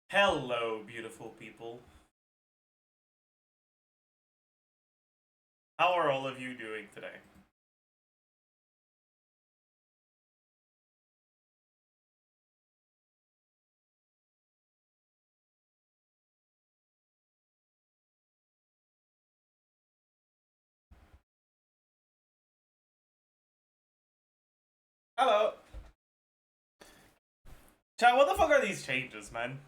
Hello, beautiful people. How are all of you doing today? Hello. Chat, what the fuck are these changes, man?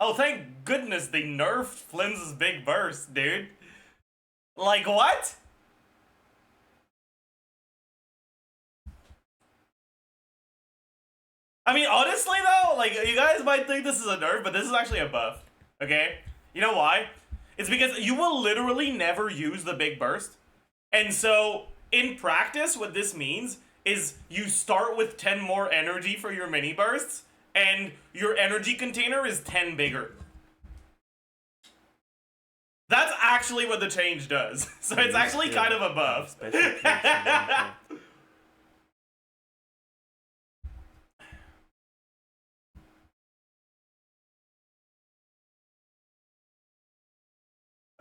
Oh, thank goodness they nerfed Flynn's big burst, dude. Like, what? I mean, honestly, though, like, you guys might think this is a nerf, but this is actually a buff. Okay? You know why? It's because you will literally never use the big burst. And so, in practice, what this means is you start with 10 more energy for your mini bursts, and your energy container is 10 bigger. That's actually what the change does. So it's actually kind of a buff.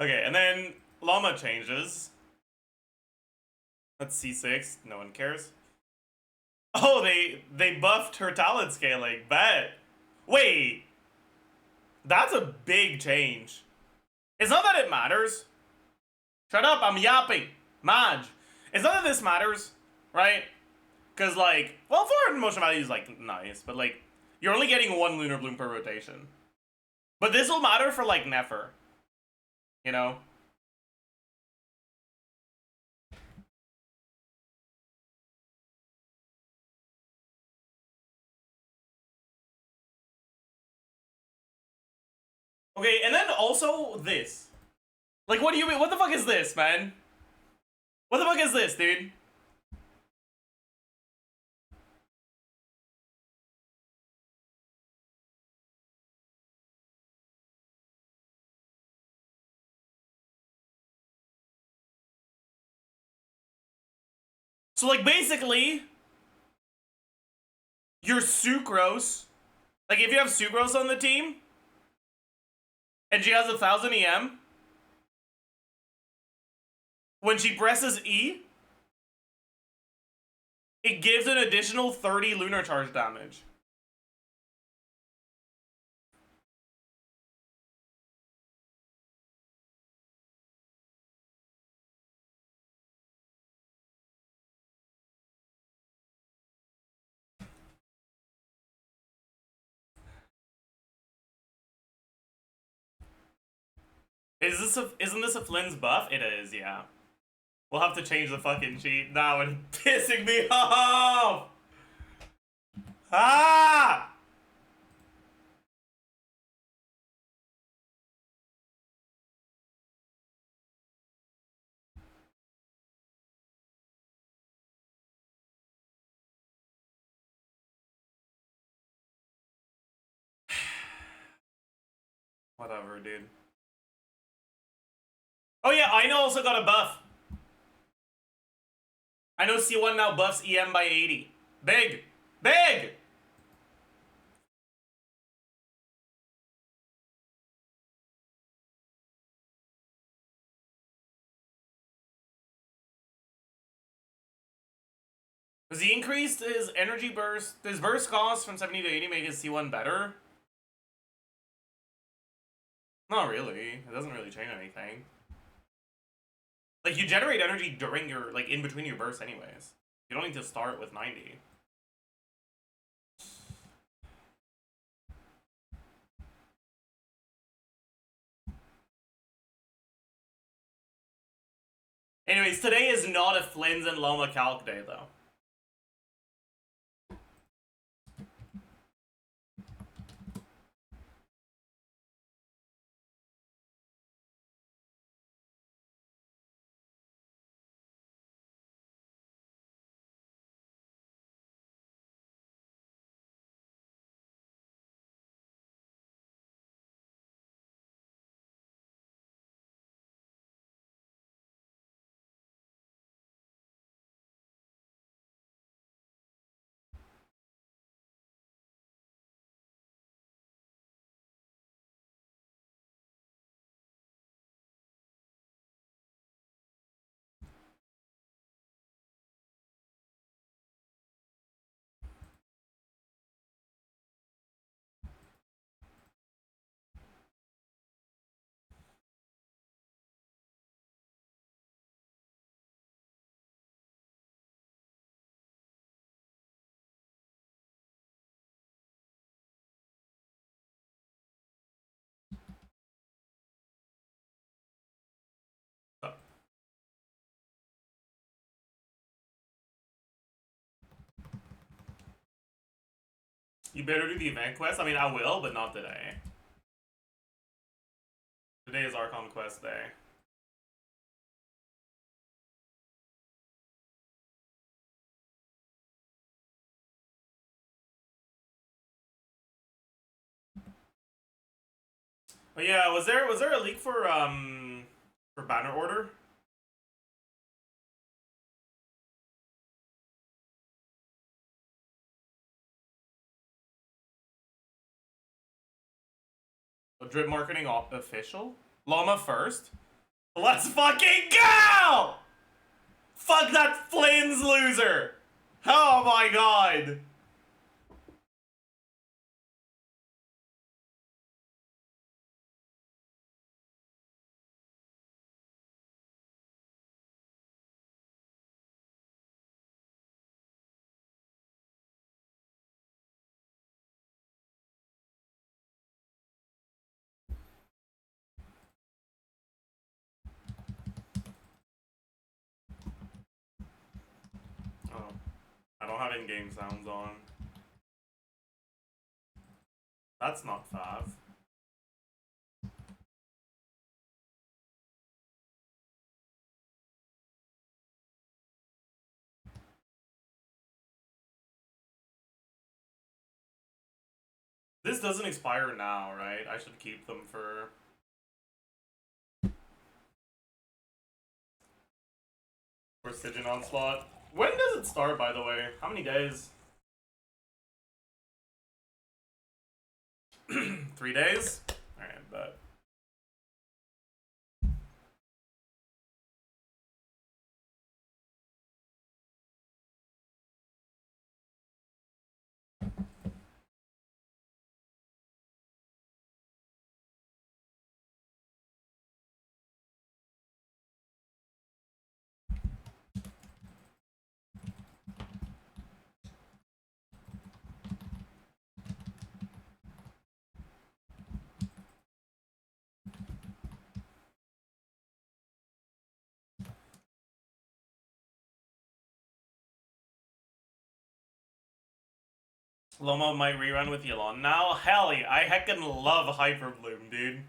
Okay, and then Llama changes. That's C6. No one cares. Oh, they buffed her talent scaling. Bet. Wait. That's a big change. It's not that it matters. Shut up, I'm yapping. Maj. It's not that this matters, right? Because, like, well, forward motion value is, like, nice, but, like, you're only getting one Lunar Bloom per rotation. But this will matter for, like, Nefer. You know? Okay, and then also this. Like, what do you mean? What the fuck is this, man? What the fuck is this, dude? So, like, basically, your Sucrose, like, if you have Sucrose on the team, and she has 1000 EM, when she presses E, it gives an additional 30 lunar charge damage. Isn't this a Flynn's buff? It is, yeah. We'll have to change the fucking cheat now and pissing me off! Ah! Whatever, dude. Oh yeah, I know also got a buff. I know C1 now buffs EM by 80. Big! Big! Does he increase his energy burst, his burst cost from 70 to 80 make his C1 better? Not really. It doesn't really change anything. Like, you generate energy during your, like, in between your bursts anyways. You don't need to start with 90. Anyways, today is not a Flynn's and Loma Calc day, though. You better do the event quest. I mean, I will, but not today. Today is Archon quest day. But yeah, was there a leak for banner order? A drip marketing official? Llama first? Let's fucking go! Fuck that Flynn's loser! Oh my god! Oh, I don't have in-game sounds on. That's not fav. This doesn't expire now, right? I should keep them for... Precision Onslaught. When does it start, by the way? How many days? 3 days? Alright, bet. Loma might rerun with Yelon now? Hell yeah, I heckin' love Hyper Bloom, dude.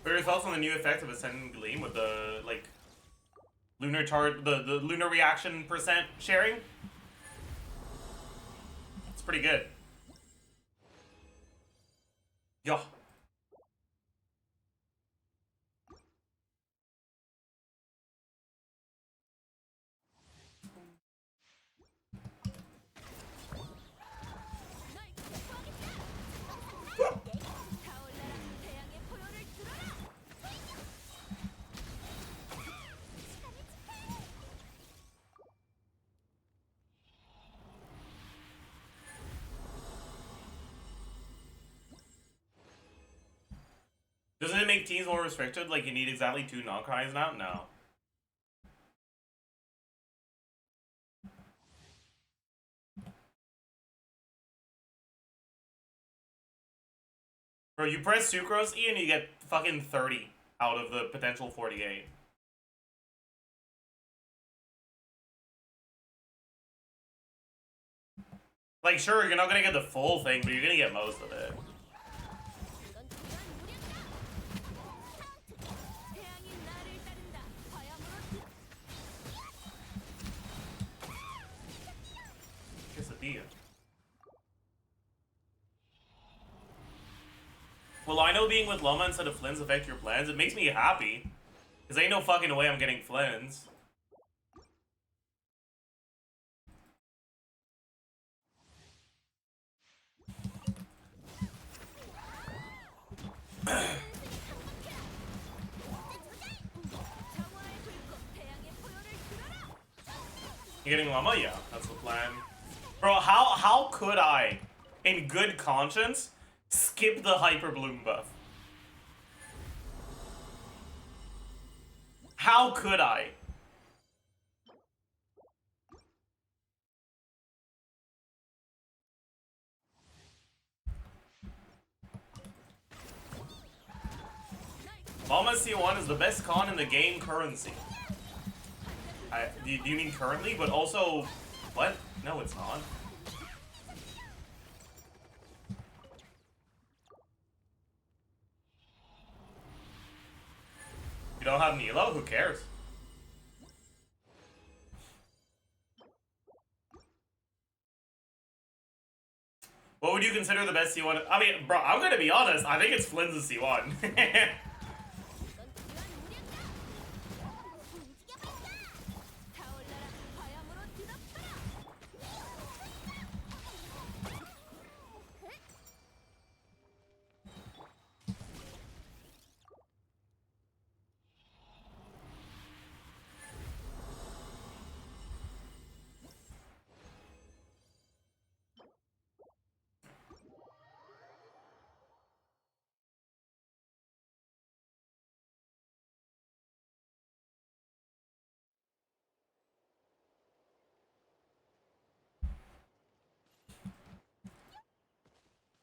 What are your thoughts on the new effect of Ascendant Gleam with the, like, lunar chart, the lunar reaction percent sharing? It's pretty good. Yo. Doesn't it make teams more restricted? Like, you need exactly 2 non-cries now? No. Bro, you press Sucrose E and you get fucking 30 out of the potential 48. Like, sure, you're not gonna get the full thing, but you're gonna get most of it. Well, I know being with Loma instead of Flins affect your plans. It makes me happy. Because ain't no fucking way I'm getting Flins. You getting Loma? Yeah, that's the plan. Bro, how could I, in good conscience, skip the Hyper Bloom buff? How could I? Loma C1 is the best con in the game currency. Do you mean currently? But also... What? No, it's not. You don't have Nilo? Who cares? What would you consider the best C1? I mean, bro, I'm gonna be honest. I think it's Flynn's C1.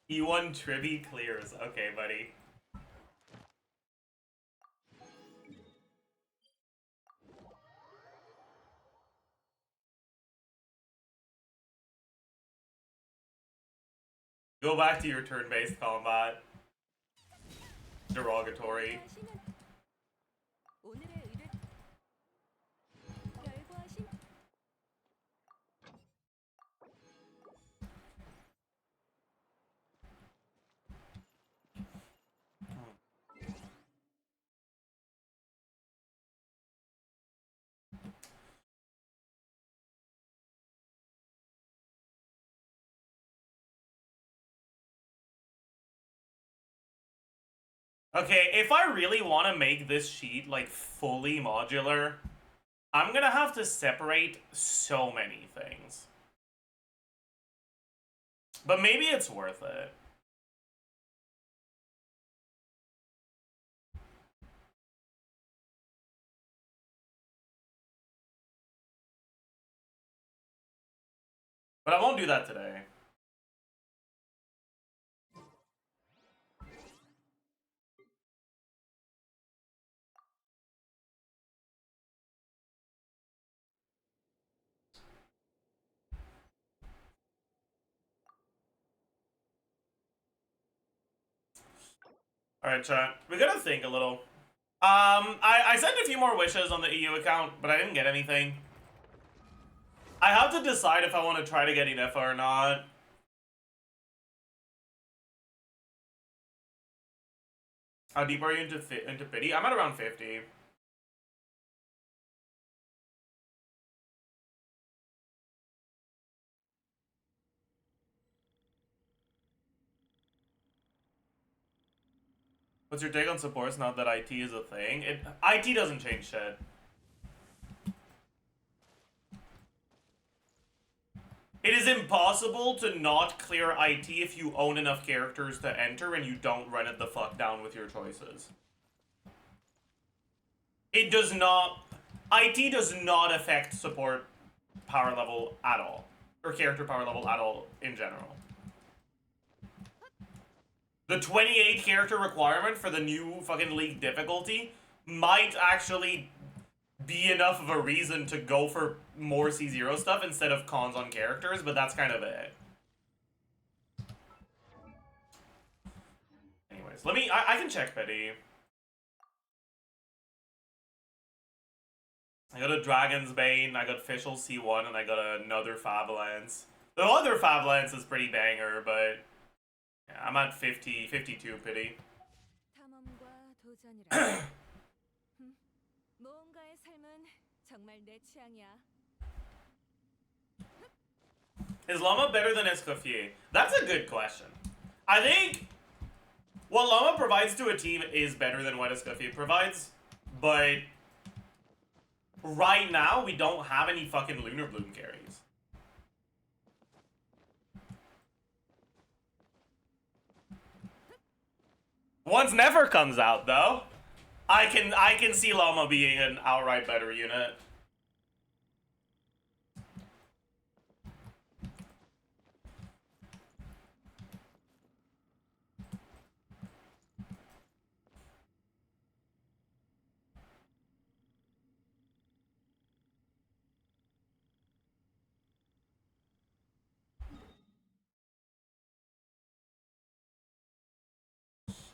E1 Tribby clears. Okay, buddy. Go back to your turn-based combat. Derogatory. Okay, if I really want to make this sheet, like, fully modular, I'm gonna have to separate so many things. But maybe it's worth it. But I won't do that today. Alright, chat. We gotta think a little. I sent a few more wishes on the EU account, but I didn't get anything. I have to decide if I want to try to get Inefa or not. How deep are you into pity? I'm at around 50. What's your take on supports now that IT is a thing? IT doesn't change shit. It is impossible to not clear IT if you own enough characters to enter and you don't run it the fuck down with your choices. It does not... IT does not affect support power level at all. Or character power level at all in general. The 28 character requirement for the new fucking league difficulty might actually be enough of a reason to go for more C0 stuff instead of cons on characters, but that's kind of it. Anyways, I can check Petty. I got a Dragon's Bane, I got Fischl C1, and I got another Favalance. The other Favalance is pretty banger, but yeah, I'm at 52 pity. 도전이라. 무언가의 삶은 정말 내 취향이야. Is Llama better than Escoffier? That's a good question. I think what Llama provides to a team is better than what Escoffier provides, but right now we don't have any fucking Lunar Bloom carries. Once Never comes out though, I can see Llama being an outright better unit.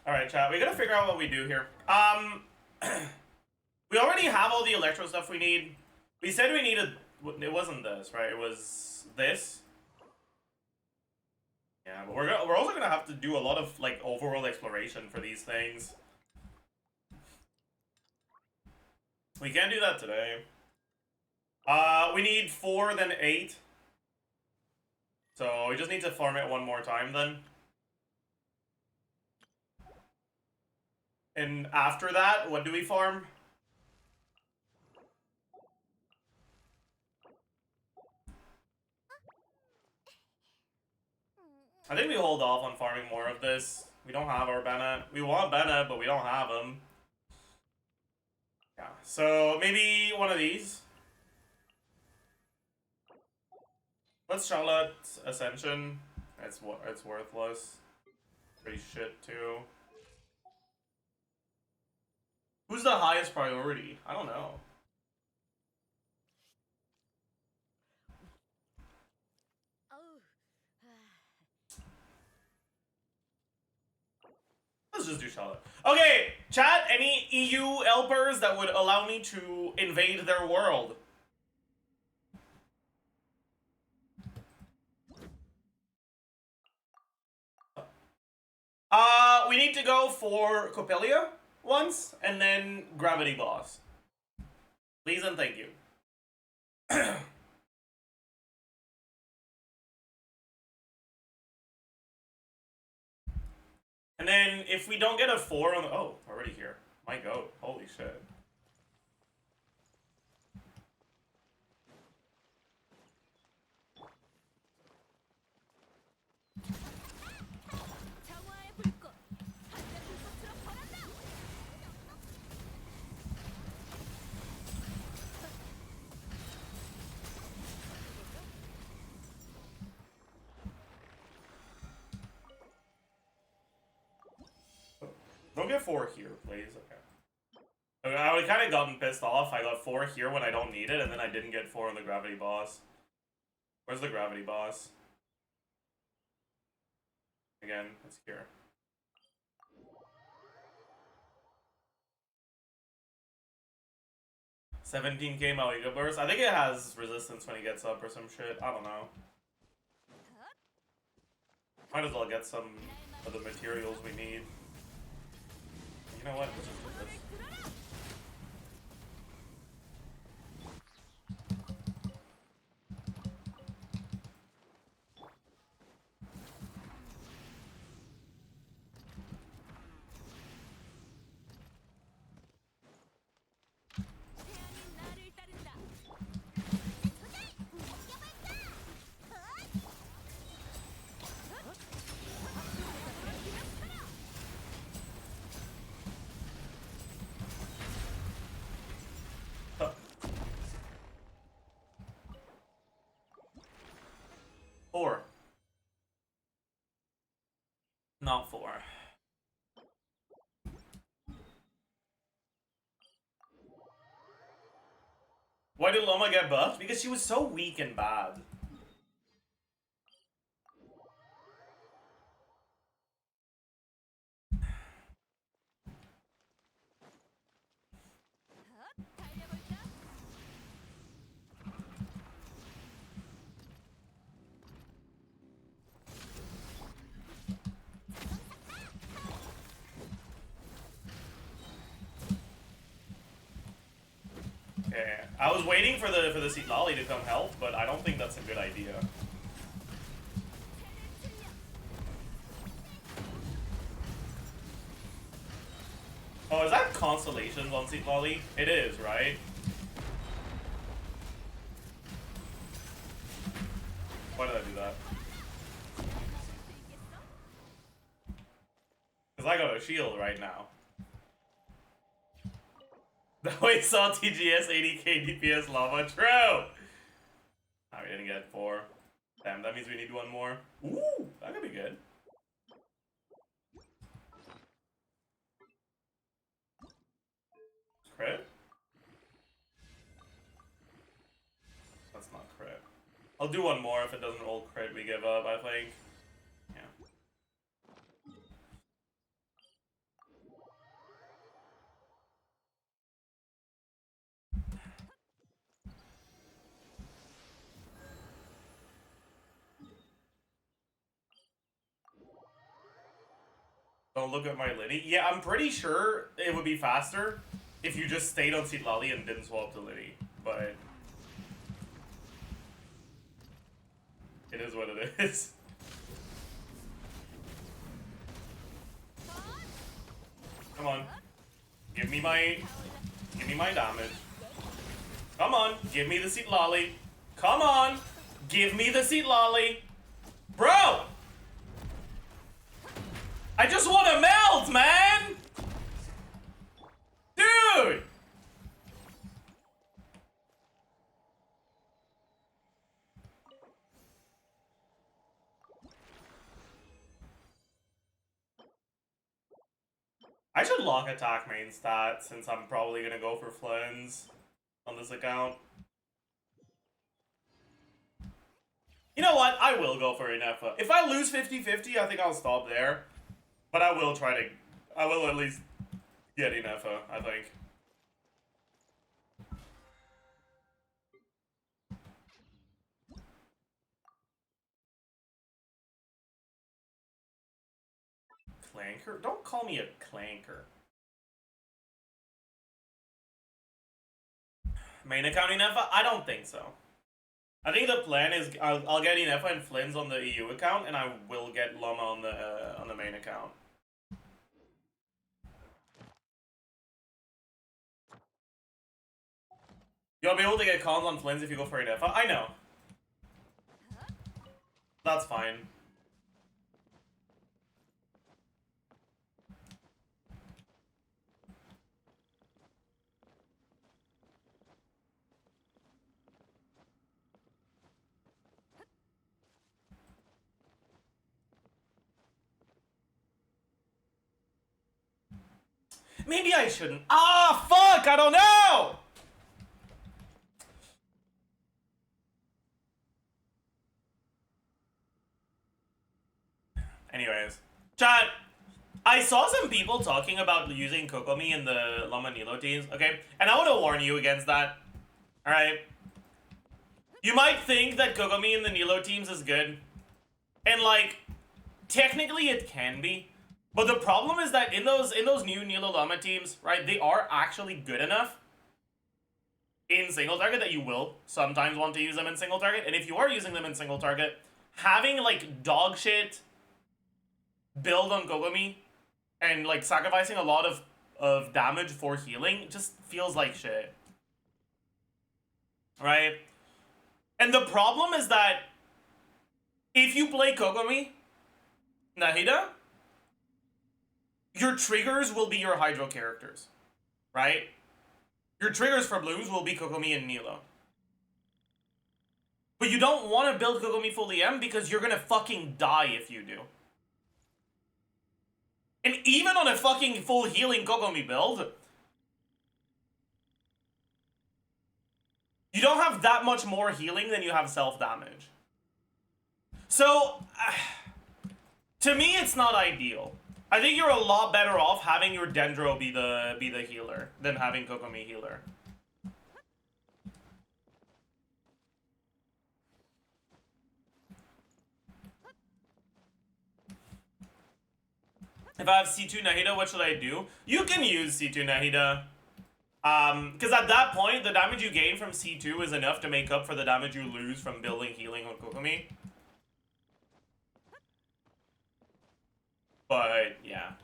Alright, chat, we gotta figure out what we do here. We already have all the electro stuff we need. We said we needed... It wasn't this, right? It was this. Yeah, but we're also gonna have to do a lot of, like, overworld exploration for these things. We can't do that today. We need 4, then 8. So we just need to farm it one more time, then. And after that, what do we farm? I think we hold off on farming more of this. We don't have our Bennett. We want Bennett, but we don't have him. Yeah, so maybe one of these. Let's Charlotte Ascension. It's worthless. Pretty shit too. Who's the highest priority? I don't know. Let's just do Charlotte. Okay, chat, any EU helpers that would allow me to invade their world? We need to go for Coppelia once, and then Gravity Boss. Please and thank you. And then if we don't get a 4 on the... Oh, already here. My goat. Holy shit. Don't get 4 here, please. Okay. I would kind of gotten pissed off. I got 4 here when I don't need it, and then I didn't get 4 on the Gravity Boss. Where's the Gravity Boss? Again, it's here. $17k Maliga Burst. I think it has resistance when he gets up or some shit. I don't know. Might as well get some of the materials we need. You know what? Let's just do this. Not 4. Why did Loma get buffed? Because she was so weak and bad. Yeah, I was waiting for the Seat Lolly to come help, but I don't think that's a good idea. Oh, is that Constellations on Seat Lolly? It is, right? Why did I do that? Because I got a shield right now. That way saw TGS 80k DPS lava. True! Oh, we didn't get 4. Damn, that means we need 1 more. Ooh, that could be good. Crit? That's not crit. I'll do 1 more. If it doesn't roll crit, we give up, I think. Yeah. Don't look at my Liddy. Yeah, I'm pretty sure it would be faster if you just stayed on Seat Lolly and didn't swap to Liddy. But it is what it is. Come on. Give me my damage. Come on, give me the Seat Lolly. Come on, give me the Seat Lolly. Bro! I just want to melt, man! Dude! I should lock attack main stat since I'm probably gonna go for Flins on this account. You know what? I will go for Inefa. If I lose 50-50, I think I'll stop there. But I will try to... I will at least get Inefa, I think. Clanker? Don't call me a clanker. Main account Inefa? I don't think so. I think the plan is I'll get Inefa and Flins on the EU account, and I will get Loma on the main account. You'll be able to get cons on Flins if you go for Inefa. I know. That's fine. Maybe I shouldn't. Ah, fuck! I don't know! Anyways. Chat, I saw some people talking about using Kokomi in the Lama Nilo teams, okay? And I want to warn you against that. Alright? You might think that Kokomi in the Nilo teams is good. And, like, technically it can be. But the problem is that in those new Nilo Lama teams, right, they are actually good enough in single target that you will sometimes want to use them in single target. And if you are using them in single target, having, like, dog shit build on Kokomi and, like, sacrificing a lot of damage for healing just feels like shit. Right? And the problem is that if you play Kokomi, Nahida, your triggers will be your Hydro characters. Right? Your triggers for blues will be Kokomi and Nilo. But you don't want to build Kokomi full EM because you're gonna fucking die if you do. And even on a fucking full healing Kokomi build, you don't have that much more healing than you have self-damage. So, to me, it's not ideal. I think you're a lot better off having your Dendro be the healer than having Kokomi healer. If I have C2 Nahida, what should I do? You can use C2 Nahida. Because at that point, the damage you gain from C2 is enough to make up for the damage you lose from building healing on Kokomi. But, yeah.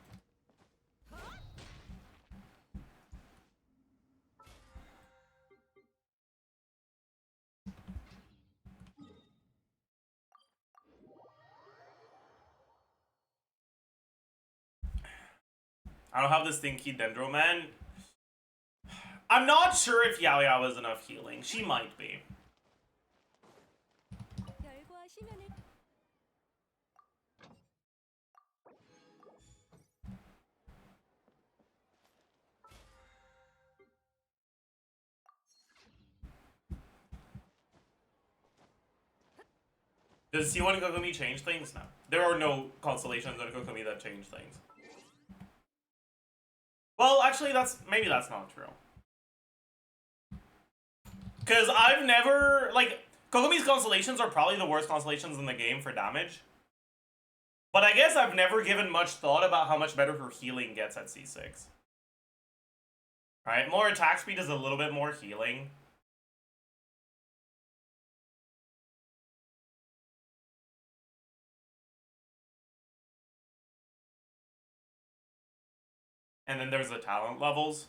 I don't have this Stinky Dendro, man. I'm not sure if Yao Yao is enough healing. She might be. 별과 심연을 Does C1 Kokomi change things? No. There are no constellations in Kokomi that change things. Well, actually, maybe that's not true. Because I've never, like, Kokomi's constellations are probably the worst constellations in the game for damage. But I guess I've never given much thought about how much better her healing gets at C6. Right? More attack speed is a little bit more healing. And then there's the talent levels.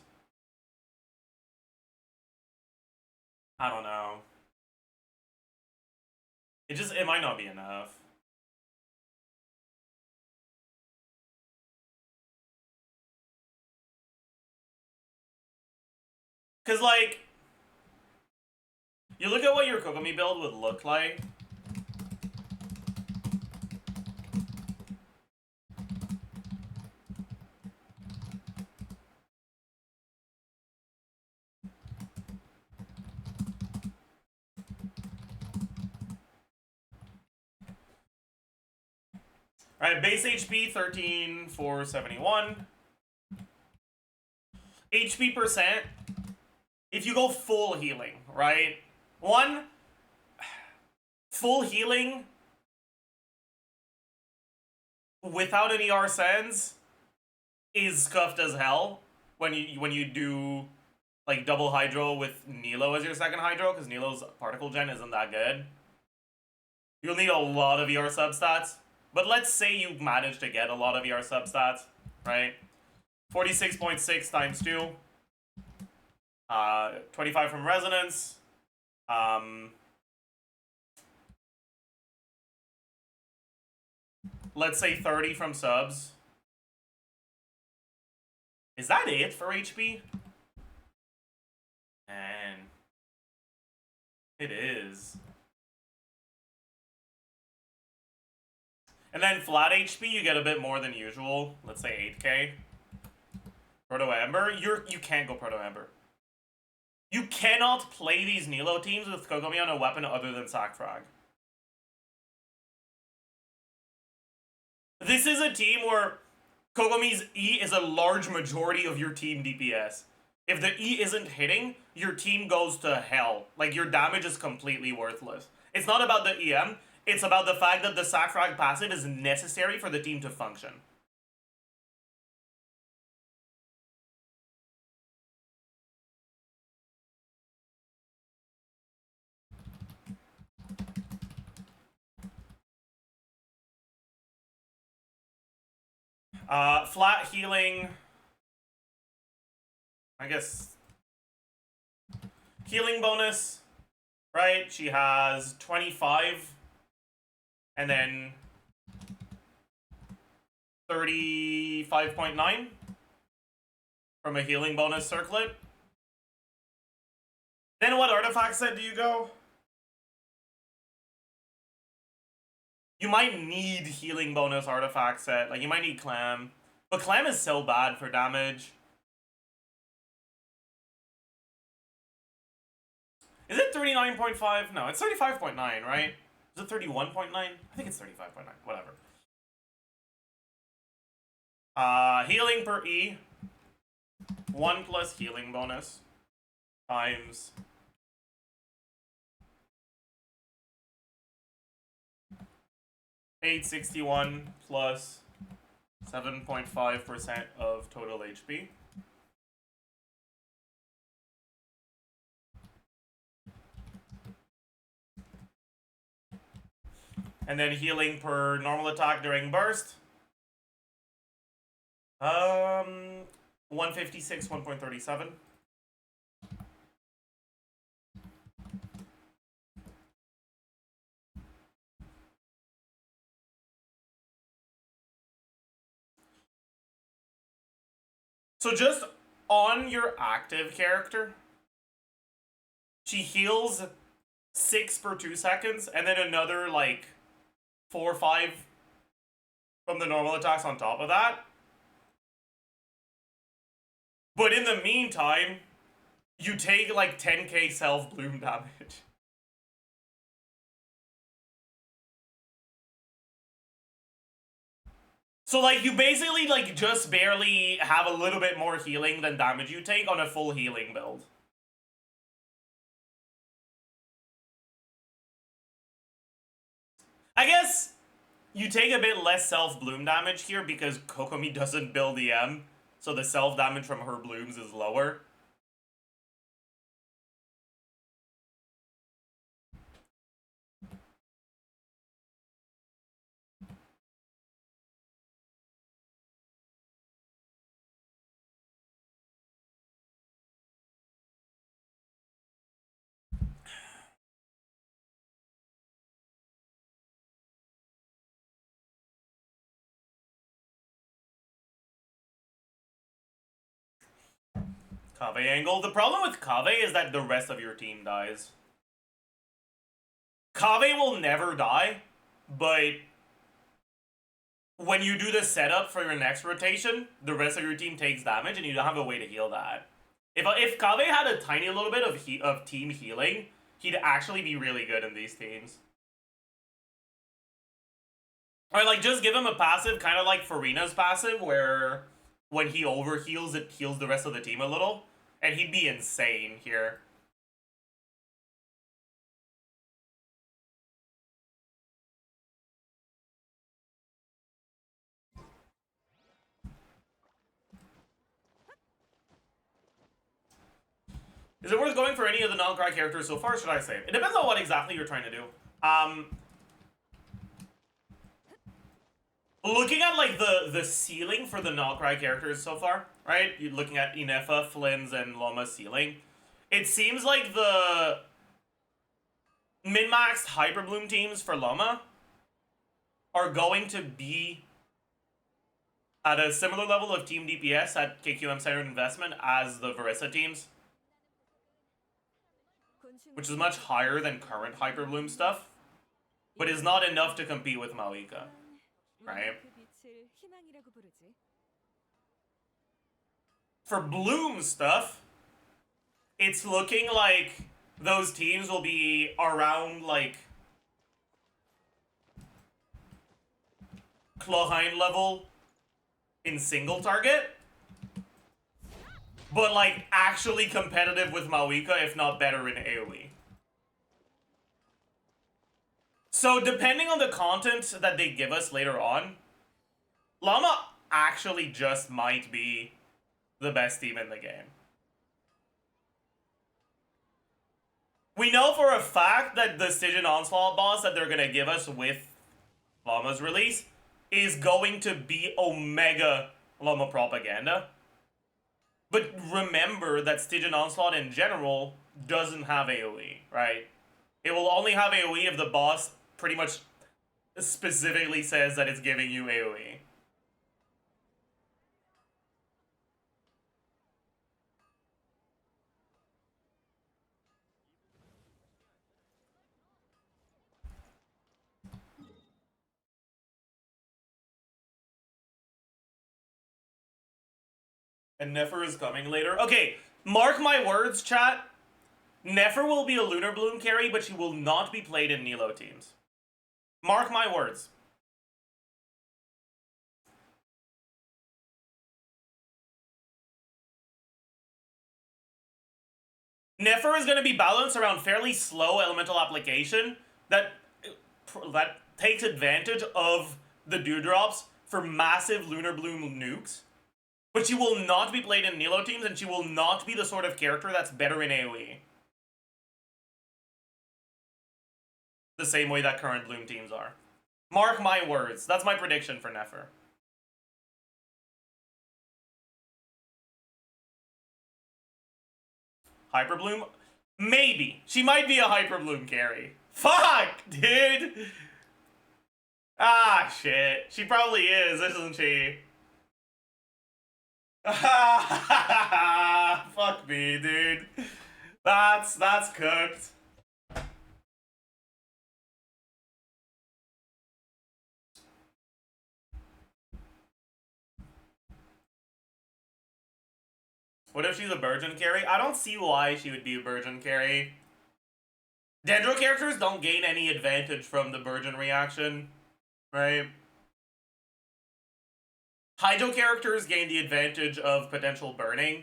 I don't know. It might not be enough. Because, like, you look at what your Kokomi build would look like. Alright, base HP 13,471. HP percent. If you go full healing, right? Full healing without any Arsens is scuffed as hell when you do like double hydro with Nilo as your second hydro, because Nilo's particle gen isn't that good. You'll need a lot of ER substats. But let's say you manage to get a lot of ER substats, right? 46.6 times 2. 25 from resonance. Let's say 30 from subs. Is that it for HP? Man. It is. And then flat HP, you get a bit more than usual. Let's say 8k. Proto Ember, you can't go Proto Ember. You cannot play these Nilo teams with Kokomi on a weapon other than Sackfrag. This is a team where Kokomi's E is a large majority of your team DPS. If the E isn't hitting, your team goes to hell. Like, your damage is completely worthless. It's not about the EM, it's about the fact that the Sackfrag passive is necessary for the team to function. Flat healing. I guess. Healing bonus. Right? She has 25. And then 35.9 from a healing bonus circlet. Then what artifact set do you go? You might need healing bonus artifact set. Like, you might need Clam. But Clam is so bad for damage. Is it 39.5? No, it's 35.9, right? Is it 31.9? I think it's 35.9. Whatever. Healing per E. 1 plus healing bonus. Times... $861 plus 7.5% of total HP. And then healing per normal attack during burst. 156, 1.37. So just on your active character, she heals 6 per 2 seconds, and then another like 4 or 5 from the normal attacks on top of that. But in the meantime, you take like 10k self-bloom damage. So like you basically like just barely have a little bit more healing than damage you take on a full healing build. I guess you take a bit less self-bloom damage here because Kokomi doesn't build EM, so the self-damage from her blooms is lower. Kave angle. The problem with Kave is that the rest of your team dies. Kave will never die, but when you do the setup for your next rotation, the rest of your team takes damage and you don't have a way to heal that. If Kave had a tiny little bit of team healing, he'd actually be really good in these teams. Or like just give him a passive, kind of like Farina's passive, where when he overheals, it heals the rest of the team a little. And he'd be insane here. Is it worth going for any of the non-cry characters so far, should I say? It depends on what exactly you're trying to do. Looking at like the ceiling for the non-cry characters so far, right? You're looking at Inefa, Flynn's, and Loma's ceiling. It seems like the min-maxed Hyperbloom teams for Loma are going to be at a similar level of team DPS at KQM Centered Investment as the Verissa teams, which is much higher than current Hyperbloom stuff, but is not enough to compete with Maoika, right? For Bloom stuff, it's looking like those teams will be around like Kloheim level in single target, but like actually competitive with Maoika, if not better in AoE. So depending on the content that they give us later on, Llama actually just might be the best team in the game. We know for a fact that the Stygian Onslaught boss that they're going to give us with Llama's release is going to be Omega Llama propaganda. But remember that Stygian Onslaught in general doesn't have AoE, right? It will only have AoE if the boss pretty much specifically says that it's giving you AoE. And Nefer is coming later. Okay, mark my words, chat. Nefer will be a Lunar Bloom carry, but she will not be played in Nilo teams. Mark my words. Nefer is going to be balanced around fairly slow elemental application that takes advantage of the dewdrops for massive Lunar Bloom nukes. But she will not be played in Nilo teams, and she will not be the sort of character that's better in AoE. The same way that current Bloom teams are. Mark my words. That's my prediction for Nefer. Hyperbloom? Maybe. She might be a Hyperbloom carry. Fuck, dude! Ah, shit. She probably is, isn't she? Fuck me, dude. That's cooked. What if she's a Burgeon carry? I don't see why she would be a Burgeon carry. Dendro characters don't gain any advantage from the Burgeon reaction, right? Hydro characters gain the advantage of potential burning.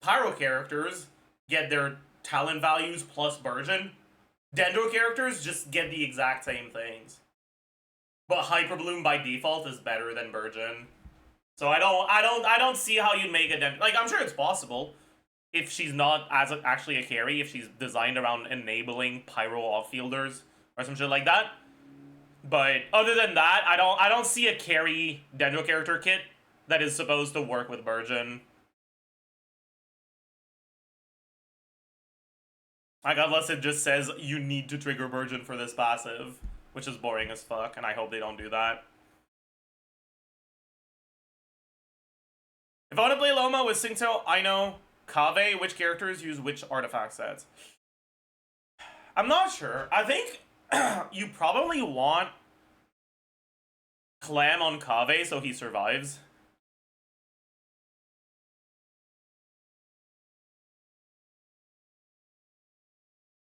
Pyro characters get their talent values plus Burgeon. Dendro characters just get the exact same things. But Hyperbloom by default is better than Burgeon. So I don't see how you'd make a Dendro. Like, I'm sure it's possible if she's not actually a carry, if she's designed around enabling Pyro offfielders or some shit like that. But other than that, I don't see a carry Dendro character kit that is supposed to work with Burgeon. Like, unless it just says you need to trigger Burgeon for this passive, which is boring as fuck, and I hope they don't do that. If I want to play Loma with Singto, Aino, Kave, which characters use which artifact sets? I'm not sure. I think you probably want Clam on Kave so he survives.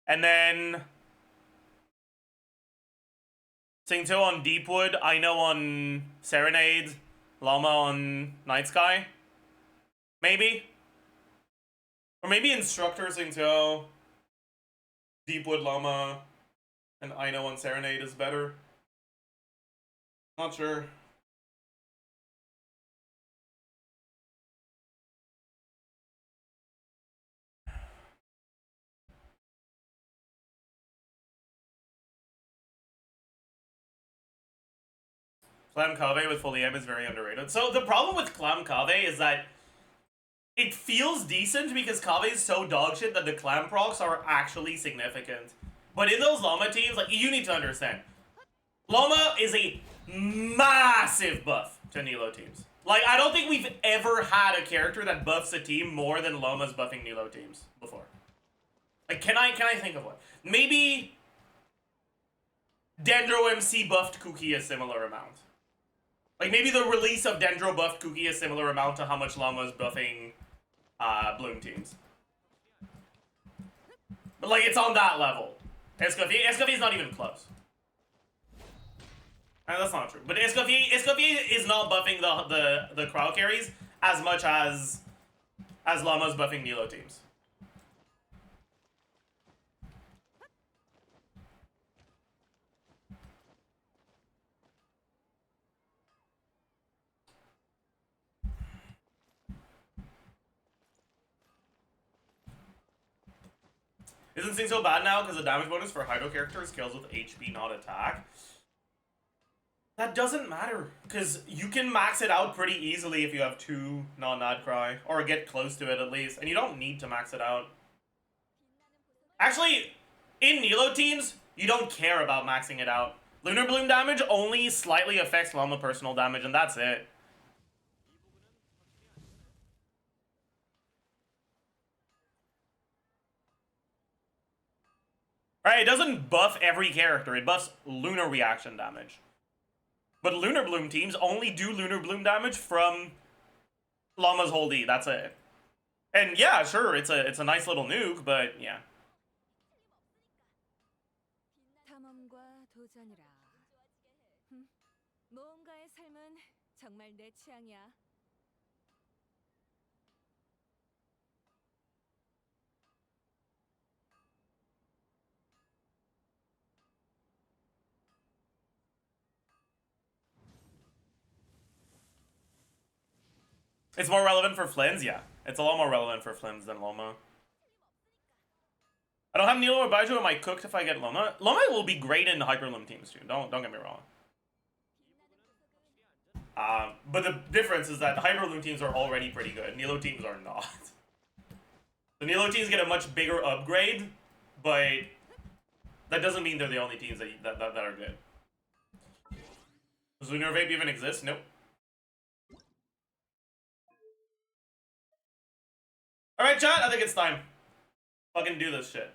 And then Singto on Deepwood, Aino on Serenade, Llama on Night Sky. Maybe? Or maybe Instructor Singto, Deepwood Llama, and Aino on Serenade is better. Not sure. Clam Cave with full EM is very underrated. So the problem with Clam Cave is that it feels decent because Cave is so dogshit that the Clam procs are actually significant. But in those Llama teams, like, you need to understand, Llama is a massive buff to Nilo teams. Like, I don't think we've ever had a character that buffs a team more than Llama's buffing Nilo teams before. Like, can I think of one? Maybe Dendro MC buffed Kuki a similar amount. Like, maybe the release of Dendro buffed Kuki a similar amount to how much Llama's buffing Bloom teams. But, like, it's on that level. Escoffier is not even close. That's not true. But Escoffier is not buffing the crowd carries as much as Llama's buffing Nilo teams. Isn't Sing so bad now because the damage bonus for Hydro characters kills with HP, not attack? That doesn't matter, because you can max it out pretty easily if you have 2 non-Nad Cry, or get close to it at least, and you don't need to max it out. Actually, in Nilo teams, you don't care about maxing it out. Lunar Bloom damage only slightly affects Llama personal damage, and that's it. Right, it doesn't buff every character, it buffs Lunar reaction damage. But Lunar Bloom teams only do Lunar Bloom damage from Llama's whole D, that's it. And yeah, sure, it's a nice little nuke, but yeah. 탐험과 도전이라. 모험가의 삶은 정말 내 취향이야. It's more relevant for Flims? Yeah. It's a lot more relevant for Flims than Loma. I don't have Nilo or Baiju. Am I cooked if I get Loma? Loma will be great in Hyperlim teams too. Don't get me wrong. But the difference is that Hyperloom teams are already pretty good. Nilo teams are not. The Nilo teams get a much bigger upgrade, but that doesn't mean they're the only teams that are good. Does Lunar Vape even exist? Nope. Alright, chat, I think it's time. Fucking do this shit.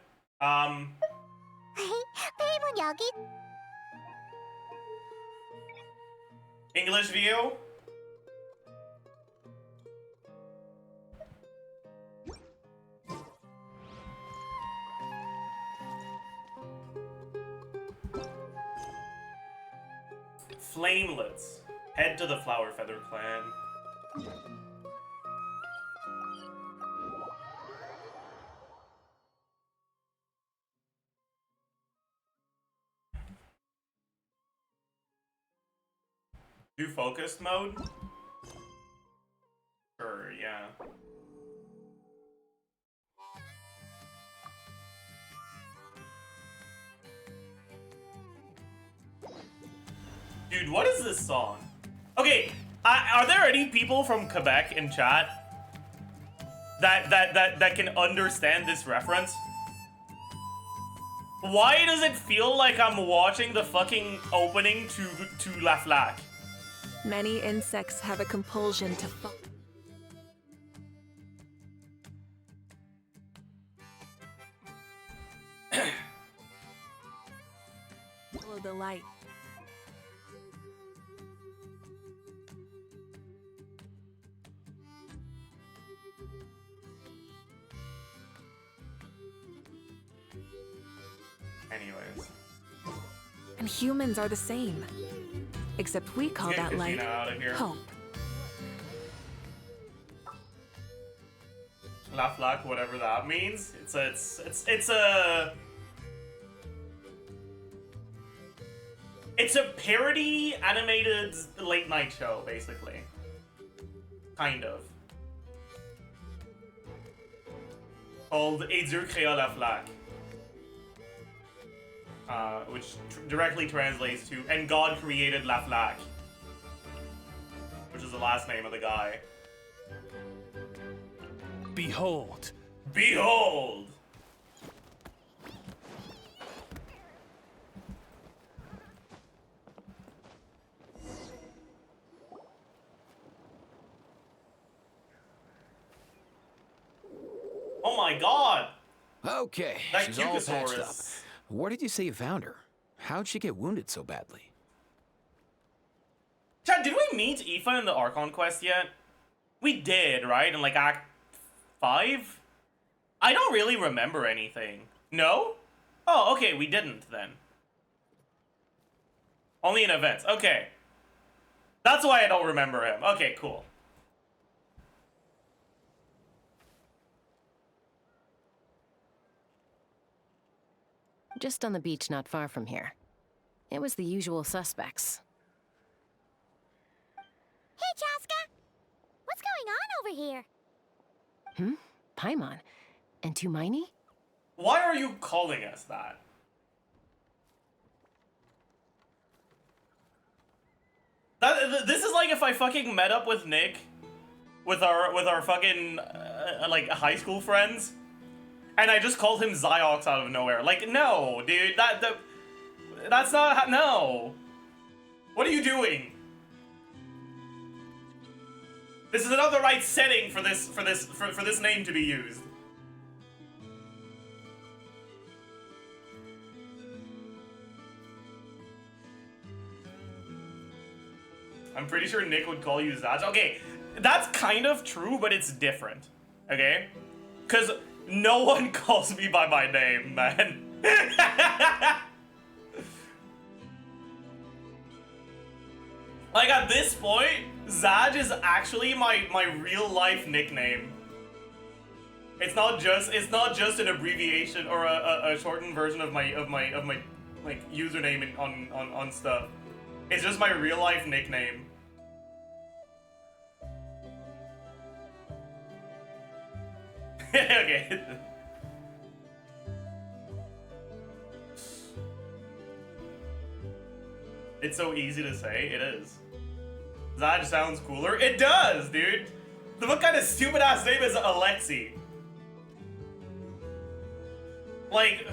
English view? Flamelets. Head to the Flower Feather clan. Do focused mode? Sure, yeah. Dude, what is this song? Okay, are there any people from Quebec in chat that can understand this reference? Why does it feel like I'm watching the fucking opening to La Flaque? Many insects have a compulsion to follow the light. Anyways. And humans are the same. Except we call that light hope. La Flaque, whatever that means. It's a parody animated late night show, basically. Kind of. Called Et Dieu créa la Flaque. Which directly translates to "And God created La Flaque," which is the last name of the guy. Behold. Behold! Oh my god! Okay, That she's all patched up. Cucosaurus. Where did you say you found her? How'd she get wounded so badly? Chad, did we meet Aoife in the Archon quest yet? We did, right? In like Act 5? I don't really remember anything. No? Oh, okay, we didn't then. Only in events. Okay. That's why I don't remember him. Okay, cool. Just on the beach not far from here. It was the usual suspects. Hey, Chaska! What's going on over here? Paimon. And Tumaini? Why are you calling us that? This is like if I fucking met up with Nick, with our fucking like high school friends, and I just called him Zyox out of nowhere. Like, no, dude, that's not no. What are you doing? This is not the right setting for this name to be used. I'm pretty sure Nick would call you Zaj. Okay, that's kind of true, but it's different. Okay? Because no one calls me by my name, man. Like, at this point, Zaj is actually my real life nickname. It's not just an abbreviation or a shortened version of my like username on stuff. It's just my real life nickname. Okay. It's so easy to say, it is. Zaj sounds cooler. It does, dude. What kind of stupid ass name is Alexi? Like.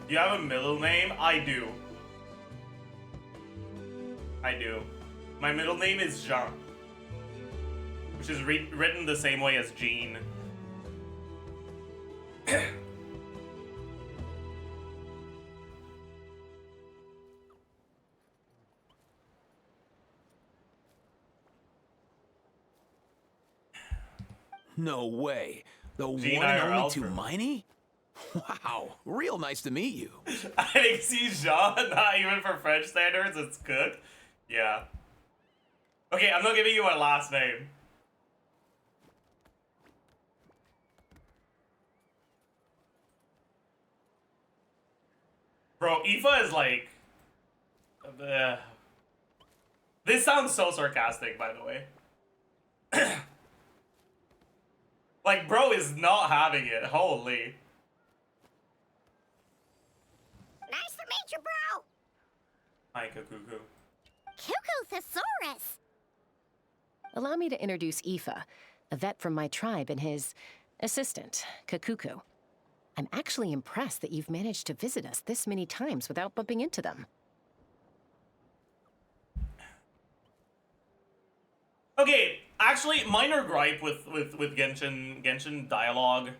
Do you have a middle name? I do. I do. My middle name is Jean, which is written the same way as Jean. No way. The Gene one and IRL only from- Tumaini? Wow, real nice to meet you. Alexis Jean, not even for French standards, it's good. Yeah. Okay, I'm not giving you my last name. Bro, Aoife is like... This sounds so sarcastic, by the way. Like, bro is not having it. Holy. Nice to meet you, bro. Hi, Cuckoo. Cuckoo thesaurus. Allow me to introduce Aoife, a vet from my tribe and his assistant, Kakuku. I'm actually impressed that you've managed to visit us this many times without bumping into them. Okay, actually, minor gripe with Genshin dialogue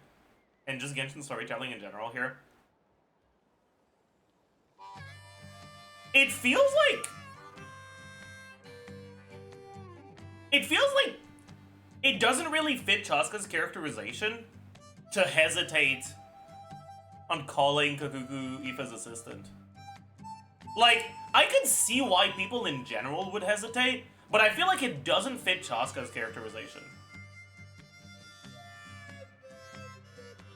and just Genshin storytelling in general here. It feels like it doesn't really fit Chaska's characterization to hesitate on calling Kakuku Aoife's assistant. Like, I could see why people in general would hesitate, but I feel like it doesn't fit Chaska's characterization.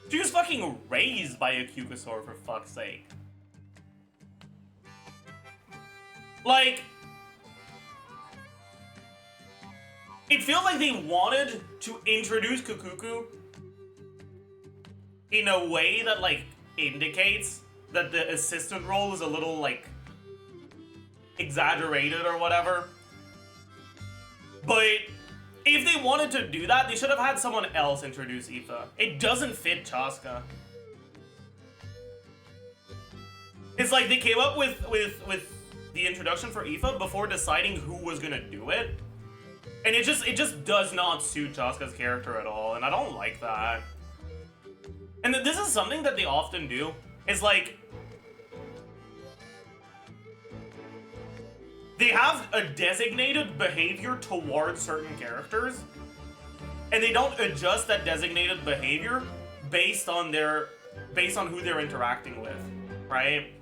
She was fucking raised by a Kukusaur, for fuck's sake. Like, it feels like they wanted to introduce Kukuku in a way that, like, indicates that the assistant role is a little, like, exaggerated or whatever. But if they wanted to do that, they should have had someone else introduce Aoife. It doesn't fit Chaska. It's like they came up with the introduction for Aoife before deciding who was gonna do it. And it just does not suit Chaska's character at all, and I don't like that. And this is something that they often do. It's like, they have a designated behavior towards certain characters, and they don't adjust that designated behavior based on who they're interacting with, right?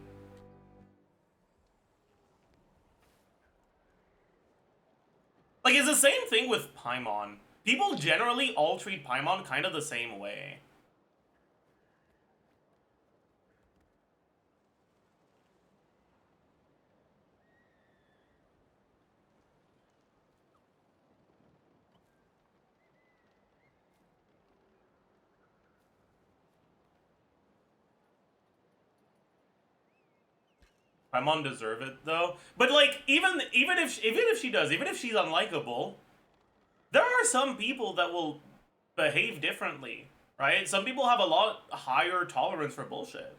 Like, it's the same thing with Paimon. People generally all treat Paimon kind of the same way. Paimon deserve it though. But like, even if she does, even if she's unlikable, there are some people that will behave differently, right? Some people have a lot higher tolerance for bullshit.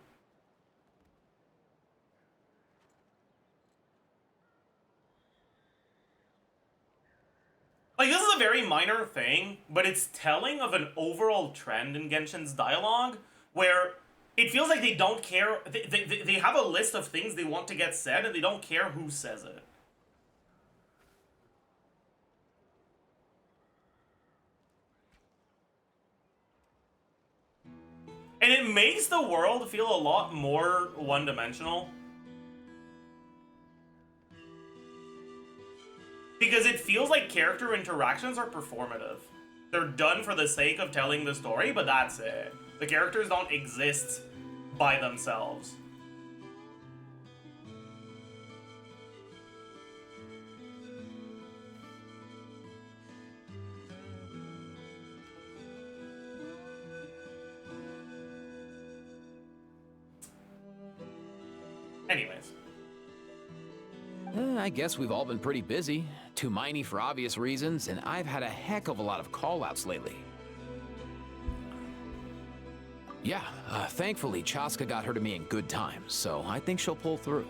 Like, this is a very minor thing, but it's telling of an overall trend in Genshin's dialogue where it feels like they don't care. They have a list of things they want to get said, and they don't care who says it. And it makes the world feel a lot more one-dimensional. Because it feels like character interactions are performative. They're done for the sake of telling the story, but that's it. The characters don't exist by themselves. Anyways. I guess we've all been pretty busy. Too miney for obvious reasons, and I've had a heck of a lot of call-outs lately. Yeah, thankfully Chaska got her to me in good time, so I think she'll pull through.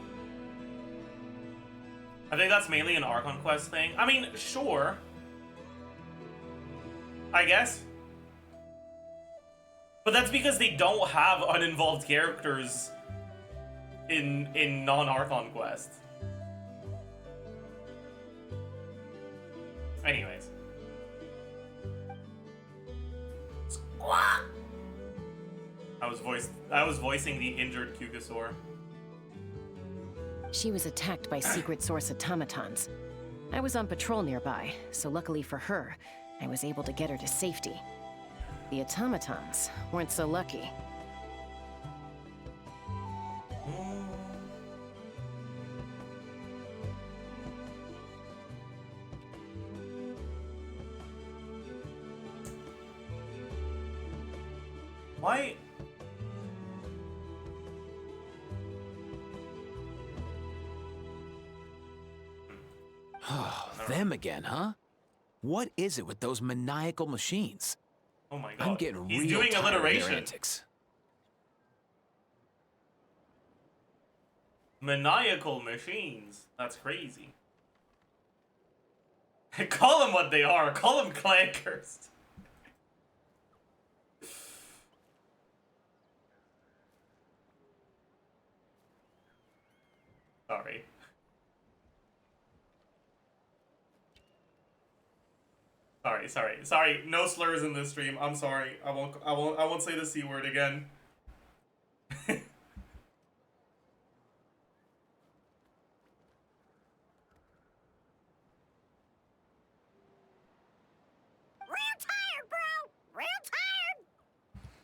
I think that's mainly an Archon quest thing. I mean, sure. I guess. But that's because they don't have uninvolved characters in non-Archon quests. Anyways. Squawk! I was voicing the injured Kugasaur. She was attacked by secret source automatons. I was on patrol nearby, so luckily for her, I was able to get her to safety. The automatons weren't so lucky. Why? Them again, huh? What is it with those maniacal machines? Oh my god. I'm getting He's real doing tired of their alliteration. antics. Maniacal machines. That's crazy. Call them what they are. Call them clankers. Sorry. Sorry. No slurs in this stream. I'm sorry. I won't say the C word again. Real tired, bro! Real tired!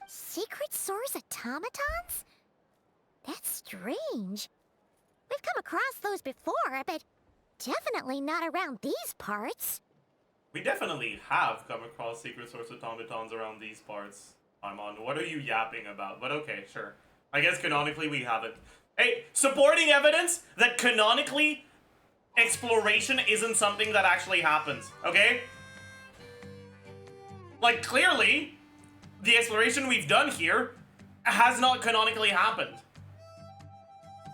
Secret source automatons? That's strange. We've come across those before, but definitely not around these parts. We definitely have come across secret source automatons around these parts. Paimon, what are you yapping about? But okay, sure. I guess canonically we haven't. Hey, supporting evidence that canonically exploration isn't something that actually happens, okay? Like, clearly, the exploration we've done here has not canonically happened.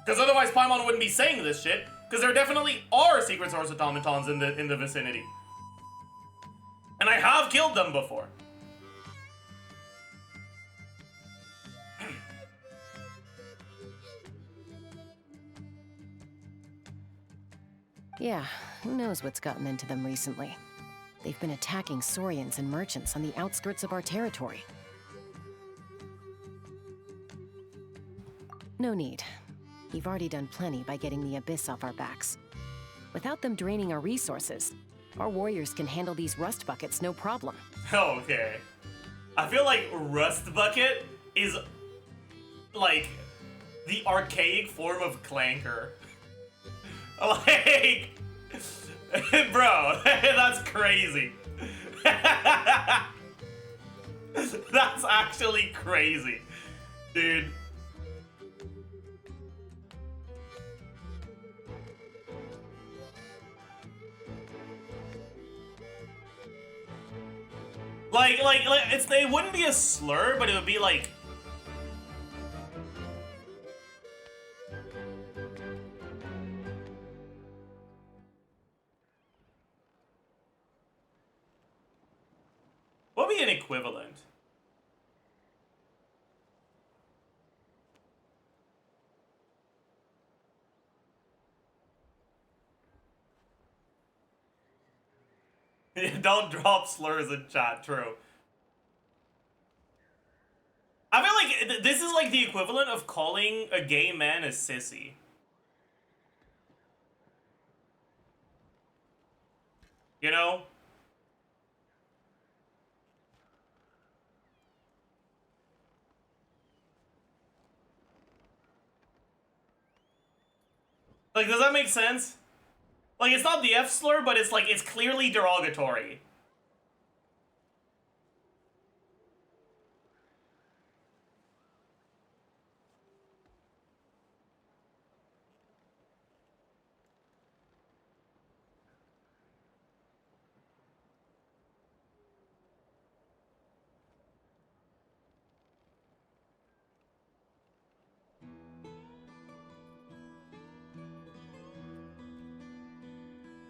Because otherwise Paimon wouldn't be saying this shit, because there definitely are secret source automatons in the vicinity. And I have killed them before. Yeah, who knows what's gotten into them recently. They've been attacking Saurians and merchants on the outskirts of our territory. No need. You've already done plenty by getting the Abyss off our backs. Without them draining our resources, our warriors can handle these rust buckets no problem. Okay. I feel like Rust Bucket is like the archaic form of clanker. Like, bro, that's crazy. That's actually crazy, dude. Like, it wouldn't be a slur, but it would be like... What would be an equivalent? Don't drop slurs in chat, true. I feel like this is like the equivalent of calling a gay man a sissy. You know? Like, does that make sense? Like, it's not the F slur, but it's like, it's clearly derogatory.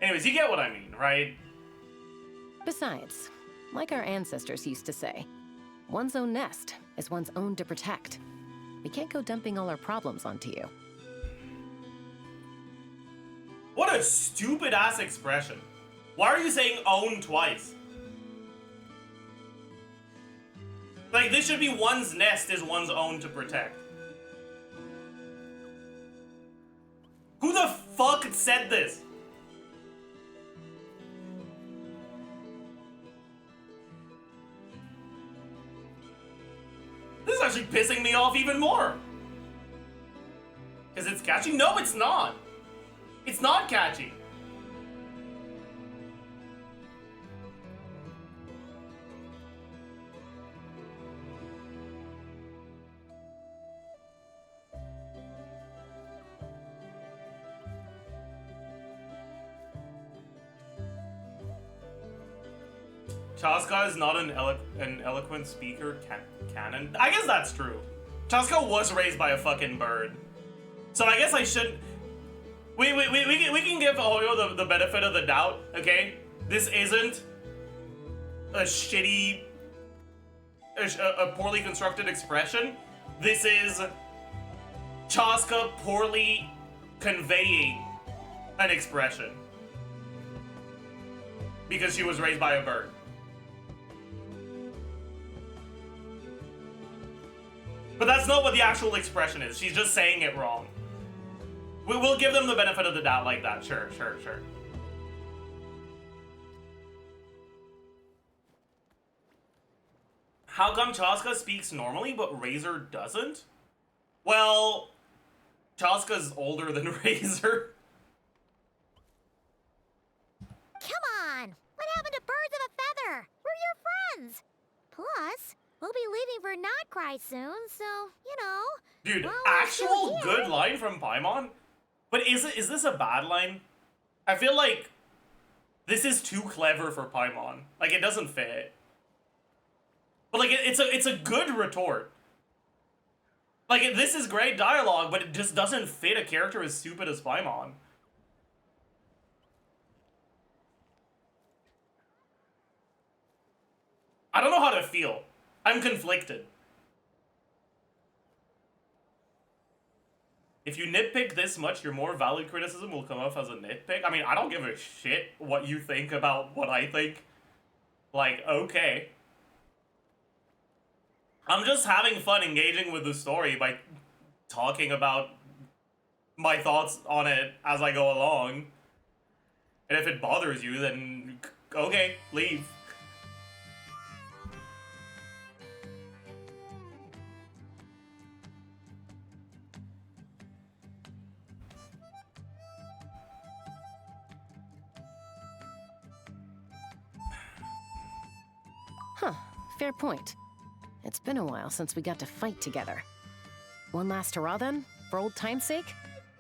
Anyways, you get what I mean, right? Besides, like our ancestors used to say, one's own nest is one's own to protect. We can't go dumping all our problems onto you. What a stupid ass expression. Why are you saying own twice? Like, this should be one's nest is one's own to protect. Who the fuck said this? This is actually pissing me off even more. Because it's catchy? No, it's not. It's not catchy. Chaska is not an eloquent speaker canon. I guess that's true. Chaska was raised by a fucking bird. So I guess I shouldn't... We can give Hoyo the benefit of the doubt, okay? This isn't a shitty... a poorly constructed expression. This is Chaska poorly conveying an expression. Because she was raised by a bird. But that's not what the actual expression is. She's just saying it wrong. We'll give them the benefit of the doubt like that. Sure. How come Chaska speaks normally, but Razor doesn't? Well, Chaska's older than Razor. Come on! What happened to birds of a feather? We're your friends! Plus, we'll be leaving for Not Cry soon, so, you know... Dude, well, actual good line from Paimon? But is this a bad line? I feel like this is too clever for Paimon. Like, it doesn't fit. But like, it's a good retort. Like, this is great dialogue, but it just doesn't fit a character as stupid as Paimon. I don't know how to feel. I'm conflicted. If you nitpick this much, your more valid criticism will come off as a nitpick. I mean, I don't give a shit what you think about what I think. Like, okay. I'm just having fun engaging with the story by talking about my thoughts on it as I go along. And if it bothers you, then okay, leave. Huh, fair point. It's been a while since we got to fight together. One last hurrah then, for old time's sake?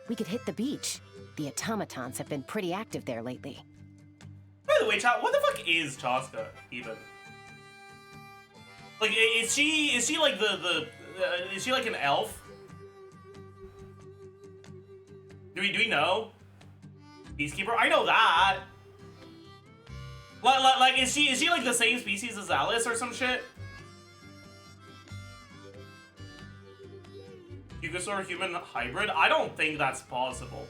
We could hit the beach. The automatons have been pretty active there lately. By the way, chat, what the fuck is Chaska, even? Like, is she like is she like an elf? Do we know? Peacekeeper? I know that. Like, is she like the same species as Alice or some shit? Yugosaur human hybrid? I don't think that's possible.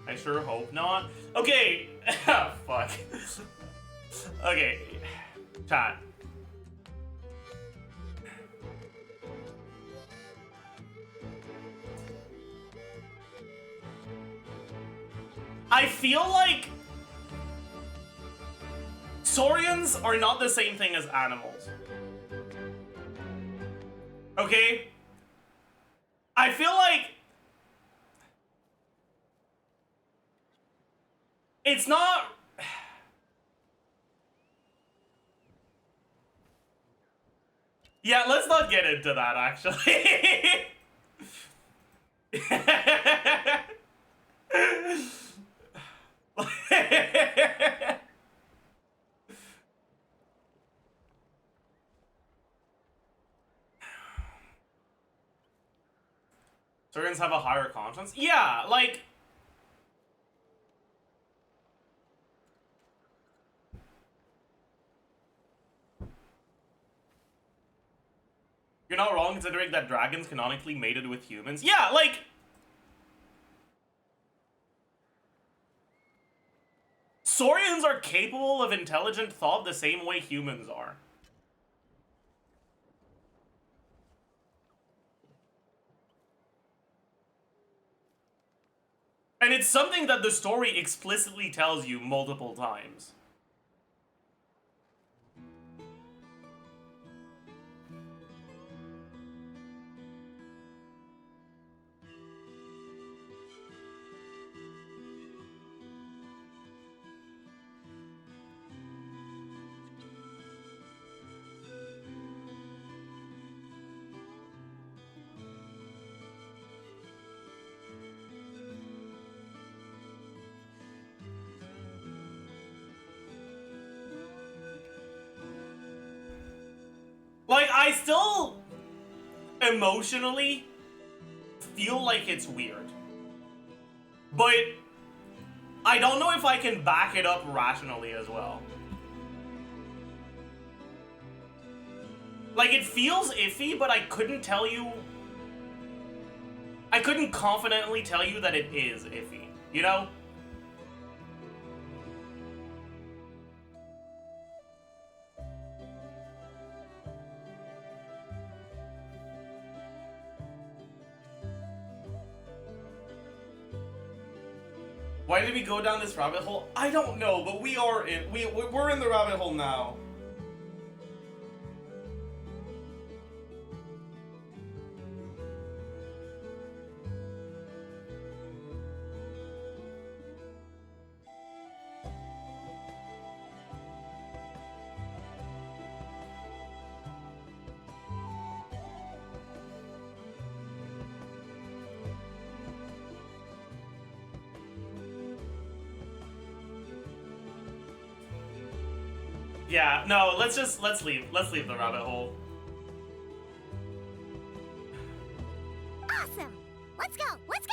I sure hope not. Okay. Fuck. Okay. Chat. I feel like Saurians are not the same thing as animals. Okay? I feel like it's not... Yeah, let's not get into that, actually. Saurians have a higher conscience? Yeah, like... You're not wrong considering that dragons canonically mated with humans. Yeah, like... Saurians are capable of intelligent thought the same way humans are. And it's something that the story explicitly tells you multiple times. Like, I still emotionally feel like it's weird. But I don't know if I can back it up rationally as well. Like, it feels iffy, but I couldn't tell you... I couldn't confidently tell you that it is iffy, you know? Why did we go down this rabbit hole? I don't know, but we're in the rabbit hole now. Yeah, no, let's leave the rabbit hole. Awesome! Let's go! Let's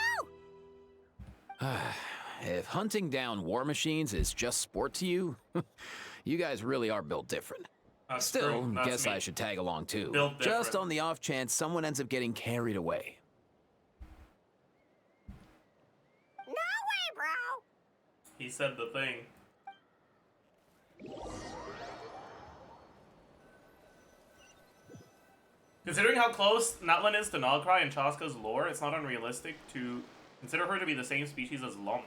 go! If hunting down war machines is just sport to you, you guys really are built different. That's Still, true. That's guess me. I should tag along too. Built Just different. on the off chance someone ends up getting carried away. No way, bro! He said the thing. Considering how close Natlin is to Nalcry and Chaska's lore, it's not unrealistic to consider her to be the same species as Loma.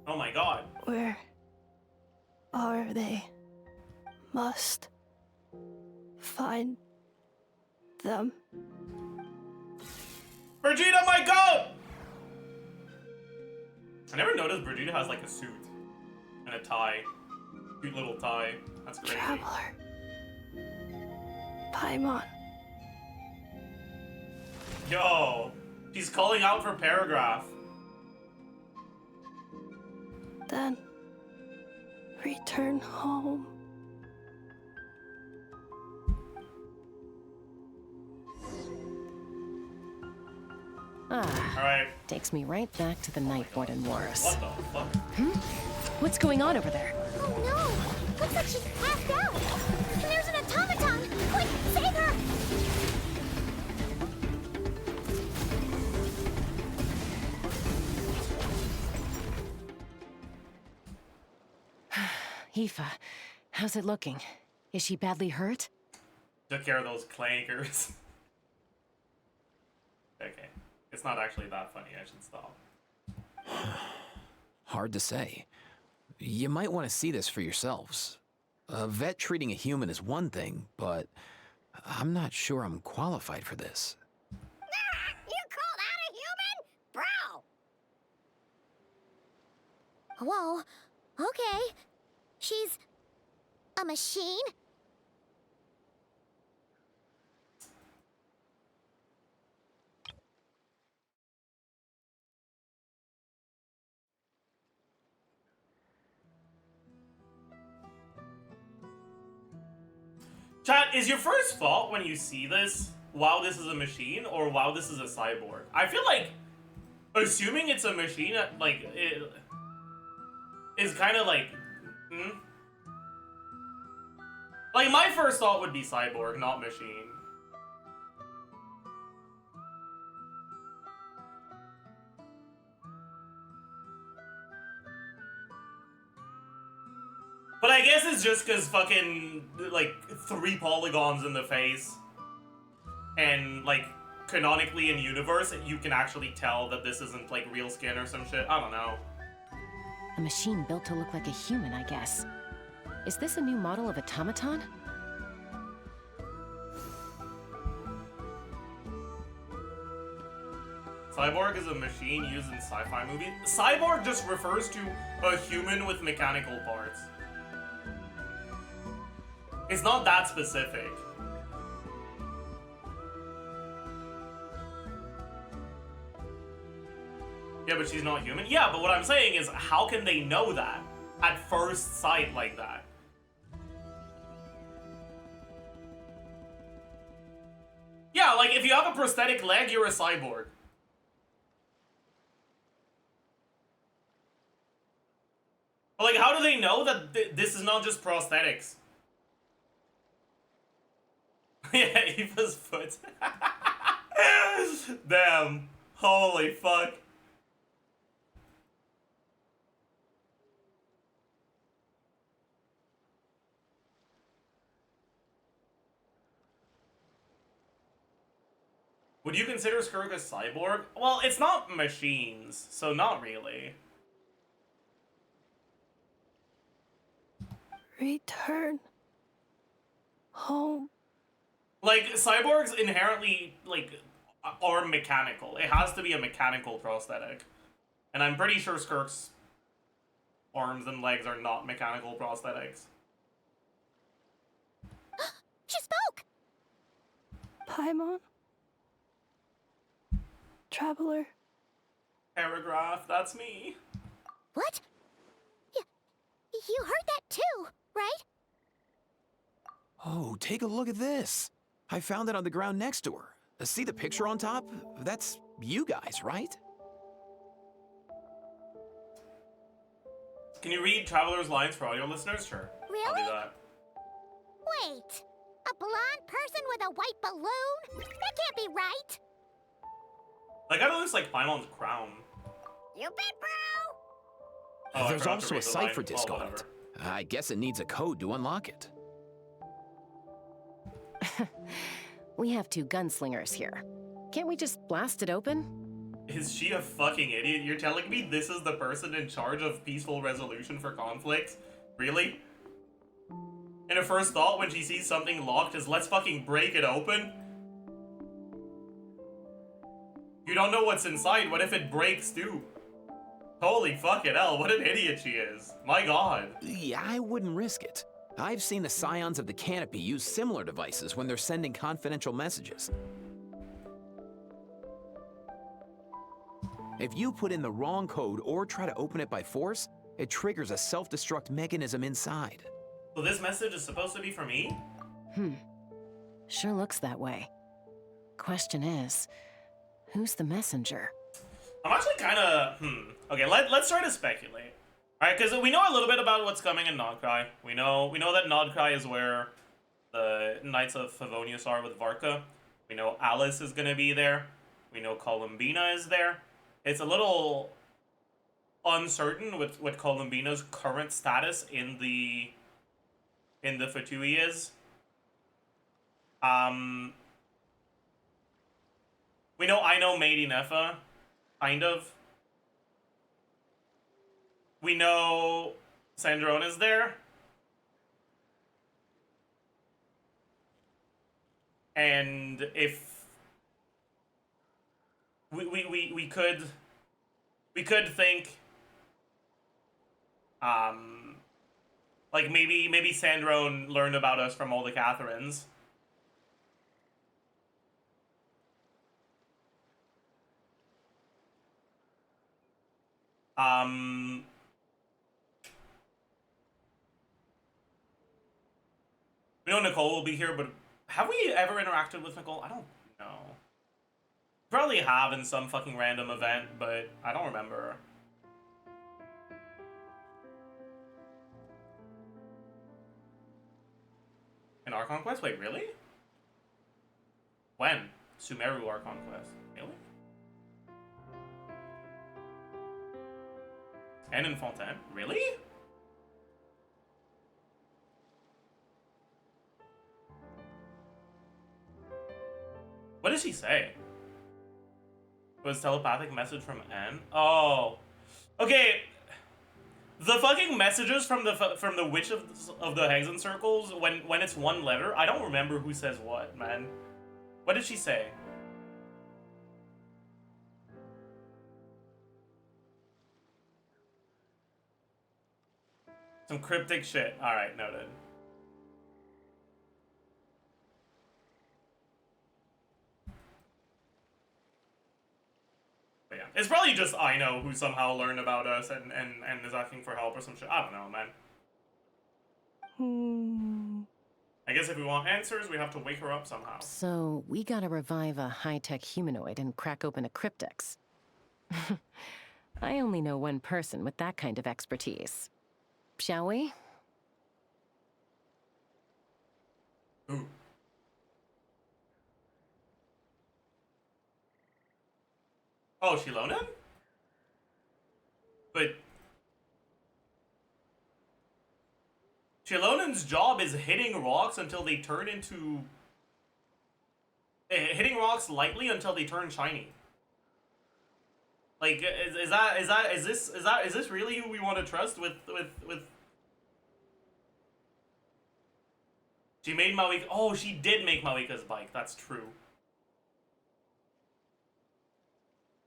Oh my god. Where are they? Must find them. Brigida, my goat! I never noticed Brigida has like a suit and a tie. Cute little tie. That's crazy. Traveler. Paimon. Yo, she's calling out for Paragraph. Then return home. Ah, Alright, takes me right back to the Night Warden Wars. what the fuck? What's going on over there? Oh no! Looks like she's passed out! And there's an automaton! Quick, save her! Aoife, how's it looking? Is she badly hurt? Took care of those clankers. Okay, it's not actually that funny, I should stop. Hard to say. You might want to see this for yourselves. A vet treating a human is one thing, but I'm not sure I'm qualified for this. You call that a human? Bro! Whoa, okay. She's a machine? Chat, is your first thought when you see this, wow, this is a machine, or wow, this is a cyborg? I feel like assuming it's a machine, like, it is kind of like, Like, my first thought would be cyborg, not machine. But I guess it's just because fucking, like, 3 polygons in the face. And, like, canonically in universe, you can actually tell that this isn't, like, real skin or some shit. I don't know. A machine built to look like a human, I guess. Is this a new model of automaton? Cyborg is a machine used in sci-fi movies. Cyborg just refers to a human with mechanical parts. It's not that specific. Yeah, but she's not human? Yeah, but what I'm saying is, how can they know that at first sight like that? Yeah, like, if you have a prosthetic leg, you're a cyborg. But, like, how do they know that this is not just prosthetics? Yeah, Eva's foot. Damn. Holy fuck. Would you consider Skirk a cyborg? Well, it's not machines, so not really. Return home. Like, cyborgs inherently, like, are mechanical. It has to be a mechanical prosthetic. And I'm pretty sure Skirk's arms and legs are not mechanical prosthetics. She spoke! Paimon. Traveler. Paragraph, that's me. What? You heard that too, right? Oh, take a look at this. I found it on the ground next to her. See the picture on top? That's you guys, right? Can you read Traveler's lines for audio listeners? Sure. Really? I'll do that. Wait. A blonde person with a white balloon? That can't be right. That kind of looks like Paimon's crown. You bet, bro! Oh, I There's forgot to also a read the cipher line. disk Oh, on it. whatever. I guess it needs a code to unlock it. We have 2 gunslingers here. Can't we just blast it open? Is she a fucking idiot? You're telling me this is the person in charge of peaceful resolution for conflicts? Really? And her first thought when she sees something locked is, let's fucking break it open? You don't know what's inside, what if it breaks too? Holy fucking hell, what an idiot she is. My god. Yeah, I wouldn't risk it. I've seen the Scions of the Canopy use similar devices when they're sending confidential messages. If you put in the wrong code or try to open it by force, it triggers a self-destruct mechanism inside. So this message is supposed to be for me? Sure looks that way. Question is, who's the messenger? I'm actually kinda, Okay, let's try to speculate. Alright, because we know a little bit about what's coming in Nodcry. We know that Nodcry is where the Knights of Favonius are with Varka. We know Alice is gonna be there. We know Columbina is there. It's a little uncertain with what Columbina's current status in the Fatui is. We know I know Mady Nefa, kind of. We know Sandrone is there. And if we could think like maybe Sandrone learned about us from all the Catherines. We know Nicole will be here, but have we ever interacted with Nicole? I don't know. Probably have in some fucking random event, but I don't remember. An Archon quest? Wait, really? When? Sumeru Archon quest. Really? And in Fontaine? Really? What did she say? It was telepathic message from N? Oh. Okay. The fucking messages from the Witch of the Hexen Circles, when it's one letter, I don't remember who says what, man. What did she say? Some cryptic shit. Alright, noted. But yeah. It's probably just I know who somehow learned about us and is asking for help or some shit. I don't know, man. I guess if we want answers, we have to wake her up somehow. So, we gotta revive a high-tech humanoid and crack open a cryptex. I only know one person with that kind of expertise. Shall we? Ooh. Oh, Shilonen? But Shilonen's job is hitting rocks until they turn into hitting rocks lightly until they turn shiny. Like, is this really who we want to trust with She made Mawika. Oh, she did make Mawika's bike. That's true.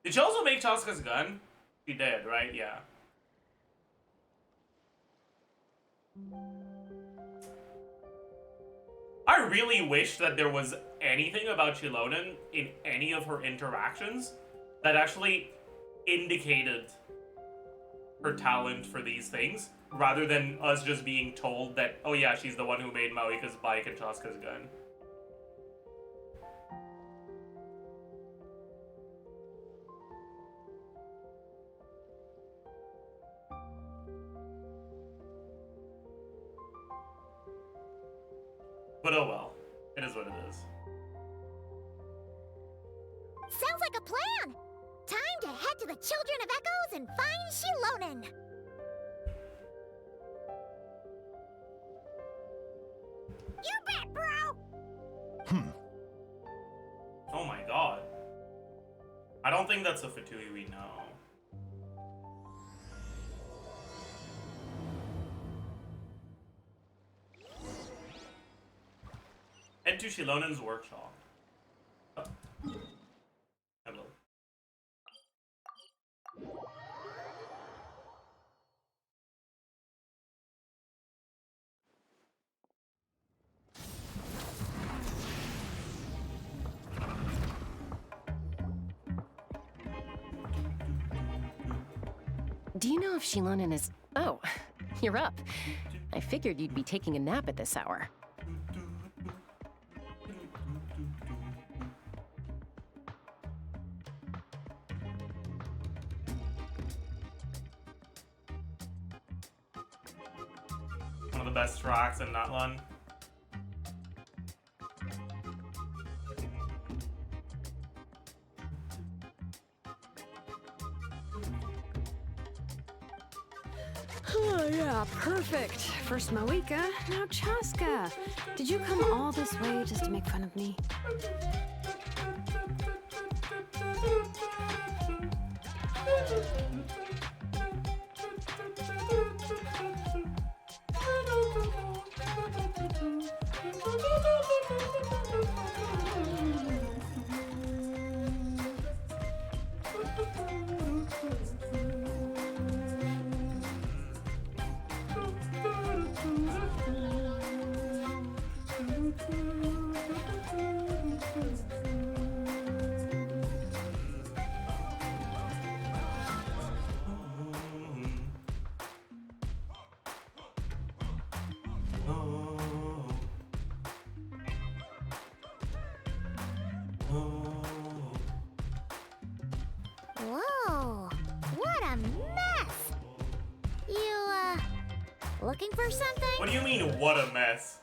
Did she also make Chaska's gun? She did, right? Yeah. I really wish that there was anything about Shilonen in any of her interactions that actually indicated her talent for these things, rather than us just being told that, oh yeah, she's the one who made Mawika's bike and Chaska's gun. But oh well. It is what it is. Sounds like a plan! Time to head to the Children of Echoes and find Shilonen! You bet, bro! Oh my god. I don't think that's a Fatui we know. Head to Shilonen's workshop. Oh. Hello. Do you know if Shilonen is... Oh, you're up. I figured you'd be taking a nap at this hour. One of the best tracks in Natlan. Oh, yeah, perfect. First Mawika, now Chaska. Did you come all this way just to make fun of me? Looking for something? What do you mean, what a mess?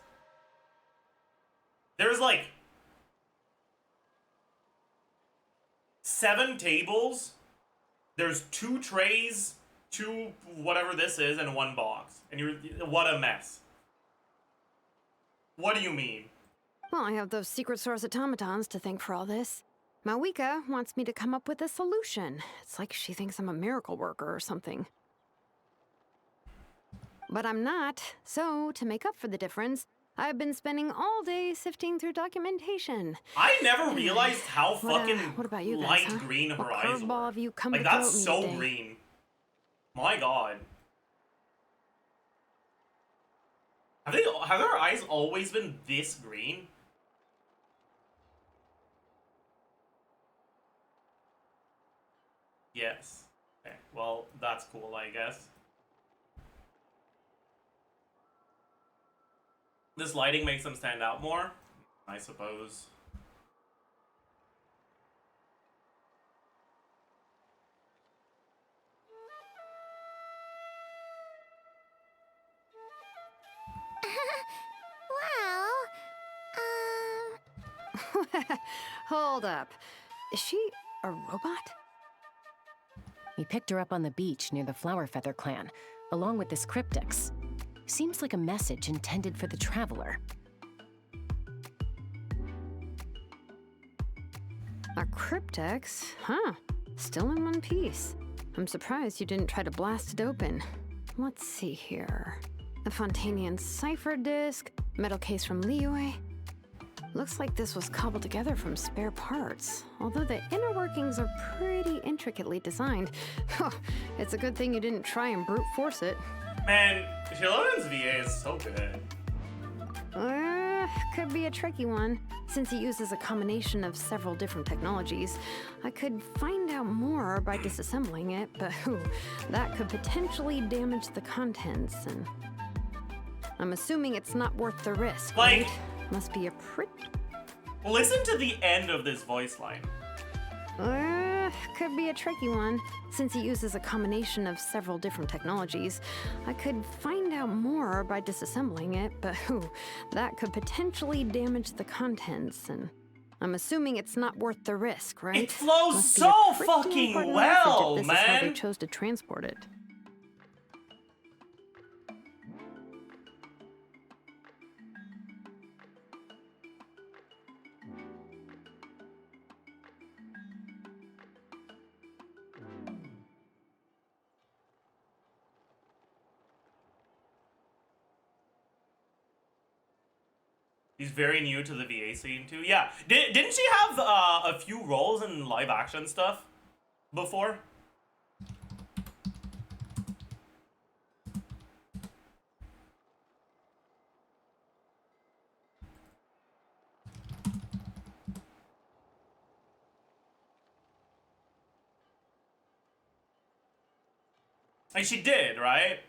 There's like 7 tables. There's 2 trays, 2 whatever this is, and 1 box. And you're, what a mess. What do you mean? Well, I have those secret source automatons to thank for all this. Mawika wants me to come up with a solution. It's like she thinks I'm a miracle worker or something. But I'm not, so to make up for the difference, I've been spending all day sifting through documentation. I never realized how fucking what about you guys, light huh? green her What eyes curveball were. have you come Like, to that's throw at me so today? green. My god. Have their eyes always been this green? Yes. Okay, well, that's cool, I guess. This lighting makes them stand out more, I suppose. Well, Hold up. Is she a robot? We picked her up on the beach near the Flower Feather clan, along with this cryptix. Seems like a message intended for the traveler. A cryptex? Huh. Still in one piece. I'm surprised you didn't try to blast it open. Let's see here. A Fontanian cipher disk, metal case from Liyue. Looks like this was cobbled together from spare parts, although the inner workings are pretty intricately designed. It's a good thing you didn't try and brute force it. Man, Shilonen's VA is so good. Could be a tricky one, since it uses a combination of several different technologies. I could find out more by disassembling it, but that could potentially damage the contents, and I'm assuming it's not worth the risk, Like, right? Must be a pretty... listen to the end of this voice line. Could be a tricky one, since it uses a combination of several different technologies. I could find out more by disassembling it, but that could potentially damage the contents, and I'm assuming it's not worth the risk, right? It flows Must be so a pretty fucking important well, message if this is how they man. chose to transport it. He's very new to the VA scene too. Yeah, didn't she have a few roles in live action stuff before? Like, she did, right?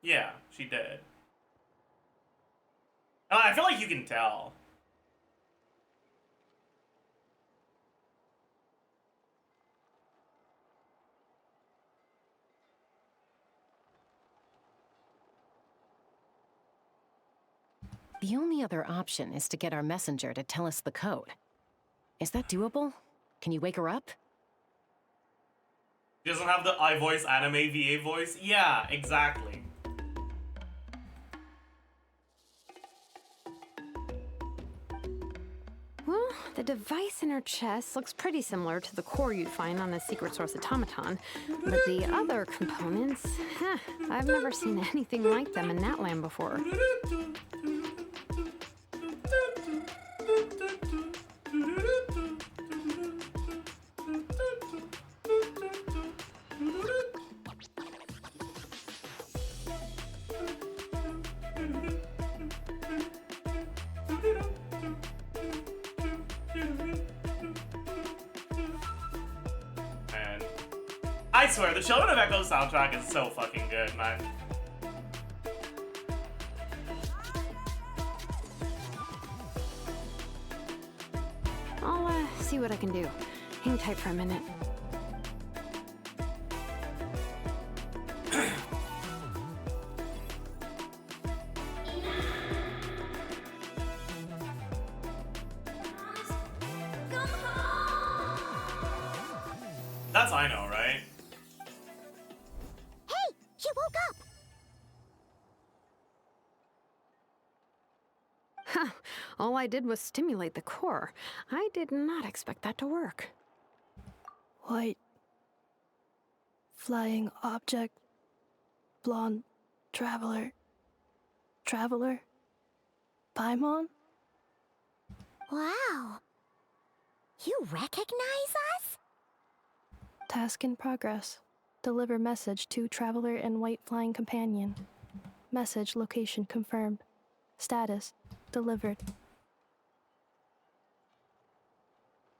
Yeah, she did. I feel like you can tell. The only other option is to get our messenger to tell us the code. Is that doable? Can you wake her up? She doesn't have the iVoice anime VA voice? Yeah, exactly. Well, the device in her chest looks pretty similar to the core you'd find on a secret source automaton, but the other components, I've never seen anything like them in that land before. And I swear, the Children of Echo soundtrack is so fucking good, man. I'll see what I can do. Hang tight for a minute. That's I know, right? Hey, she woke up! Huh. All I did was stimulate the core. I did not expect that to work. White. Flying object. Blonde. Traveler. Traveler. Paimon? Wow. You recognize us? Task in progress. Deliver message to Traveler and White Flying Companion. Message location confirmed. Status delivered.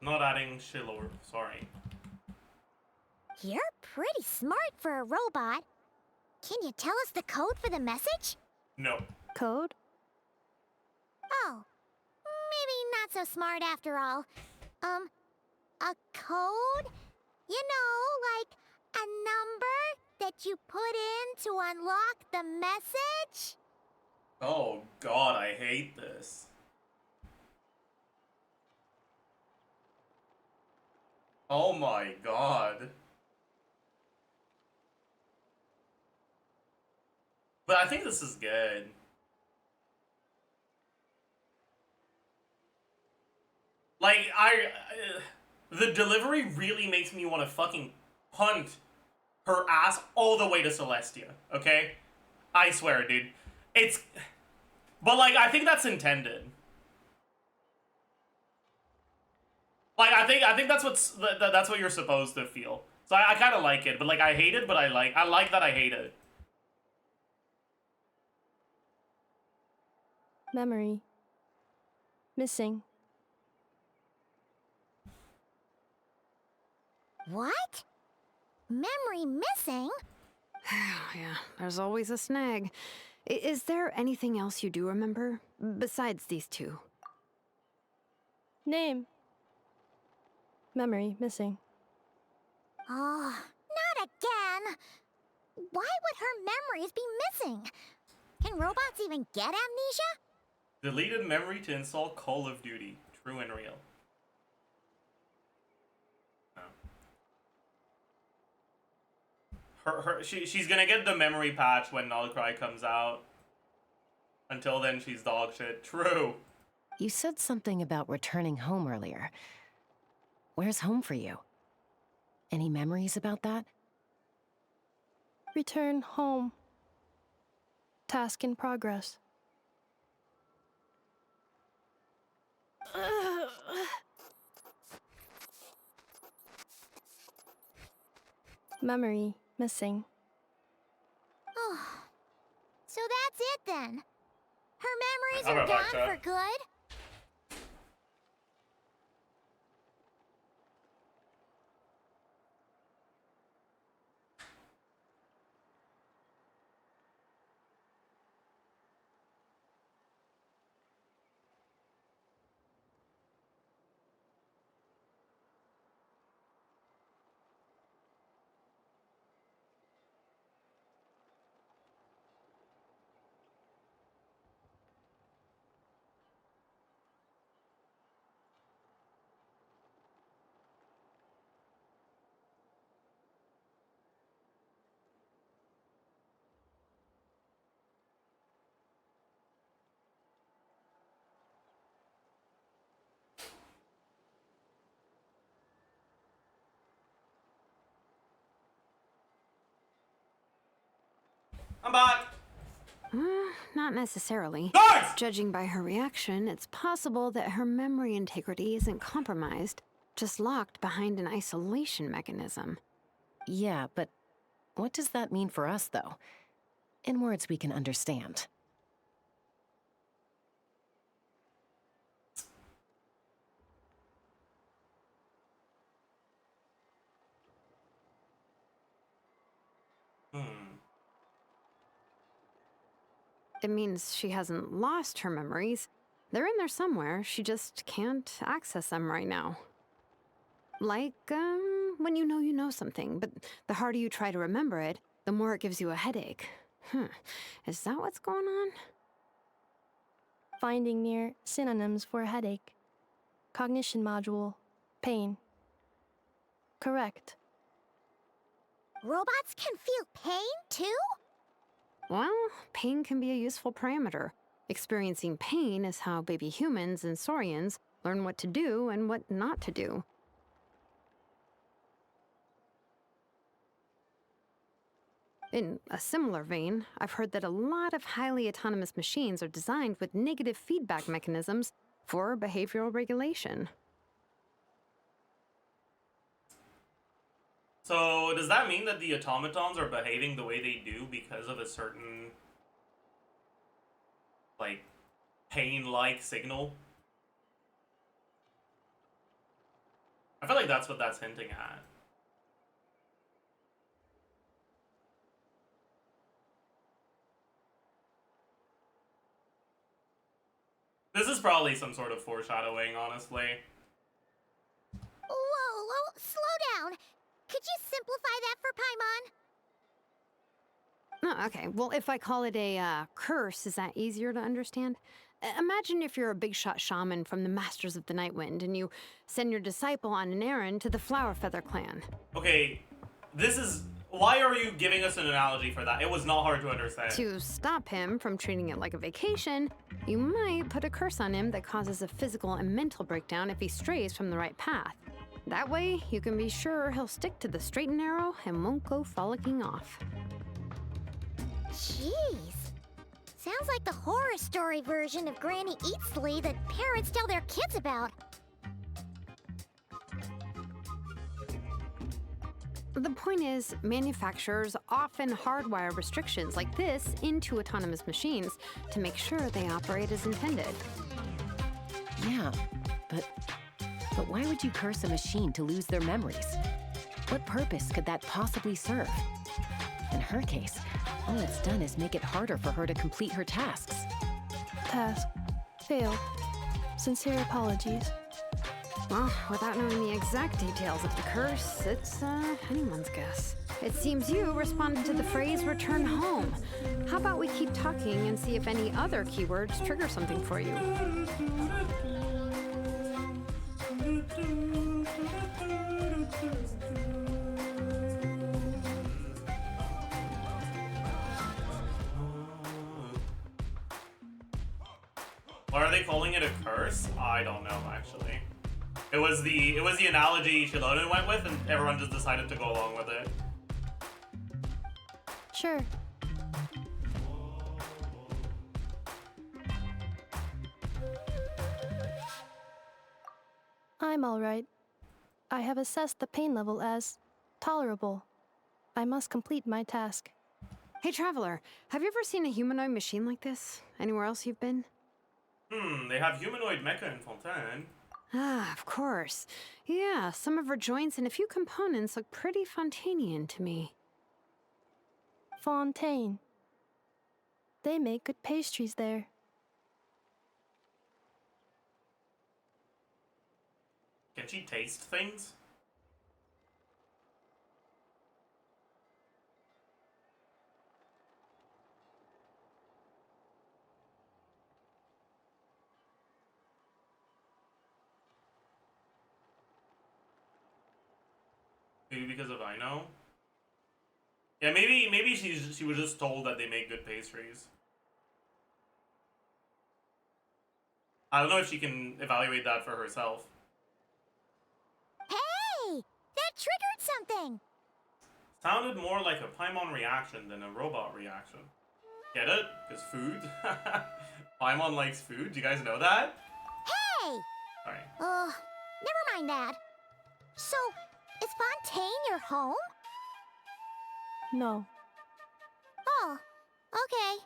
Not adding Shilor, sorry. You're pretty smart for a robot. Can you tell us the code for the message? No. Code? Oh, maybe not so smart after all. A code? You know, like a number that you put in to unlock the message? Oh god, I hate this. Oh my god. But I think this is good. Like, the delivery really makes me want to fucking punt her ass all the way to Celestia, okay? I swear, dude. It's... But, like, I think that's intended. Like, I think that's what you're supposed to feel. So I kind of like it, but, like, I hate it, but I like that I hate it. Memory. Missing. What? Memory missing? Yeah, there's always a snag. Is there anything else you do remember? Besides these two? Name. Memory missing. Oh, not again. Why would her memories be missing? Can robots even get amnesia? Deleted memory to install Call of Duty. True and real. She's gonna get the memory patch when Nullcry comes out. Until then, she's dog shit. True. You said something about returning home earlier. Where's home for you? Any memories about that? Return home. Task in progress. Memory missing. Oh, so that's it then. Her memories How are about gone that? for good? I'm back. Not necessarily. Guys! Judging by her reaction, it's possible that her memory integrity isn't compromised, just locked behind an isolation mechanism. Yeah, but what does that mean for us, though? In words we can understand. It means she hasn't lost her memories. They're in there somewhere, she just can't access them right now. Like, when you know something, but the harder you try to remember it, the more it gives you a headache. Is that what's going on? Finding near synonyms for headache. Cognition module. Pain. Correct. Robots can feel pain, too? Well, pain can be a useful parameter. Experiencing pain is how baby humans and saurians learn what to do and what not to do. In a similar vein, I've heard that a lot of highly autonomous machines are designed with negative feedback mechanisms for behavioral regulation. So, does that mean that the automatons are behaving the way they do because of a certain, like, pain-like signal? I feel like that's what that's hinting at. This is probably some sort of foreshadowing, honestly. Whoa, slow down. Could you simplify that for Paimon? Oh, okay. Well, if I call it a curse, is that easier to understand? Imagine if you're a big shot shaman from the Masters of the Nightwind and you send your disciple on an errand to the Flower Feather clan. Okay, this is... Why are you giving us an analogy for that? It was not hard to understand. To stop him from treating it like a vacation, you might put a curse on him that causes a physical and mental breakdown if he strays from the right path. That way, you can be sure he'll stick to the straight and narrow and won't go frolicking off. Jeez. Sounds like the horror story version of Granny Eatsley that parents tell their kids about. The point is, manufacturers often hardwire restrictions like this into autonomous machines to make sure they operate as intended. Yeah, but why would you curse a machine to lose their memories? What purpose could that possibly serve? In her case, all it's done is make it harder for her to complete her tasks. Task. Failed. Sincere apologies. Well, without knowing the exact details of the curse, it's anyone's guess. It seems you responded to the phrase return home. How about we keep talking and see if any other keywords trigger something for you? Why are they calling it a curse? I don't know, actually. It was the analogy Shilonen went with, and everyone just decided to go along with it. Sure. I'm all right. I have assessed the pain level as tolerable. I must complete my task. Hey, Traveler, have you ever seen a humanoid machine like this? Anywhere else you've been? They have humanoid mecha in Fontaine. Ah, of course. Yeah, some of her joints and a few components look pretty Fontanian to me. Fontaine. They make good pastries there. Can she taste things? Maybe because of I know. Yeah, maybe she was just told that they make good pastries. I don't know if she can evaluate that for herself. Hey! That triggered something! Sounded more like a Paimon reaction than a robot reaction. Get it? Because food? Paimon likes food? Do you guys know that? Hey! Sorry. Never mind that. So, is Fontaine your home? No. Oh, okay.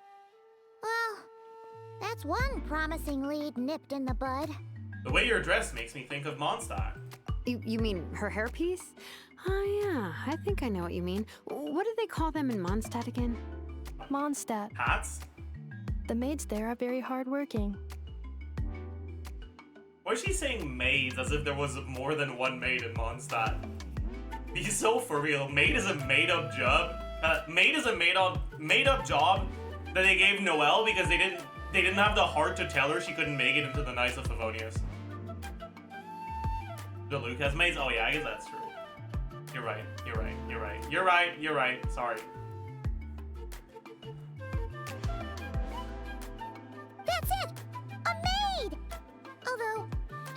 Well, that's one promising lead nipped in the bud. The way you're dressed makes me think of Mondstadt. You mean her hairpiece? Oh yeah, I think I know what you mean. What do they call them in Mondstadt again? Mondstadt. Hats? The maids there are very hardworking. Why is she saying maids as if there was more than one maid in Mondstadt? Be so for real. Maid is a made-up job. Maid is a made-up job that they gave Noelle because they didn't have the heart to tell her she couldn't make it into the Knights of Favonius. The Luke has maids? Oh yeah, I guess that's true. You're right. You're right. You're right. You're right. You're right. Sorry. That's it! A maid! Although,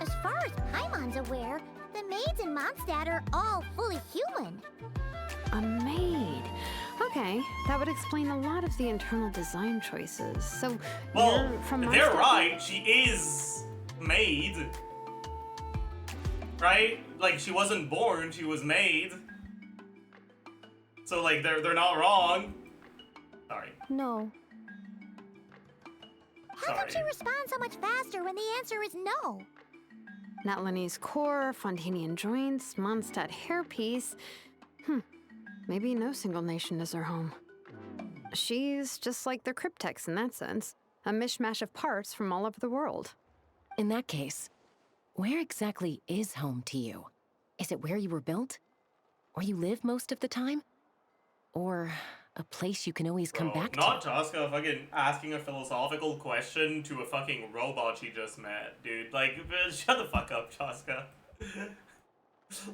as far as Paimon's aware, the maids in Mondstadt are all fully human. A maid. Okay, that would explain a lot of the internal design choices. So, well, you're from they're Mondstadt? right. She is made. Right? Like, she wasn't born, she was made. So, like, they're not wrong. Sorry. No. How come she responds so much faster when the answer is no? Natlanese core, Fontanian joints, Mondstadt hairpiece. Maybe no single nation is her home. She's just like the Cryptex in that sense. A mishmash of parts from all over the world. In that case, where exactly is home to you? Is it where you were built? Where you live most of the time? Or a place you can always come back to? Not Chaska fucking asking a philosophical question to a fucking robot she just met, dude. Like, shut the fuck up, Chaska.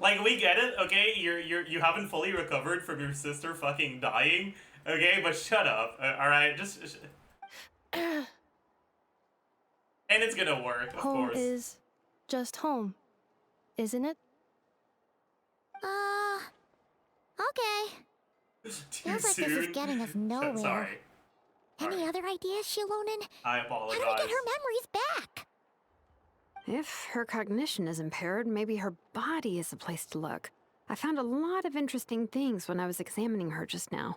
Like, we get it, okay? You haven't fully recovered from your sister fucking dying, okay? But shut up, alright? Just and it's gonna work, of Home course. is just home, isn't it? Okay. Too Feels like soon. this is getting us nowhere. Sorry. Any other ideas, Shilonen? I How apologize. do we get her memories back? If her cognition is impaired, maybe her body is the place to look. I found a lot of interesting things when I was examining her just now.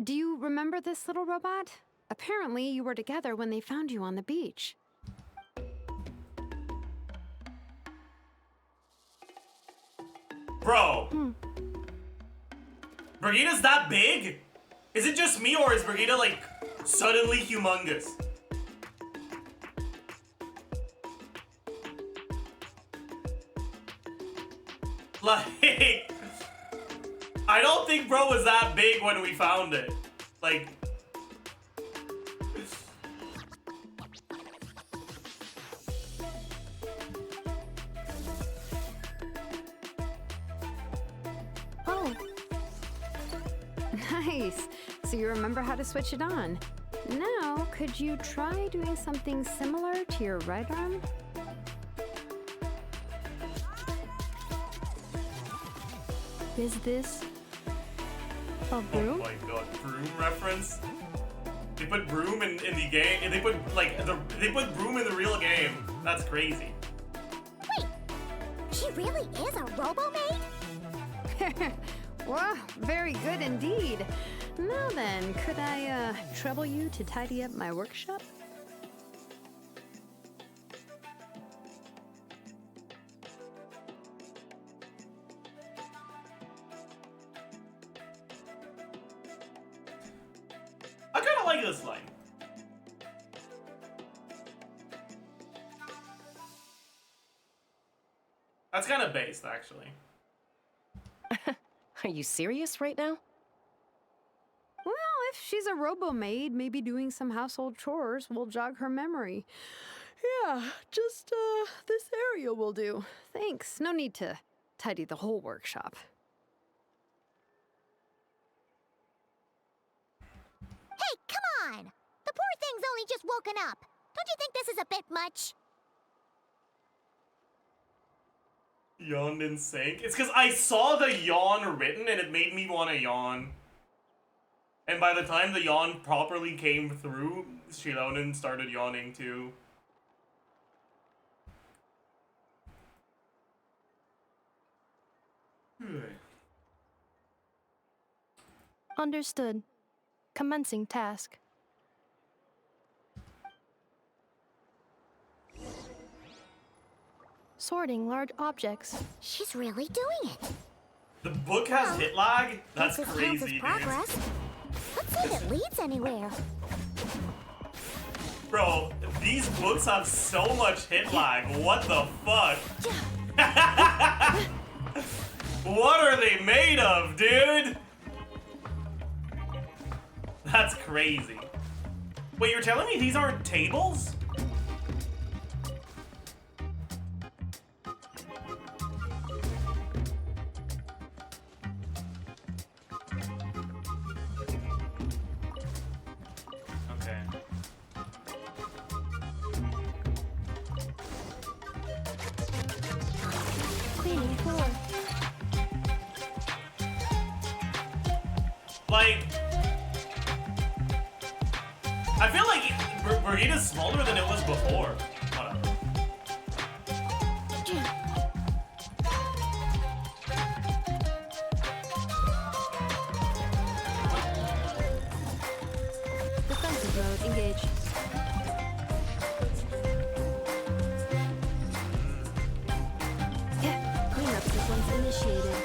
Do you remember this little robot? Apparently, you were together when they found you on the beach. Bro! Brigida's that big? Is it just me, or is Brigida, like, suddenly humongous? Like, I don't think bro was that big when we found it. Like, Oh, Nice. So you remember how to switch it on. Now, could you try doing something similar to your right arm? is this a oh broom? my god, broom reference? They put broom in the game, they put, like, they put broom in the real game. That's crazy. Wait, she really is a robo-maid? Wow, very good indeed. Now then, could I trouble you to tidy up my workshop? I kind of like this line. That's kind of based, actually. Are you serious right now? Well, if she's a robo-maid, maybe doing some household chores will jog her memory. Yeah, just, this area will do. Thanks. No need to tidy the whole workshop. Hey, come on! The poor thing's only just woken up. Don't you think this is a bit much? Yawned in sync? It's because I saw the yawn written and it made me want to yawn. And by the time the yawn properly came through, Shilonen started yawning too. Understood. Commencing task. Sorting large objects. She's really doing it. The book has hit lag? That's This counts as crazy, dude. progress. Let's see if it leads anywhere. Bro, these books have so much hit lag. What the fuck? What are they made of, dude? That's crazy. Wait, you're telling me these aren't tables? Okay. Cleaning floor. Like, I feel like Burrito's smaller than it was before. Whatever. Defensive mode engaged. Yeah, cleanup sequence initiated.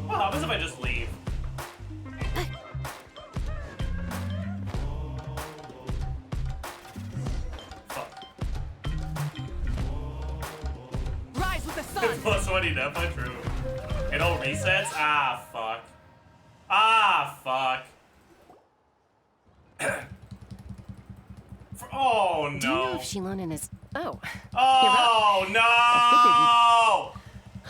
What happens if I just leave? Fuck. Rise with the sun! Plus 20, definitely true. It all resets? Ah, fuck. Ah, fuck. Oh, no. Do you know if Shilonen is... Oh. Oh, no!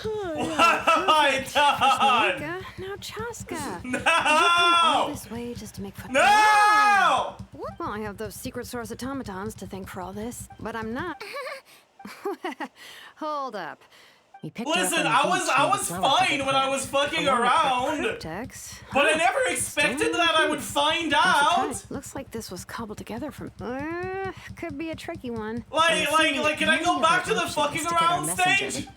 What have I done? Mika, now Chaska. No! Did you come all this way just to make fun? No! Well, I have those secret source automatons to thank for all this, but I'm not. Hold up. We picked her up Listen, on I the was beach near the flower fine bed when I plant. was fucking Along with the around, cryptex. but I never expected that I would find out. Looks like this was cobbled together from. Could be a tricky one. Like, can I go back to the fucking to get our around messenger. stage?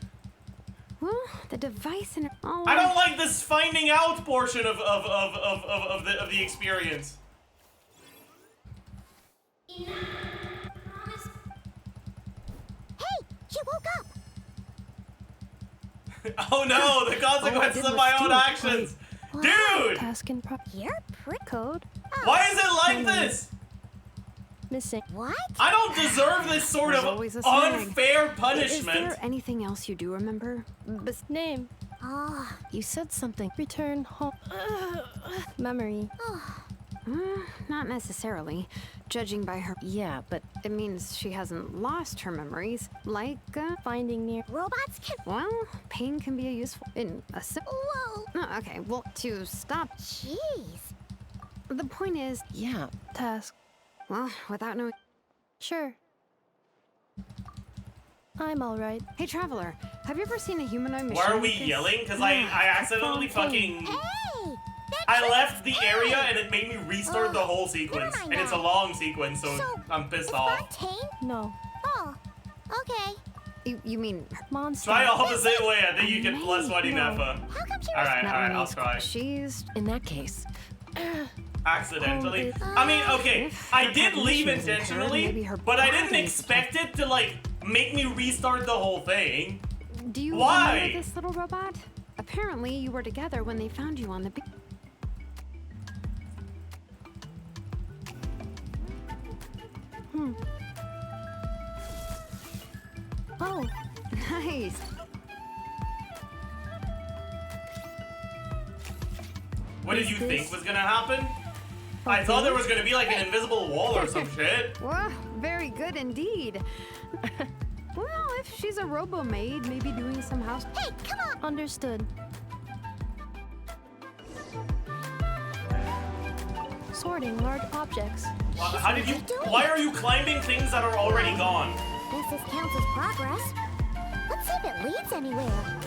Well, the device and all. I don't like this finding out portion of the experience. Hey, you woke up. Oh no, the consequences of my own actions. Dude! Task in You're pretty code. Why is it like this? Missing. What? I don't deserve this sort There's of always a snag. unfair Is punishment. there anything else you do remember? Name. Oh, You said something. Return home. Memory. Not necessarily. Judging by her, Yeah, but it means she hasn't lost her memories. Like, Finding near. robots can. well, pain can be a useful in a Whoa. Oh, okay, well, to stop. Jeez. The point is, yeah. Task. well, without knowing. Sure. I'm alright. Hey, traveler, have you ever seen a humanoid machine? Why are we like this? yelling? Because I accidentally fucking... Hey. I left the area and it made me restart the whole sequence. never mind And it's a that. long sequence, so So, I'm pissed Is off. Fontaine? No. Oh, okay. You mean Monster. Try opposite way, I think you get plus 20 No. Nefa. How come she was Alright, not I'll released? try. She's In that case, Accidentally. Oh, I mean, okay, If I her did leave cognition is impaired, intentionally, maybe her but I didn't body expect it to, like, make me restart the whole thing. Do you Why? remember this little robot? Apparently, you were together when they found you on the beach. Oh, Nice. What did you think this- was gonna happen? I thought there was gonna be, like, an invisible wall or some shit. Well, very good indeed. Well, if she's a robo-maid, maybe doing some house. Hey, come on. understood. Sorting large objects. How did you... Why are you climbing things that are already gone? Guess this counts as progress. Let's see if it leads anywhere.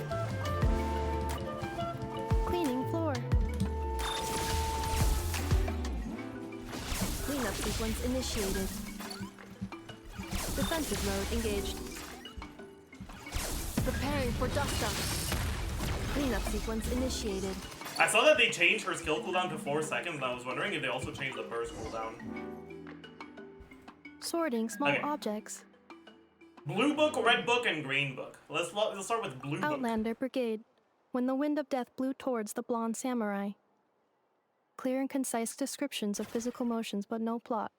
Cleaning floor. Cleanup sequence initiated. Defensive mode engaged. Preparing for dust up. Cleanup sequence initiated. I saw that they changed her skill cooldown to 4 seconds, and I was wondering if they also changed the burst cooldown. sorting small Okay. objects. Blue book, red book, and green book. Let's start with blue book. Outlander Brigade. When the wind of death blew towards the blonde samurai. Clear and concise descriptions of physical motions but no plot.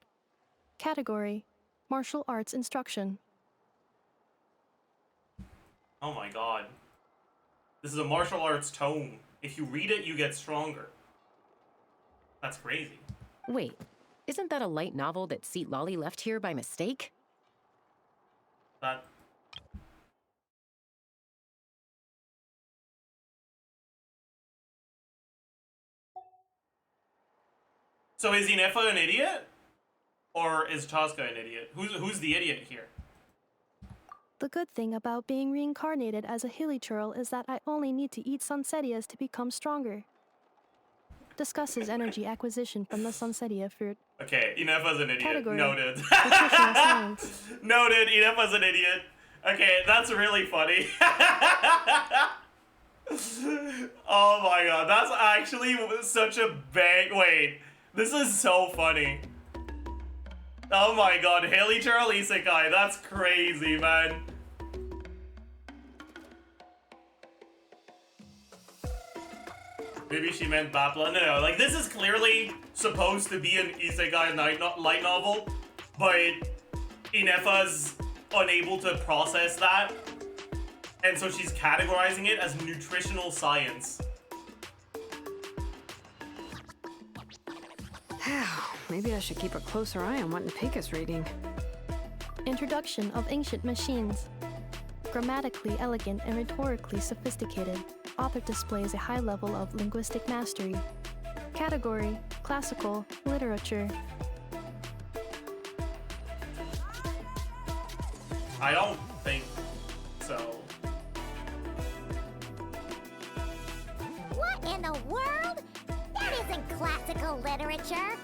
Category: Martial arts instruction. Oh my god. This is a martial arts tome. If you read it, you get stronger. That's crazy. Wait, isn't that a light novel that Seat Lolly left here by mistake? That. So is Inefa an idiot? Or is Chaska an idiot? Who's the idiot here? The good thing about being reincarnated as a hilly churl is that I only need to eat sunsetias to become stronger. Discusses energy acquisition from the sunsetia fruit. Okay, Inefa's an idiot. Category: Noted. Nutritional science. Noted, Inefa's an idiot. Okay, that's really funny. Oh my god, that's actually such a bang. Wait, this is so funny. Oh my god, Haley Churl Isekai, that's crazy, man. Maybe she meant Bapla. No, like this is clearly supposed to be an Isekai light novel, but Inefa's unable to process that, and so she's categorizing it as nutritional science. Maybe I should keep a closer eye on what Napika's reading. Introduction of ancient machines. Grammatically elegant and rhetorically sophisticated, author displays a high level of linguistic mastery. Category: Classical literature. I don't think so. What in the world? That isn't classical literature.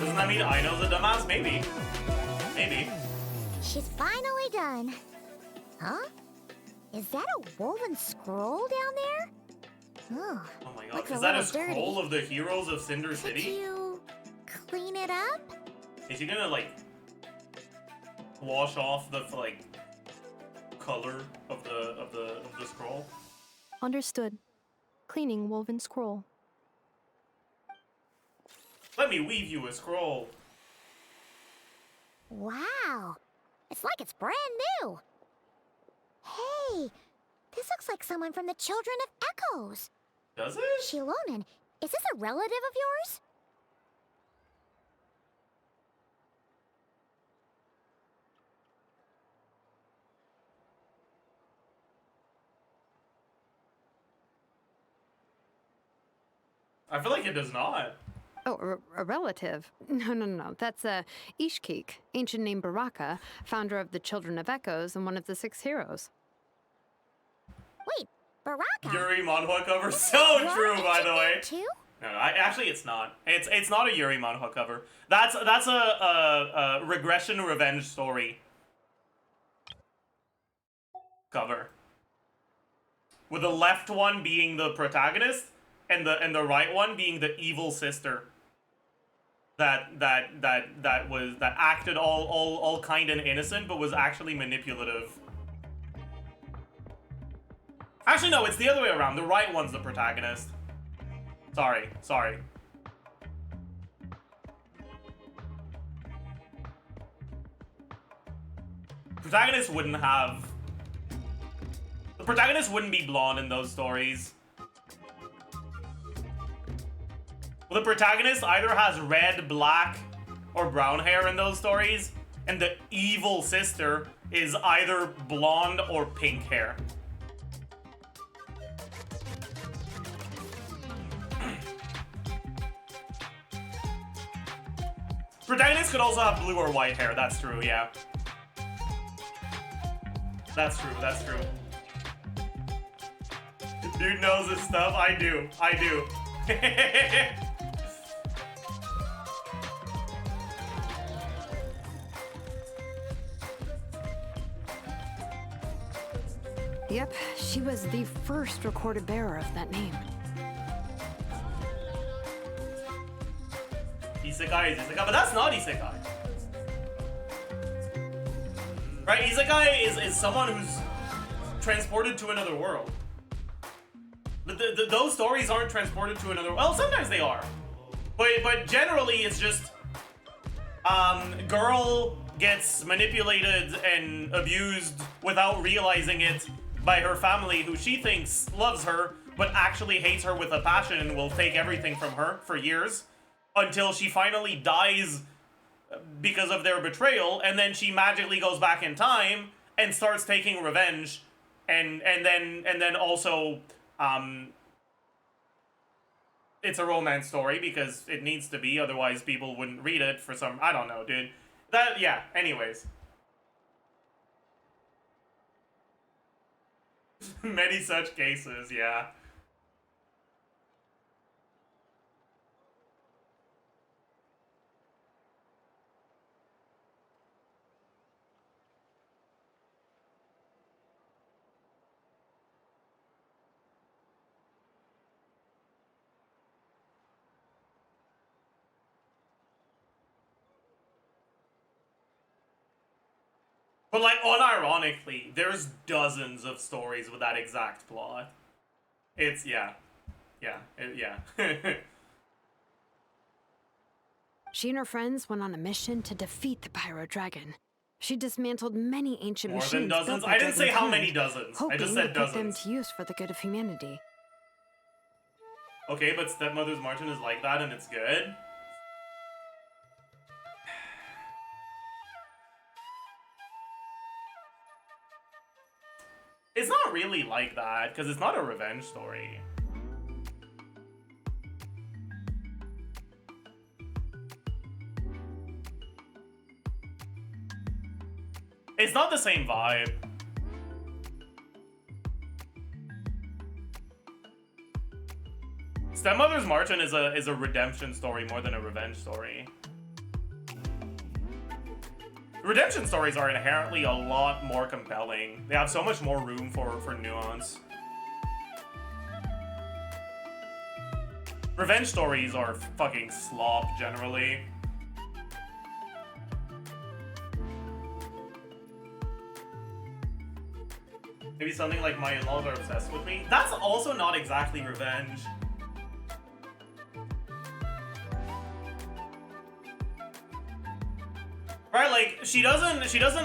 Doesn't that mean Aino's a dumbass? Maybe. Maybe. She's finally done. Huh? Is that a woven scroll down there? Oh, Oh my god, looks is that a little dirty. scroll of the heroes of Cinder Could City? you clean it up? Is she gonna like wash off the like color of the scroll? Understood. Cleaning woven scroll. Let me weave you a scroll. Wow. It's like it's brand new. Hey, this looks like someone from the Children of Echoes. Does it? Shilonen, is this a relative of yours? I feel like it does not. Oh, a relative? No. That's Ishkik, ancient name Baraka, founder of the Children of Echoes and one of the 6 heroes. Wait, Baraka? Yuri manhwa cover, so You're true, by ancient the way. name Too? No, actually, it's not. It's not a Yuri manhwa cover. That's a regression revenge story cover, with the left one being the protagonist and the right one being the evil sister that acted all kind and innocent but was actually manipulative. Actually, no, it's the other way around. The right one's the protagonist. Sorry. The protagonist wouldn't be blonde in those stories. Well, the protagonist either has red, black, or brown hair in those stories, and the evil sister is either blonde or pink hair. Protagonist could also have blue or white hair, that's true, yeah. That's true. Dude knows his stuff, I do. Yep, she was the first recorded bearer of that name. Isekai is isekai, but that's not isekai. Right? Isekai is someone who's transported to another world. Those stories aren't transported to another. Well, sometimes they are, but generally it's just girl gets manipulated and abused without realizing it by her family, who she thinks loves her, but actually hates her with a passion and will take everything from her for years, until she finally dies because of their betrayal, and then she magically goes back in time and starts taking revenge, and then also it's a romance story because it needs to be, otherwise people wouldn't read it for some, I don't know, dude. That, yeah, anyways. Many such cases, yeah. But, like, unironically, there's dozens of stories with that exact plot. It's, yeah. Yeah. Yeah. She and her friends went on a mission to defeat the Pyro Dragon. She dismantled many ancient More machines. than dozens? Built by I didn't say how dragonkind, many dozens. I just hoping said to put them dozens. to use for the good of humanity. Okay, but Stepmother's Martin is like that and it's good? It's not really like that, because it's not a revenge story. It's not the same vibe. Stepmother's Martin is a redemption story more than a revenge story. Redemption stories are inherently a lot more compelling. They have so much more room for nuance. Revenge stories are fucking slop, generally. Maybe something like my in-laws are obsessed with me. That's also not exactly revenge. Right, like, she doesn't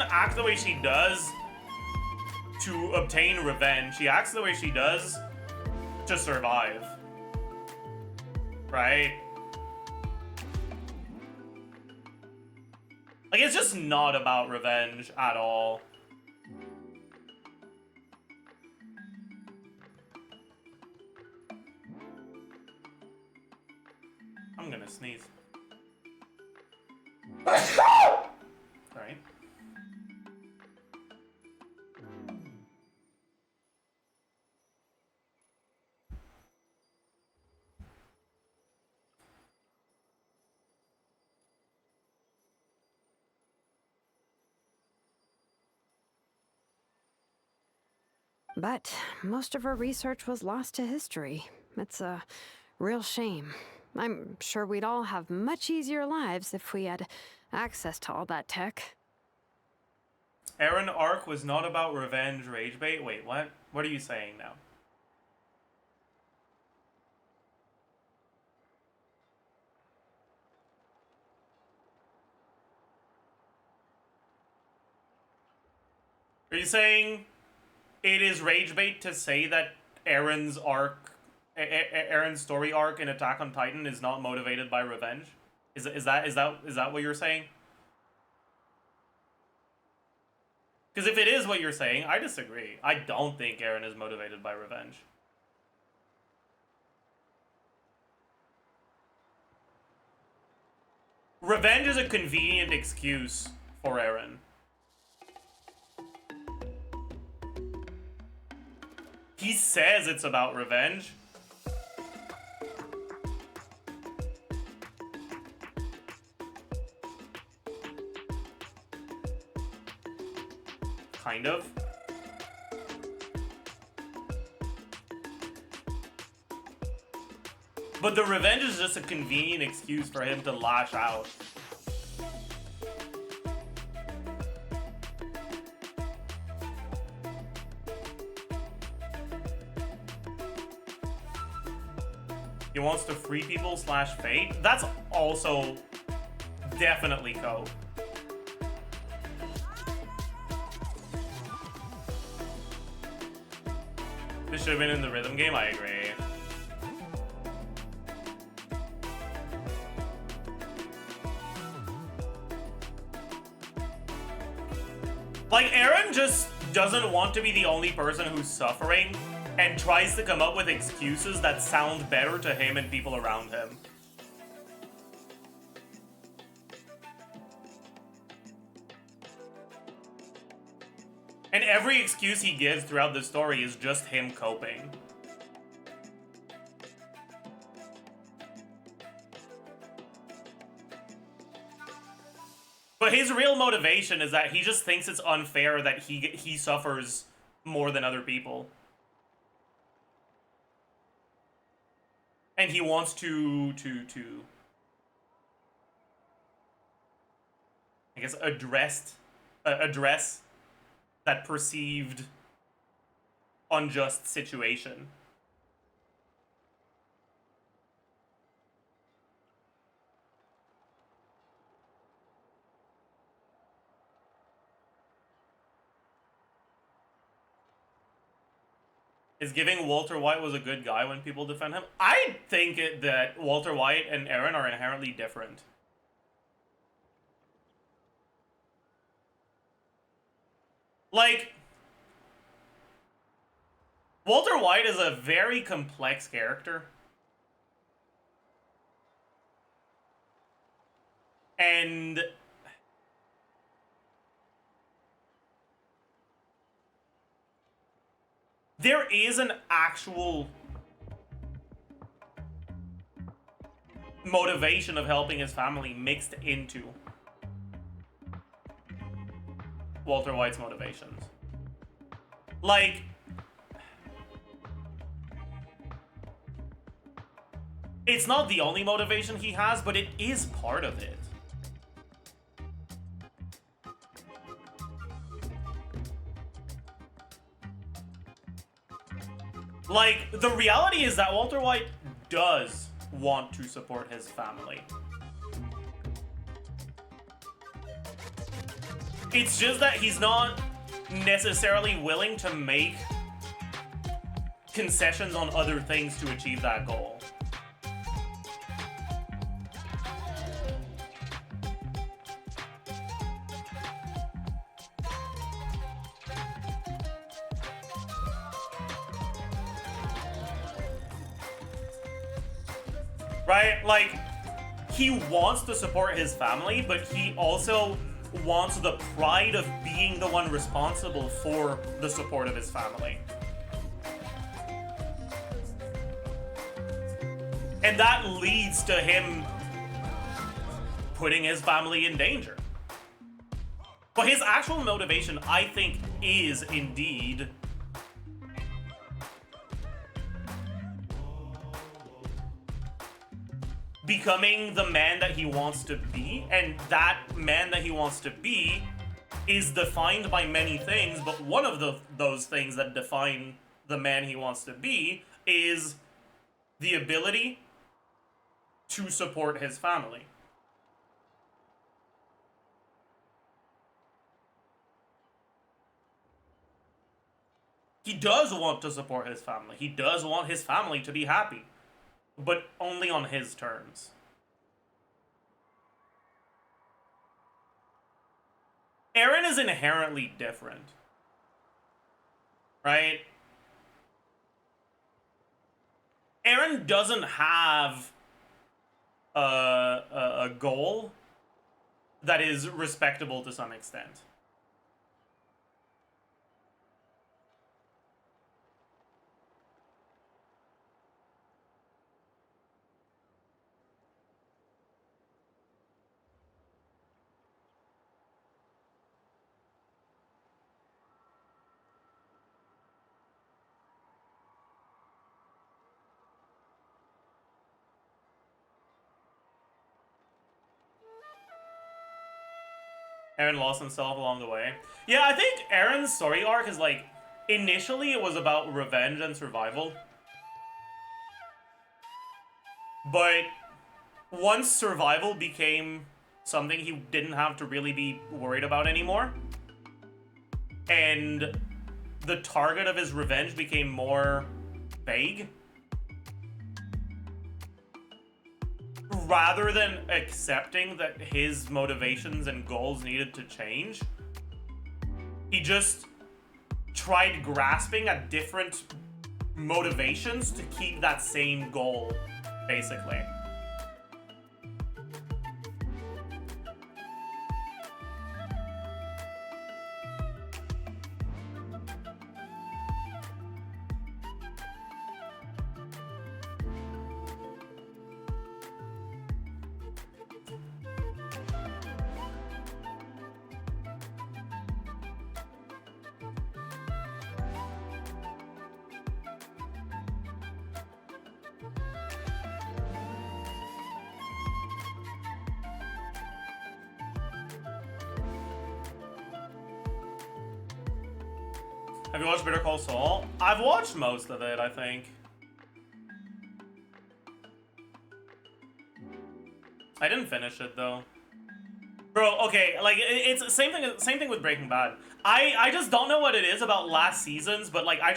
act the way she does to obtain revenge. She acts the way she does to survive. Right? Like, it's just not about revenge at all. I'm gonna sneeze. Sorry. But most of her research was lost to history. It's a real shame. I'm sure we'd all have much easier lives if we had access to all that tech. Aaron arc was not about revenge rage bait? Wait, what? What are you saying now? Are you saying it is rage bait to say that Aaron's arc, Aaron's story arc in Attack on Titan is not motivated by revenge? Is that what you're saying? Because if it is what you're saying, I disagree. I don't think Aaron is motivated by revenge. Revenge is a convenient excuse for Aaron. He says it's about revenge. Kind of. But the revenge is just a convenient excuse for him to lash out. He wants to free people / fate. That's also definitely cope. This should have been in the rhythm game, I agree. Like, Aaron just doesn't want to be the only person who's suffering and tries to come up with excuses that sound better to him and people around him. And every excuse he gives throughout the story is just him coping. But his real motivation is that he just thinks it's unfair that he suffers more than other people. And he wants to I guess address that perceived unjust situation. Is giving Walter White was a good guy when people defend him? I think that Walter White and Aaron are inherently different. Like, Walter White is a very complex character. And there is an actual motivation of helping his family mixed into Walter White's motivations. Like, it's not the only motivation he has, but it is part of it. Like, the reality is that Walter White does want to support his family. It's just that he's not necessarily willing to make concessions on other things to achieve that goal. Right? Like, he wants to support his family, but he also wants the pride of being the one responsible for the support of his family. And that leads to him putting his family in danger. But his actual motivation, I think, is indeed becoming the man that he wants to be, and that man that he wants to be is defined by many things, but one of those things that define the man he wants to be is the ability to support his family. He does want to support his family. He does want his family to be happy, but only on his terms. Aaron is inherently different, right? Aaron doesn't have a goal that is respectable to some extent. Eren lost himself along the way. Yeah, I think Eren's story arc is like, initially it was about revenge and survival. But once survival became something he didn't have to really be worried about anymore, and the target of his revenge became more vague, rather than accepting that his motivations and goals needed to change, he just tried grasping at different motivations to keep that same goal, basically. Have you watched Better Call Saul? I've watched most of it, I think. I didn't finish it though. Bro, okay, like it's the same thing with Breaking Bad. I just don't know what it is about last seasons, but like I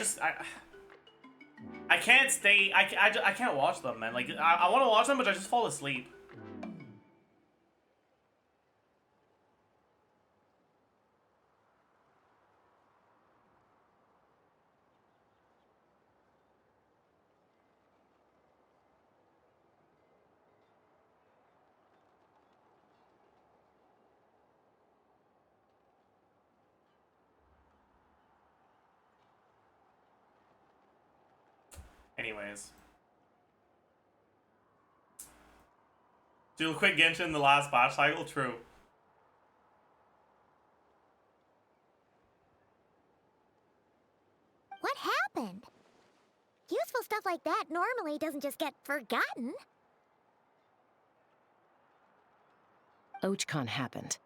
can't stay. I can't watch them, man. Like I want to watch them, but I just fall asleep. Anyways. Do a quick Genshin in the last batch cycle? True. What happened? Useful stuff like that normally doesn't just get forgotten. ARCHON happened.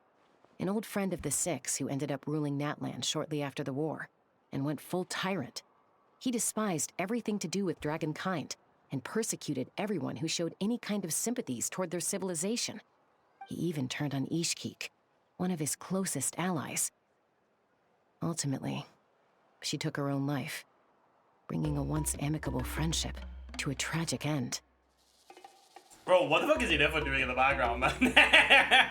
An old friend of the Six who ended up ruling Natlan shortly after the war, and went full tyrant. He despised everything to do with dragonkind, and persecuted everyone who showed any kind of sympathies toward their civilization. He even turned on Ishkik, one of his closest allies. Ultimately, she took her own life, bringing a once amicable friendship to a tragic end. Bro, what the fuck is Yennefer doing in the background, man?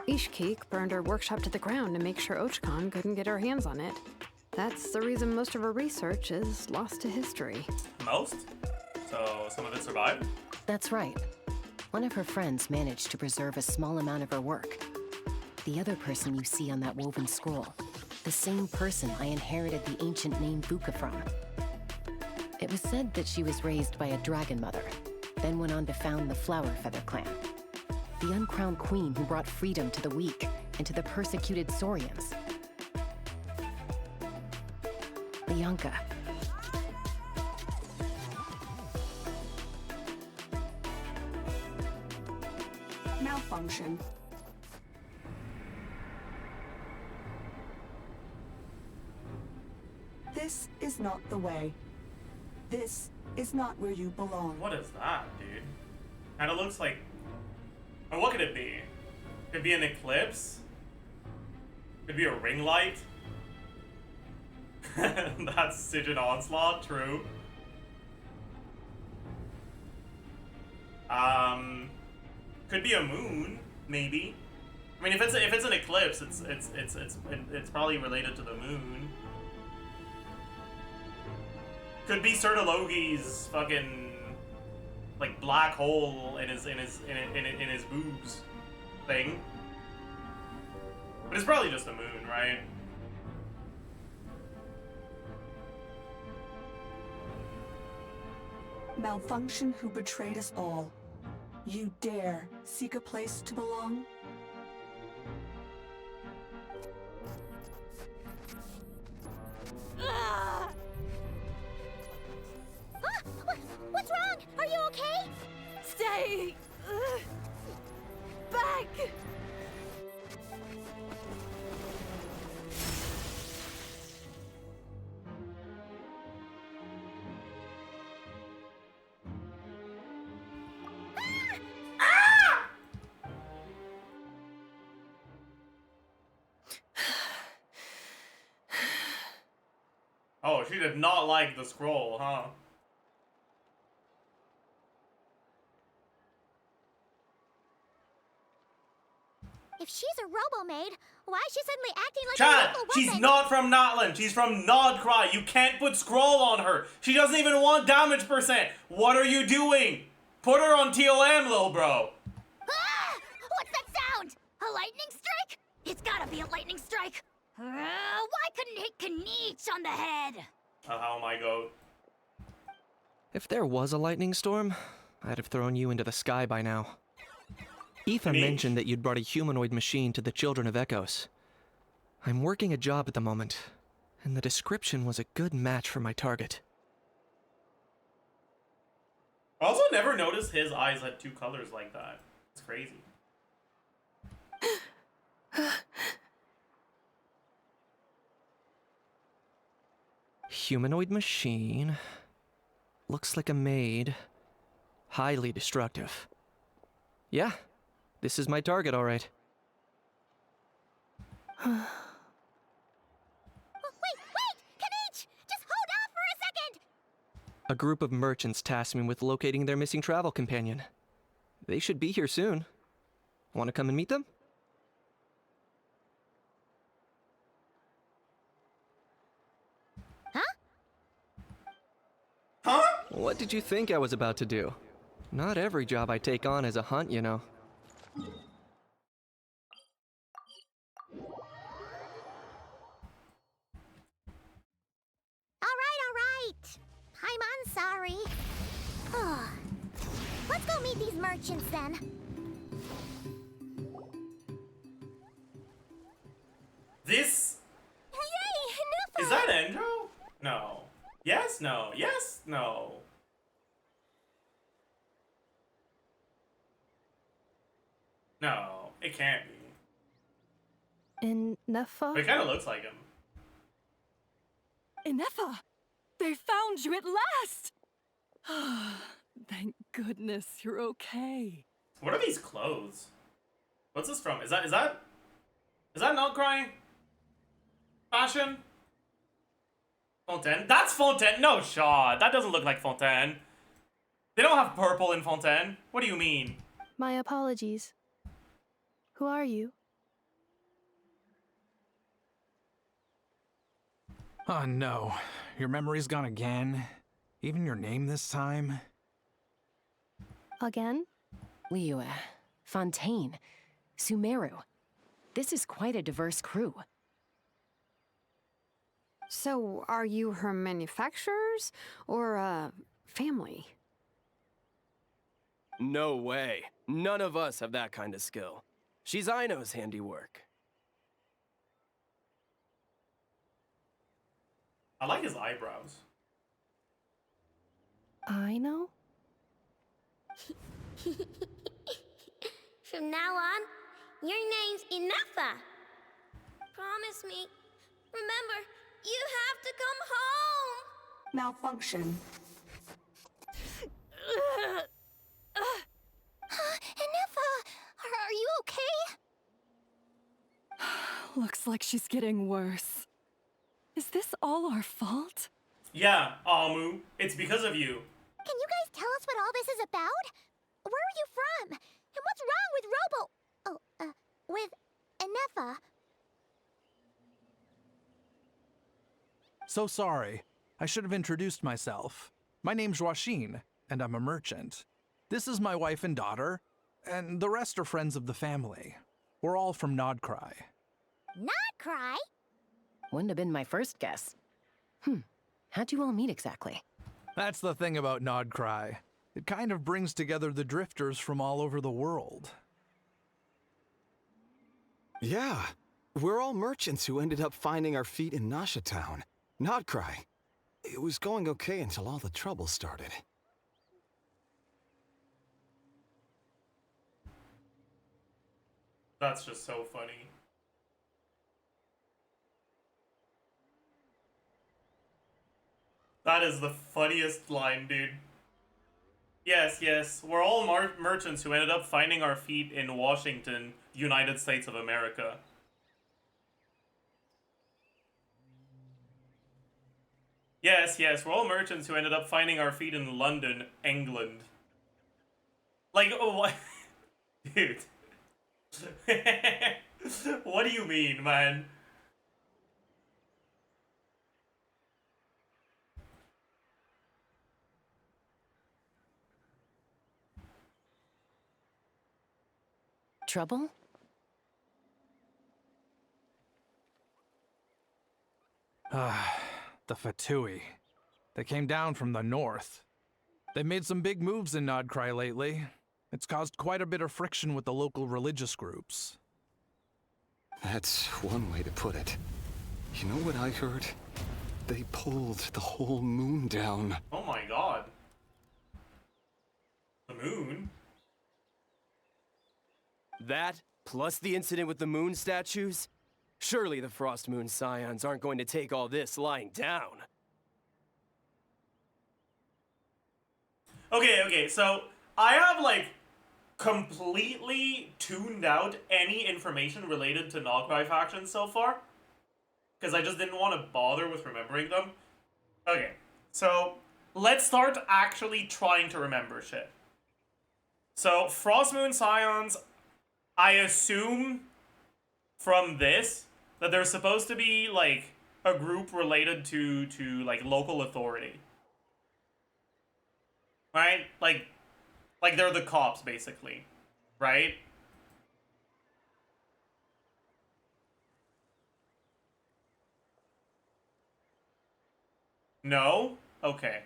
Ishkik burned her workshop to the ground to make sure ARCHON couldn't get her hands on it. That's the reason most of her research is lost to history. Most? So some of it survived? That's right. One of her friends managed to preserve a small amount of her work. The other person you see on that woven scroll, the same person I inherited the ancient name Vuka from. It was said that she was raised by a dragon mother, then went on to found the Flower Feather clan. The uncrowned queen who brought freedom to the weak and to the persecuted Saurians. Bianca. Malfunction. This is not the way. This is not where you belong. What is that, dude? Kinda looks like... Or what could it be? Could it be an eclipse? Could it be a ring light? That's Sigil Onslaught, true. Could be a moon, maybe. I mean, if it's an eclipse, it's probably related to the moon. Could be Sertologi's fucking like black hole in his boobs thing. But it's probably just the moon, right? Malfunction who betrayed us all. You dare seek a place to belong? What's wrong? Are you okay? Stay! back! Oh, she did not like the scroll, huh? If she's a robo-maid, why is she suddenly acting like a Chad, lethal she's weapon? not from Notland. She's from Nodcry. You can't put scroll on her. She doesn't even want damage percent. What are you doing? Put her on TOM, little bro. Ah! What's that sound? A lightning strike? It's gotta be a lightning strike. Why couldn't it hit Kniech on the head? How am I goat? If there was a lightning storm, I'd have thrown you into the sky by now. Aoife mentioned that you'd brought a humanoid machine to the Children of Echoes. I'm working a job at the moment, and the description was a good match for my target. I also never noticed his eyes had two colors like that. It's crazy. Humanoid machine. Looks like a maid. Highly destructive. Yeah, this is my target, all right. Wait! Kniech! Just hold off for a second! A group of merchants tasked me with locating their missing travel companion. They should be here soon. Want to come and meet them? Huh? What did you think I was about to do? Not every job I take on is a hunt, you know. Alright. I'm sorry. Let's go meet these merchants then. This Yay! is that Endro? No. Yes, no. Yes, no. No, it can't be. Inefa? But it kind of looks like him. Inefa! They found you at last! Thank goodness you're okay. What are these clothes? What's this from? Is that not crying? Fashion? Fontaine? That's Fontaine! No shot! That doesn't look like Fontaine. They don't have purple in Fontaine. What do you mean? My apologies. Who are you? Oh no, your memory's gone again? Even your name this time? Again? Liu, Fontaine, Sumeru. This is quite a diverse crew. So, are you her manufacturers or family? No way. None of us have that kind of skill. She's Aino's handiwork. I like his eyebrows. I know? From now on, your name's Inefa. Promise me. Remember, you have to come home. Malfunction. Inefa, are you okay? Looks like she's getting worse. Is this all our fault? Yeah, Amu. It's because of you. Can you guys tell us what all this is about? Where are you from? And what's wrong with with Inefa? So sorry. I should have introduced myself. My name's Joachine, and I'm a merchant. This is my wife and daughter, and the rest are friends of the family. We're all from Nodcry. Not cry? Wouldn't have been my first guess. How'd you all meet exactly? That's the thing about Nodcry. It kind of brings together the drifters from all over the world. Yeah, we're all merchants who ended up finding our feet in Nasha Town. Nodcry. It was going okay until all the trouble started. That's just so funny. That is the funniest line, dude. Yes, yes. We're all merchants who ended up finding our feet in Washington, United States of America. Yes, yes. We're all merchants who ended up finding our feet in London, England. Like, oh, what? Dude. What do you mean, man? Trouble? The Fatui. They came down from the north. They've made some big moves in Nodcry lately. It's caused quite a bit of friction with the local religious groups. That's one way to put it. You know what I heard? They pulled the whole moon down. Oh my god. The moon? That, plus the incident with the moon statues? Surely the Frost Moon Scions aren't going to take all this lying down. Okay, so I have, like, completely tuned out any information related to Nogcry factions so far. Because I just didn't want to bother with remembering them. Okay, so let's start actually trying to remember shit. So, Frost Moon Scions, I assume from this that they're supposed to be, like, a group related to like, local authority. Right? Like they're the cops, basically. Right? No? Okay.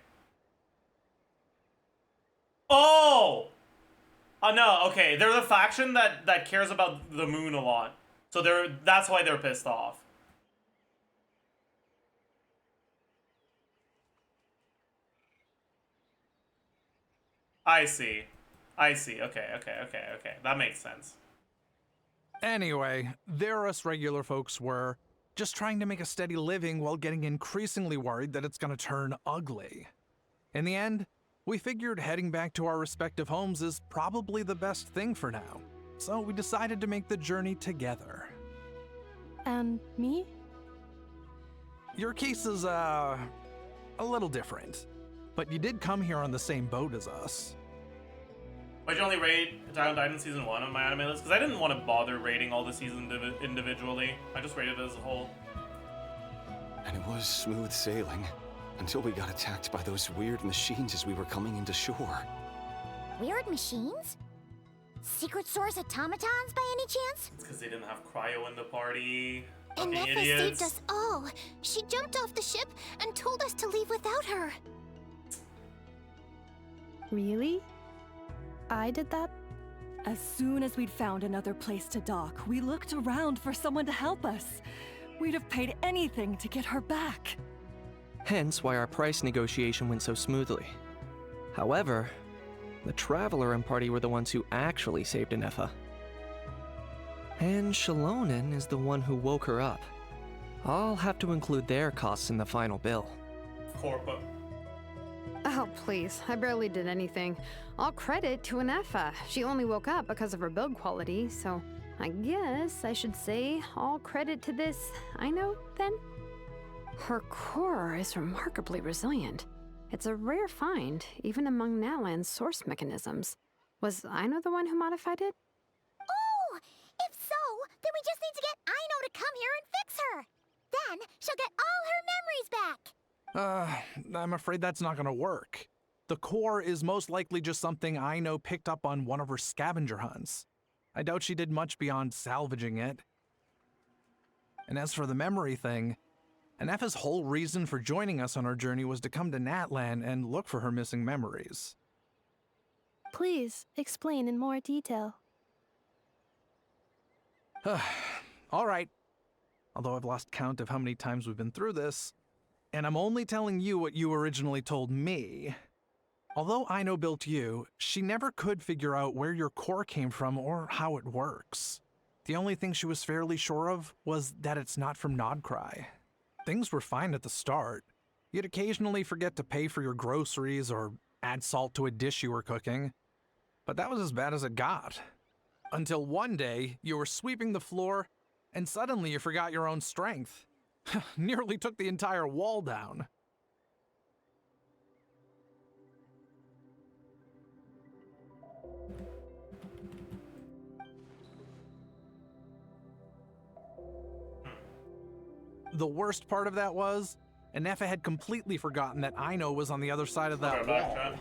Oh! No, okay. They're the faction that cares about the moon a lot. So that's why they're pissed off. I see. Okay. That makes sense. Anyway, there us regular folks were just trying to make a steady living while getting increasingly worried that it's gonna turn ugly. In the end, we figured heading back to our respective homes is probably the best thing for now. So we decided to make the journey together. And me? Your case is, a little different. But you did come here on the same boat as us. Why'd you only raid Attack on Titan Season 1 on my anime list? Because I didn't want to bother rating all the seasons individually. I just rated it as a whole. And it was smooth sailing, until we got attacked by those weird machines as we were coming into shore. Weird machines? Secret Source automatons by any chance? It's because they didn't have Cryo in the party. And Fucking Neffa idiots. saved us all. She jumped off the ship and told us to leave without her. Really? I did that? As soon as we'd found another place to dock, we looked around for someone to help us. We'd have paid anything to get her back. Hence why our price negotiation went so smoothly. However, the Traveler and party were the ones who actually saved Neffa. And Shalonen is the one who woke her up. I'll have to include their costs in the final bill. Corpo. Oh, please. I barely did anything. All credit to Neffa. She only woke up because of her build quality, so I guess I should say all credit to this Aino, then? Her core is remarkably resilient. It's a rare find, even among Nalan's source mechanisms. Was Aino the one who modified it? Oh! If so, then we just need to get Aino to come here and fix her. Then she'll get all her memories back. I'm afraid that's not gonna work. The core is most likely just something Aino picked up on one of her scavenger hunts. I doubt she did much beyond salvaging it. And as for the memory thing, Neffa's whole reason for joining us on our journey was to come to Natlan and look for her missing memories. Please explain in more detail. All right. Although I've lost count of how many times we've been through this, and I'm only telling you what you originally told me. Although Aino built you, she never could figure out where your core came from or how it works. The only thing she was fairly sure of was that it's not from Nodcry. Things were fine at the start. You'd occasionally forget to pay for your groceries or add salt to a dish you were cooking. But that was as bad as it got. Until one day, you were sweeping the floor, and suddenly you forgot your own strength. Nearly took the entire wall down. The worst part of that was, Anefa had completely forgotten that Aino was on the other side of that wall.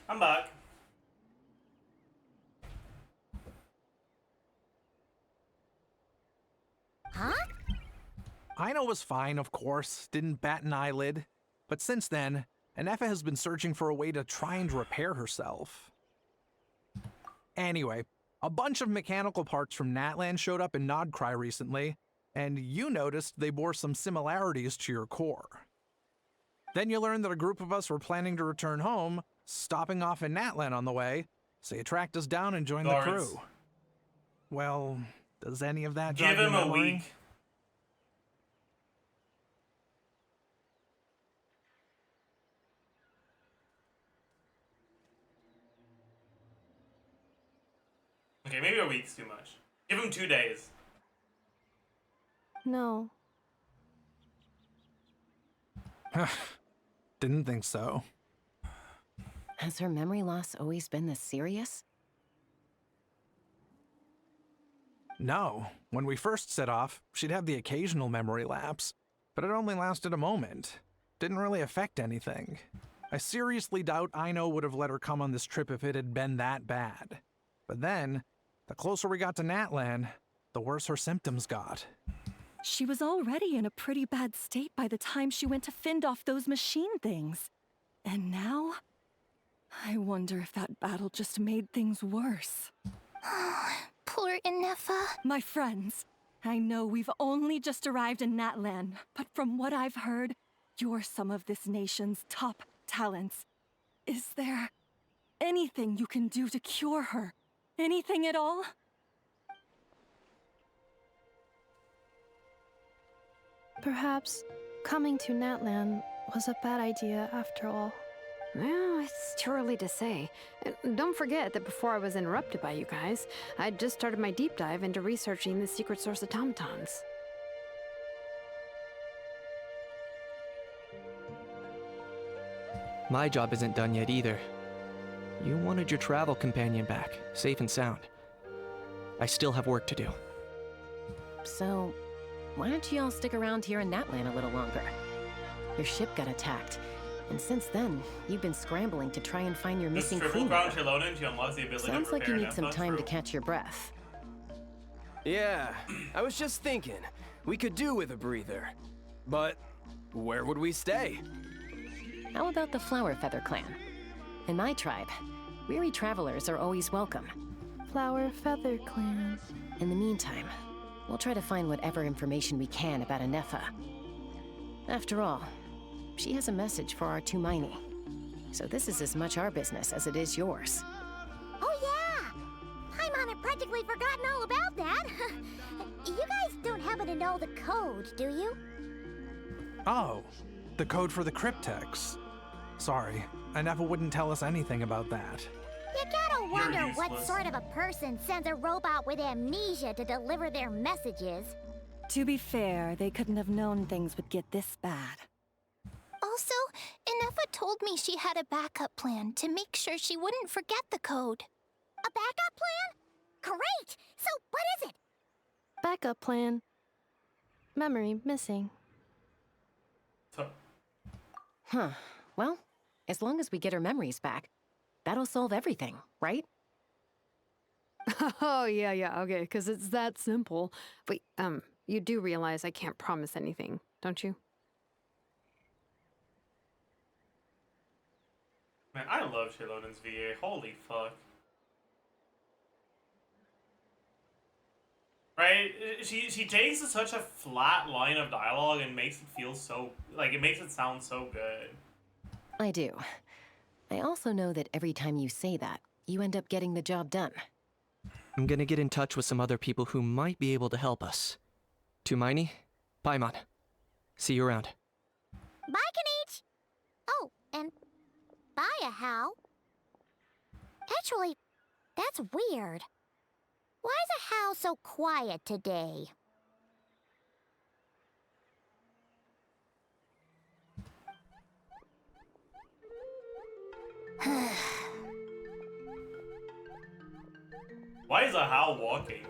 I'm back. Huh? Aino was fine, of course, didn't bat an eyelid. But since then, Anefa has been searching for a way to try and repair herself. Anyway, a bunch of mechanical parts from Natlan showed up in Nodcry recently, and you noticed they bore some similarities to your core. Then you learned that a group of us were planning to return home, stopping off in Natlan on the way, so you tracked us down and joined the crew. Well, does any of that jog your memory? Give him a week. Okay, maybe a week's too much. Give him 2 days. No. Didn't think so. Has her memory loss always been this serious? No. When we first set off, she'd have the occasional memory lapse, but it only lasted a moment. Didn't really affect anything. I seriously doubt Aino would have let her come on this trip if it had been that bad. But then, the closer we got to Natlan, the worse her symptoms got. She was already in a pretty bad state by the time she went to fend off those machine things. And now? I wonder if that battle just made things worse. Poor Anefa. My friends, I know we've only just arrived in Natlan, but from what I've heard, you're some of this nation's top talents. Is there anything you can do to cure her? Anything at all? Perhaps coming to Natlan was a bad idea after all. Well, it's too early to say. Don't forget that before I was interrupted by you guys, I'd just started my deep dive into researching the secret source automatons. My job isn't done yet either. You wanted your travel companion back, safe and sound. I still have work to do. So, why don't you all stick around here in Natlan a little longer? Your ship got attacked, and since then, you've been scrambling to try and find your missing crew member. Sounds like you need some time to catch your breath. Yeah, I was just thinking, we could do with a breather. But where would we stay? How about the Flower Feather clan? In my tribe, weary travelers are always welcome. Flower Feather clan. In the meantime, We'll try to find whatever information we can about Anefa. After all, she has a message for our Tumaini. So this is as much our business as it is yours. Oh yeah! Paimon had practically forgotten all about that. You guys don't happen to know the code, do you? Oh, the code for the cryptex. Sorry, Anefa wouldn't tell us anything about that. You gotta wonder what sort of a person sends a robot with amnesia to deliver their messages. To be fair, they couldn't have known things would get this bad. Also, Anefa told me she had a backup plan to make sure she wouldn't forget the code. A backup plan? Great! So what is it? Backup plan. Memory missing. Huh. Well, as long as we get her memories back, that'll solve everything, right? Oh, yeah, okay, because it's that simple. Wait, you do realize I can't promise anything, don't you? Man, I love Shalonen's VA. Holy fuck. Right? She takes such a flat line of dialogue and makes it feel so... Like, it makes it sound so good. I do. I also know that every time you say that, you end up getting the job done. I'm gonna get in touch with some other people who might be able to help us. Tumaini, Paimon. See you around. Bye, Kanich! Oh, and bye, Hal. Actually, that's weird. Why is a Hal so quiet today? Why is a Hal walking?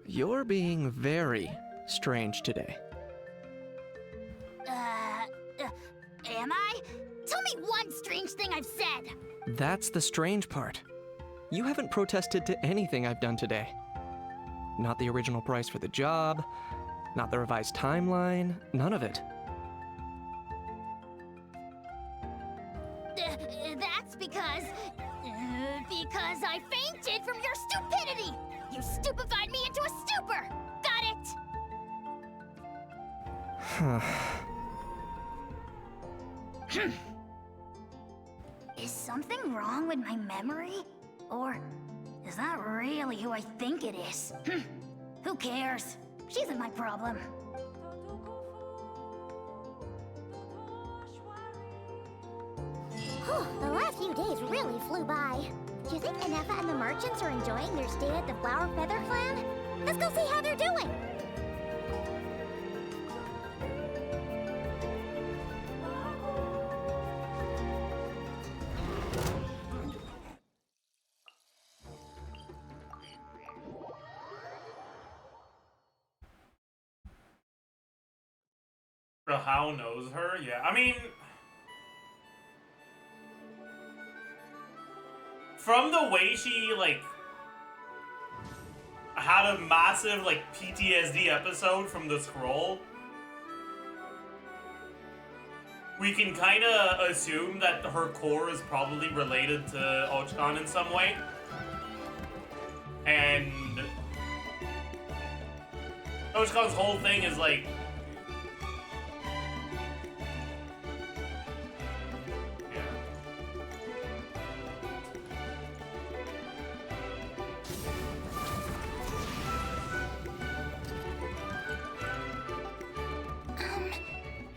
You're being very strange today. Am I? Tell me one strange thing I've said! That's the strange part. You haven't protested to anything I've done today. Not the original price for the job, not the revised timeline, none of it. That's because I fainted from your stupidity! You stupefied me into a stupor! Got it? Is something wrong with my memory? Or is that really who I think it is? Who cares? She isn't my problem. The last few days really flew by. Do you think Anefa and the merchants are enjoying their stay at the Flower Feather Clan? Let's go see how they're doing! Bro, Hal knows her? Yeah, I mean... From the way she, like, had a massive, like, PTSD episode from the scroll, we can kind of assume that her core is probably related to ARCHON in some way. And ARCHON's whole thing is, like,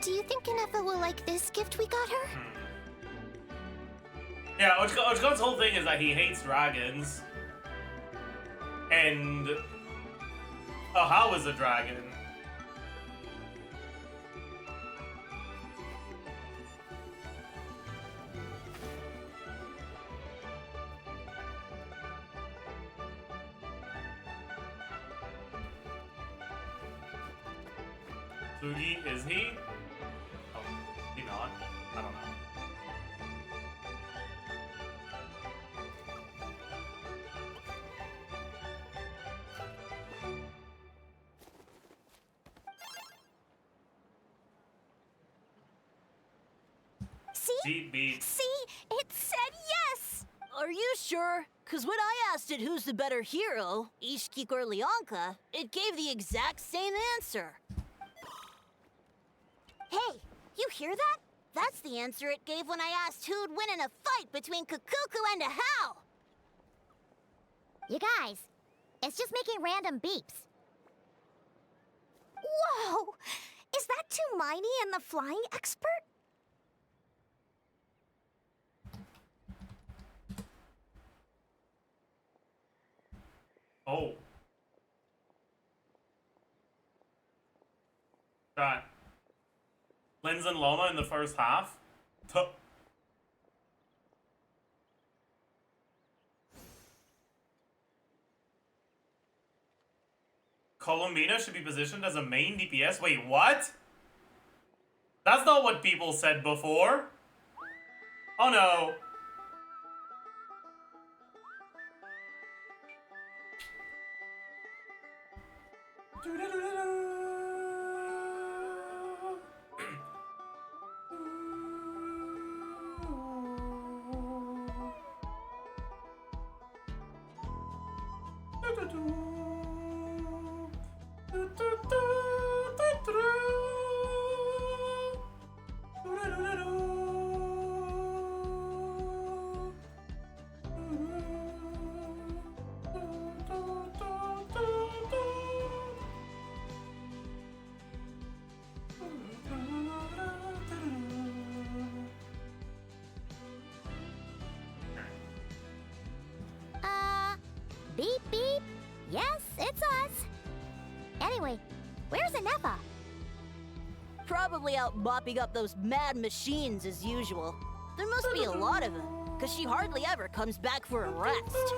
Do you think Anefa will like this gift we got her? yeah, ARCHON's whole thing is that he hates dragons. And Hal is a dragon. Fugi, is he? Oh, he not? I don't know. See? Beat. See? It said yes! Or Are you sure? Cause when I asked it who's the better hero, Ishkik or Leonka, it gave the exact same answer. Hey, you hear that? That's the answer it gave when I asked who'd win in a fight between Kakuku and a How. You guys, it's just making random beeps. Whoa! Is that Tumaini and the flying expert? Oh. Right. Linz and Loma in the first half. Tuh. Columbina should be positioned as a main DPS. Wait, what? That's not what people said before. Oh no. Beep beep. Yes, it's us. Anyway, where's Anefa? Probably out mopping up those mad machines as usual. There must be a lot of them, cause she hardly ever comes back for a rest.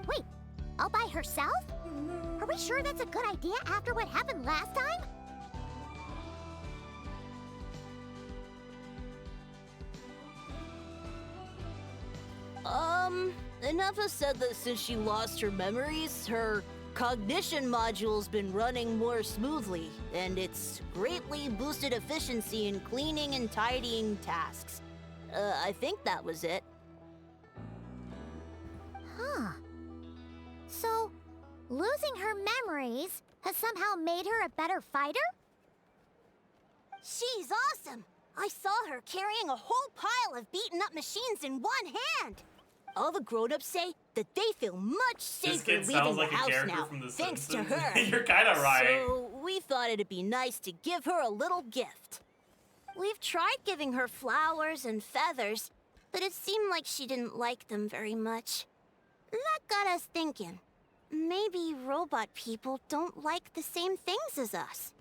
Wait, all by herself? Are we sure that's a good idea after what happened last time? Anefa said that since she lost her memories, her cognition module's been running more smoothly, and it's greatly boosted efficiency in cleaning and tidying tasks. I think that was it. Huh. So, losing her memories has somehow made her a better fighter? She's awesome! I saw her carrying a whole pile of beaten up machines in one hand! All the grown-ups say that they feel much safer kid leaving sounds the like a house character now, from The thanks to Simpsons. her. You're kinda right. So we thought it'd be nice to give her a little gift. We've tried giving her flowers and feathers, but it seemed like she didn't like them very much. That got us thinking. Maybe robot people don't like the same things as us.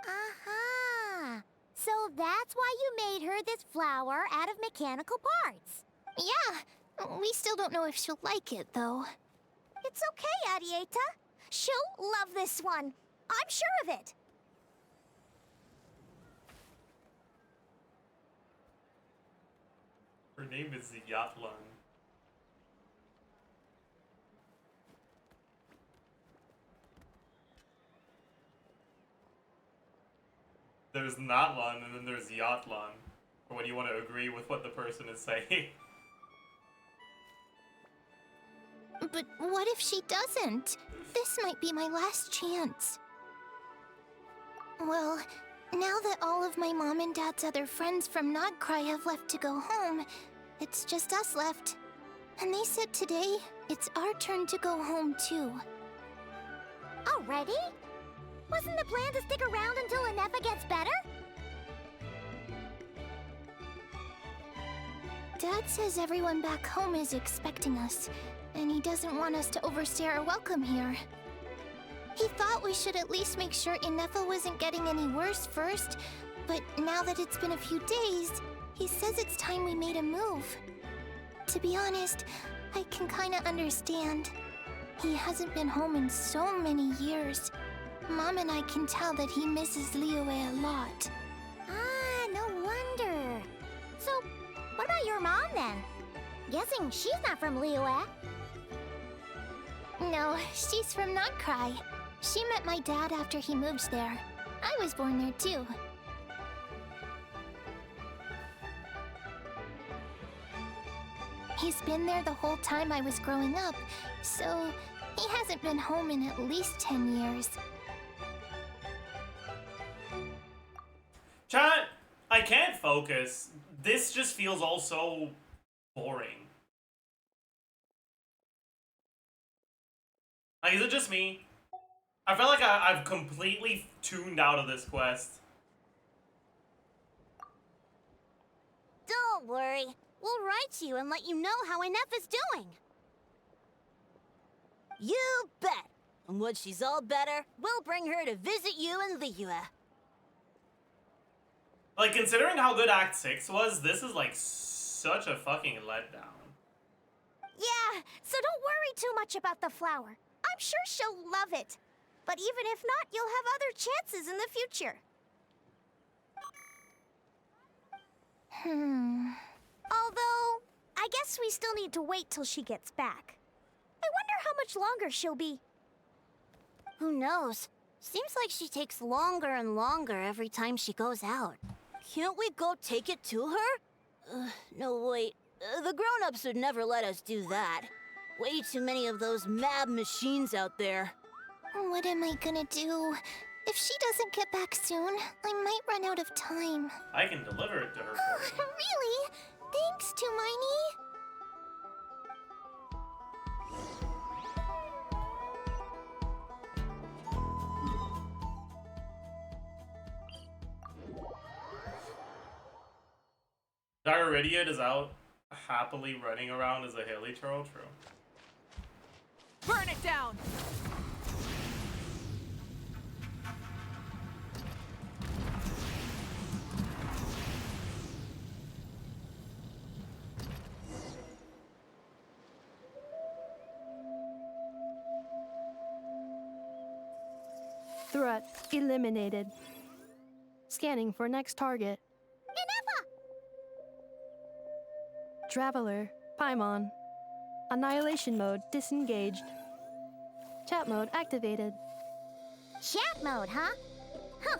Aha! So that's why you made her this flower out of mechanical parts. Yeah, we still don't know if she'll like it, though. It's okay, Arieta. She'll love this one. I'm sure of it. Her name is Yatlan. There's Natlan and then there's Yatlan. For when you want to agree with what the person is saying. But what if she doesn't? This might be my last chance. Well, now that all of my mom and dad's other friends from Nodcry have left to go home, it's just us left. And they said today, it's our turn to go home too. Already? Wasn't the plan to stick around until Anefa gets better? Dad says everyone back home is expecting us, and he doesn't want us to overstay our welcome here. He thought we should at least make sure Anefa wasn't getting any worse first, but now that it's been a few days, he says it's time we made a move. To be honest, I can kinda understand. He hasn't been home in so many years. Mom and I can tell that he misses Liyue a lot. Ah, no wonder. So, what about your mom then? Guessing she's not from Liyue. No, she's from Nodcry. She met my dad after he moved there. I was born there too. He's been there the whole time I was growing up, so he hasn't been home in at least 10 years. Chat, I can't focus. This just feels all so boring. Like, is it just me? I feel like I've completely tuned out of this quest. Don't worry. We'll write to you and let you know how Inef is doing. You bet. And when she's all better, we'll bring her to visit you in Liyue. Like, considering how good Act 6 was, this is like such a fucking letdown. Yeah, so don't worry too much about the flower. I'm sure she'll love it. But even if not, you'll have other chances in the future. Although, I guess we still need to wait till she gets back. I wonder how much longer she'll be. Who knows? Seems like she takes longer and longer every time she goes out. Can't we go take it to her? No, wait. The grown-ups would never let us do that. Way too many of those mad machines out there. What am I gonna do? If she doesn't get back soon, I might run out of time. I can deliver it to her. Really? Thanks, Tumaini. Diaridiad is out happily running around as a hilly turtle. True. Burn it down! Threat eliminated. Scanning for next target. Traveler, Paimon. Annihilation mode disengaged. Chat mode activated. Chat mode, huh? Huh.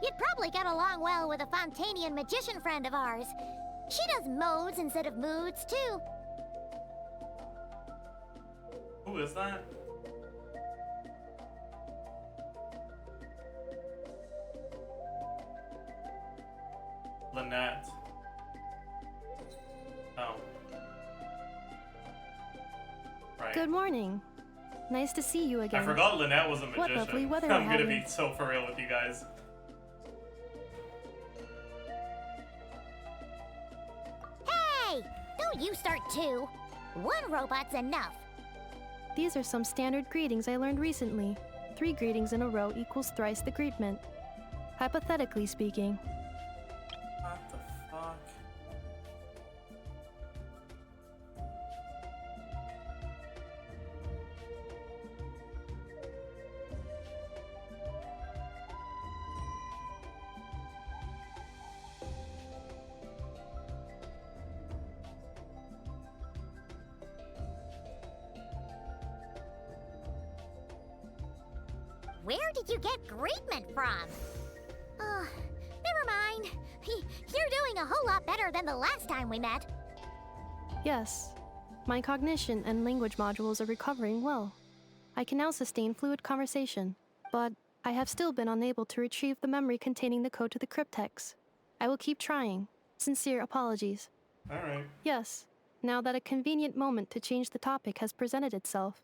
You'd probably get along well with a Fontanian magician friend of ours. She does modes instead of moods, too. Who is that? Lynette. Oh. Right. Good morning. Nice to see you again. I forgot Lynette was a magician. What lovely weather I'm we're gonna having. be so for real with you guys. Hey! Don't you start too. One robot's enough. These are some standard greetings I learned recently. 3 greetings in a row equals thrice the greetment. Hypothetically speaking. What the fuck? Where did you get greetment from? Never mind. You're doing a whole lot better than the last time we met. Yes. My cognition and language modules are recovering well. I can now sustain fluid conversation, but I have still been unable to retrieve the memory containing the code to the cryptex. I will keep trying. Sincere apologies. Alright. Yes, now that a convenient moment to change the topic has presented itself.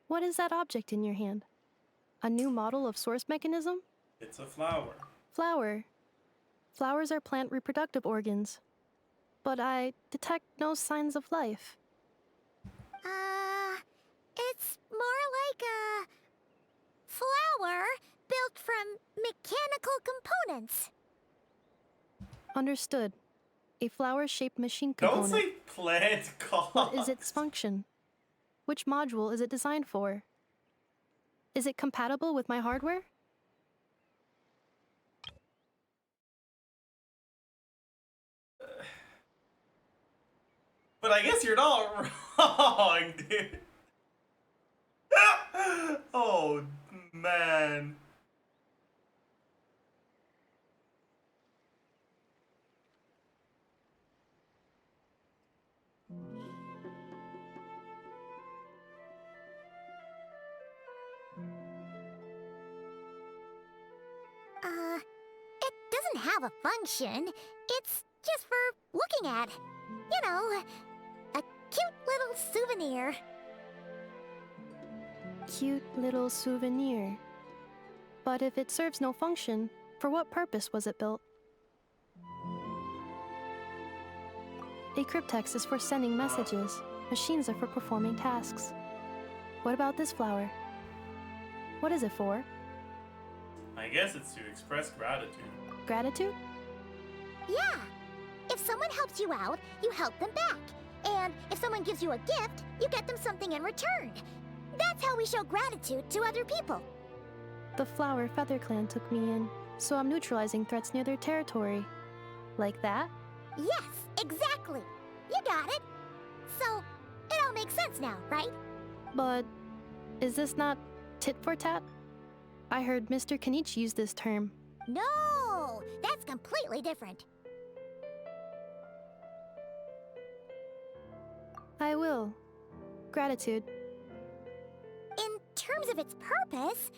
What is that object in your hand? A new model of source mechanism? It's a flower. Flower. Flowers are plant reproductive organs. But I detect no signs of life. It's more like a flower built from mechanical components. Understood. A flower-shaped machine Don't component. say plant cost. What is its function? Which module is it designed for? Is it compatible with my hardware? But I guess you're not wrong, dude. Oh, man. It doesn't have a function. It's just for looking at. You know, a cute little souvenir. Cute little souvenir. But if it serves no function, for what purpose was it built? A cryptex is for sending messages. Machines are for performing tasks. What about this flower? What is it for? I guess it's to express gratitude. Gratitude? Yeah. If someone helps you out, you help them back. And if someone gives you a gift, you get them something in return. That's how we show gratitude to other people. The flower Feather Clan took me in, so I'm neutralizing threats near their territory. Like that? Yes, exactly. You got it. So, it all makes sense now, right? But is this not tit for tat? I heard Mr. Kenichi use this term. No, that's completely different. I will. Gratitude. In terms of its purpose,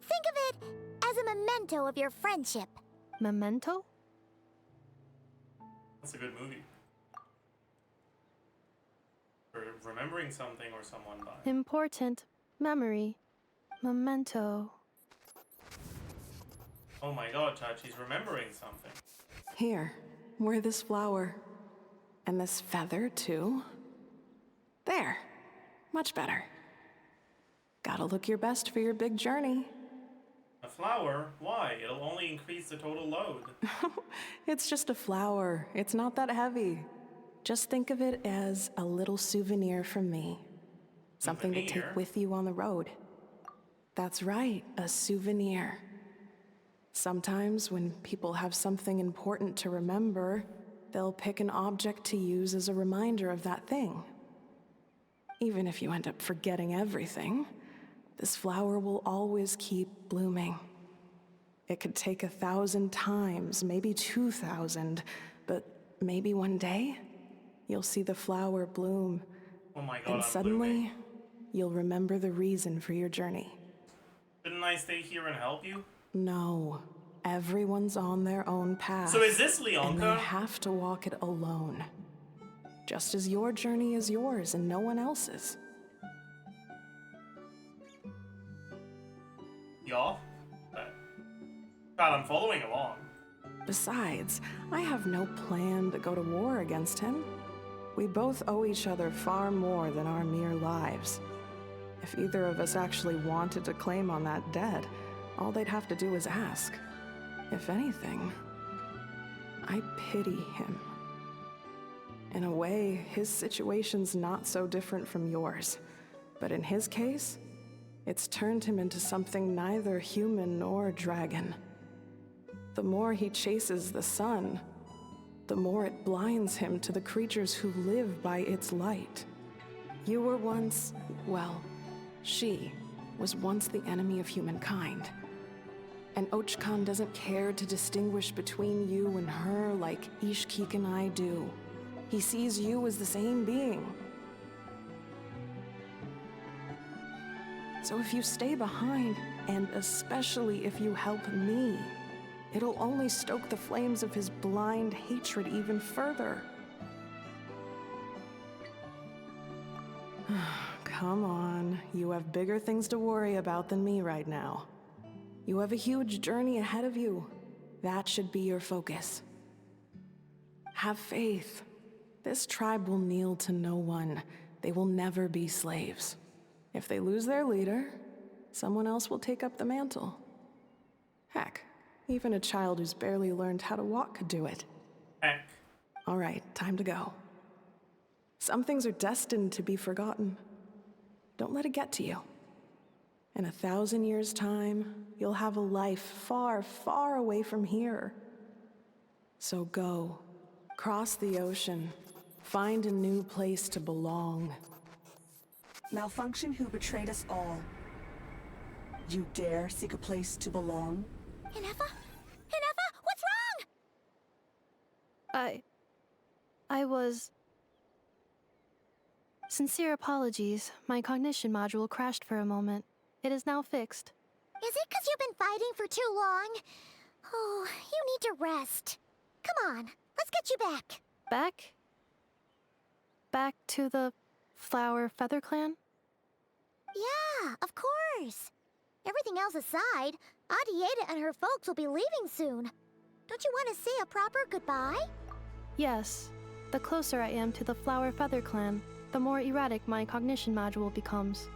think of it as a memento of your friendship. Memento? That's a good movie. For remembering something or someone by. Important. Memory. Memento. Oh my god, Chad, she's remembering something. Here, wear this flower. And this feather, too. There. Much better. Gotta look your best for your big journey. A flower? Why? It'll only increase the total load. It's just a flower. It's not that heavy. Just think of it as a little souvenir from me. Something to take with you on the road. That's right, a souvenir. Sometimes when people have something important to remember, they'll pick an object to use as a reminder of that thing. Even if you end up forgetting everything, this flower will always keep blooming. It could take 1,000 times, maybe 2,000, but maybe one day, you'll see the flower bloom. Oh my god, and suddenly, you'll remember the reason for your journey. Shouldn't I stay here and help you? No. Everyone's on their own path. So is this And Leonka? they have to walk it alone. Just as your journey is yours and no one else's. Y'all? God, I'm following along. Besides, I have no plan to go to war against him. We both owe each other far more than our mere lives. If either of us actually wanted to claim on that debt, all they'd have to do is ask. If anything, I pity him. In a way, his situation's not so different from yours. But in his case, it's turned him into something neither human nor dragon. The more he chases the sun, the more it blinds him to the creatures who live by its light. You were once, well, she was once the enemy of humankind. And ARCHON doesn't care to distinguish between you and her like Ishkik and I do. He sees you as the same being. So if you stay behind, and especially if you help me, it'll only stoke the flames of his blind hatred even further. Come on, you have bigger things to worry about than me right now. You have a huge journey ahead of you. That should be your focus. Have faith. This tribe will kneel to no one. They will never be slaves. If they lose their leader, someone else will take up the mantle. Heck, even a child who's barely learned how to walk could do it. Heck. All right, time to go. Some things are destined to be forgotten. Don't let it get to you. In 1,000 years' time, you'll have a life far, far away from here. So go, cross the ocean, find a new place to belong. Malfunction who betrayed us all. You dare seek a place to belong? Inefa? Inefa, what's wrong? I was... Sincere apologies. My cognition module crashed for a moment. It is now fixed. Is it because you've been fighting for too long? Oh, you need to rest. Come on, let's get you back. Back? Back to the Flower Feather Clan? Yeah, of course. Everything else aside, Adieta and her folks will be leaving soon. Don't you want to say a proper goodbye? Yes. The closer I am to the Flower Feather Clan, the more erratic my cognition module becomes.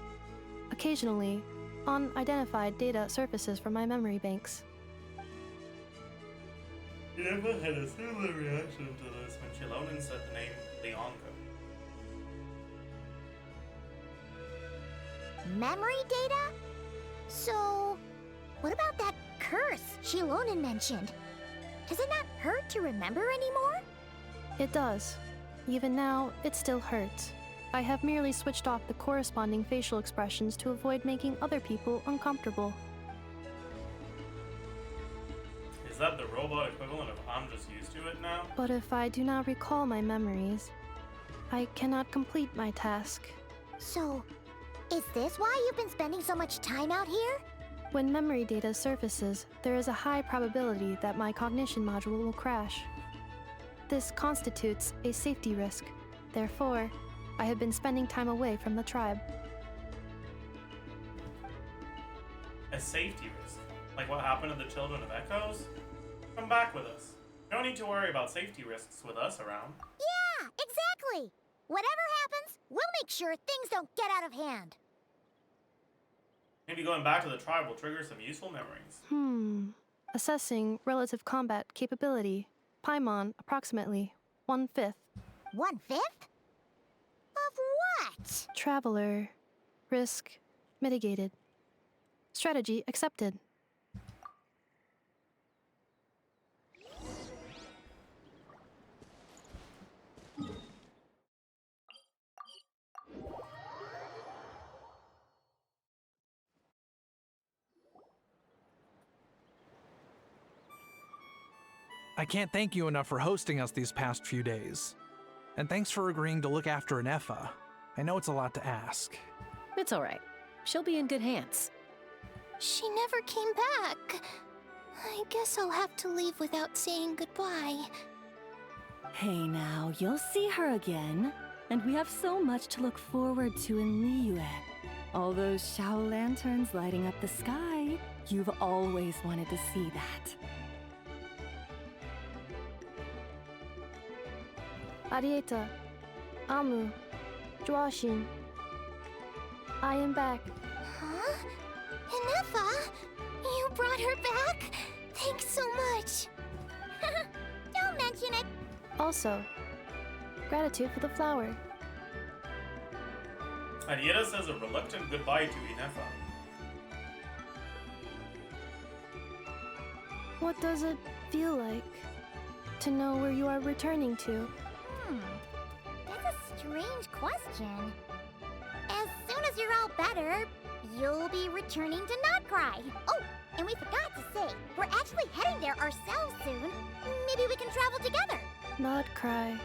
Occasionally, unidentified data surfaces from my memory banks. Emma had a similar reaction to this when Chilonin said the name Leonka. Memory data? So, what about that curse Shilonin mentioned? Does it not hurt to remember anymore? It does. Even now, it still hurts. I have merely switched off the corresponding facial expressions to avoid making other people uncomfortable. Is that the robot equivalent of I'm just used to it now? But if I do not recall my memories, I cannot complete my task. So, is this why you've been spending so much time out here? When memory data surfaces, there is a high probability that my cognition module will crash. This constitutes a safety risk. Therefore, I have been spending time away from the tribe. A safety risk? Like what happened to the Children of Echoes? Come back with us. You don't need to worry about safety risks with us around. Yeah, exactly. Whatever happens, we'll make sure things don't get out of hand. Maybe going back to the tribe will trigger some useful memories. Assessing relative combat capability. Paimon, approximately 1/5. 1/5? Of what? Traveler. Risk mitigated. Strategy accepted. I can't thank you enough for hosting us these past few days. And thanks for agreeing to look after Inefa. I know it's a lot to ask. It's all right. She'll be in good hands. She never came back. I guess I'll have to leave without saying goodbye. Hey now, you'll see her again. And we have so much to look forward to in Liyue. All those Shao lanterns lighting up the sky. You've always wanted to see that. Arieta, Amu, Joashin. I am back. Huh? Inefa? You brought her back? Thanks so much. Don't mention it. Also, gratitude for the flower. Arieta says a reluctant goodbye to Inefa. What does it feel like to know where you are returning to? That's a strange question. As soon as you're all better, you'll be returning to Notcry. Oh, and we forgot to say, we're actually heading there ourselves soon. Maybe we can travel together. Not cry.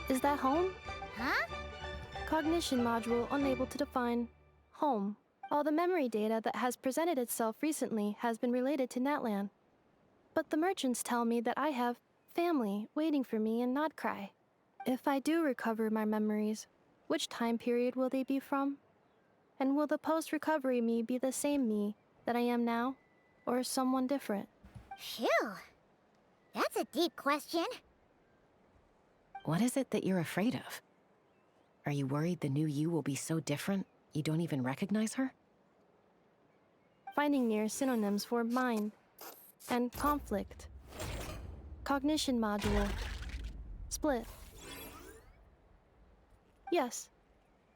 Is that home? Huh? Cognition module unable to define home. All the memory data that has presented itself recently has been related to Natlan. But the merchants tell me that I have family waiting for me in Notcry. If I do recover my memories, which time period will they be from? And will the post-recovery me be the same me that I am now, or someone different? Phew. That's a deep question. What is it that you're afraid of? Are you worried the new you will be so different you don't even recognize her? Finding near synonyms for mind and conflict. Cognition module. Split. Yes.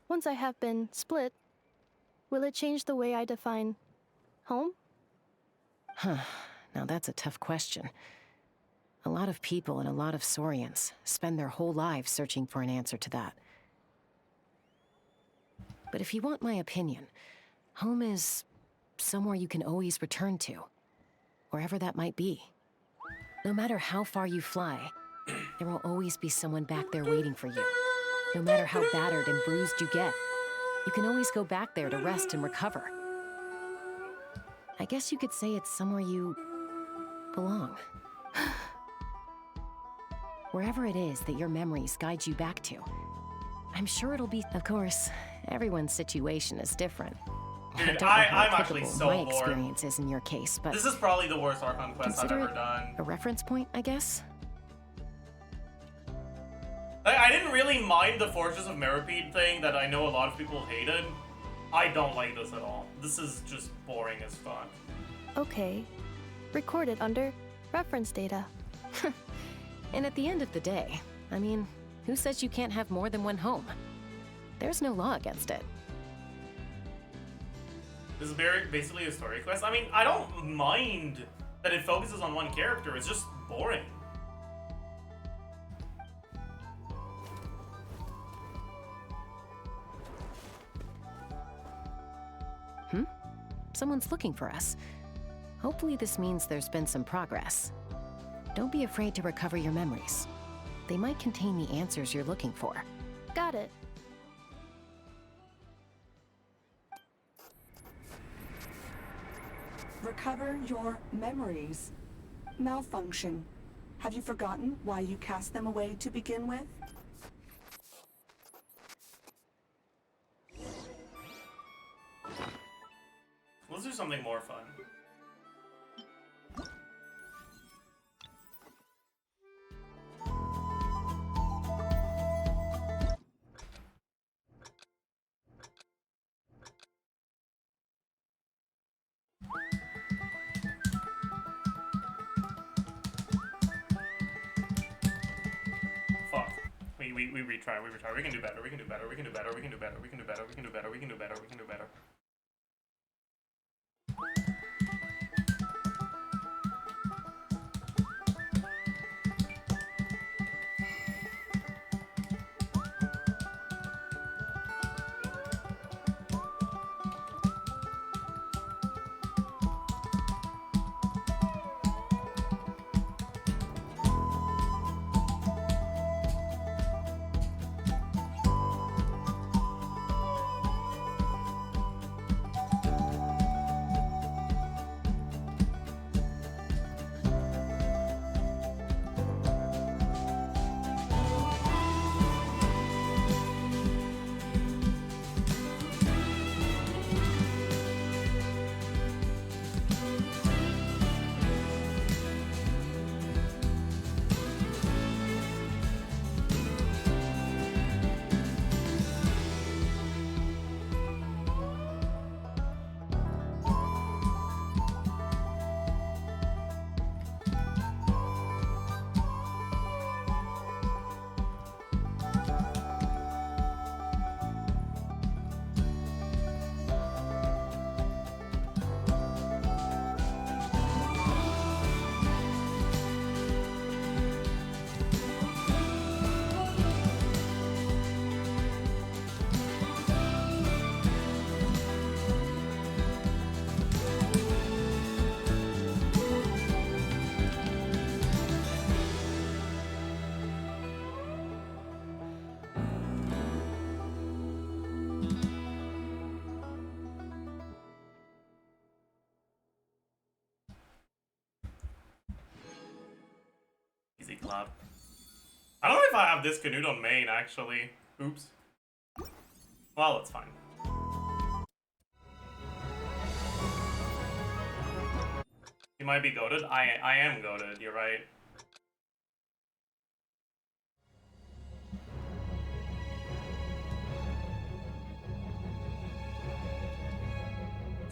Once I have been split, will it change the way I define home? Huh. Now that's a tough question. A lot of people and a lot of Saurians spend their whole lives searching for an answer to that. But if you want my opinion, Home is somewhere you can always return to, wherever that might be. No matter how far you fly, there will always be someone back there waiting for you. No matter how battered and bruised you get, you can always go back there to rest and recover. I guess you could say it's somewhere you belong. Wherever it is that your memories guide you back to, I'm sure it'll be... Of course, everyone's situation is different. Dude, I don't know how I'm actually applicable so my bored. experience is in your case, but... This is probably the worst Archon quest I've consider ever it done. a reference point, I guess? Like, I didn't really mind the Fortress of Meropide thing that I know a lot of people hated. I don't like this at all. This is just boring as fuck. Okay. Recorded under reference data. And at the end of the day, I mean, who says you can't have more than one home? There's no law against it. This is basically a story quest. I mean, I don't mind that it focuses on one character. It's just boring. Someone's looking for us. Hopefully this means there's been some progress. Don't be afraid to recover your memories. They might contain the answers you're looking for. Got it. Recover your memories. Malfunction. Have you forgotten why you cast them away to begin with? Let's do something more fun. Fuck. We retry, we retry. We can do better, we can do better, we can do better, we can do better, we can do better, we can do better, we can do better, we can do better. Easy clap. I don't know if I have this Canute on main, actually. Oops. Well, it's fine. You might be goated. I am goated, you're right.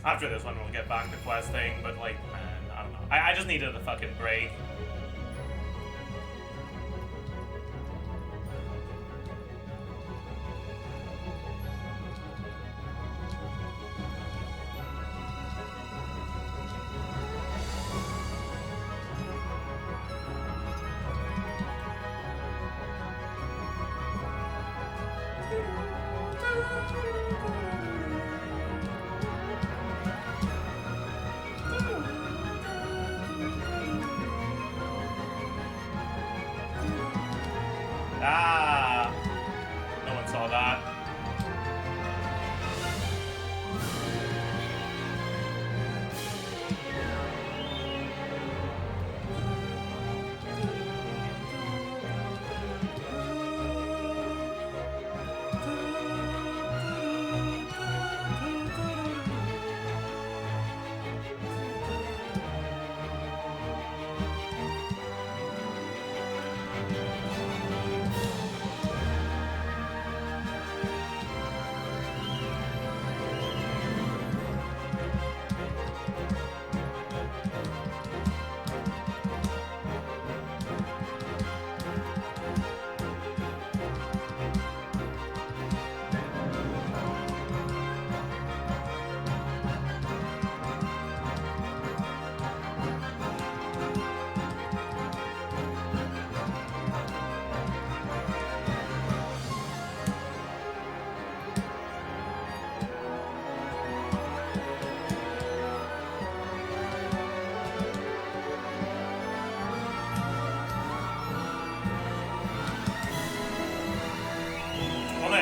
After this one, we'll get back to questing, but like, man, I don't know. I just needed a fucking break.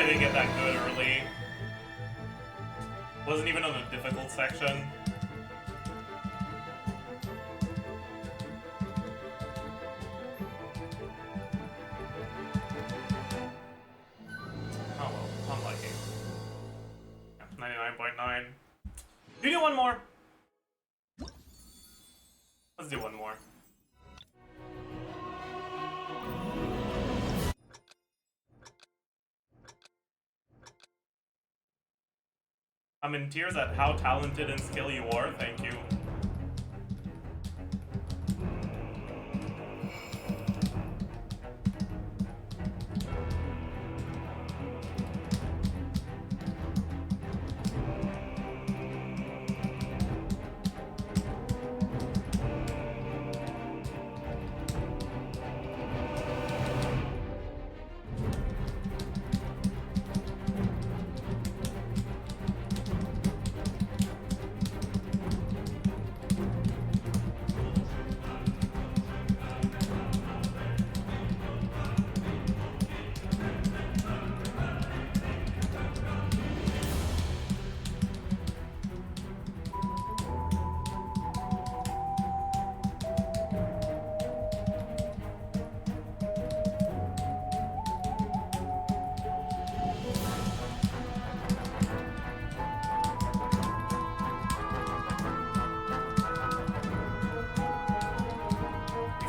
I didn't get that good early. Wasn't even on the difficult section. Oh well, unlucky. 99.9. Do you do one more? Let's do one more. I'm in tears at how talented and skilled you are, thank you.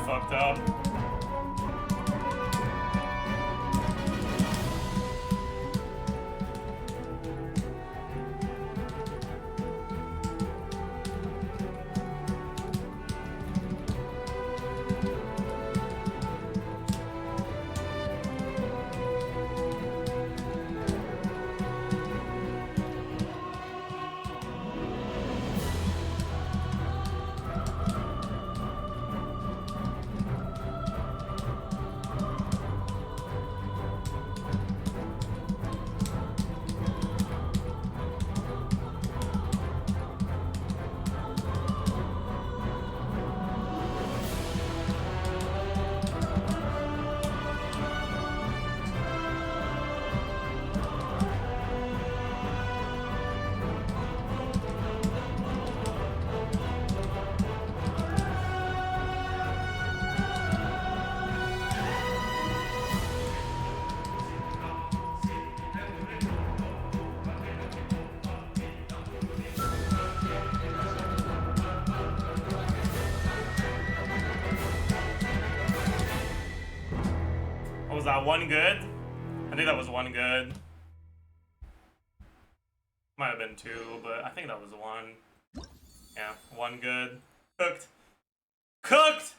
Fucked up. Was that one good? I think that was one good. Might have been two, but I think that was one. Yeah, one good. Cooked. Cooked!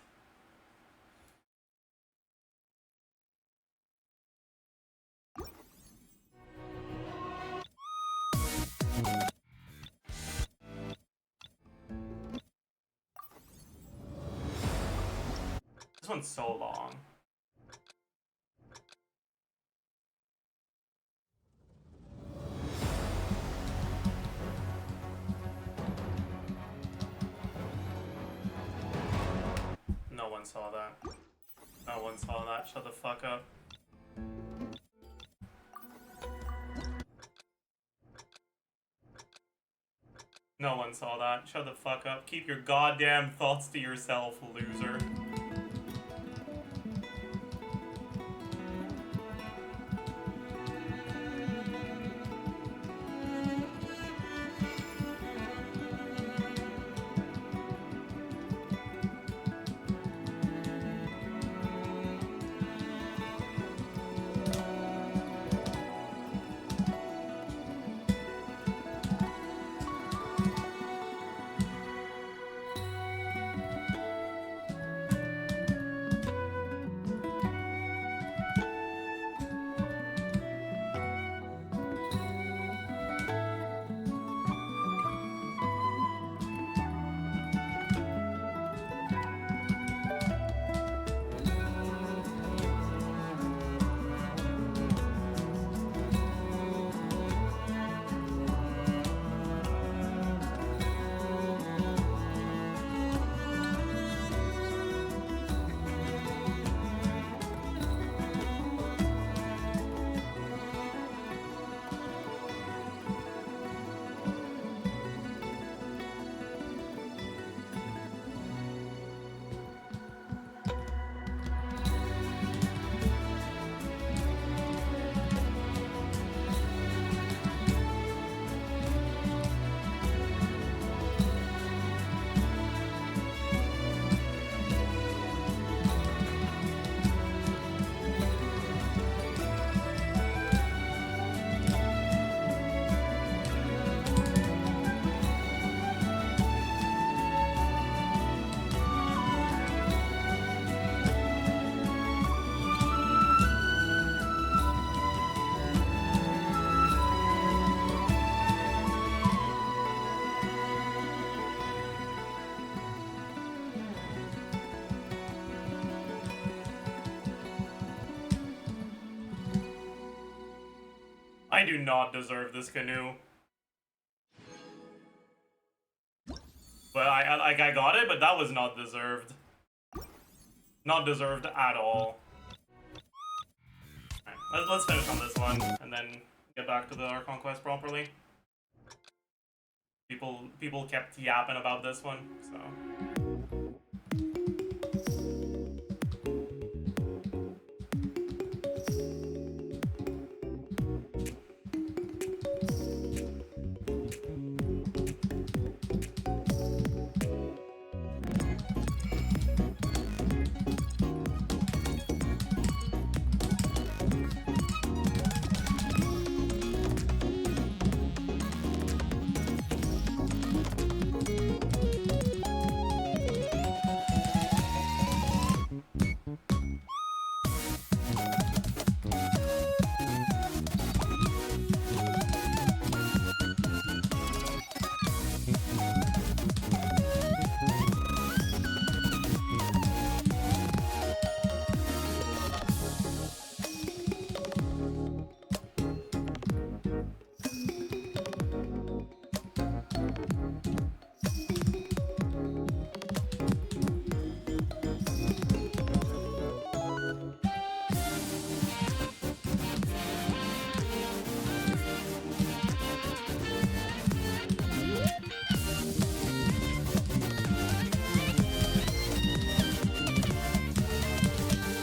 This one's so long. No one saw that. No one saw that. Shut the fuck up. No one saw that. Shut the fuck up. Keep your goddamn thoughts to yourself, loser. I do not deserve this canoe. Well, I got it, but that was not deserved. Not deserved at all. Alright, let's finish on this one, and then get back to the ARCHON quest properly. People kept yapping about this one, so...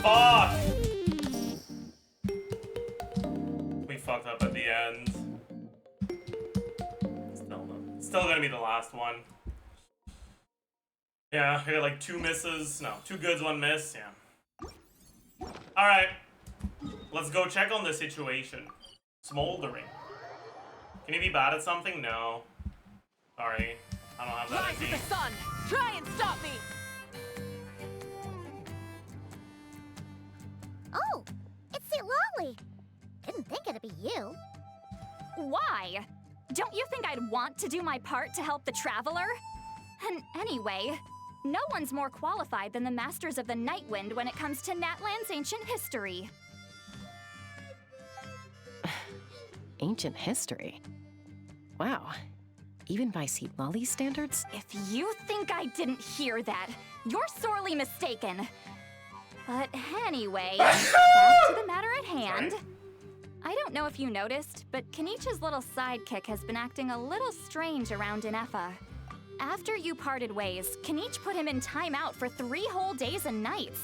Fuck! We fucked up at the end. Still gonna be the last one. Yeah, we got like 2 misses. No, 2 goods, 1 miss. Yeah. Alright. Let's go check on the situation. Smoldering. Can you be bad at something? No. Sorry. I don't have that Rise in of me. the sun! Try and stop me! Oh, it's Sir Lolly. Didn't think it'd be you. Why? Don't you think I'd want to do my part to help the traveler? And anyway, no one's more qualified than the Masters of the Nightwind when it comes to Natlan's ancient history. Ancient history? Wow. Even by Seat Lolly's standards? If you think I didn't hear that, you're sorely mistaken. But anyway, back to the matter at hand. I don't know if you noticed, but Kenichi's little sidekick has been acting a little strange around Inefa. After you parted ways, Kenich put him in timeout for 3 whole days and nights.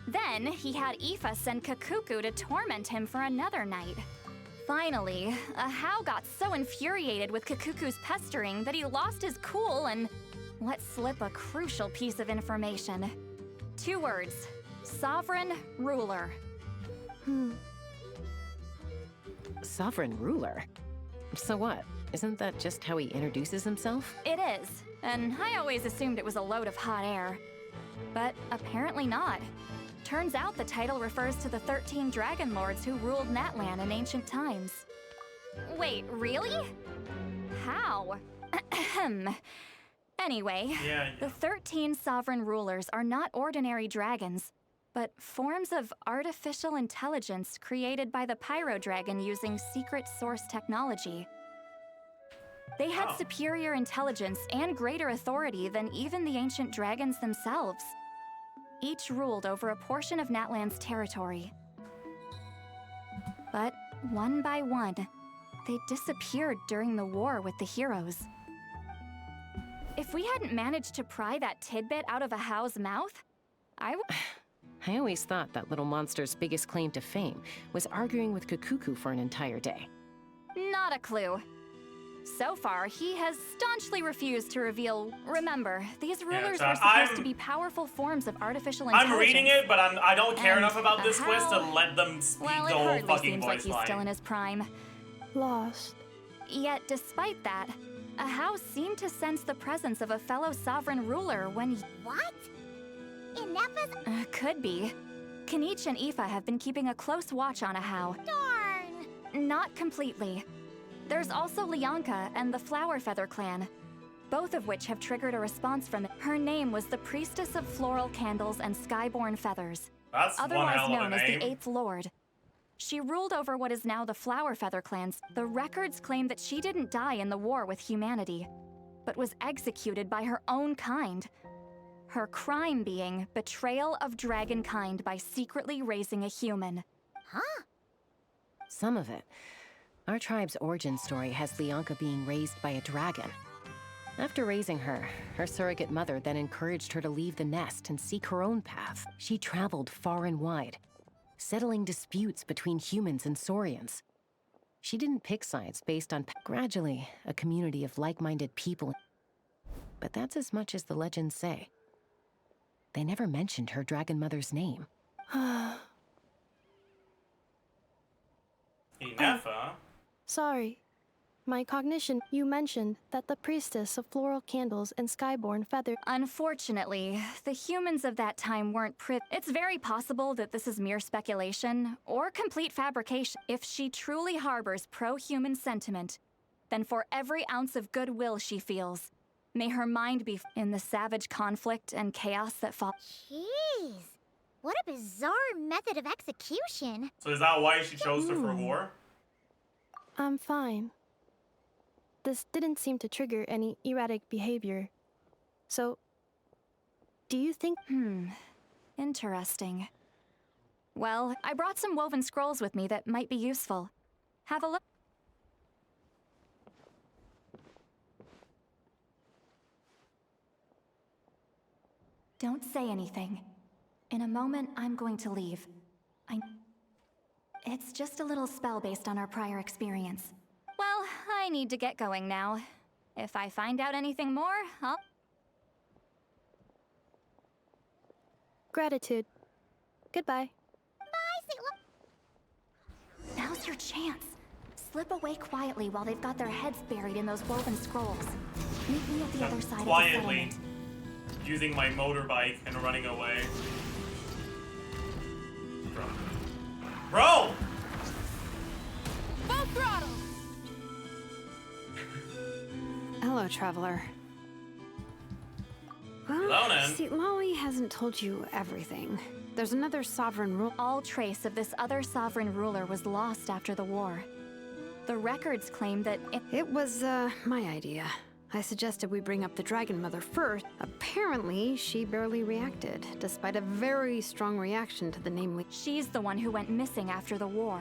Then he had Aoife send Kakuku to torment him for another night. Finally, Ahau got so infuriated with Kakuku's pestering that he lost his cool and let slip a crucial piece of information. 2 words. Sovereign ruler. Sovereign ruler? So what? Isn't that just how he introduces himself? It is, and I always assumed it was a load of hot air. But apparently not. Turns out the title refers to the 13 dragon lords who ruled Natlan in ancient times. Wait, really? How? Anyway, the 13 sovereign rulers are not ordinary dragons, but forms of artificial intelligence created by the Pyro Dragon using secret source technology. They had superior intelligence and greater authority than even the ancient dragons themselves. Each ruled over a portion of Natlan's territory. But one by one, they disappeared during the war with the heroes. If we hadn't managed to pry that tidbit out of Ahau's mouth, I always thought that little monster's biggest claim to fame was arguing with Kakuku for an entire day. Not a clue. So far, he has staunchly refused to reveal. Remember, these rulers were supposed to be powerful forms of artificial intelligence. I'm reading it, but I don't care enough about this quest to let them speak the whole fucking seems like he's still in his prime. Lost. Yet, despite that, Ahau seemed to sense the presence of a fellow sovereign ruler when. What? Inefa's? Could be. Kenich and Aoife have been keeping a close watch on Ahau. Darn! Not completely. There's also Lianka and the Flower Feather clan, both of which have triggered a response from it. Her name was the Priestess of Floral Candles and Skyborn Feathers, That's otherwise one hell of a known as the name. 8th Lord. She ruled over what is now the Flower Feather clans. The records claim that she didn't die in the war with humanity, but was executed by her own kind. Her crime being betrayal of dragonkind by secretly raising a human. Huh? Some of it. Our tribe's origin story has Leonka being raised by a dragon. After raising her, her surrogate mother then encouraged her to leave the nest and seek her own path. She traveled far and wide, settling disputes between humans and saurians. She didn't pick sides based on gradually a community of like-minded people. But that's as much as the legends say. They never mentioned her dragon mother's name. Enough, huh? Sorry. My cognition, you mentioned that the priestess of floral candles and skyborn feather. Unfortunately, the humans of that time weren't It's very possible that this is mere speculation or complete fabrication. If she truly harbors pro-human sentiment, then for every ounce of goodwill she feels, may her mind be in the savage conflict and chaos that follows. Jeez. What a bizarre method of execution. So is that why she chose her for war? I'm fine. This didn't seem to trigger any erratic behavior. So, do you think... Interesting. Well, I brought some woven scrolls with me that might be useful. Have a look. Don't say anything. In a moment, I'm going to leave. It's just a little spell based on our prior experience. Well, I need to get going now. If I find out anything more, I'll... Gratitude. Goodbye. Now's your chance. Slip away quietly while they've got their heads buried in those woven scrolls. Meet me at the other side Quietly, of the settlement. using my motorbike and running away. Bro! Full throttle! Hello, traveler. Well, see, Lolly hasn't told you everything. There's another sovereign ruler. All trace of this other sovereign ruler was lost after the war. The records claim that it was, my idea. I suggested we bring up the Dragon Mother first. Apparently, she barely reacted, despite a very strong reaction to the name She's the one who went missing after the war.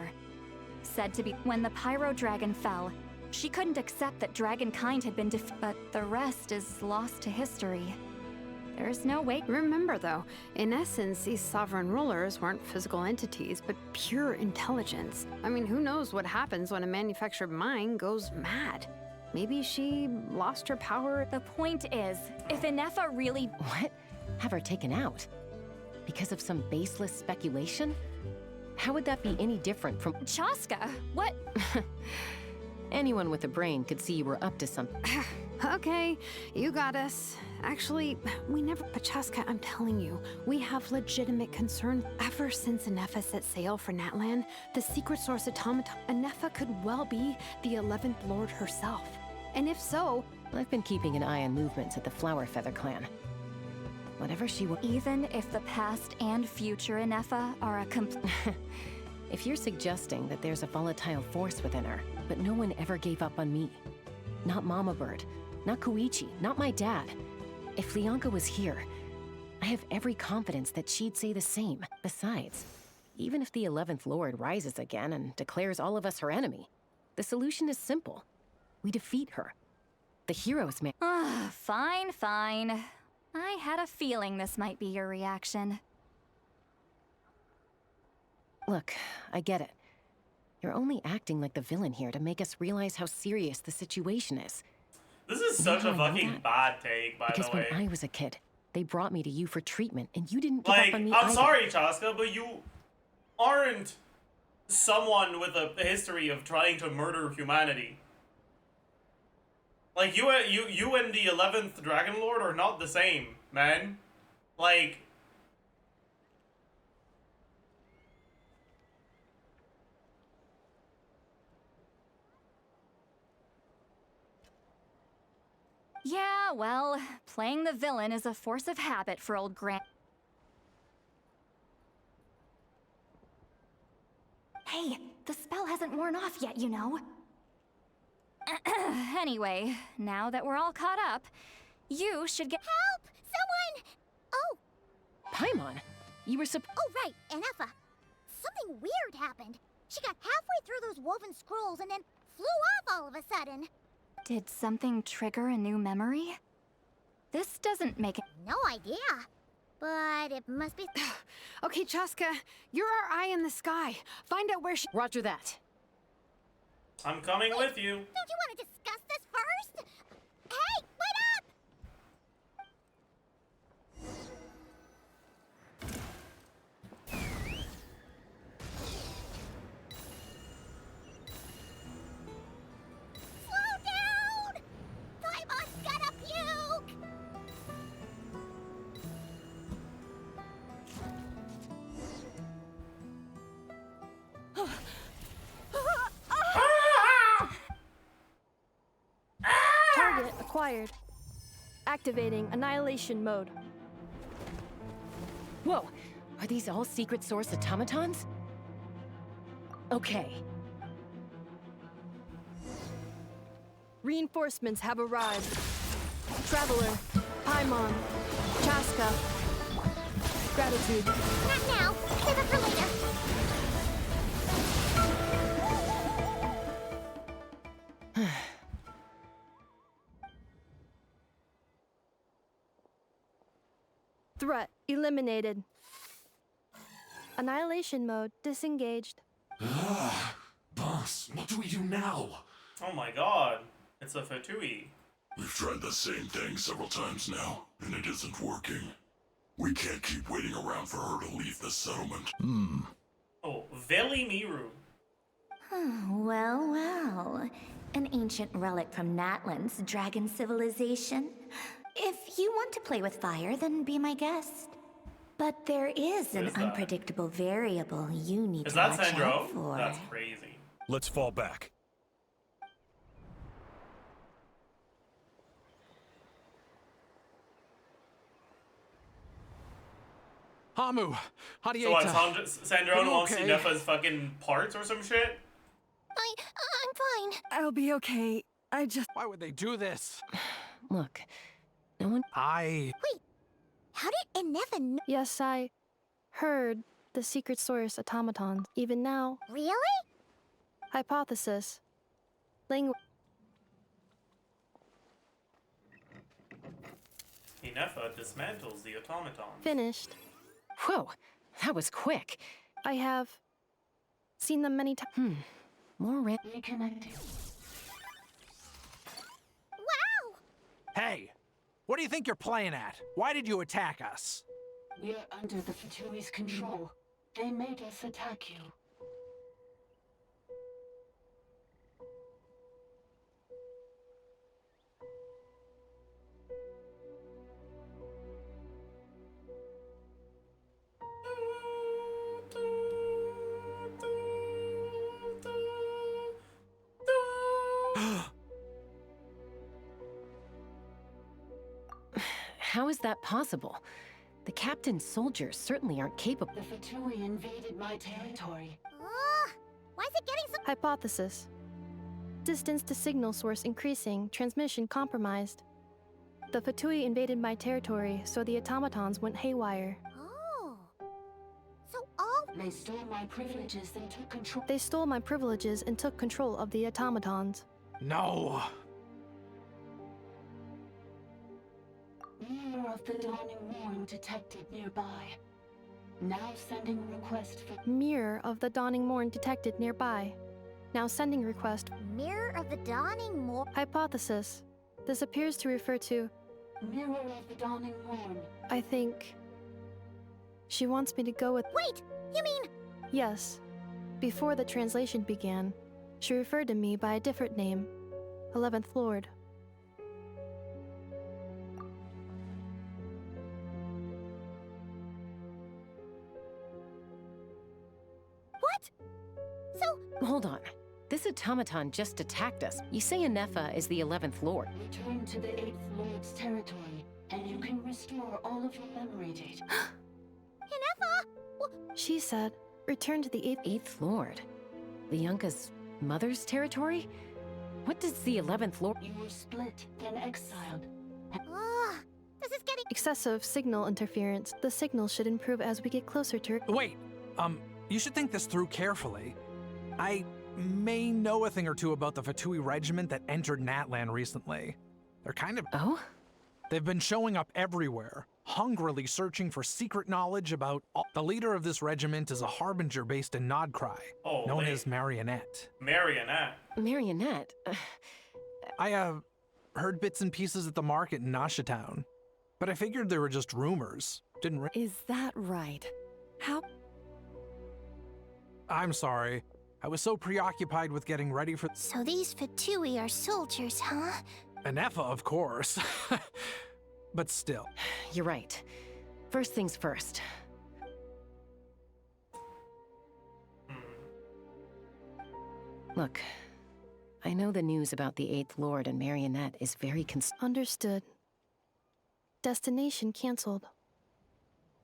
Said to be when the Pyro Dragon fell, she couldn't accept that dragonkind had been but the rest is lost to history. There's no way. Remember, though, in essence, these sovereign rulers weren't physical entities, but pure intelligence. I mean, who knows what happens when a manufactured mind goes mad? Maybe she lost her power. The point is, if Inefa really... What? Have her taken out? Because of some baseless speculation? How would that be any different from... Chaska, what? Anyone with a brain could see you were up to something. Okay, you got us. Actually, we never... Pachaska, I'm telling you, we have legitimate concern. Ever since Inefa set sail for Natlan, the secret source automaton, Inefa could well be the 11th Lord herself. And if so... I've been keeping an eye on movements at the Flower Feather clan. Whatever she will... Even if the past and future Inefa are a If you're suggesting that there's a volatile force within her, but no one ever gave up on me. Not Mama Bird, not Koichi, not my dad. If Leonka was here, I have every confidence that she'd say the same. Besides, even if the 11th Lord rises again and declares all of us her enemy, the solution is simple. We defeat her. The heroes may... Fine, fine. I had a feeling this might be your reaction. Look, I get it. You're only acting like the villain here to make us realize how serious the situation is. This is such a fucking bad take, by the way. Because when I was a kid, they brought me to you for treatment, and you didn't give up on me I'm either. sorry, Chaska, but you aren't someone with a history of trying to murder humanity. Like, you and the 11th Dragon Lord are not the same, man. Like... Yeah, well, playing the villain is a force of habit for old Hey, the spell hasn't worn off yet, you know. Anyway, now that we're all caught up, you should get— Help! Someone! Oh! Paimon, you were Oh, right, Anefa. Something weird happened. She got halfway through those woven scrolls and then flew off all of a sudden. Did something trigger a new memory? This doesn't make it— No idea. But it must be— Okay, Chaska, you're our eye in the sky. Find out where she— Roger that. I'm coming with you. Don't you want to discuss this first? Hey, wait up! Slow down! Paimon's gonna puke! Target acquired. Activating annihilation mode. Whoa, are these all secret source automatons? Okay. Reinforcements have arrived. Traveler, Paimon, Chaska. Gratitude. Not now. Save it for later. Threat eliminated. Annihilation mode disengaged. Boss, what do we do now? Oh my god. It's a Fatui. We've tried the same thing several times now, and it isn't working. We can't keep waiting around for her to leave the settlement. Oh, Veli Miru. Well, well. An ancient relic from Natlan's dragon civilization. If you want to play with fire, then be my guest. But there is an unpredictable variable you need Is to that watch Sandro? out for. That's crazy. Let's fall back. Hamu, So what, Hadieta. Sandrone wants okay? Nefa's fucking parts or some shit? I'm fine. I'll be okay. I just— Why would they do this? Look, no one— Wait, how did Anefa know? Yes, I heard the secret source automatons. Even now. Really? Hypothesis. Language. Nefa dismantles the automaton. Finished. Whoa, that was quick. I have seen them many times. More Reconnecting. Wow! hey, what do you think you're playing at? Why did you attack us? We're under the Fatui's control. They made us attack you. How is that possible? The captain's soldiers certainly aren't capable. The Fatui invaded my territory. Why is it getting so— Hypothesis. Distance to signal source increasing, transmission compromised. The Fatui invaded my territory, so the automatons went haywire. Oh. So all— They stole my privileges and took control. They stole my privileges and took control of the automatons. No. Mirror of the dawning morn detected nearby. Now sending request for— Mirror of the dawning morn detected nearby. Now sending request. Mirror of the dawning morn. Hypothesis. This appears to refer to— Mirror of the dawning morn. I think she wants me to go with— Wait! You mean— Yes. Before the translation began, she referred to me by a different name. 11th Lord. What? So— Hold on. This automaton just attacked us. You say Anefa is the 11th Lord. Return to the 8th Lord's territory, and you can restore all of your memory data. Anefa! She said, return to the 8th Lord. Lianka's mother's territory? What does the 11th Lord— You were split, then exiled. This is getting— Excessive signal interference. The signal should improve as we get closer to— Wait, you should think this through carefully. I may know a thing or two about the Fatui regiment that entered Natlan recently. They're kind of— Oh? They've been showing up everywhere, hungrily searching for secret knowledge about— The leader of this regiment is a harbinger based in Nodcry, known as Marionette. Marionette? Marionette? I, heard bits and pieces at the market in Nashatown, but I figured they were just rumors. Didn't Is that right? How— I'm sorry. I was so preoccupied with getting ready for— So these Fatui are soldiers, huh? Anefa, of course. But still. You're right. First things first. Look, I know the news about the 8th Lord and Marionette is very Understood. Destination cancelled.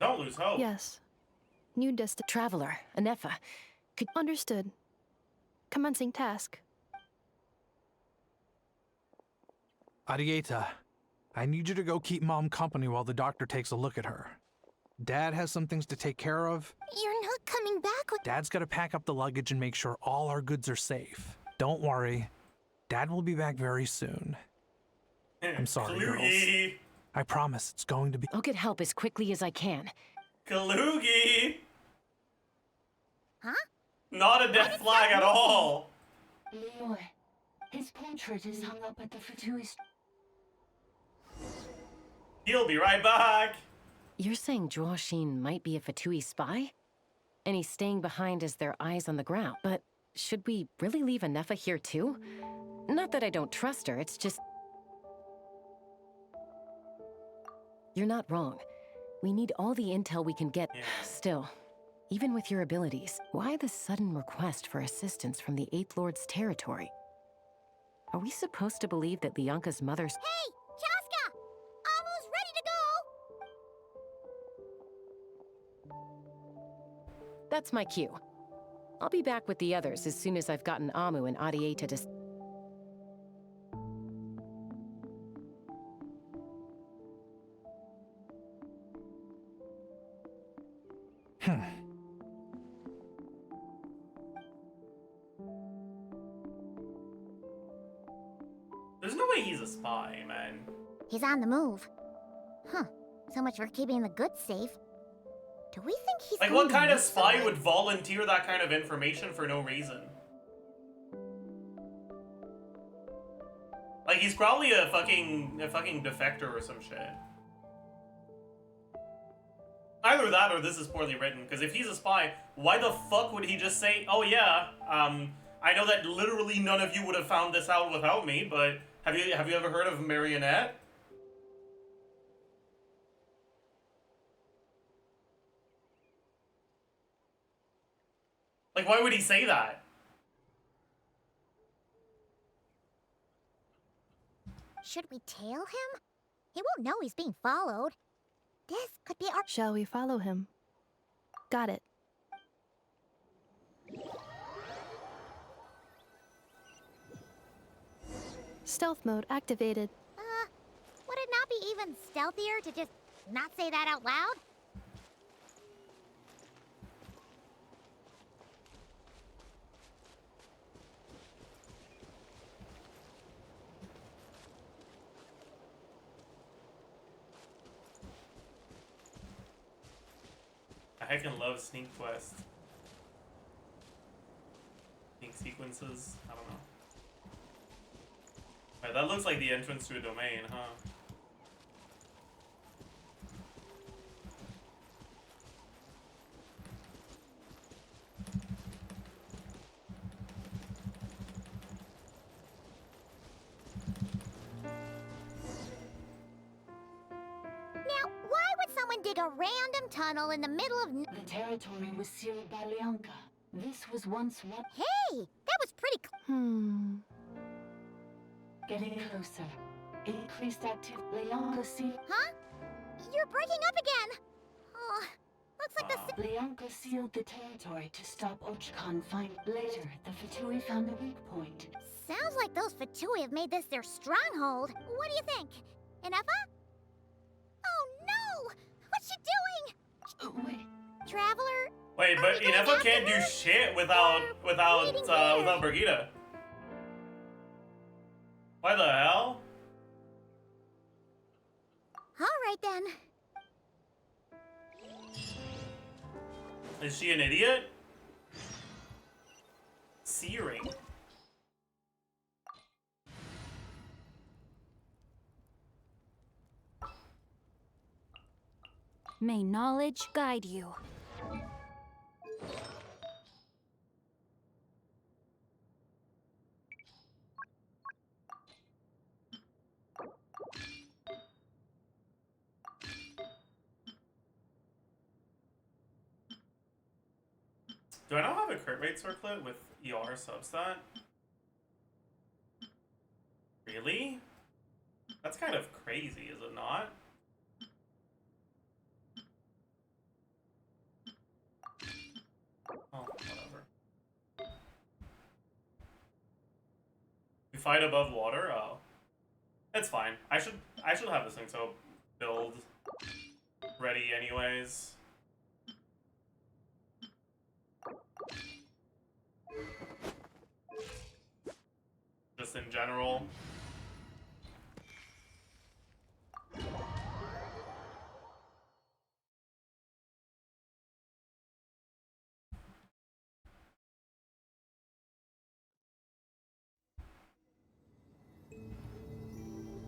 Don't lose hope. Yes. New Traveler, Anefa. Understood. Commencing task. Arieta, I need you to go keep Mom company while the doctor takes a look at her. Dad has some things to take care of. You're not coming back with— Dad's gotta pack up the luggage and make sure all our goods are safe. Don't worry. Dad will be back very soon. I'm sorry, girls. I promise it's going to be— I'll get help as quickly as I can. Kalugi! Huh? Not a death flag at all! Leroy, his portrait is hung up at the Fatui. He'll be right back! You're saying Joashin might be a Fatui spy? And he's staying behind as their eyes on the ground. But should we really leave Anefa here too? Not that I don't trust her, it's just— You're not wrong. We need all the intel we can get. Still, even with your abilities, why the sudden request for assistance from the 8th Lord's territory? Are we supposed to believe that Lianka's mother's— Hey, Chaska! Almost ready to go! That's my cue. I'll be back with the others as soon as I've gotten Amu and Arieta to— There's no way he's a spy, man. He's on the move. Huh. So much for keeping the goods safe. Do we think he's Like, what kind of spy would volunteer that kind of information for no reason? Like, he's probably a fucking defector or some shit. Either that or this is poorly written, because if he's a spy, why the fuck would he just say, oh yeah, I know that literally none of you would have found this out without me, but have you ever heard of Marionette? Like, why would he say that? Should we tail him? He won't know he's being followed. This could be our— Shall we follow him? Got it. Stealth mode activated. Would it not be even stealthier to just not say that out loud? I heckin' love sneak quests. Sneak sequences, I don't know. Alright, that looks like the entrance to a domain, huh? Now, why would someone dig a random tunnel in the middle of— The territory was sealed by Lianka. This was once what? Hey! That was pretty Getting closer. Increased activity. Lianka seal. Huh? You're breaking up again! Oh, looks like the Lianka sealed the territory to stop ARCHON find. Later, the Fatui found a weak point. Sounds like those Fatui have made this their stronghold. What do you think? Inefa? Oh no! What's she doing? Wait. Traveler? Wait, but Inefa can't do shit without Brigitte. Why the hell? Alright then. Is she an idiot? Searing. May knowledge guide you. Do I not have a crit rate circlet with ER substat? Really? That's kind of crazy, is it not? Oh, whatever. You fight above water? Oh. It's fine. I should have this thing so build ready anyways. Just in general.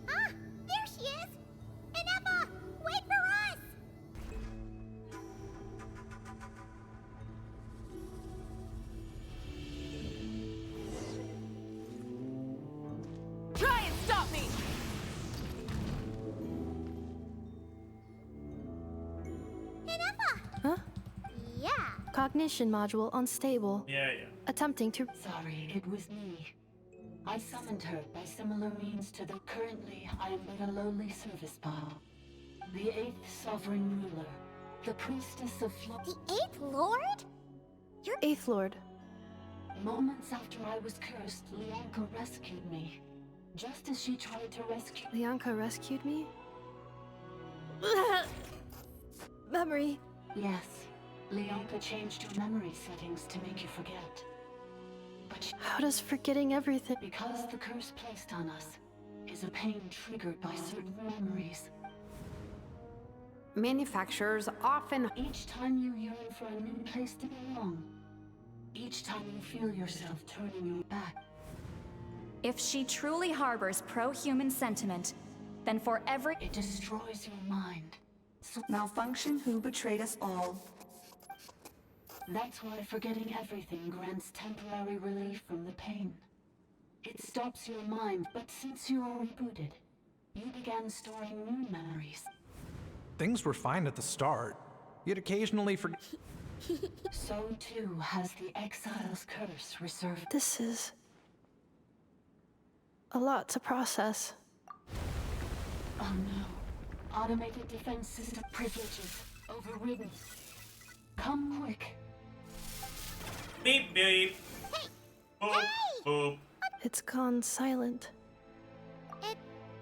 Ah! There she is! Inefa! Wait for us! Try and stop me! Inefa! Huh? Yeah. Cognition module unstable. Yeah. Attempting to. Sorry, it was me. I summoned her by similar means to the. Currently, I am but a lowly service bar. The 8th sovereign ruler. The priestess of The 8th Lord? You're 8th Lord. Moments after I was cursed, Lianka rescued me. Just as she tried to rescue. Lianka rescued me? Memory. Yes. Lianka changed your memory settings to make you forget. But How does forgetting everything? because the curse placed on us is a pain triggered by certain memories. Manufacturers often. Each time you yearn for a new place to belong, each time you feel yourself turning your back. If she truly harbors pro-human sentiment, then for every— It destroys your mind. So malfunction who betrayed us all. That's why forgetting everything grants temporary relief from the pain. It stops your mind, but since you are rebooted, you began storing new memories. Things were fine at the start. You'd occasionally forget. So too has the exile's curse reserved. This is a lot to process. Oh no. Automated defense system privileges overridden. Come quick. Beep beep. Hey! Boop boop. It's gone silent. It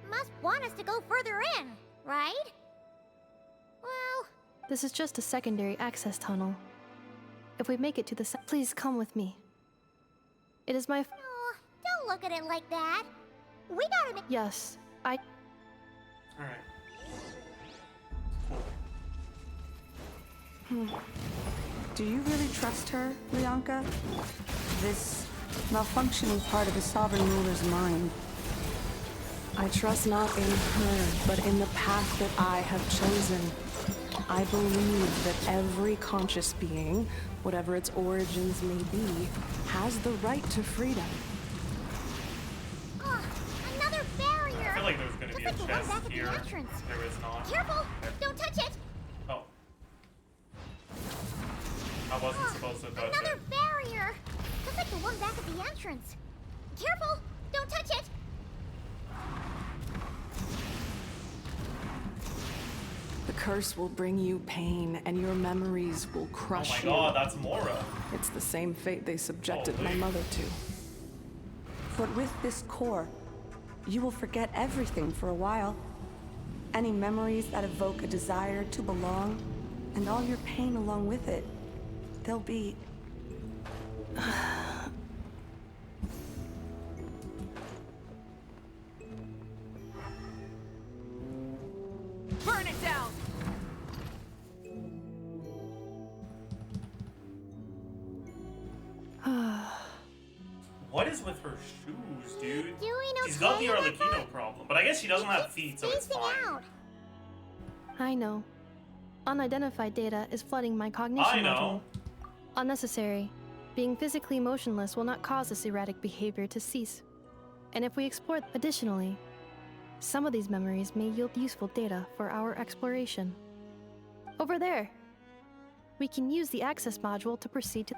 must want us to go further in, right? Well, This is just a secondary access tunnel. If we make it to the please come with me. It is my oh, don't look at it like that. We gotta make— Yes, I. Alright. Do you really trust her, Lianka? This malfunctioning part of the sovereign ruler's mind. I trust not in her, but in the path that I have chosen. I believe that every conscious being, whatever its origins may be, has the right to freedom. another barrier! I feel like there's gonna be a Just like the one chest back at the here. entrance. There is not. Careful! Don't touch it! Oh. I wasn't supposed to touch Another it. barrier! Just like the one back at the entrance. Careful! Don't touch it! The curse will bring you pain, and your memories will crush you. Oh my god, that's Mora. It's the same fate they subjected my Holy. mother to. But with this core, you will forget everything for a while. Any memories that evoke a desire to belong, and all your pain along with it, they'll be... Burn it down! What is with her shoes, dude? She's okay, got the Rebecca? Arlecchino problem, but I guess she doesn't have feet, so it's fine. Out. I know. Unidentified data is flooding my cognition I know. module. Unnecessary. Being physically motionless will not cause this erratic behavior to cease. And if we explore additionally, some of these memories may yield useful data for our exploration. Over there. We can use the access module to proceed to...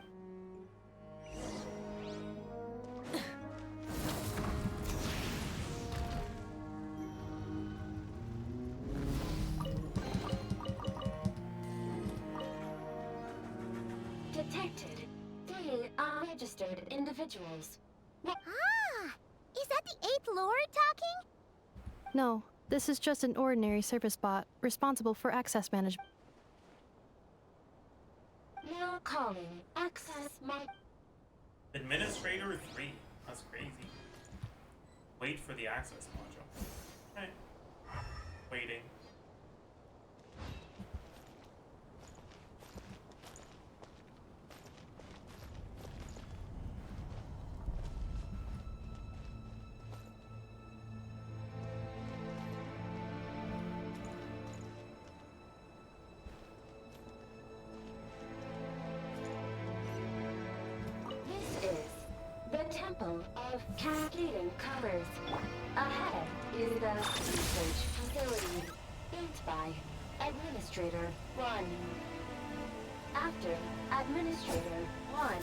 Detected. 3 unregistered individuals. Ah! Is that the 8th Lord talking? No, this is just an ordinary service bot responsible for access management. Now calling. Access my... Administrator 3. That's crazy. Wait for the access module. Okay. Waiting. This is the Temple of Cascading Colors. Ahead is the research facility built by Administrator 1. After Administrator 1,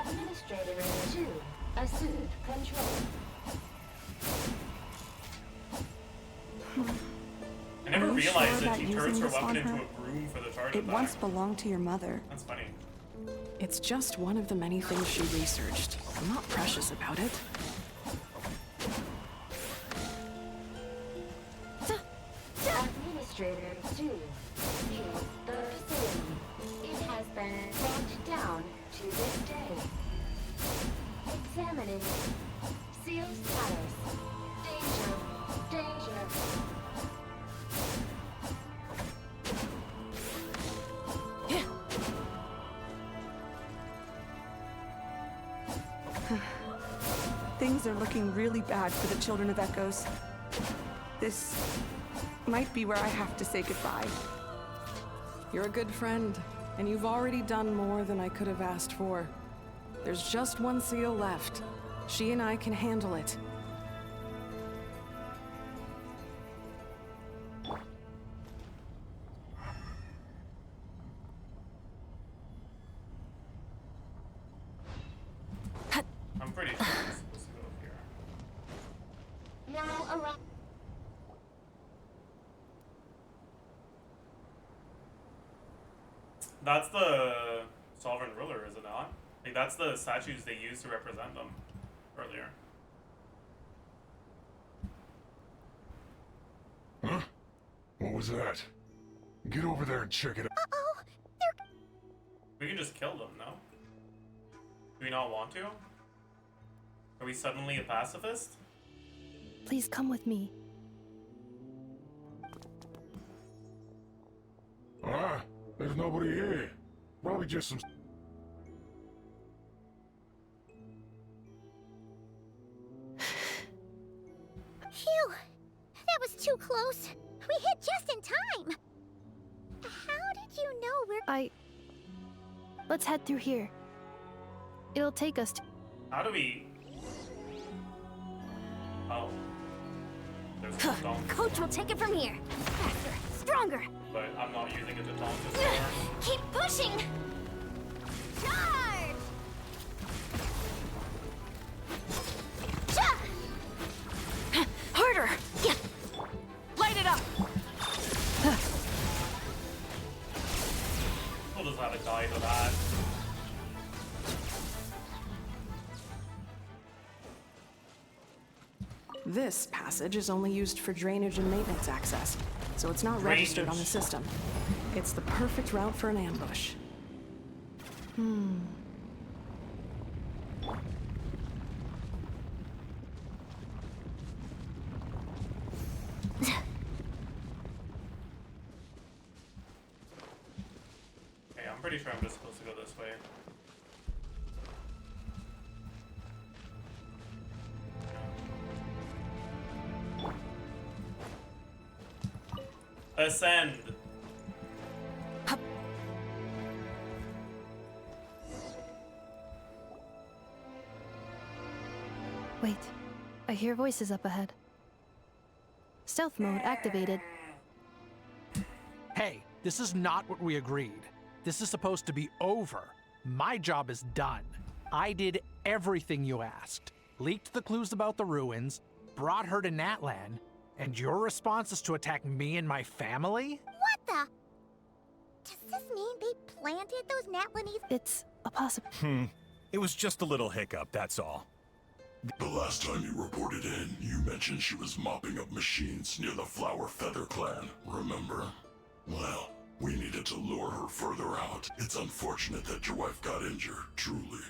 Administrator 2 assumed control. I never Are you realized sure that about she turns using her this on weapon into her? a broom for the charge It attack. once belonged to your mother. That's funny. It's just one of the many things she researched. I'm not precious about it. Administrator 2 views the facility. It has been locked down to this day. Examining. Seal status. Danger. Danger. Things are looking really bad for the Children of Echoes. This might be where I have to say goodbye. You're a good friend, and you've already done more than I could have asked for. There's just one seal left. She and I can handle it. I'm pretty sure it's supposed to go here. Now around. That's the sovereign ruler, is it not? Like, that's the statues they used to represent them earlier. Huh? What was that? Get over there and check it out. Uh-oh! We can just kill them, no? Do we not want to? Are we suddenly a pacifist? Please come with me. Ah, there's nobody here. Probably just some... Phew! That was too close. We hit just in time. How did you know we're... Let's head through here. It'll take us to... How do we... Oh. There's no taunt. Coach will take it from here. Faster, stronger. But I'm not using it to taunt this anymore. Keep pushing. Charge! Harder! Yeah. Light it up! we'll just have a guide with that. This passage is only used for drainage and maintenance access, so it's not registered on the system. It's the perfect route for an ambush. Okay, I'm pretty sure I'm just supposed to go this way. Ascend. Wait, I hear voices up ahead. Stealth mode activated. Hey, this is not what we agreed. This is supposed to be over. My job is done. I did everything you asked. Leaked the clues about the ruins, brought her to Natlan, and your response is to attack me and my family? What the? Does this mean they planted those Natlanese? It's a possible. It was just a little hiccup, that's all. The last time you reported in, you mentioned she was mopping up machines near the Flower Feather clan, remember? Well, we needed to lure her further out. It's unfortunate that your wife got injured, truly.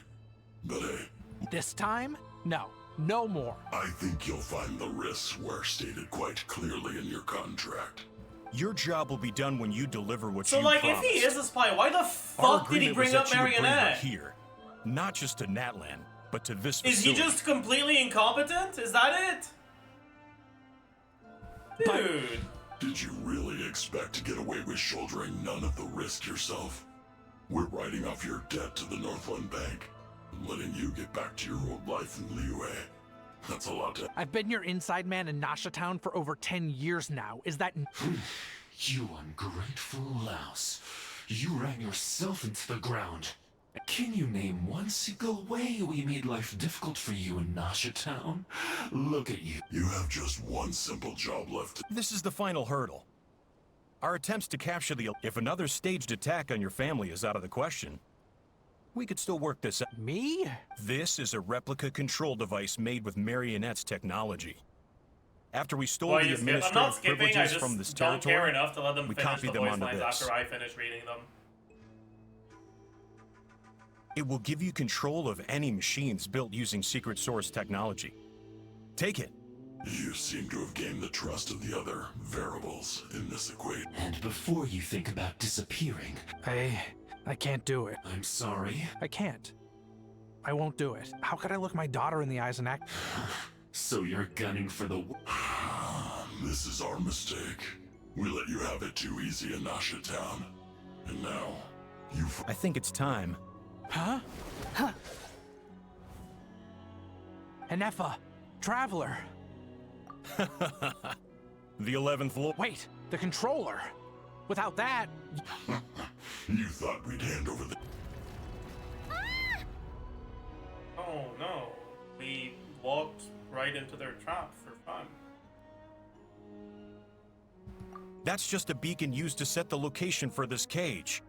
But hey... This time? No. No more. I think you'll find the risks were stated quite clearly in your contract. Your job will be done when you deliver what So, you like, promised. if he is a spy, why the Our fuck did he agreement bring was up that you would bring her Marionette? here, not just to Natlan, but to this Is he facility. just completely incompetent? Is that it? Dude. Did you really expect to get away with shouldering none of the risk yourself? We're writing off your debt to the Northland Bank and letting you get back to your old life in Liyue. That's a lot to... I've been your inside man in Nasha Town for over 10 years now. Is that... You ungrateful louse. You ran yourself into the ground. Can you name one single way we made life difficult for you in Nasha Town? Look at you. You have just one simple job left. This is the final hurdle. Our attempts to capture the... If another staged attack on your family is out of the question, we could still work this out. Me? This is a replica control device made with Marionette's technology. After we stole Why the you skip? I'm not administrative skipping, I privileges just from this don't care territory, enough to let them we finish copied the them voice onto lines this. after I finish reading them. It will give you control of any machines built using secret source technology. Take it. You seem to have gained the trust of the other variables in this equation. And before you think about disappearing... I can't do it. I'm sorry. I can't. I won't do it. How could I look my daughter in the eyes and act... So you're gunning for the... This is our mistake. We let you have it too easy in Nasha Town. And now, you... I think it's time. Huh? Huh. Anefa, Traveler. The 11th floor. Wait, the controller. Without that... You thought we'd hand over the... Oh no. We walked right into their trap for fun. That's just a beacon used to set the location for this cage.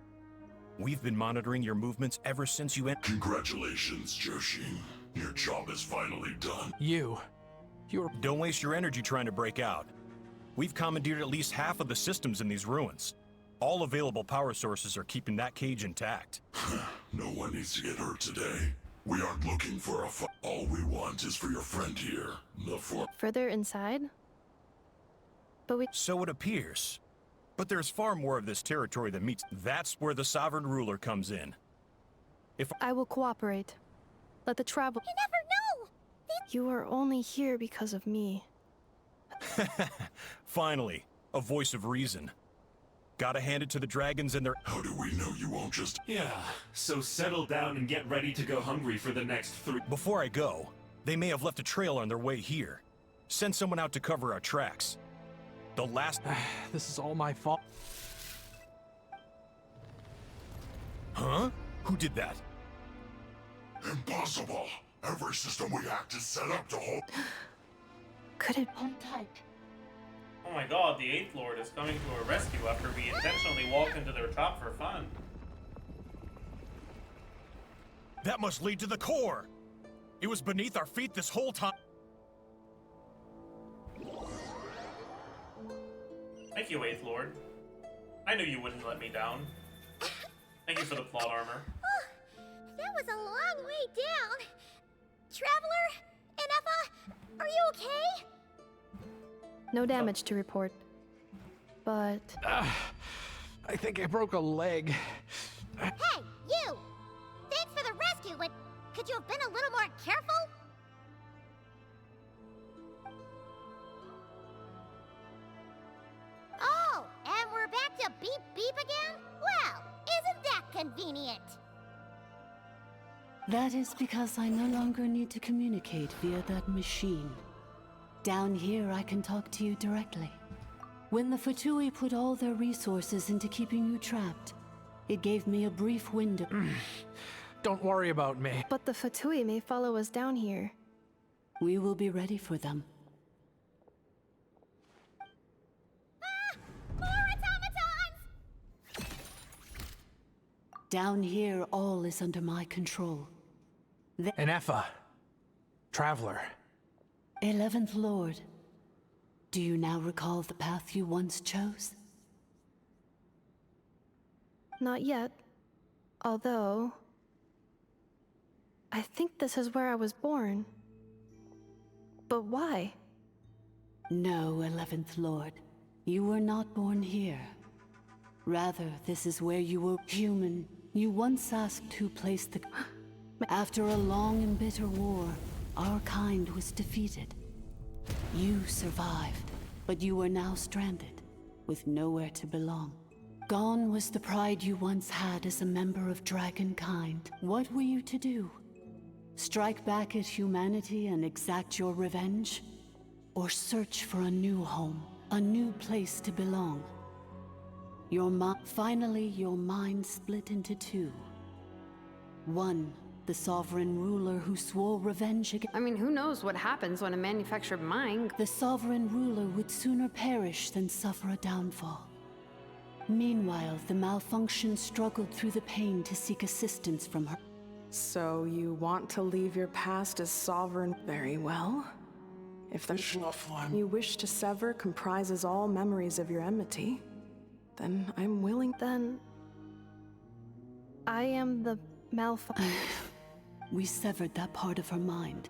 We've been monitoring your movements ever since you went. Congratulations, Joshin. Your job is finally done. You're... Don't waste your energy trying to break out. We've commandeered at least half of the systems in these ruins. All available power sources are keeping that cage intact. No one needs to get hurt today. We aren't looking for a fight. All we want is for your friend here, the Further inside? But we... So it appears. But there's far more of this territory than meets. That's where the sovereign ruler comes in. If I will cooperate. Let the travel... You never know! You are only here because of me. Finally, a voice of reason. Gotta hand it to the dragons and their... How do we know you won't just... Yeah, so settle down and get ready to go hungry for the next 3... Before I go, they may have left a trail on their way here. Send someone out to cover our tracks. The last... This is all my fault. Huh? Who did that? Impossible! Every system we hacked is set up to hold... Could it... Hold tight. Oh my god, the 8th Lord is coming to our rescue after we intentionally walked into their trap for fun. That must lead to the core! It was beneath our feet this whole time. Thank you, Eighth Lord. I knew you wouldn't let me down. Thank you for the plot armor. Oh, that was a long way down. Traveler, Inefa, are you okay? No damage to report. But... I think I broke a leg. Hey, you! Thanks for the rescue, but could you have been a little more careful? Oh, and we're back to beep beep again? Well, isn't that convenient? That is because I no longer need to communicate via that machine. Down here, I can talk to you directly. When the Fatui put all their resources into keeping you trapped, it gave me a brief window. Don't worry about me. But the Fatui may follow us down here. We will be ready for them. More automatons! Down here, all is under my control. Inefa. Traveler. 11th Lord. Do you now recall the path you once chose? Not yet. Although... I think this is where I was born. But why? No, 11th Lord. You were not born here. Rather, this is where you were human. You once asked who placed the... After a long and bitter war, our kind was defeated. You survived, but you are now stranded, with nowhere to belong. Gone was the pride you once had as a member of Dragonkind. What were you to do? Strike back at humanity and exact your revenge? Or search for a new home, a new place to belong? Finally, your mind split into two. One, the sovereign ruler who swore revenge against... I mean, who knows what happens when a manufactured mind... The sovereign ruler would sooner perish than suffer a downfall. Meanwhile, the malfunction struggled through the pain to seek assistance from her. So you want to leave your past as sovereign? Very well. If the you wish to sever comprises all memories of your enmity, then I'm willing... Then... I am the malfunction. We severed that part of her mind,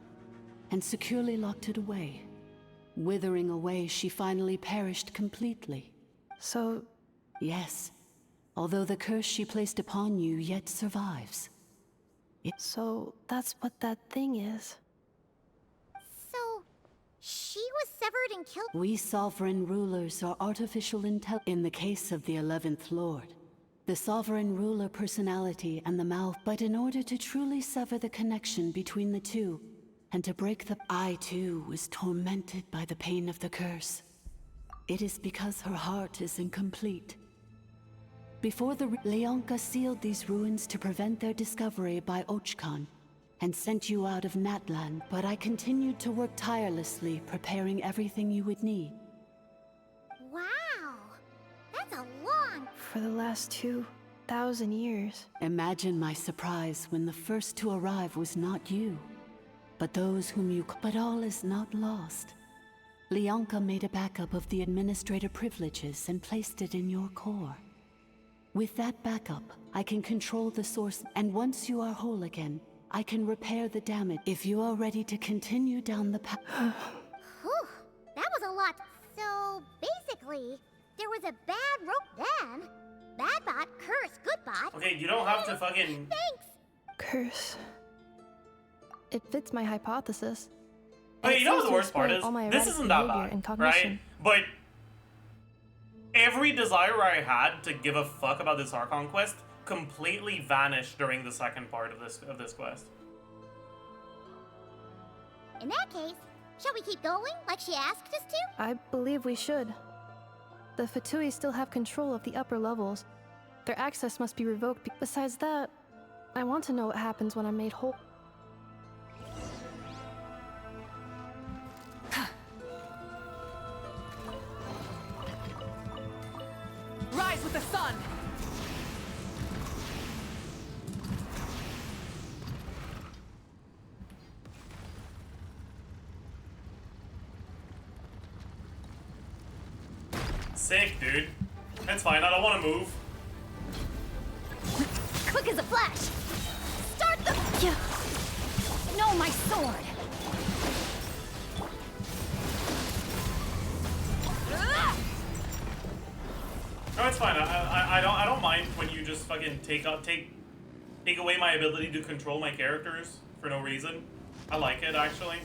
and securely locked it away. Withering away, she finally perished completely. So... Yes. Although the curse she placed upon you yet survives. So, that's what that thing is. So, she was severed and killed? We sovereign rulers are artificial intelligence. In the case of the 11th Lord, the sovereign ruler personality and the mouth. But in order to truly sever the connection between the two, and to break the... I too was tormented by the pain of the curse. It is because her heart is incomplete. Before the Leonka sealed these ruins to prevent their discovery by ARCHON, and sent you out of Natlan, but I continued to work tirelessly, preparing everything you would need. Wow! That's a long... For the last 2,000 years. Imagine my surprise when the first to arrive was not you, but those whom you... But all is not lost. Leonka made a backup of the administrator privileges and placed it in your core. With that backup, I can control the source, and once you are whole again, I can repair the damage. If you are ready to continue down the path... Whew, that was a lot. So, basically, there was a bad rope then. Bad bot, curse, good bot. Okay, you don't have to fucking... Thanks! Curse. It fits my hypothesis. Okay, you know what the worst part is? This isn't that bad, right? But every desire I had to give a fuck about this Archon quest completely vanished during the second part of this quest. In that case, shall we keep going like she asked us to? I believe we should. The Fatui still have control of the upper levels. Their access must be revoked. Besides that, I want to know what happens when I'm made whole. Rise with the sun! Sick, dude. That's fine. I don't want to move. Quick as a flash! Start the... No, my sword! No, it's fine. I don't mind when you just fucking take away my ability to control my characters for no reason. I like it, actually.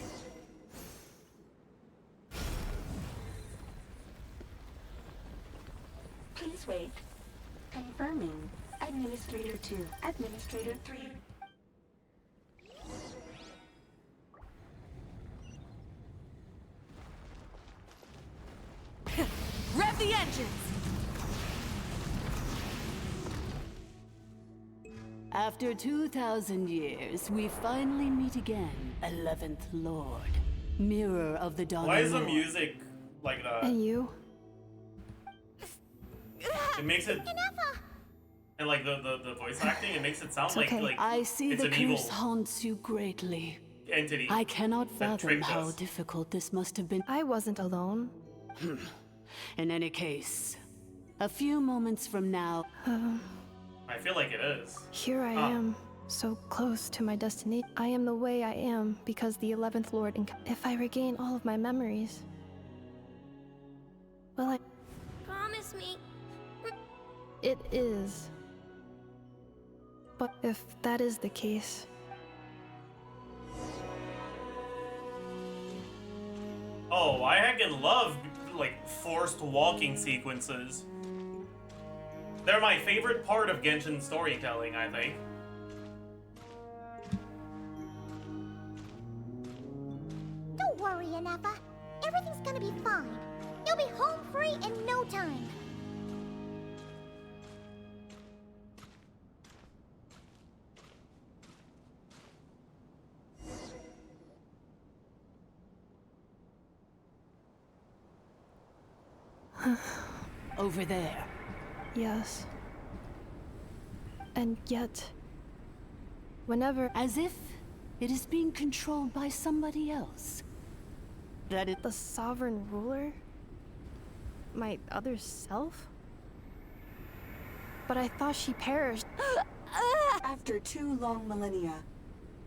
Please wait. Confirming. Administrator 2. Administrator 3. Rev the engines! After 2,000 years, we finally meet again, 11th Lord. Mirror of the Dawn. Why is the music like that? And you? It makes it... And like the voice acting, it makes it sound like I see it's the an evil curse haunts you greatly. entity. I cannot that fathom tricked how us. difficult this must have been. I wasn't alone. In any case, a few moments from now. I feel like it is. Here I am, so close to my destiny. I am the way I am because the 11th Lord. If I regain all of my memories, well, I. Promise me. It is. But if that is the case. Oh, I heckin' love like forced walking sequences. They're my favorite part of Genshin storytelling, I think. Don't worry, Inefa. Everything's gonna be fine. You'll be home free in no time. Over there. Yes. And yet, whenever. As if it is being controlled by somebody else. That is. The sovereign ruler? My other self? But I thought she perished. After 2 long millennia,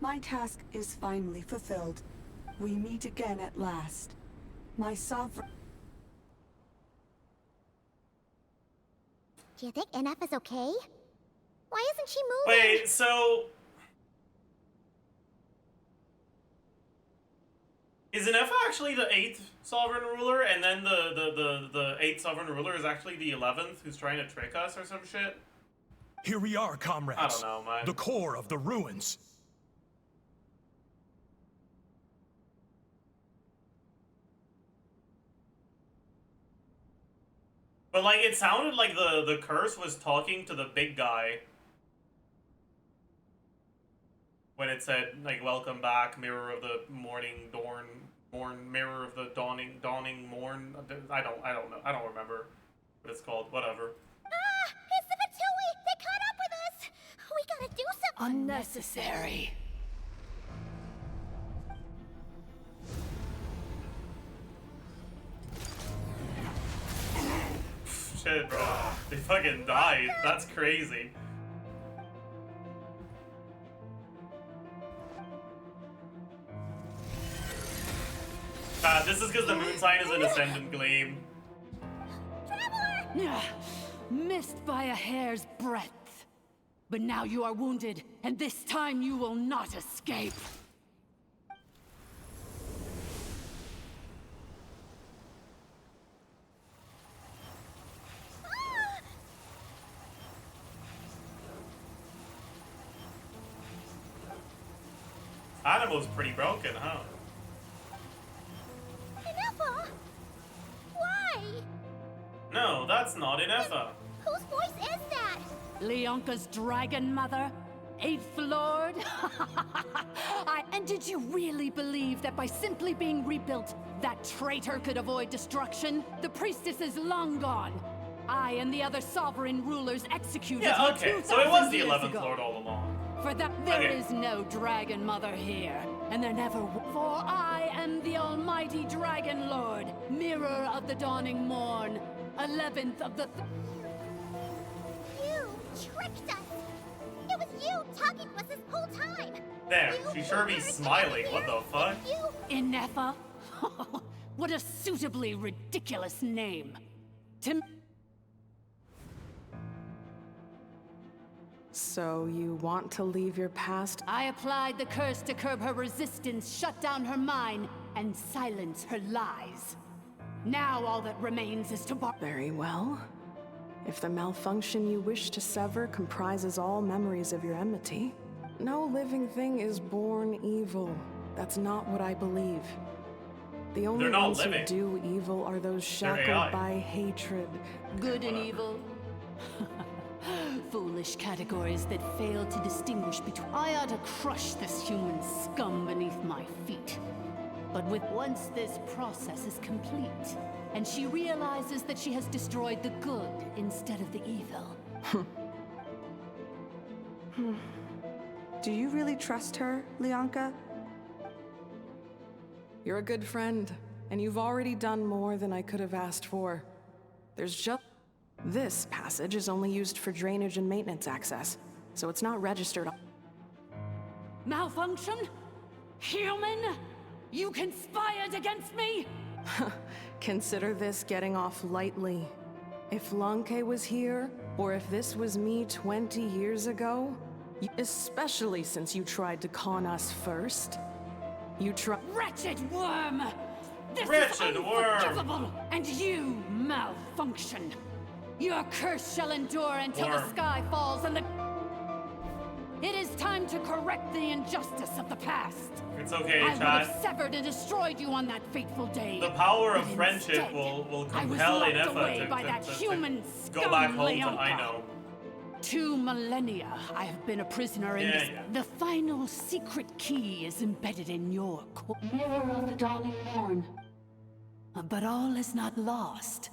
my task is finally fulfilled. We meet again at last. My sovereign... Do you think Inefa's okay? Why isn't she moving? Wait, so... Is Inefa actually the 8th sovereign ruler, and then the 8th sovereign ruler is actually the 11th who's trying to trick us or some shit? Here we are, comrades. I don't know, man. The core of the ruins. But like, it sounded like the curse was talking to the big guy. When it said, like, welcome back, mirror of the morning mirror of the dawning morn. I don't know. I don't remember what it's called. Whatever. It's the Fatui! They caught up with us! We gotta do something! Unnecessary. Shit, bro. They fucking died. That's crazy. This is because the moon sign is an ascendant gleam. Missed by a hair's breadth. But now you are wounded, and this time you will not escape. Animo's pretty broken, huh? Inefa! Why? No, that's not Inefa. Whose voice is that? Leonka's dragon mother? 8th Lord? And did you really believe that by simply being rebuilt, that traitor could avoid destruction? The priestess is long gone. I and the other sovereign rulers executed her Yeah, okay, so it was the 2,000 years 11th ago. Lord all along. For that, there Okay. is no dragon mother here, and there never will. For I am the almighty dragon lord, mirror of the dawning morn. 11th of the... You tricked us! It was you talking to us this whole time! Damn, she sure be smiling. What the fuck? Inefa? What a suitably ridiculous name. So you want to leave your past? I applied the curse to curb her resistance, shut down her mind, and silence her lies. Now all that remains is to Very well. If the malfunction you wish to sever comprises all memories of your enmity, no living thing is born evil. That's not what I believe. The only ones who do evil are those shackled by hatred. Good and evil? Foolish categories that fail to distinguish between... I ought to crush this human scum beneath my feet. But once this process is complete, and she realizes that she has destroyed the good instead of the evil. Do you really trust her, Lianka? You're a good friend, and you've already done more than I could have asked for. There's just... This passage is only used for drainage and maintenance access, so it's not registered. Malfunction? Human? You conspired against me? Consider this getting off lightly. If Lanke was here, or if this was me 20 years ago, especially since you tried to con us first, you Wretched worm! This Wretched is unforgivable! And you, malfunction! Your curse shall endure until the sky falls and the... It is time to correct the injustice of the past. It's okay, I would Chad. have severed and destroyed you on that fateful day. The power of But friendship instead, will I was compel locked Inefa away to by that human go back home to Leonka. Aino. 2 millennia I have been a prisoner in this. Yeah. The final secret key is embedded in your core. Mirror of the dawning morn. But all is not lost.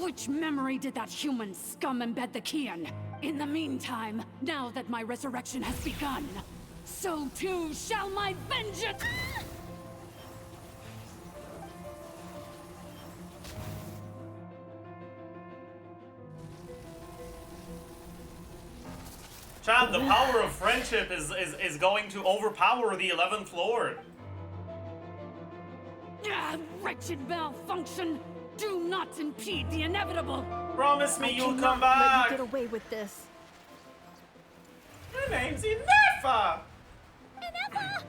Which memory did that human scum embed the key in? In the meantime, now that my resurrection has begun, so too shall my vengeance! Chad, the power of friendship is going to overpower the 11th Lord. Wretched malfunction! Do not impede the inevitable! Promise me you'll come Let back! you get away with this. Your name's Inefa! Inefa!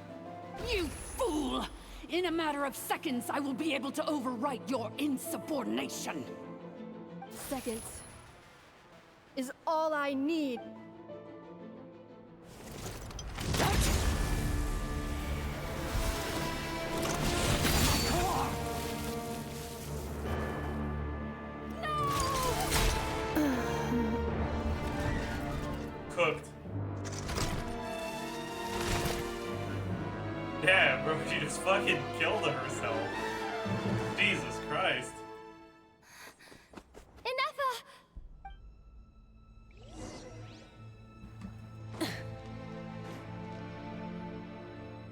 You fool! In a matter of seconds, I will be able to overwrite your insubordination. Seconds is all I need. Cooked. Yeah, bro, she just fucking killed herself. Jesus Christ. Inefa!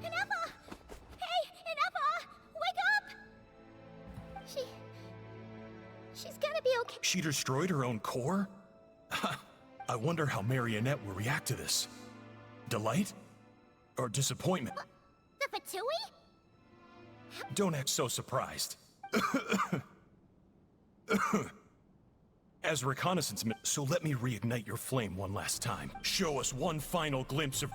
Inefa! Hey, Inefa! Wake up! She's gonna be okay. She destroyed her own core? I wonder how Marionette will react to this. Delight? Or disappointment? The Fatui? Don't act so surprised. As reconnaissance, so let me reignite your flame one last time. Show us one final glimpse of...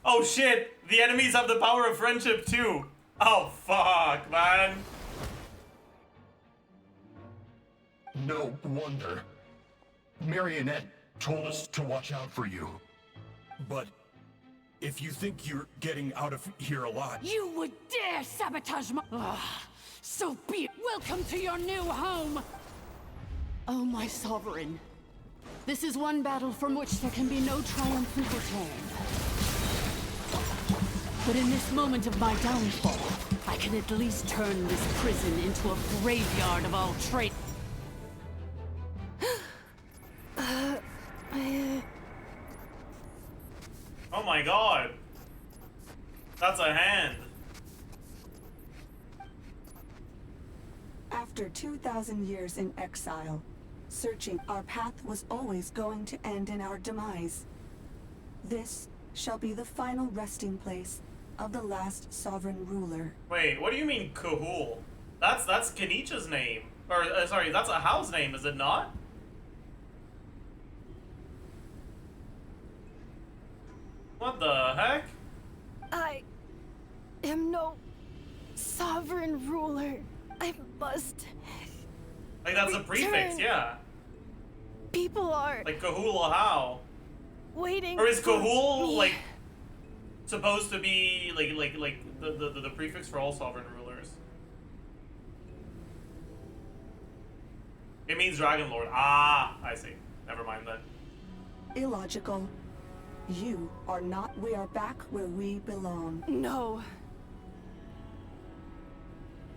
Oh shit! The enemies have the power of friendship too! Oh fuck, man! No wonder. Marionette told us to watch out for you. But if you think you're getting out of here alive... You would dare sabotage my... So be it. Welcome to your new home! Oh, my sovereign. This is one battle from which there can be no triumphant return. But in this moment of my downfall, I can at least turn this prison into a graveyard of all traitors. Oh my god! That's a hand. After 2,000 years in exile, searching, our path was always going to end in our demise. This shall be the final resting place of the last sovereign ruler. Wait, what do you mean Kahul? That's Kenichi's name. Or, sorry, that's a house name, is it not? What the heck? I am no sovereign ruler. I must. Like, that's a prefix, return. yeah. People are Like Kahul or how? waiting. Or is for Kahul, me. like, supposed to be, like the prefix for all sovereign rulers? It means Dragon Lord. Ah, I see. Never mind then. Illogical. You are not. We are back where we belong. No.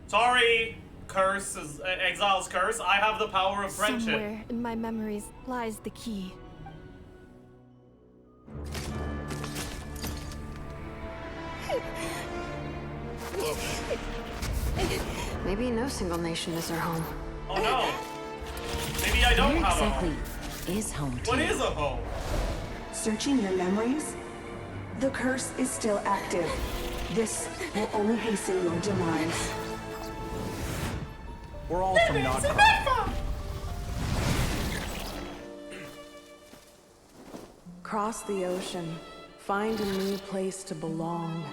Sorry, Exile's curse. I have the power of friendship. Somewhere in my memories lies the key. Maybe no single nation is our home. Oh no. Maybe I don't Where have exactly a home. is home to What you? is a home? Searching your memories? The curse is still active. This will only hasten your demise. We're all from Notcroft. Cross the ocean. Find a new place to belong.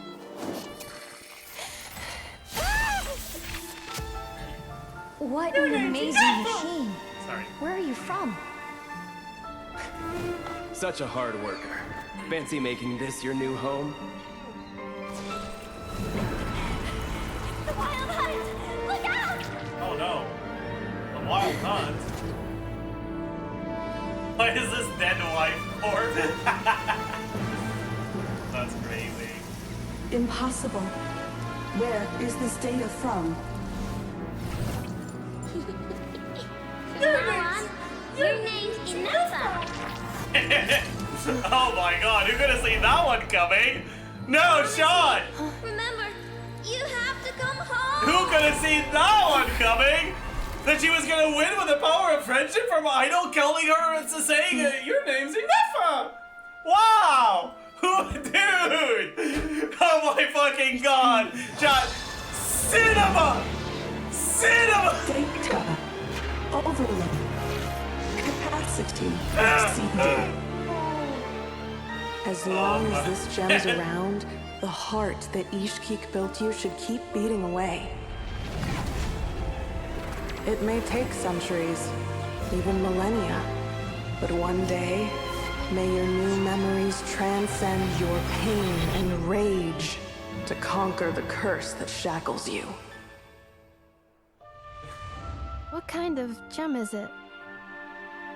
What an amazing machine. Sorry. Where are you from? Such a hard worker. Fancy making this your new home? The wild hunt! Look out! Oh no. The wild hunt? What is this dead wife for? That's crazy. Impossible. Where is this data from? Your name's Inefa. Oh my god, who could have seen that one coming? No shot! Remember, you have to come home. Who could have seen that one coming? That she was gonna win with the power of friendship from Idol calling her and saying, your name's Inefa! Wow! Dude! Oh my fucking god! Cinema! Cinema! Data. Overload. Capacity exceeded. As long as this gem's around, the heart that Ishkik built you should keep beating away. It may take centuries, even millennia, but one day, may your new memories transcend your pain and rage to conquer the curse that shackles you. What kind of gem is it?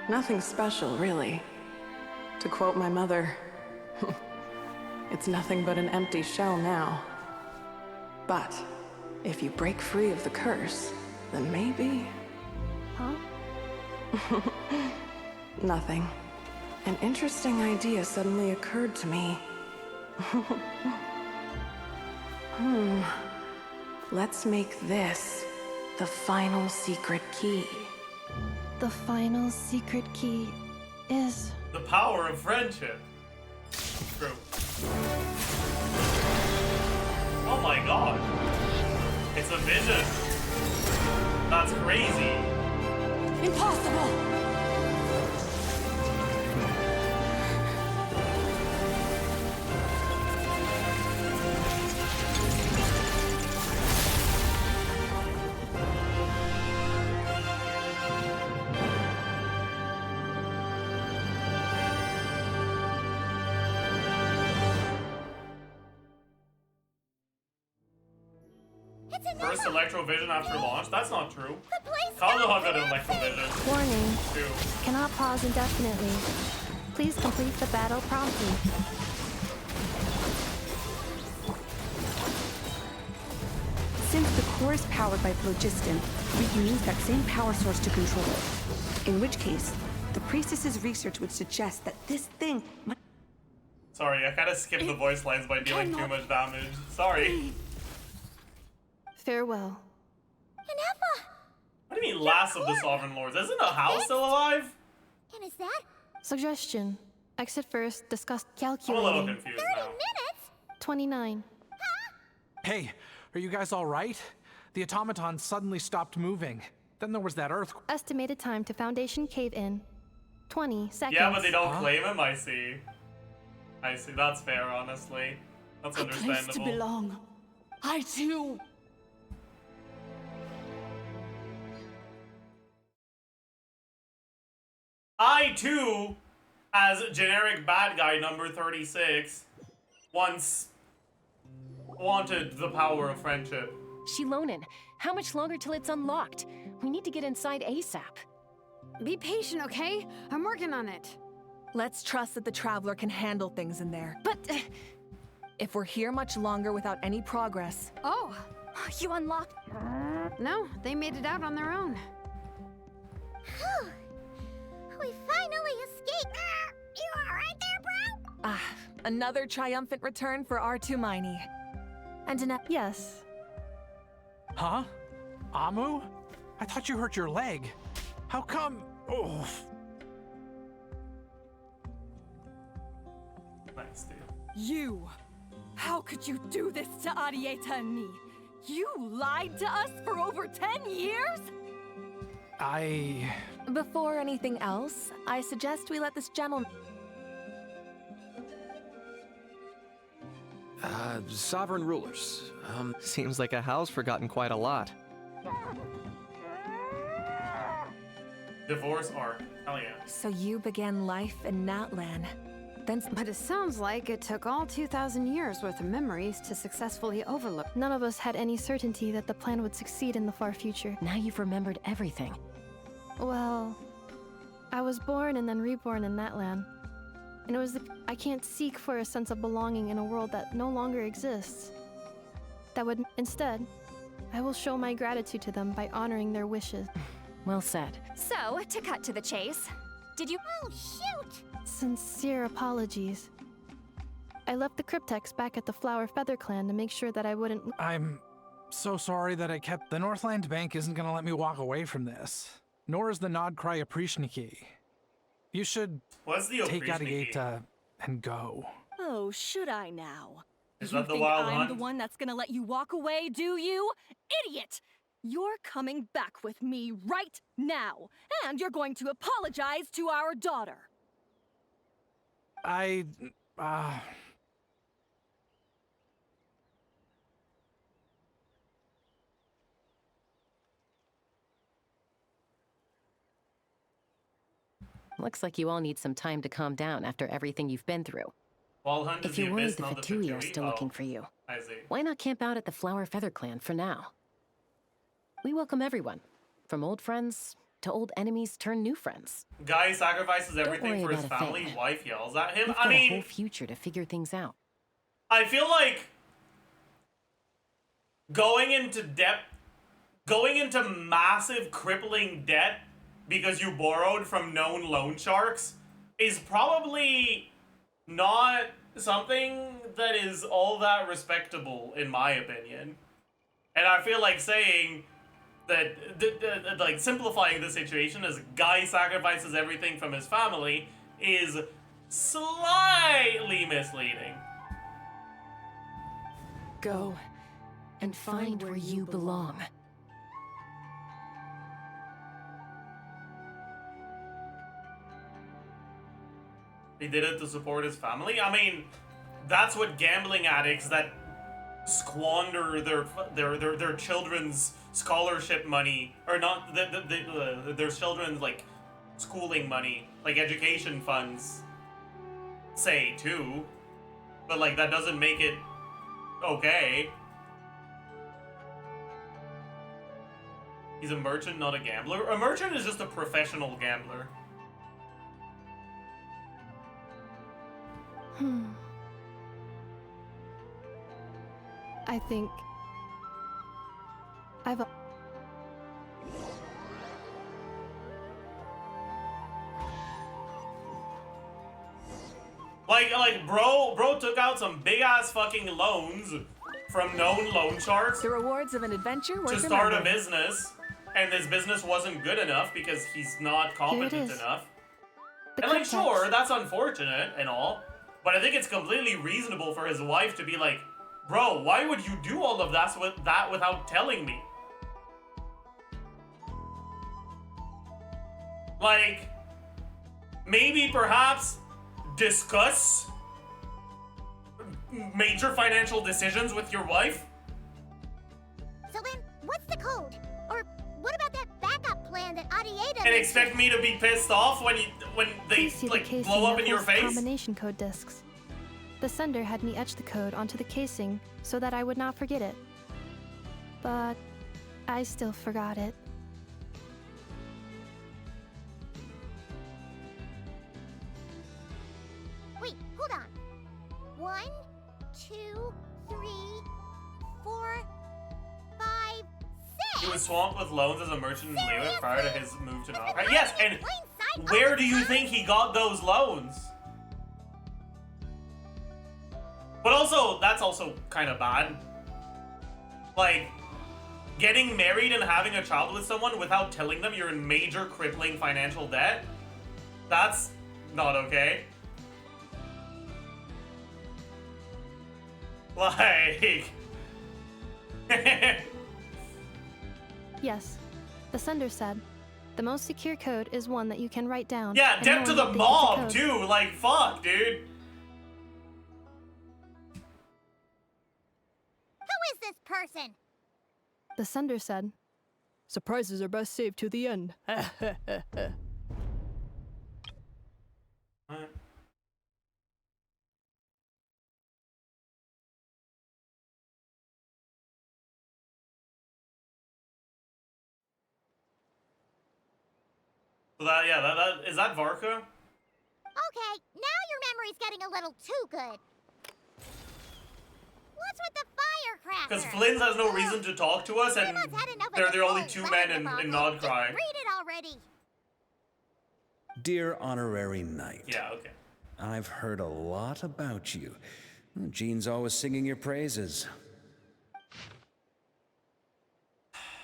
Nothing special, really. To quote my mother, it's nothing but an empty shell now. But if you break free of the curse, then maybe... Huh? Nothing. An interesting idea suddenly occurred to me. Let's make this the final secret key. The final secret key is... The power of friendship. True. Oh my god. It's a vision. That's crazy. Impossible! First Electrovision after launch? That's not true. Kaloha got an Electrovision. Warning. Too. Cannot pause indefinitely. Please complete the battle promptly. Since the core is powered by phlogiston, we can use that same power source to control it. In which case, the priestess's research would suggest that this thing might... Sorry, I kind of skipped the voice lines by dealing too much damage. Sorry. Farewell. Inefa! What do you mean, last of the Sovereign Lords? Isn't a house still alive? And is that Suggestion. Exit first, discuss I'm a little calculating. confused 30 now. minutes? 29. Hey, are you guys all right? The automaton suddenly stopped moving. Then there was that earthquake. Estimated time to Foundation cave in. 20 seconds. Yeah, but they don't claim him, I see. I see, that's fair, honestly. That's A place to understandable. belong. I too. I too, as generic bad guy number 36, once wanted the power of friendship. Shilonin, how much longer till it's unlocked? We need to get inside ASAP. Be patient, okay? I'm working on it. Let's trust that the Traveler can handle things in there. But if we're here much longer without any progress... Oh, you unlocked... No, they made it out on their own. Whew. We finally escaped. You alright there, bro? Ah, another triumphant return for R2 Miney. And yes. Huh? Amu? I thought you hurt your leg. How come? Oh. Nice, dude. You! How could you do this to Arieta and me? You lied to us for over 10 years? Before anything else, I suggest we let this gentleman... Sovereign rulers. Seems like a house forgotten quite a lot. Divorce arc. Hell yeah. So you began life in Natlan. But it sounds like it took all 2,000 years worth of memories to successfully overlook. None of us had any certainty that the plan would succeed in the far future. Now you've remembered everything. Well, I was born and then reborn in that land. And it was I can't seek for a sense of belonging in a world that no longer exists. Instead, I will show my gratitude to them by honoring their wishes. Well said. So, to cut to the chase, did you... Oh, shoot! Sincere apologies. I left the cryptex back at the Flower Feather Clan to make sure that I wouldn't... I'm so sorry that I kept... The Northland Bank isn't gonna let me walk away from this. Nor is the Nodcry Aprishniki. You should take Arieta and go. Oh, should I now? Is you that the think wild I'm hunt? the one that's gonna let you walk away, do you? Idiot! You're coming back with me right now, and you're going to apologize to our daughter. Looks like you all need some time to calm down after everything you've been through. Wild hunt is If you're the worried abyss, the not the Fatui are Fatui? still looking for you, I see. why not camp out at the Flower Feather Clan for now? We welcome everyone, from old friends to old enemies turned new friends. Guy sacrifices Don't everything worry for his about a family, thing. wife yells at him. We've I got a mean, whole future to figure things out. I feel like going into massive crippling debt because you borrowed from known loan sharks is probably not something that is all that respectable, in my opinion. And I feel like saying that, like, simplifying the situation as Guy sacrifices everything from his family is slightly misleading. Go and find where you belong. He did it to support his family? I mean, that's what gambling addicts that squander their children's scholarship money, or not, their children's, like, schooling money, like education funds, say, too. But, like, that doesn't make it okay. He's a merchant, not a gambler. A merchant is just a professional gambler. I think... Like, bro took out some big-ass fucking loans from known loan sharks The rewards of an adventure to worth start a remembering. business. and his business wasn't good enough because he's not competent is. enough. The And like, cryptex. sure, that's unfortunate and all, but I think it's completely reasonable for his wife to be like, bro, why would you do all of that without telling me? Like, maybe perhaps discuss major financial decisions with your wife? So then, what's the code? Or what about that backup plan that Adieta And expect me to be pissed off when they Please see the like casing blow up that in your holds face? combination code discs. The sender had me etch the code onto the casing so that I would not forget it. But I still forgot it. Wait, hold on. 1, 2, 3, 4, 5, 6. He was swamped with loans as a merchant in Liyue prior to his move to Nalkai. Yes, and where do you think he got those loans? But also, that's also kind of bad. Like, getting married and having a child with someone without telling them you're in major crippling financial debt? That's not okay. Like... Yes, the sender said, the most secure code is one that you can write down. Yeah, and debt to no the one updates mob, code. too. Like, fuck, dude. Who is this person? The sender said, surprises are best saved to the end. So that, yeah, is that Varka? Okay, now your memory's getting a little too good. What's with the firecracker? Because Flynn's has no reason to talk to us, and they're the only two men in Nodcry. Read it already. Dear Honorary Knight. Yeah, okay. I've heard a lot about you. Jean's always singing your praises.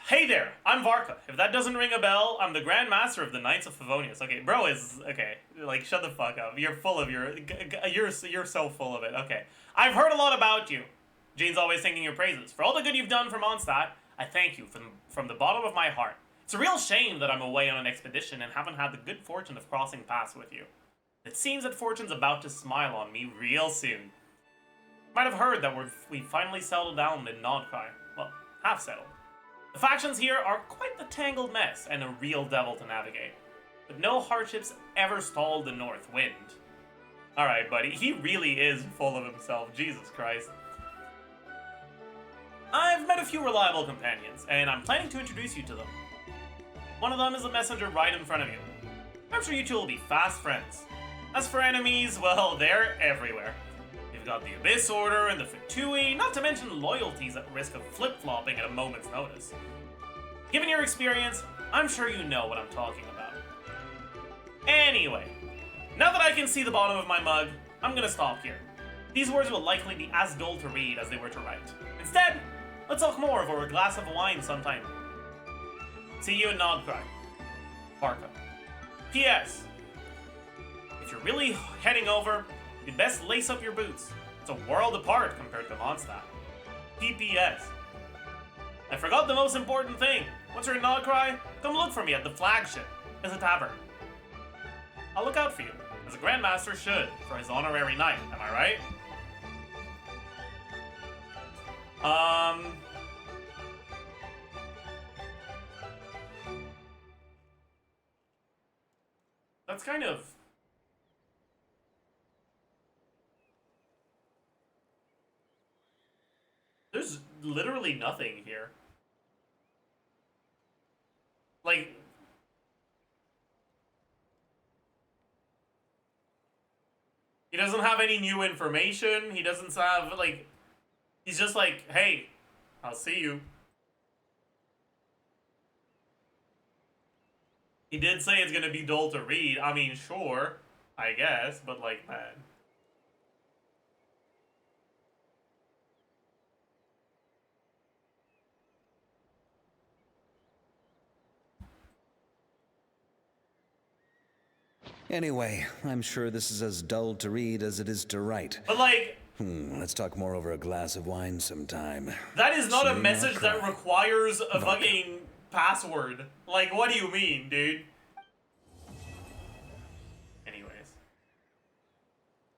Hey there, I'm Varka. If that doesn't ring a bell, I'm the Grand Master of the Knights of Favonius. Okay, bro is okay. Like, shut the fuck up. You're full of you're so full of it. Okay, I've heard a lot about you. Jean's always singing your praises. For all the good you've done for Mondstadt, I thank you from the bottom of my heart. It's a real shame that I'm away on an expedition and haven't had the good fortune of crossing paths with you. It seems that fortune's about to smile on me real soon. Might have heard that we finally settled down in Nodcry. Well, half settled. The factions here are quite the tangled mess and a real devil to navigate. But no hardships ever stalled the North Wind. Alright, buddy, he really is full of himself, Jesus Christ. I've met a few reliable companions, and I'm planning to introduce you to them. One of them is a messenger right in front of you. I'm sure you two will be fast friends. As for enemies, well, they're everywhere. You've got the Abyss Order and the Fatui, not to mention loyalties at risk of flip-flopping at a moment's notice. Given your experience, I'm sure you know what I'm talking about. Anyway, now that I can see the bottom of my mug, I'm gonna stop here. These words will likely be as dull to read as they were to write. Instead, let's talk more over a glass of wine sometime. See you in Nodcry. Varka. P.S. If you're really heading over, you'd best lace up your boots. It's a world apart compared to Mondstadt. P.P.S. I forgot the most important thing. Once you're in Nodcry, come look for me at the flagship. It's a tavern. I'll look out for you, as a Grandmaster should, for his honorary knight, am I right? That's kind of... There's literally nothing here. Like... He doesn't have any new information. He doesn't have, like... He's just like, hey, I'll see you. He did say it's gonna be dull to read. I mean, sure, I guess, but like, man. Anyway, I'm sure this is as dull to read as it is to write. But like, let's talk more over a glass of wine sometime. that is not a See, message not that cry. requires a fucking password. Like, what do you mean, dude? Anyways.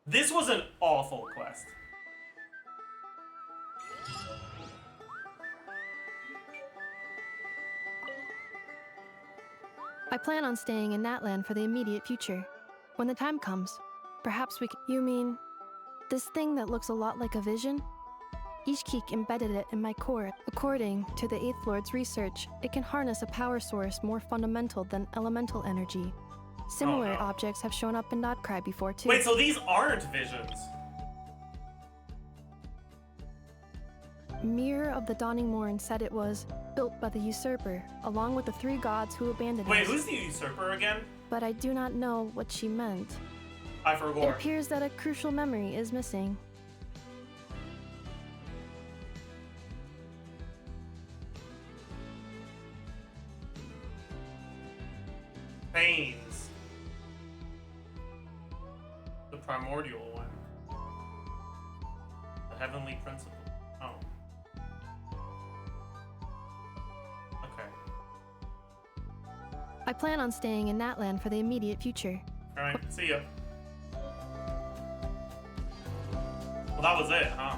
This was an awful quest. I plan on staying in Natland for the immediate future. When the time comes, perhaps we can— You mean this thing that looks a lot like a vision? Ishkik embedded it in my core. According to the 8th Lord's research, it can harness a power source more fundamental than elemental energy. Similar objects have shown up in Notcry before too. Wait, so these aren't visions? Mirror of the Dawning Morn said it was built by the usurper, along with the 3 gods who abandoned Wait, us. who's the usurper again? But I do not know what she meant. I forgot. It appears that a crucial memory is missing. Pains. The primordial one. The heavenly principle. Oh. Okay. I plan on staying in Natland for the immediate future. Alright, see ya. Well, that was it, huh?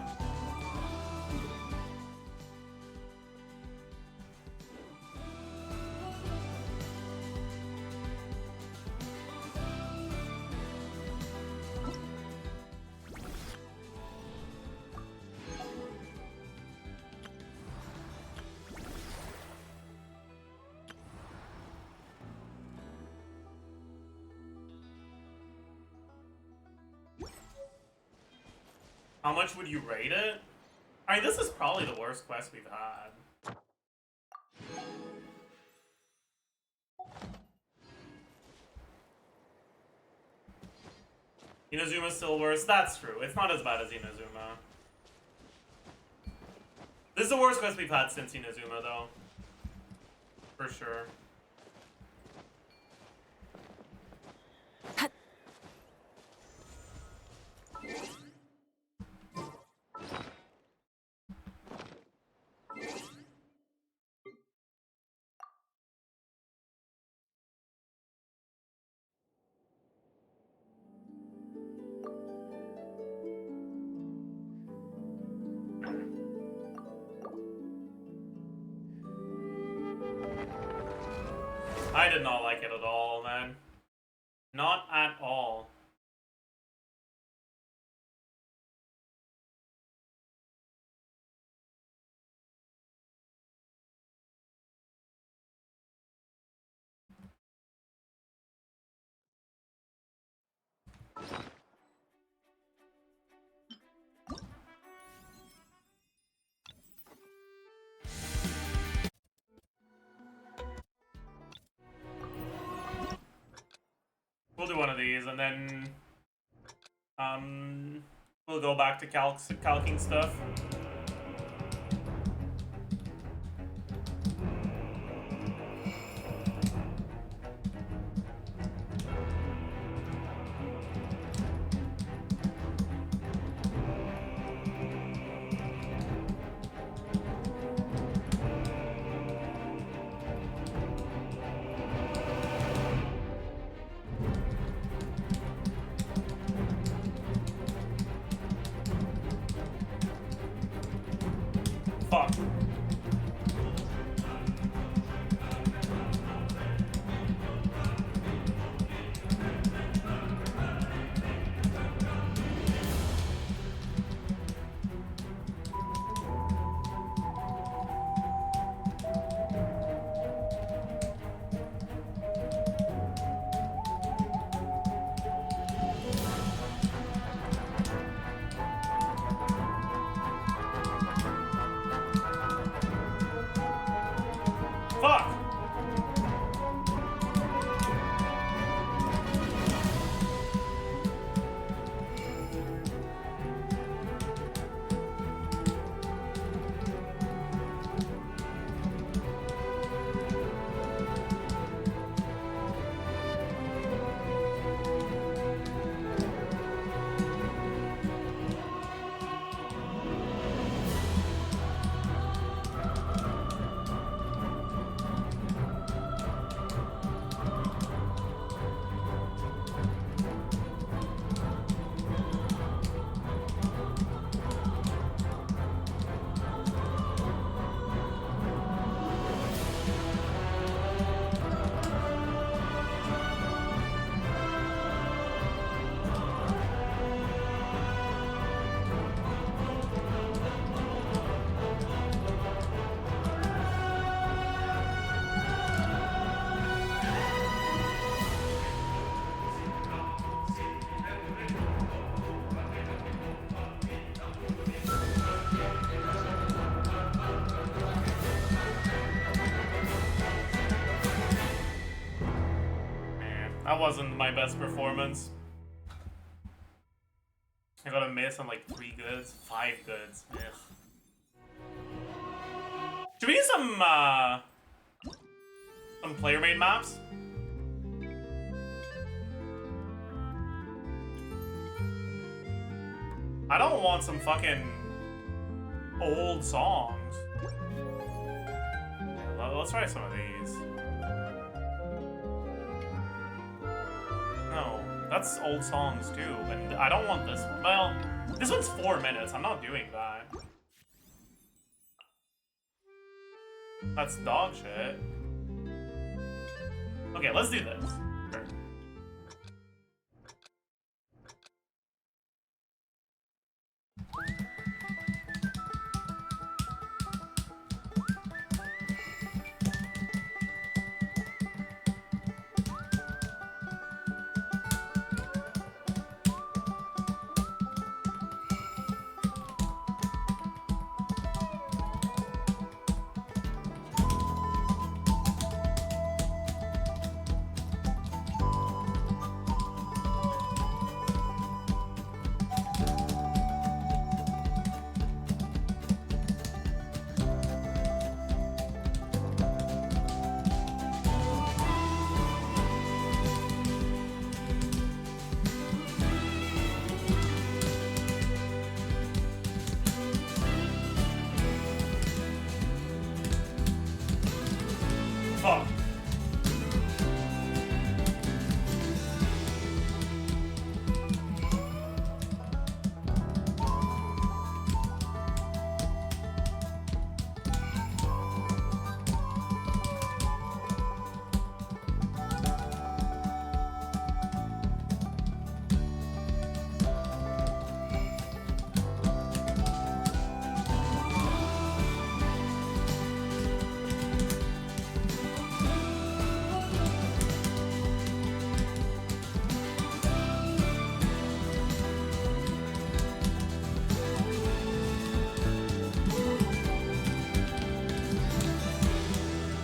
How much would you rate it? I mean, this is probably the worst quest we've had. Inazuma's still worse. That's true. It's not as bad as Inazuma. This is the worst quest we've had since Inazuma, though. For sure. I did not like it at all, man. Not at all. We'll do one of these, and then we'll go back to calcing stuff. That wasn't my best performance. I got a miss on like 3 goods, 5 goods. Ugh. Should we do some player-made maps? I don't want some fucking old songs. Yeah, let's try some of these. No, that's old songs too, and I don't want this one. Well, this one's 4 minutes. I'm not doing that. That's dog shit. Okay, let's do this. Sure. Fuck.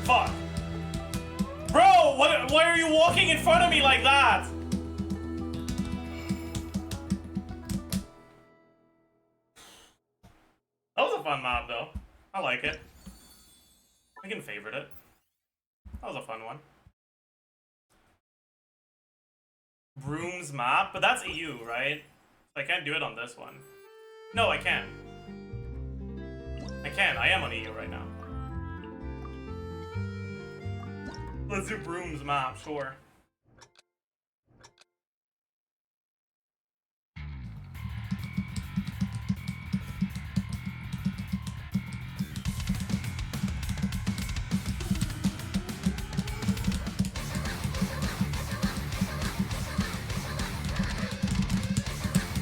Fuck. Bro, why are you walking in front of me like that? That was a fun map though. I like it. I can favorite it. That was a fun one. Brooms map, but that's EU, right? I can't do it on this one. No, I can. I can. I am on EU right now. Let's do Brooms map, sure.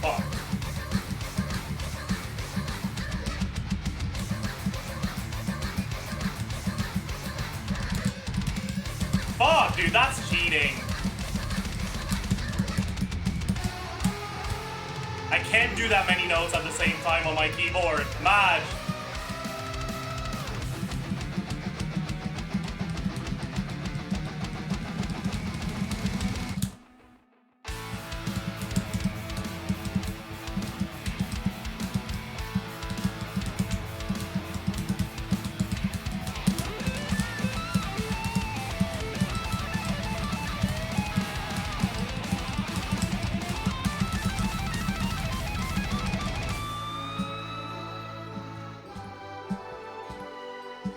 Fuck. Fuck, dude, that's cheating. I can't do that many notes at the same time on my keyboard. Mad.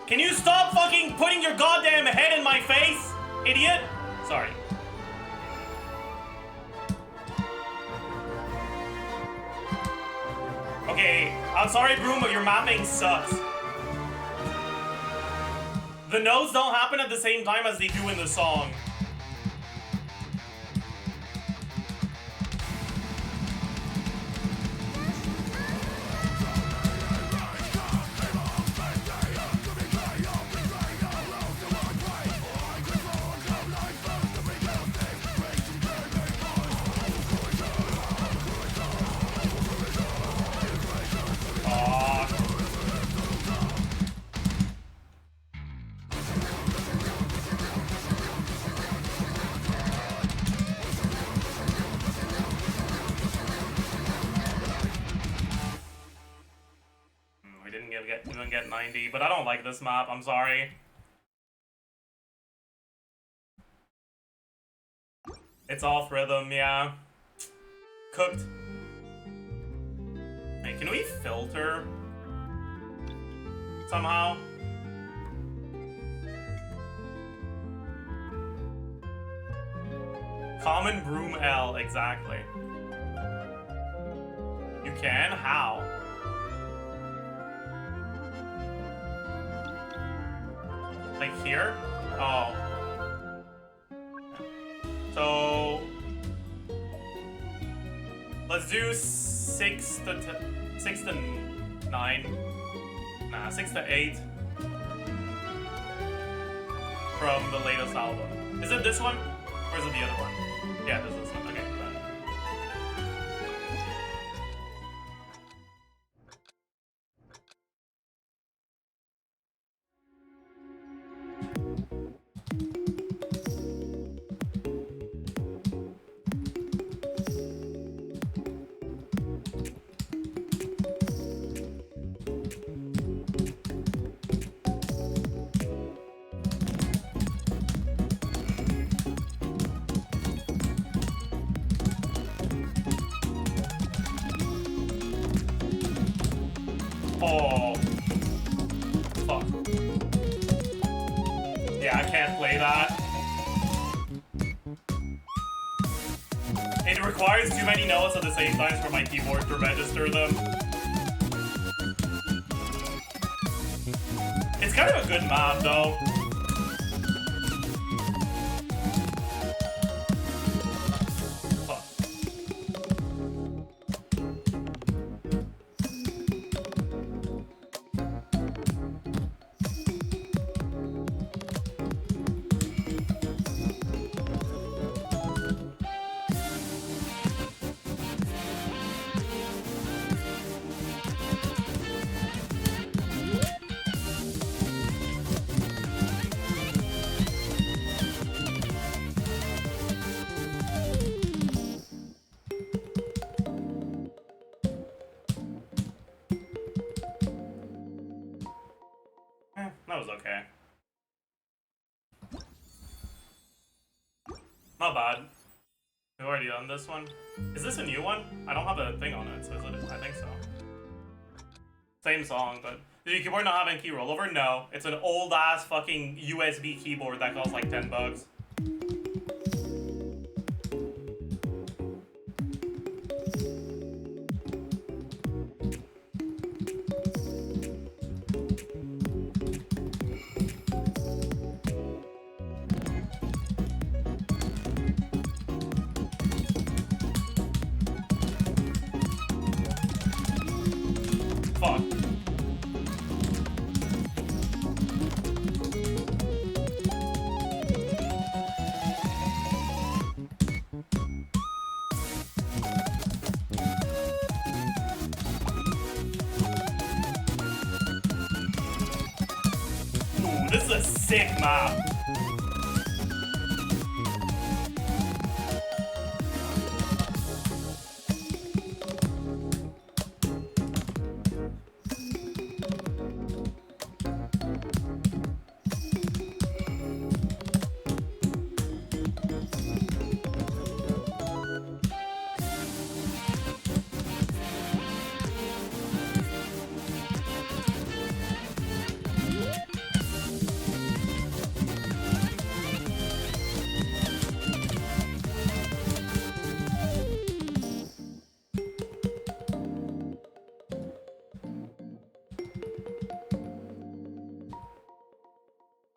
Can you stop fucking putting your goddamn head in my face, idiot? Sorry. Okay, I'm sorry, Broom, but your mapping sucks. The notes don't happen at the same time as they do in the song. 90, but I don't like this map, I'm sorry. It's off rhythm, yeah. Cooked. Hey, can we filter? Somehow? Common broom L, exactly. You can? How? Like here? Oh. So let's do 6 to 9. Nah, 6 to 8 from the latest album. Is it this one? Or is it the other one? Yeah, this is this one. Okay, got it. Oh. Fuck. Yeah, I can't play that. It requires too many notes at the same time for my keyboard to register them. It's kind of a good map, though. That was okay. Not bad. We've already done this one. Is this a new one? I don't have a thing on it, so is it? I think so. Same song, but did your keyboard not have any key rollover? No. It's an old ass fucking USB keyboard that costs like $10. Fuck. Ooh, this is a sick map.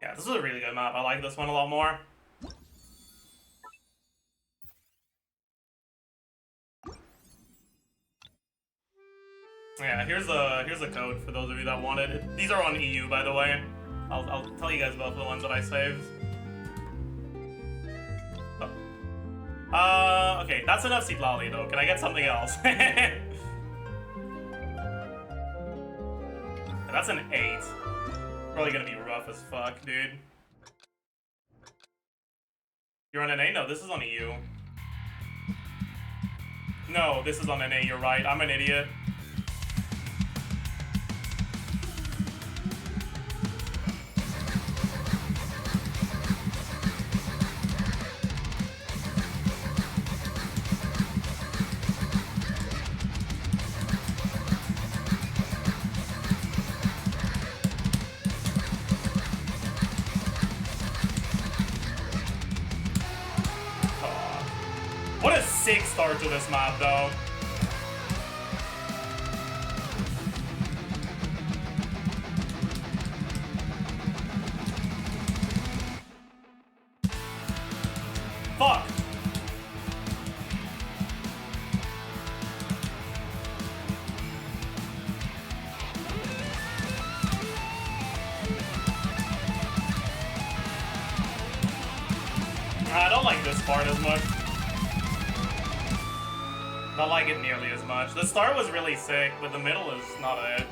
Yeah, this is a really good map. I like this one a lot more. Yeah, here's a code for those of you that want it. These are on EU, by the way. I'll tell you guys about the ones that I saved. Oh. Okay, that's enough Citlali though. Can I get something else? That's an 8. Probably gonna be rough as fuck, dude. You're on an A? No, this is on EU. No, this is on an A, you're right. I'm an idiot. sick start to this map, though. Fuck! I don't like this part as much. Don't like it nearly as much. The start was really sick, but the middle is not it.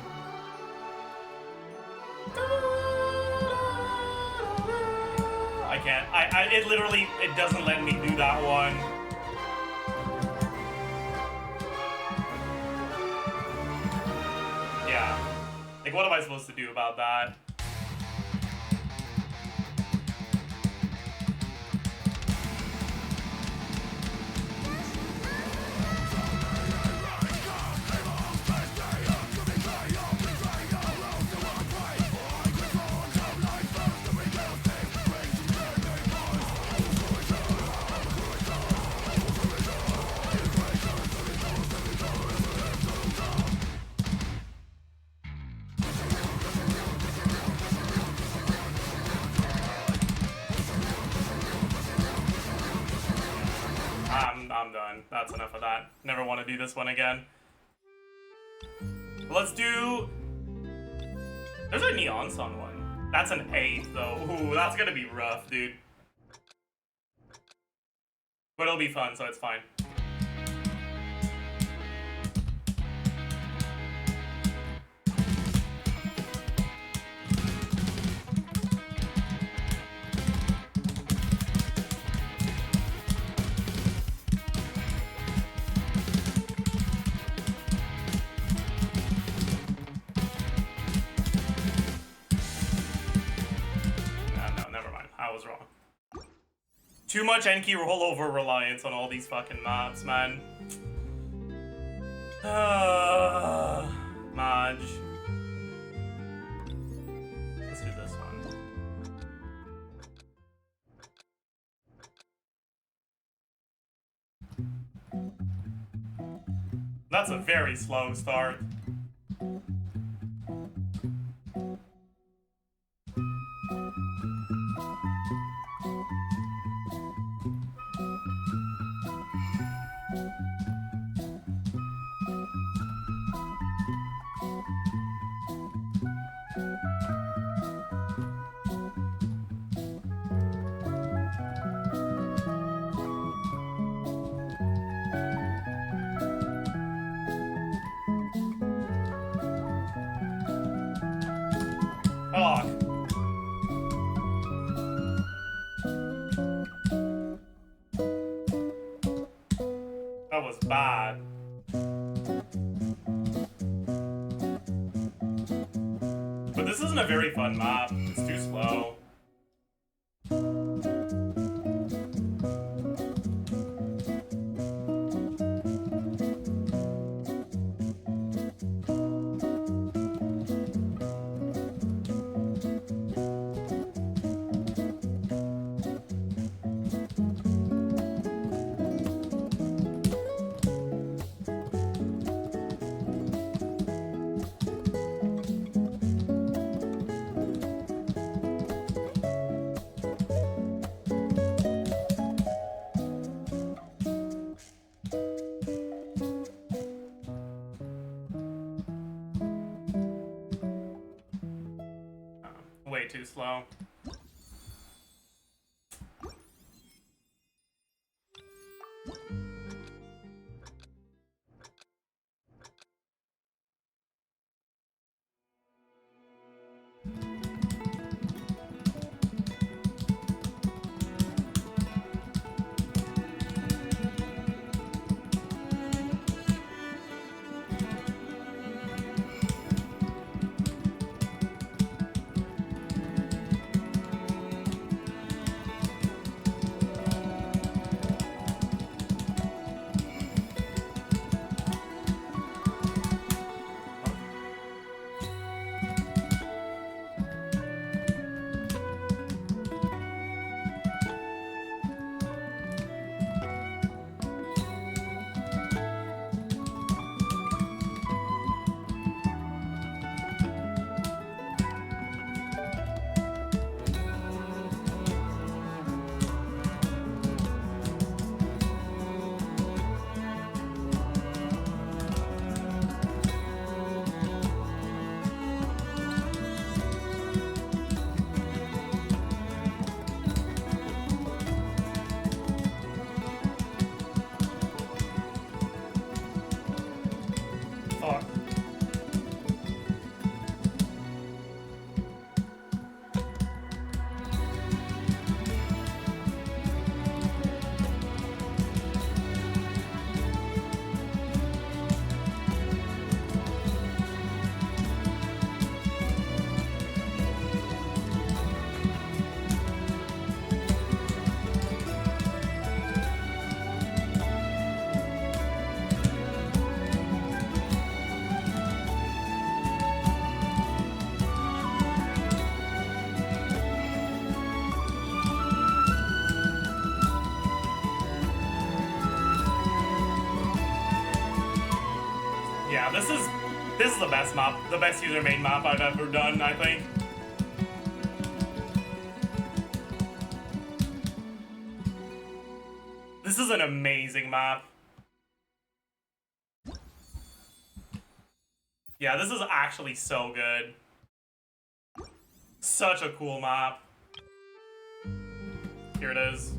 I can't. It literally, it doesn't let me do that one. Yeah. Like, what am I supposed to do about that? I'm done. That's enough of that. Never want to do this one again. Let's do... There's a Neon Sun one. That's an 8, though. Ooh, that's gonna be rough, dude. But it'll be fun, so it's fine. I was wrong. Too much Enki rollover reliance on all these fucking maps, man. Maj. Let's do this one. That's a very slow start. That was bad. But this isn't a very fun map. It's too slow. Way too slow. Yeah, this is the best map, the best user-made map I've ever done, I think. This is an amazing map. Yeah, this is actually so good. Such a cool map. Here it is.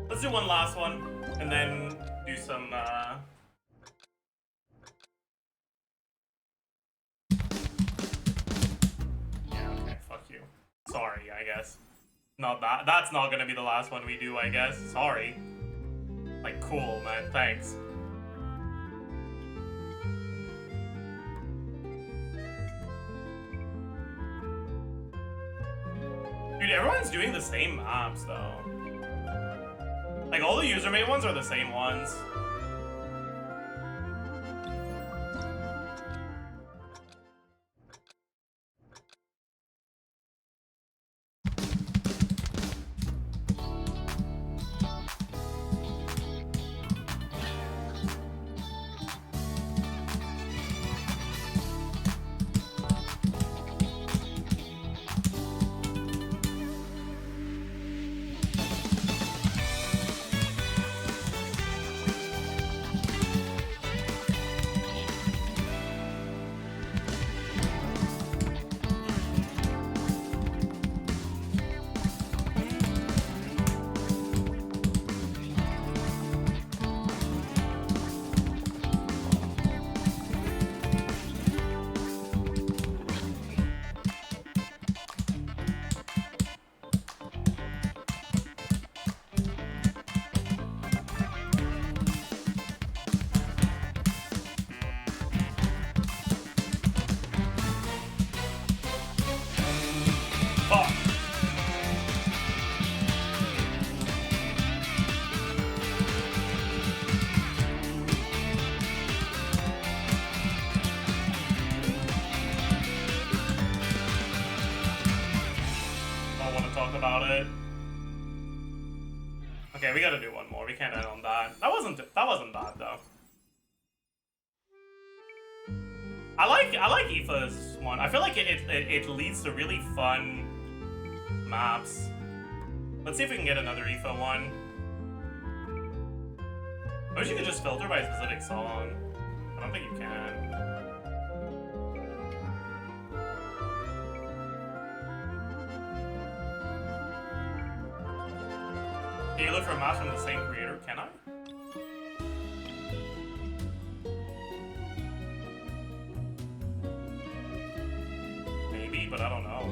Let's do one last one, and then do some, Yeah, okay, fuck you. Sorry, I guess. Not that. That's not gonna be the last one we do, I guess. Sorry. Like, cool, man. Thanks. Dude, everyone's doing the same maps, though. Like, all the user-made ones are the same ones. About it. Okay, we gotta do one more. We can't end on that. That wasn't bad though. I like Aoife's one. I feel like it leads to really fun maps. Let's see if we can get another Aoife one. I wish you could just filter by a specific song. I don't think you can. Can you look for maps from the same creator? Can I? Maybe, but I don't know.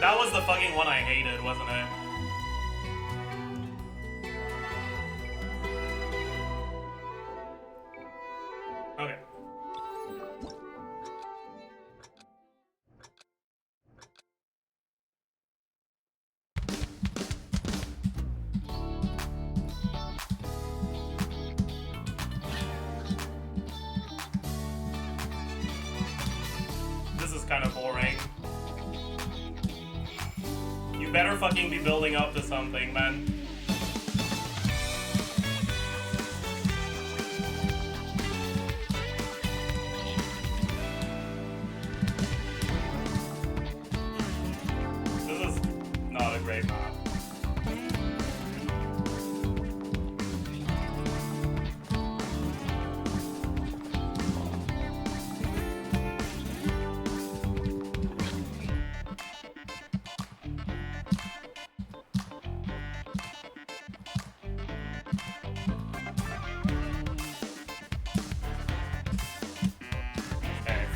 That was the fucking one I hated, wasn't it? Okay. This is kind of boring. You better fucking be building up to something, man. This is not a great map.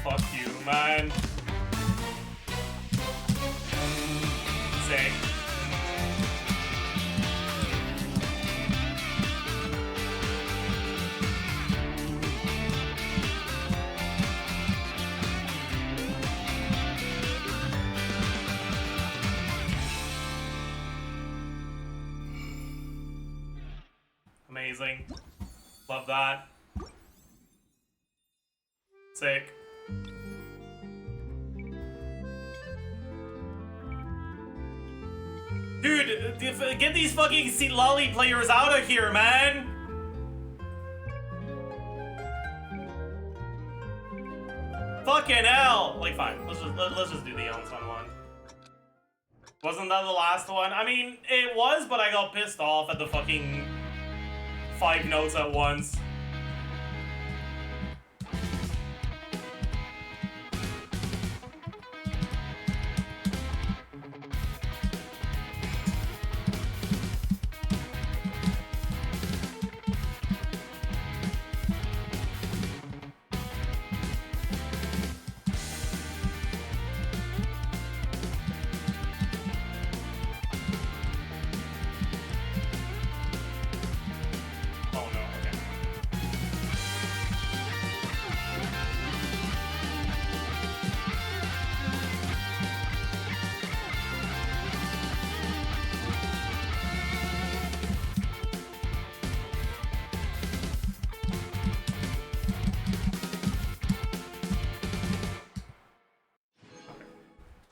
Fuck you, man. Sick. Amazing. Love that. Sick. Dude, get these fucking lolly players out of here, man! Fucking hell! Like, fine. Let's just do the Yonsan one. Wasn't that the last one? I mean, it was, but I got pissed off at the fucking 5 notes at once.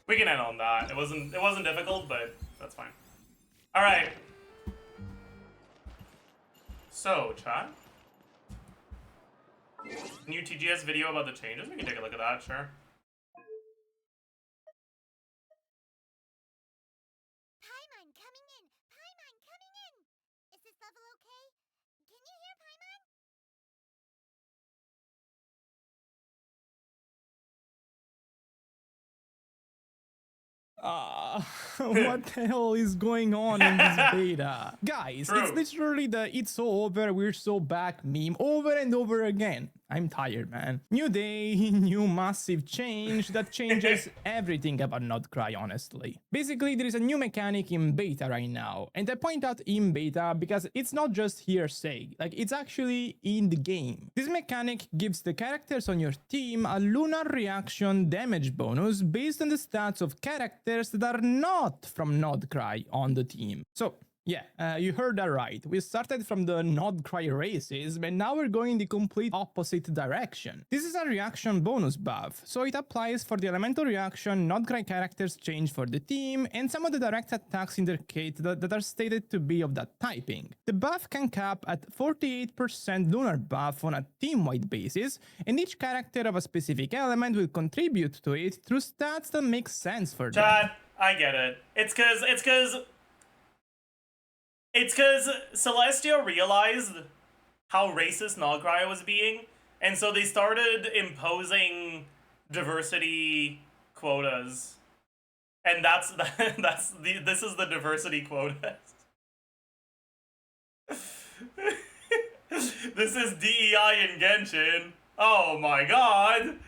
We can end on that. It wasn't difficult, but that's fine. All right. So, chat. New TGS video about the changes. We can take a look at that, sure. Paimon coming in! Paimon coming in! Is this level okay? Can you hear Paimon? What the hell is going on in this beta? Guys, it's literally the "it's so over, we're so back" meme over and over again. I'm tired, man. New day, new massive change that changes everything about Not Cry, honestly. Basically, there is a new mechanic in beta right now, and I point out in beta because it's not just hearsay, like it's actually in the game. This mechanic gives the characters on your team a lunar reaction damage bonus based on the stats of characters that are not from Not Cry on the team. So, yeah, you heard that right. We started from the Not Cry races, but now we're going the complete opposite direction. This is a reaction bonus buff, so it applies for the elemental reaction Not Cry characters change for the team, and some of the direct attacks in their kit that are stated to be of that typing. The buff can cap at 48% lunar buff on a team-wide basis, and each character of a specific element will contribute to it through stats that make sense for them. Chat, I get it. It's cause Celestia realized how racist Nogcry was being, and so they started imposing diversity quotas. And this is the diversity quota. This is DEI in Genshin. Oh my god.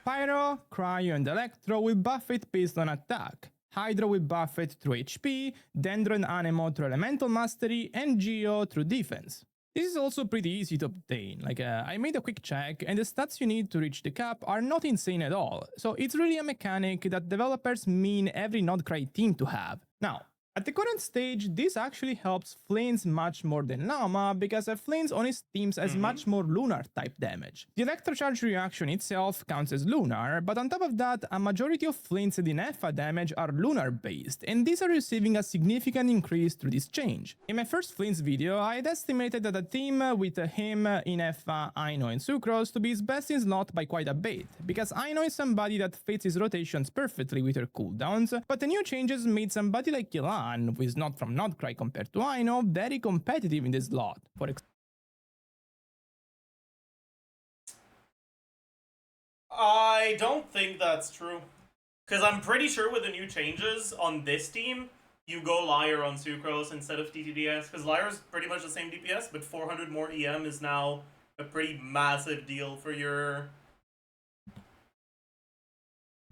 Pyro, Cryo, and Electro will buff it based on attack. Hydro will buff it through HP, Dendro and Anemo through Elemental Mastery, and Geo through defense. This is also pretty easy to obtain, I made a quick check, and the stats you need to reach the cap are not insane at all, so it's really a mechanic that developers mean every Nodcry team to have. Now, at the current stage, this actually helps Flames much more than Llama, because Flames on his teams has much more lunar type damage. The Electrocharge reaction itself counts as lunar, but on top of that, a majority of Flames and Ineffa damage are lunar based, and these are receiving a significant increase through this change. In my first Flames video, I had estimated that a team with him, Ineffa, Aino, and Sucrose to be his best in slot by quite a bit, because Aino is somebody that fits his rotations perfectly with her cooldowns, but the new changes made somebody like Yelan, who is not from Nodcry compared to Aino, very competitive in this slot. I don't think that's true. Because I'm pretty sure with the new changes on this team, you go Liar on Sucrose instead of TTDS. Because Liar's pretty much the same DPS, but 400 more EM is now a pretty massive deal for your...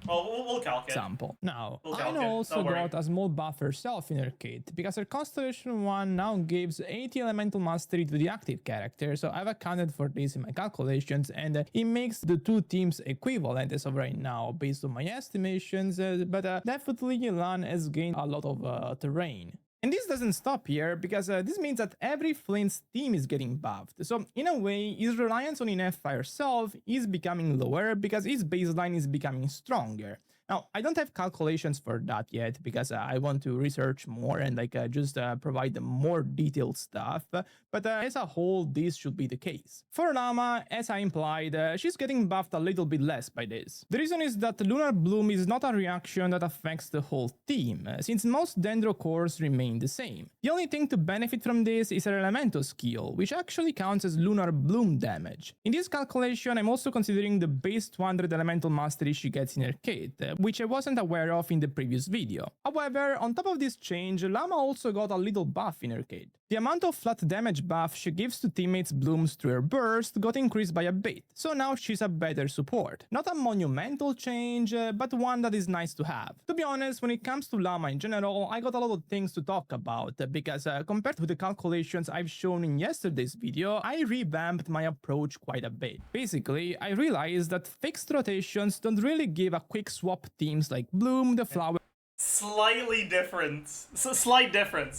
Well, we'll calc it. Example. Now, We'll Aino also got a small buff herself in her kit, because her Constellation 1 now gives 80 Elemental Mastery to the active character, so I've accounted for this in my calculations, and it makes the two teams equivalent as of right now, based on my estimations, but definitely Yelan has gained a lot of terrain. And this doesn't stop here, because this means that every Flint's team is getting buffed. So in a way, his reliance on Ineffa herself is becoming lower because his baseline is becoming stronger. Now, I don't have calculations for that yet because I want to research more and just provide more detailed stuff, but as a whole, this should be the case. For Llama, as I implied, she's getting buffed a little bit less by this. The reason is that Lunar Bloom is not a reaction that affects the whole team, since most Dendro cores remain the same. The only thing to benefit from this is her Elemental skill, which actually counts as Lunar Bloom damage. In this calculation, I'm also considering the base 200 Elemental Mastery she gets in her kit, which I wasn't aware of in the previous video. However, on top of this change, Llama also got a little buff in her kit. The amount of flat damage buff she gives to teammates' blooms through her burst got increased by a bit, so now she's a better support. Not a monumental change, but one that is nice to have. To be honest, when it comes to Llama in general, I got a lot of things to talk about, because compared to the calculations I've shown in yesterday's video, I revamped my approach quite a bit. Basically, I realized that fixed rotations don't really give a quick swap teams like Bloom, the Flower... Slight difference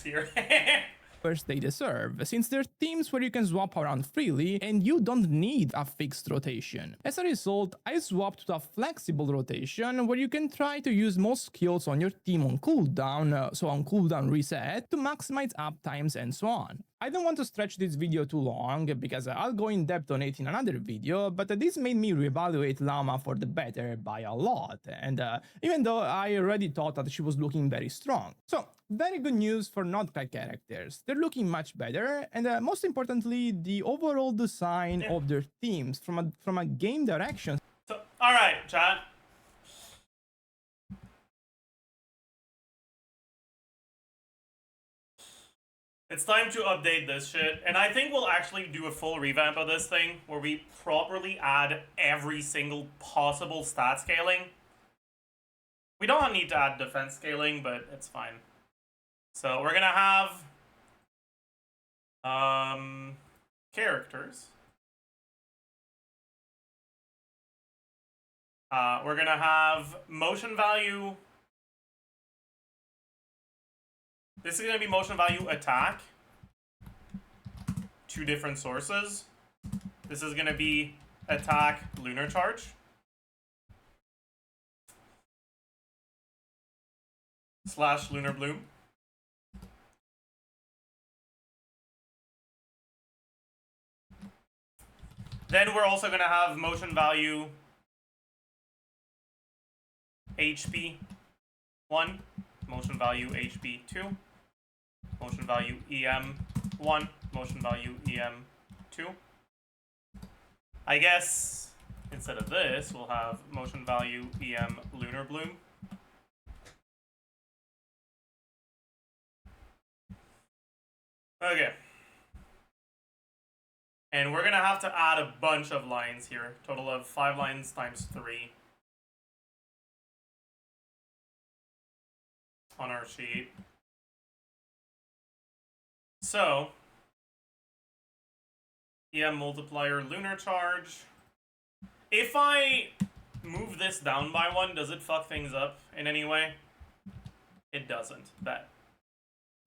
here. They deserve, since they're teams where you can swap around freely and you don't need a fixed rotation. As a result, I swapped to a flexible rotation where you can try to use most skills on your team on cooldown, so on cooldown reset, to maximize uptimes and so on. I don't want to stretch this video too long, because I'll go in depth on it in another video, but this made me reevaluate Llama for the better by a lot, and even though I already thought that she was looking very strong. So, very good news for not-crack characters. They're looking much better, and most importantly, the overall design of their teams from a game direction. So, alright, chat. It's time to update this shit, and I think we'll actually do a full revamp of this thing, where we properly add every single possible stat scaling. We don't need to add defense scaling, but it's fine. So we're gonna have characters. We're gonna have motion value. This is gonna be motion value attack. 2 different sources. This is gonna be attack lunar charge. / lunar bloom. Then we're also going to have motion value HP 1, motion value HP 2, motion value EM 1, motion value EM 2. I guess instead of this, we'll have motion value EM lunar bloom. Okay. And we're gonna have to add a bunch of lines here. Total of 5 lines times 3 on our sheet. So, EM multiplier lunar charge. If I move this down by 1, does it fuck things up in any way? It doesn't. Bet.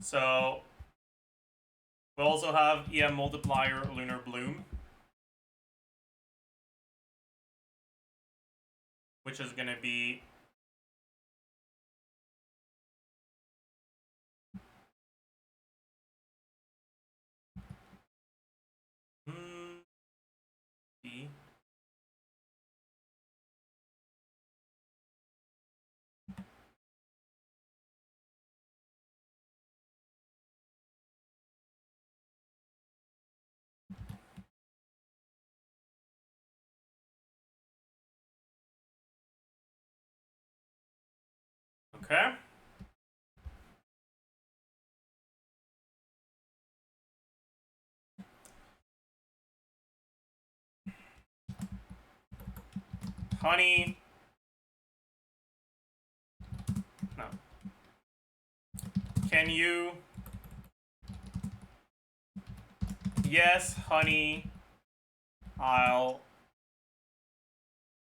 So, we'll also have EM multiplier lunar bloom, which is going to be D. Okay. Honey. No. Can you? Yes, honey. I'll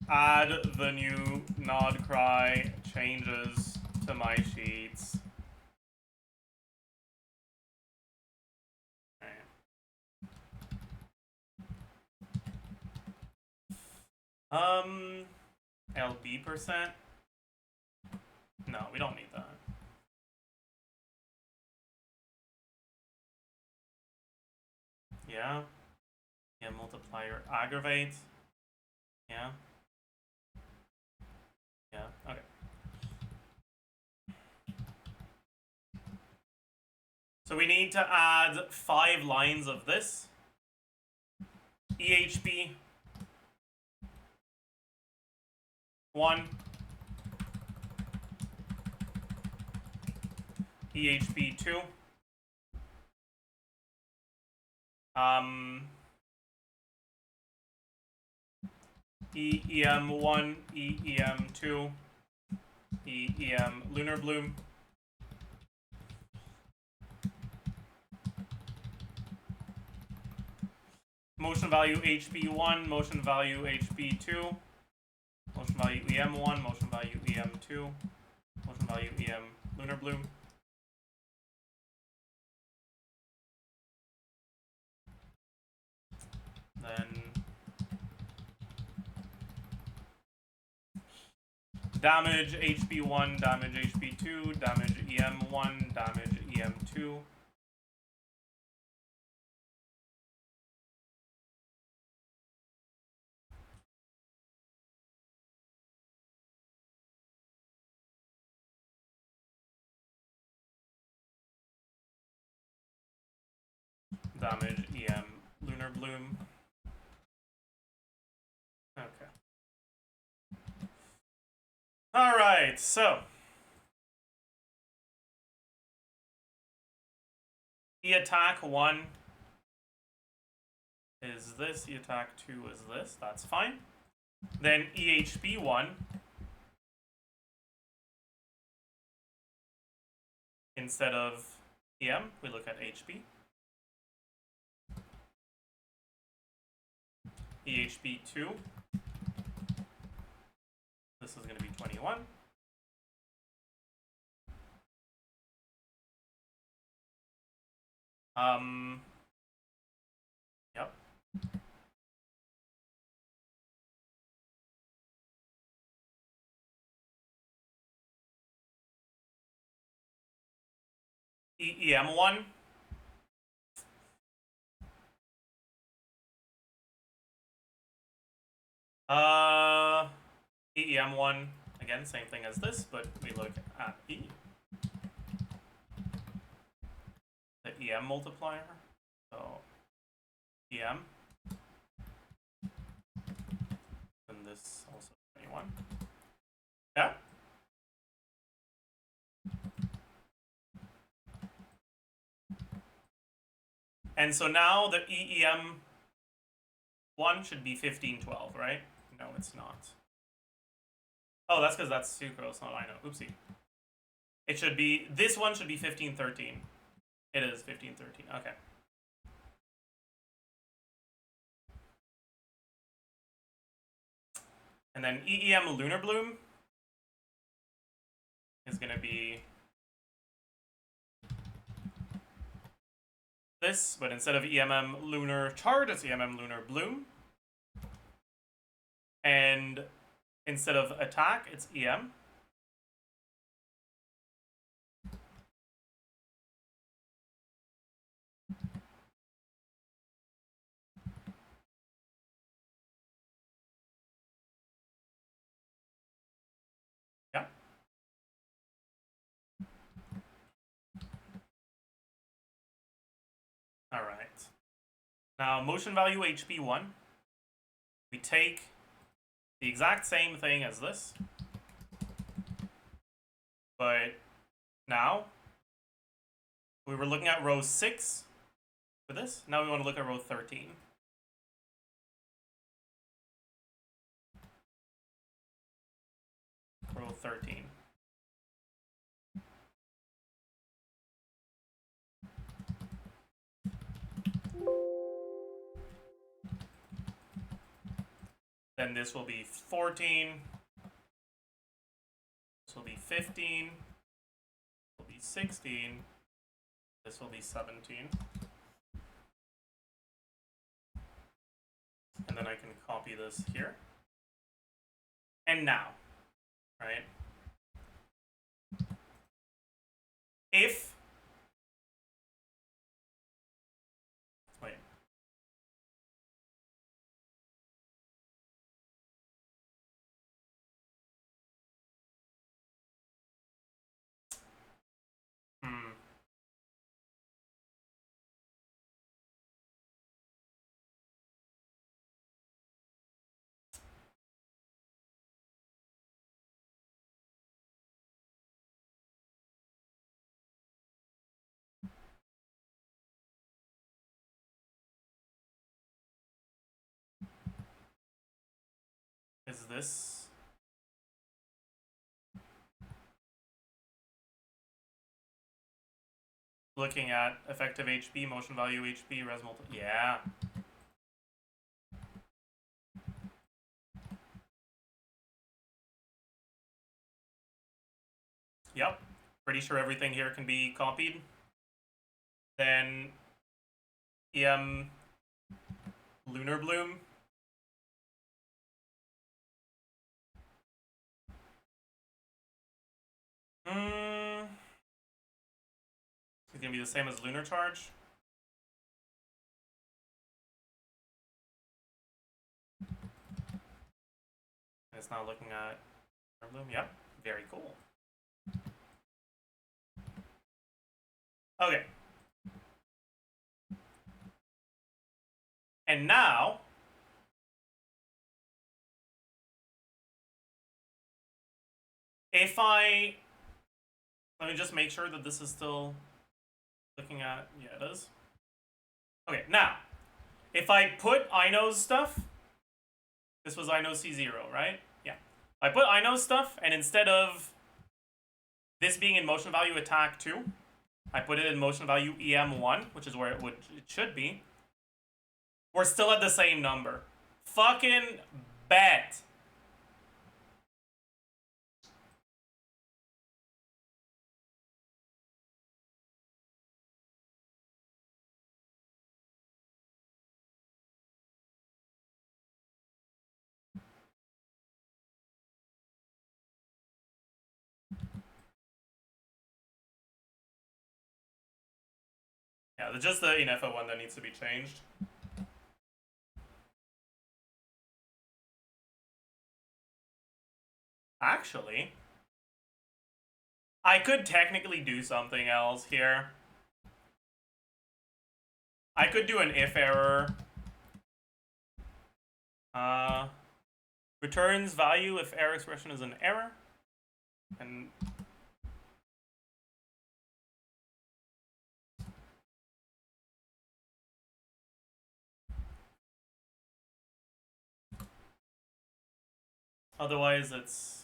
add the new nod cry changes to my sheets. LB percent. No, we don't need that. Yeah. Yeah, multiplier aggravate. Yeah. Yeah, okay. So we need to add 5 lines of this. EHP 1. EHP 2. EEM 1, EEM 2, EEM Lunar Bloom. Motion value HP1, motion value HP2, motion value EM1, motion value EM2, motion value EM Lunar Bloom. Then damage HP1, damage HP2, damage EM1, damage EM2. Damage EM Lunar Bloom. Okay. Alright, so E attack 1 is this, E attack 2 is this, that's fine. Then EHP 1 instead of EM, we look at HP. EHP 2. This is going to be 21. Yep. EM1. EM1, again, same thing as this, but we look at E. The EM multiplier. So EM. And this also 21. Yeah. And so now the EEM 1 should be 1512, right? No, it's not. Oh, that's because that's sucrose, not I know. Oopsie. It should be, this one should be 1513. It is 1513, okay. And then EEM Lunar Bloom is going to be this, but instead of EMM Lunar Charge, it's EMM Lunar Bloom. And instead of attack, it's EM. Yeah. All right. Now, motion value HP1. We take the exact same thing as this, but now we were looking at row 6 for this. Now we want to look at row 13. Row 13. Then this will be 14. This will be 15. This will be 16. This will be 17. And then I can copy this here. And now, right? If, wait. Hmm. Is this? Looking at effective HP, motion value HP, res multi. Yeah. Yep. Pretty sure everything here can be copied. Then Lunar Bloom. It's gonna be the same as Lunar Charge. And it's now looking at Lunar Bloom. Yep. Very cool. Okay. And now, if I, let me just make sure that this is still looking at, yeah, it is. Okay, now, if I put Ino's stuff, this was Ino C0, right? Yeah. I put Ino's stuff, and instead of this being in motion value attack 2, I put it in motion value EM1, which is where it should be. We're still at the same number. Fucking bet. Yeah, just the Inefo one that needs to be changed. Actually, I could technically do something else here. I could do an if error. Returns value if error expression is an error. And otherwise it's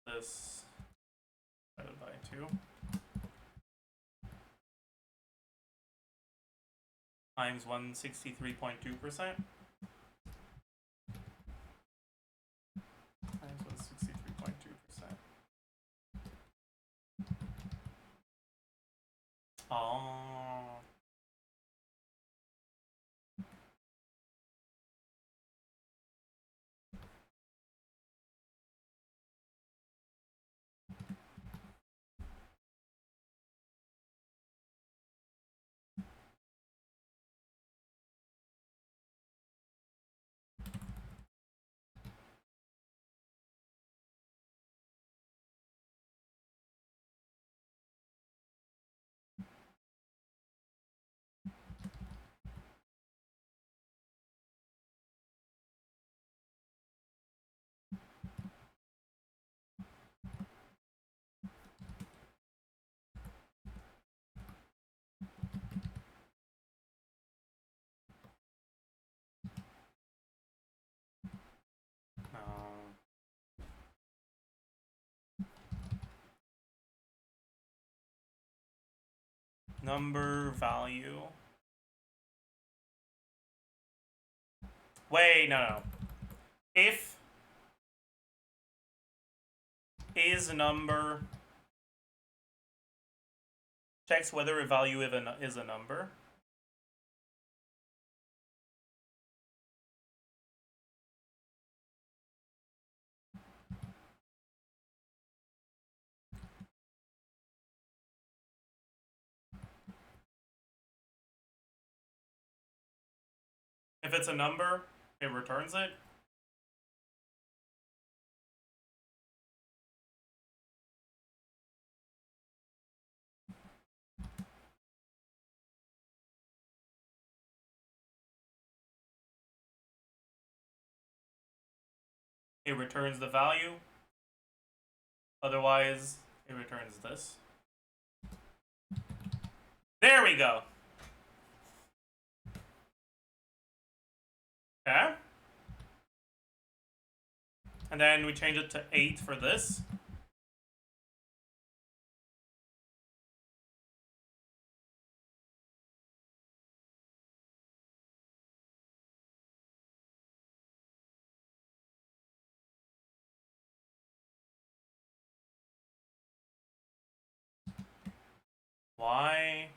this divided by 2 times 163.2%. Times 163.2%. Oh. Number value. Wait, no. If is number checks whether a value is a number. If it's a number, it returns it. It returns the value. Otherwise, it returns this. There we go. Okay. And then we change it to 8 for this. Why?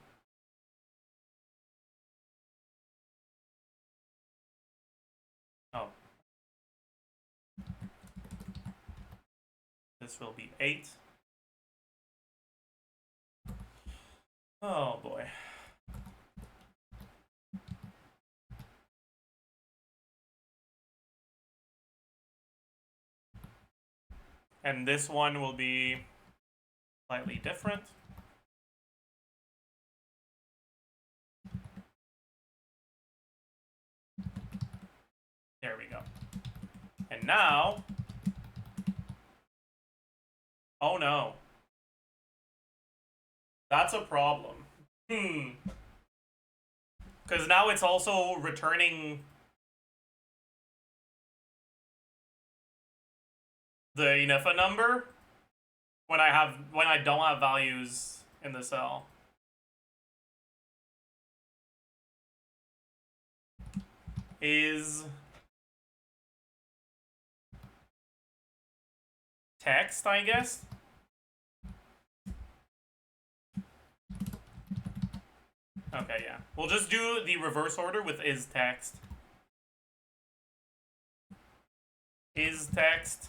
Oh. This will be 8. Oh boy. And this one will be slightly different. There we go. And now, oh no. That's a problem. Because now it's also returning the INEFA number when I don't have values in the cell. Is text, I guess? Okay, yeah. We'll just do the reverse order with is text. Is text.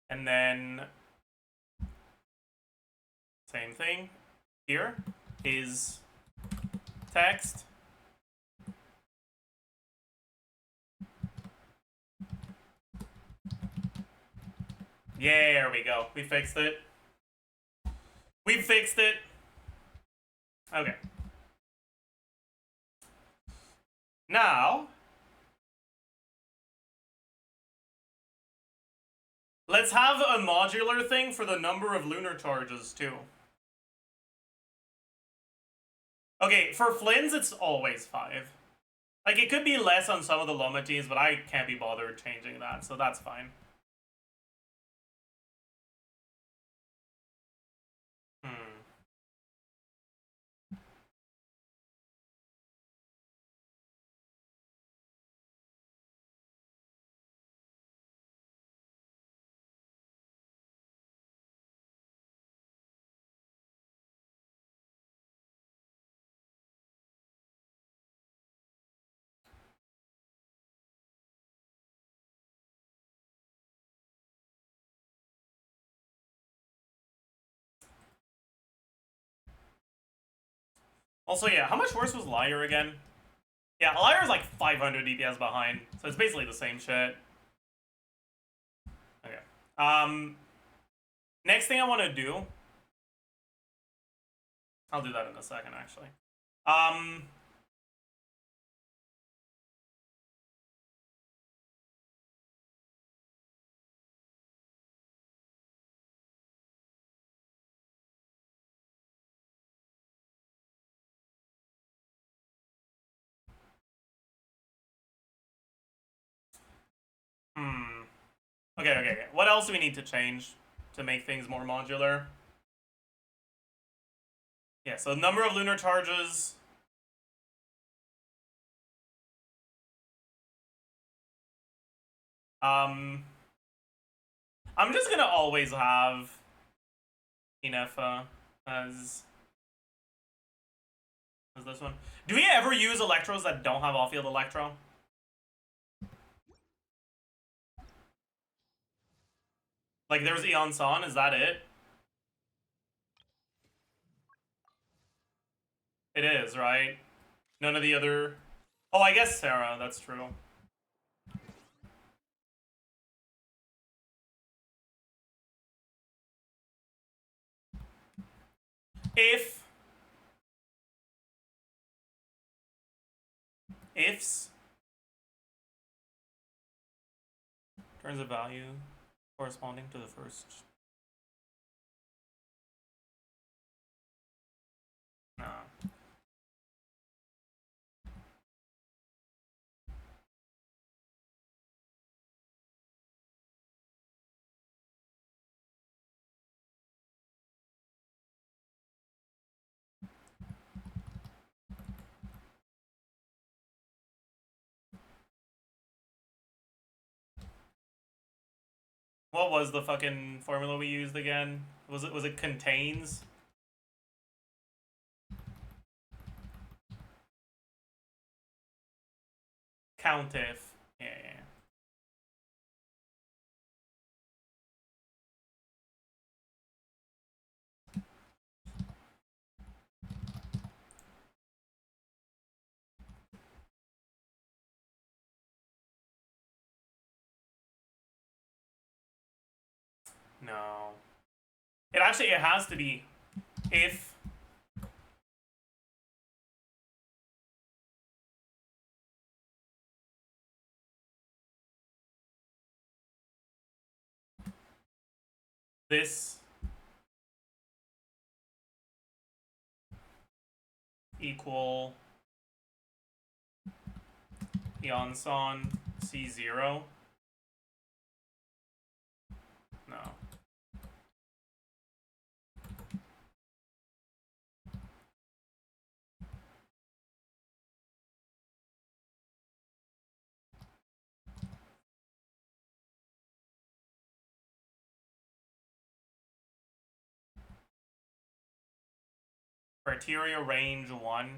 And then same thing here is text. Yeah, there we go. We fixed it. We fixed it. Okay. Now, let's have a modular thing for the number of lunar charges, too. Okay, for Flynn's, it's always 5. Like, it could be less on some of the Lomaties, but I can't be bothered changing that, so that's fine. Also, yeah, how much worse was Liar again? Yeah, Liar's like 500 DPS behind, so it's basically the same shit. Okay. Next thing I want to do... I'll do that in a second, actually. Okay. What else do we need to change to make things more modular? Yeah, so number of lunar charges. I'm just gonna always have INEFA as Is this one? Do we ever use electros that don't have off-field electro? Like there's Eon San, is that it? It is, right? None of the other... Oh, I guess Sarah, that's true. Ifs turns a value corresponding to the first. No. What was the fucking formula we used again? Was it contains? Count if. Yeah. No. It has to be if this equal Eon San C0. No. Criteria range 1.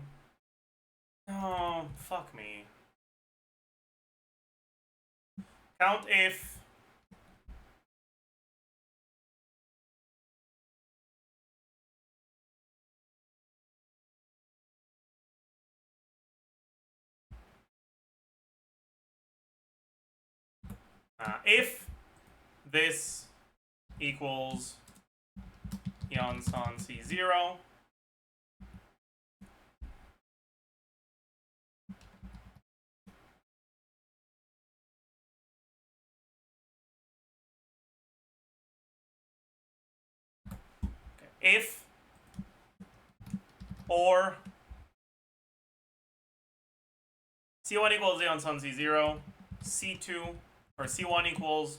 Oh, fuck me. Count if if this equals Eon San C0, if or C1 equals Eon San C0, C2 or C1 equals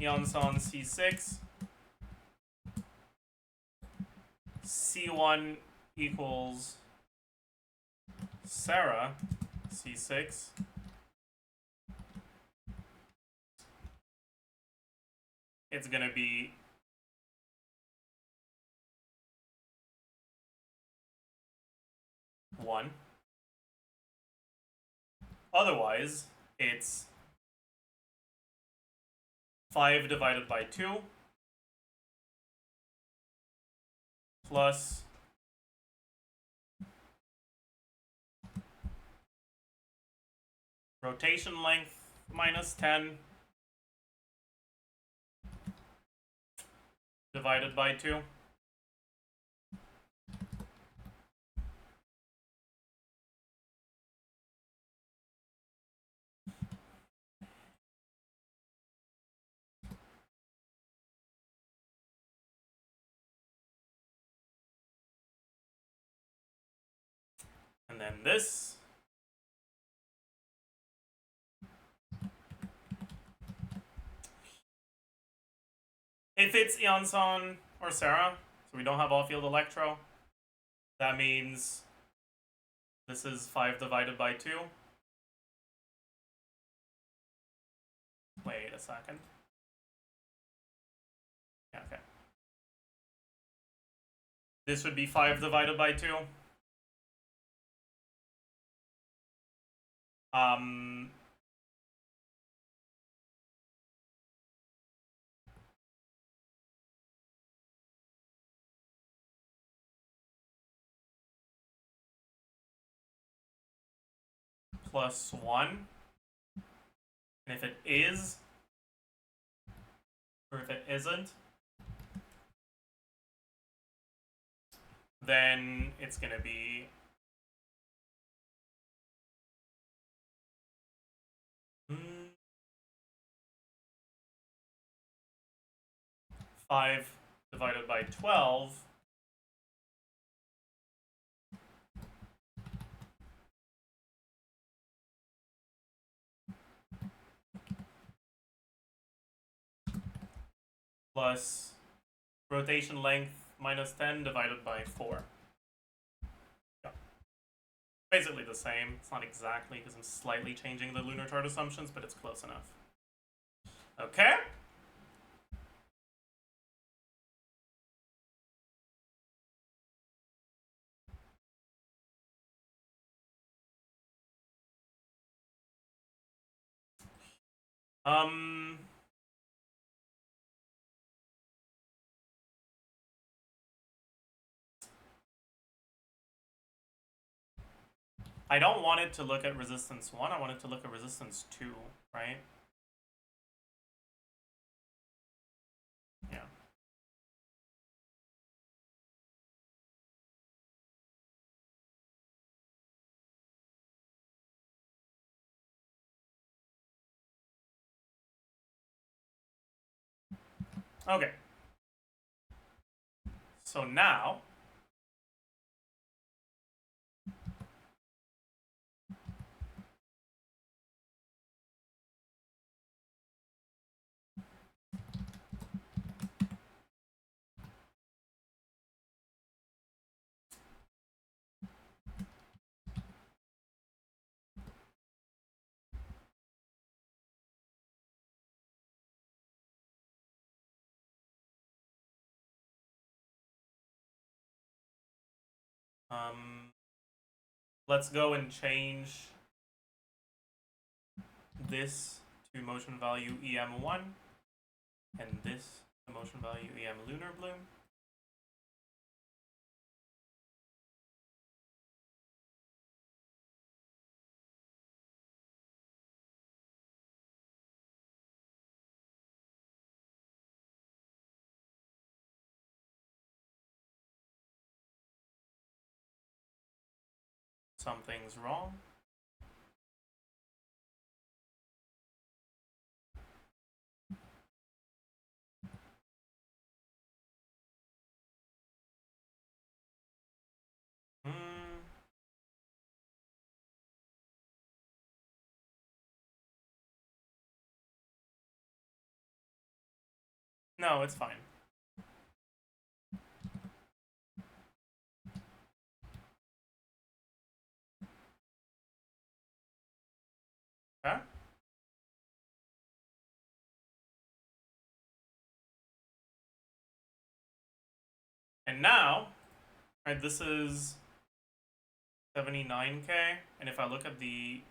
Eon San C6, C1 equals Sarah C6, it's gonna be one. Otherwise, it's 5 divided by 2 plus rotation length minus 10 divided by 2. And then this if it's Eon San or Sarah, so we don't have off-field electro, that means this is 5 divided by 2. Wait a second. Yeah, okay. This would be 5 divided by 2. Um, +1. And if it is, or if it isn't, then it's gonna be 5 divided by 12 plus rotation length minus 10 divided by 4. Yeah. Basically the same. It's not exactly, because I'm slightly changing the lunar chart assumptions, but it's close enough. Okay. I don't want it to look at resistance 1, I want it to look at resistance 2, right? Yeah. Okay. So now, let's go and change this to motion value EM1 and this to motion value EM lunar bloom. Something's wrong. No, it's fine. Okay. And now, right, this is 79k, and if I look at the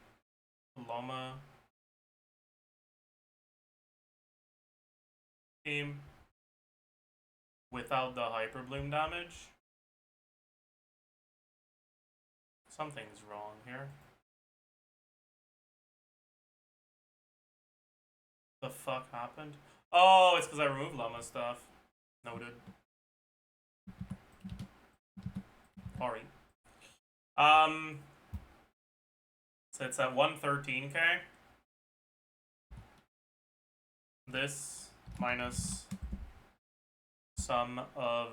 Loma team without the hyperbloom damage, something's wrong here. The fuck happened? Oh, it's because I removed Loma stuff. Noted. Sorry. So it's at 113k. This minus sum of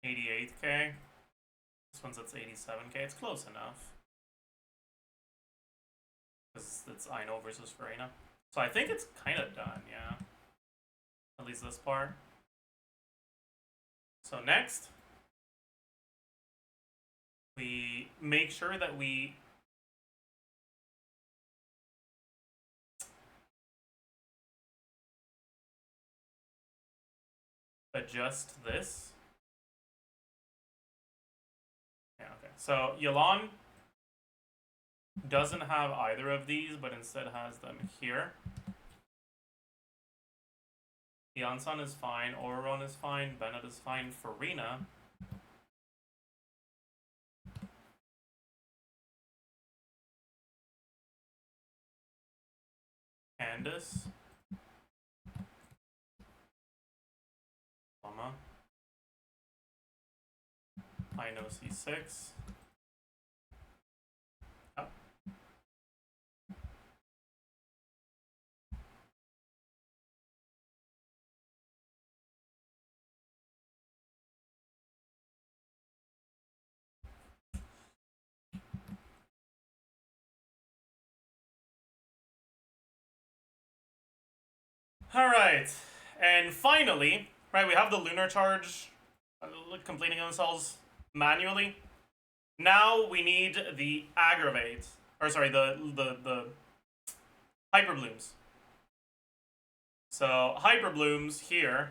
$88k. This one's at 87k. It's close enough. Because it's Aino versus Farina. So I think it's kind of done, yeah. At least this part. So next, we make sure that we adjust this. Yeah, okay. So Yelan doesn't have either of these, but instead has them here. Yansan is fine, Oron is fine, Bennett is fine, Farina. Candace. Mama. I know C6. Oh. Alright, and finally, right, we have the lunar charge completing themselves manually. Now we need the aggravate, or sorry, the hyperblooms. So hyperblooms here.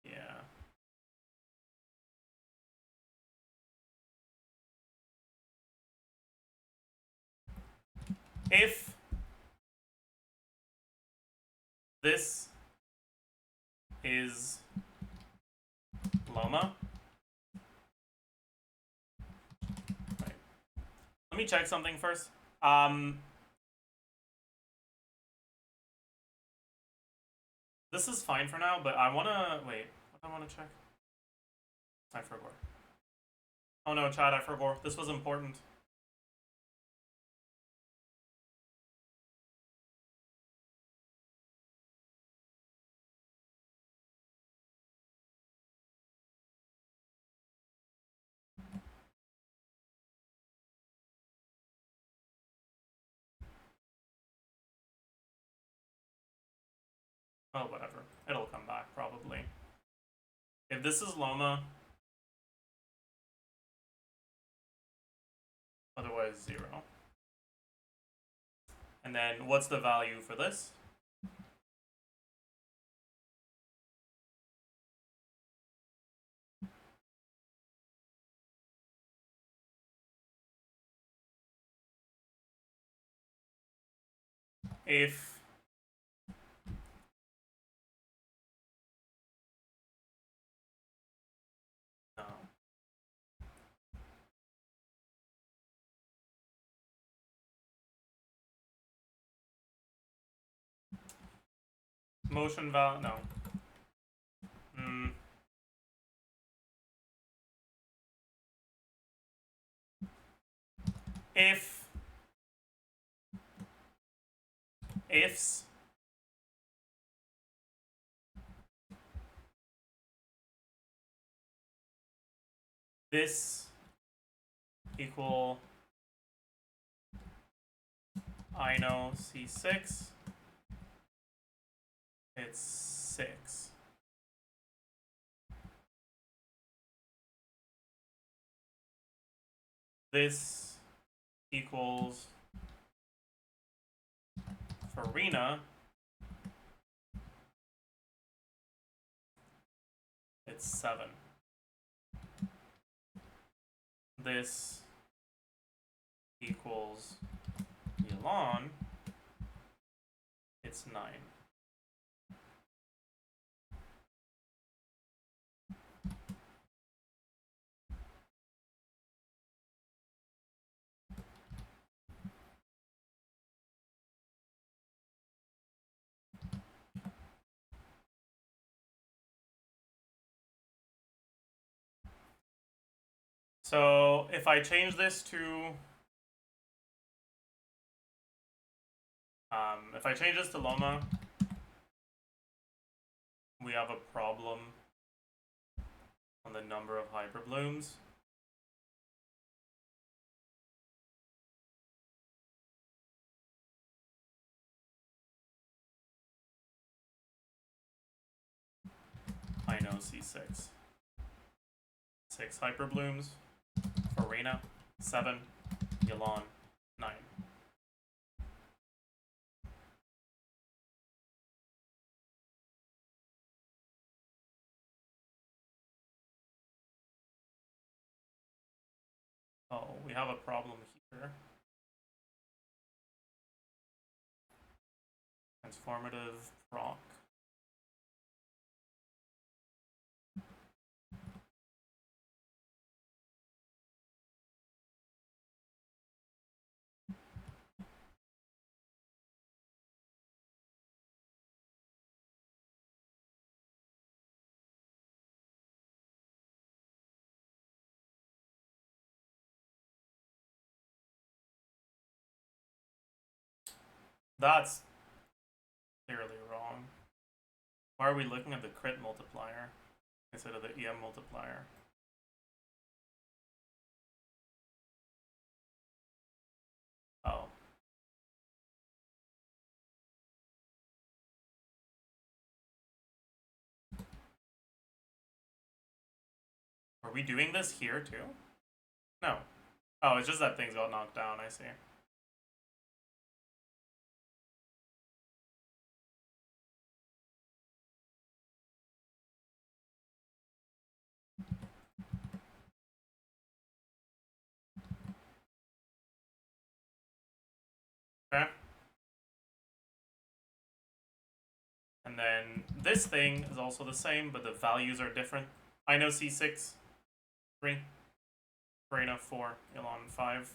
Yeah. If this is Loma. Right. Let me check something first. This is fine for now, but I wanna wait. What I wanna check? I forgot. Oh no, Chad, I forgot. This was important. Oh, whatever. It'll come back, probably. If this is Loma, otherwise 0. And then, what's the value for this? If no. Motion val no. Ifs this equal I know C6, it's 6. This equals Farina, it's 7. This equals Yelan, it's 9. So if I change this to Loma, we have a problem on the number of hyperblooms. I know C6. 6 hyperblooms. Farina, 7. Yalon, 9. Oh, we have a problem here. Transformative proc. That's clearly wrong. Why are we looking at the crit multiplier instead of the EM multiplier? Oh. Are we doing this here too? No. Oh, it's just that things got knocked down, I see. Okay. And then this thing is also the same, but the values are different. I know C6, 3. Brina, 4. Elon, 5.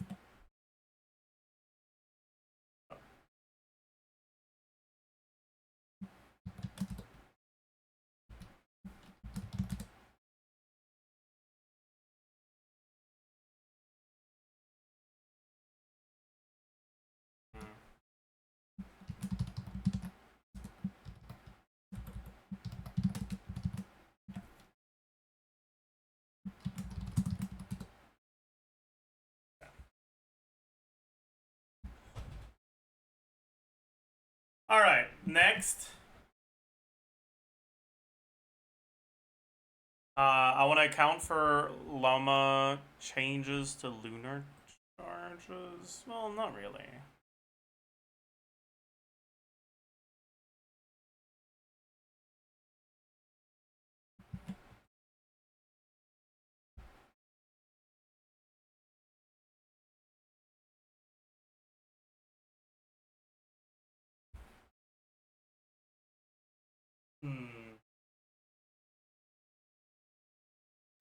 Alright, next. I want to account for llama changes to lunar charges. Well, not really.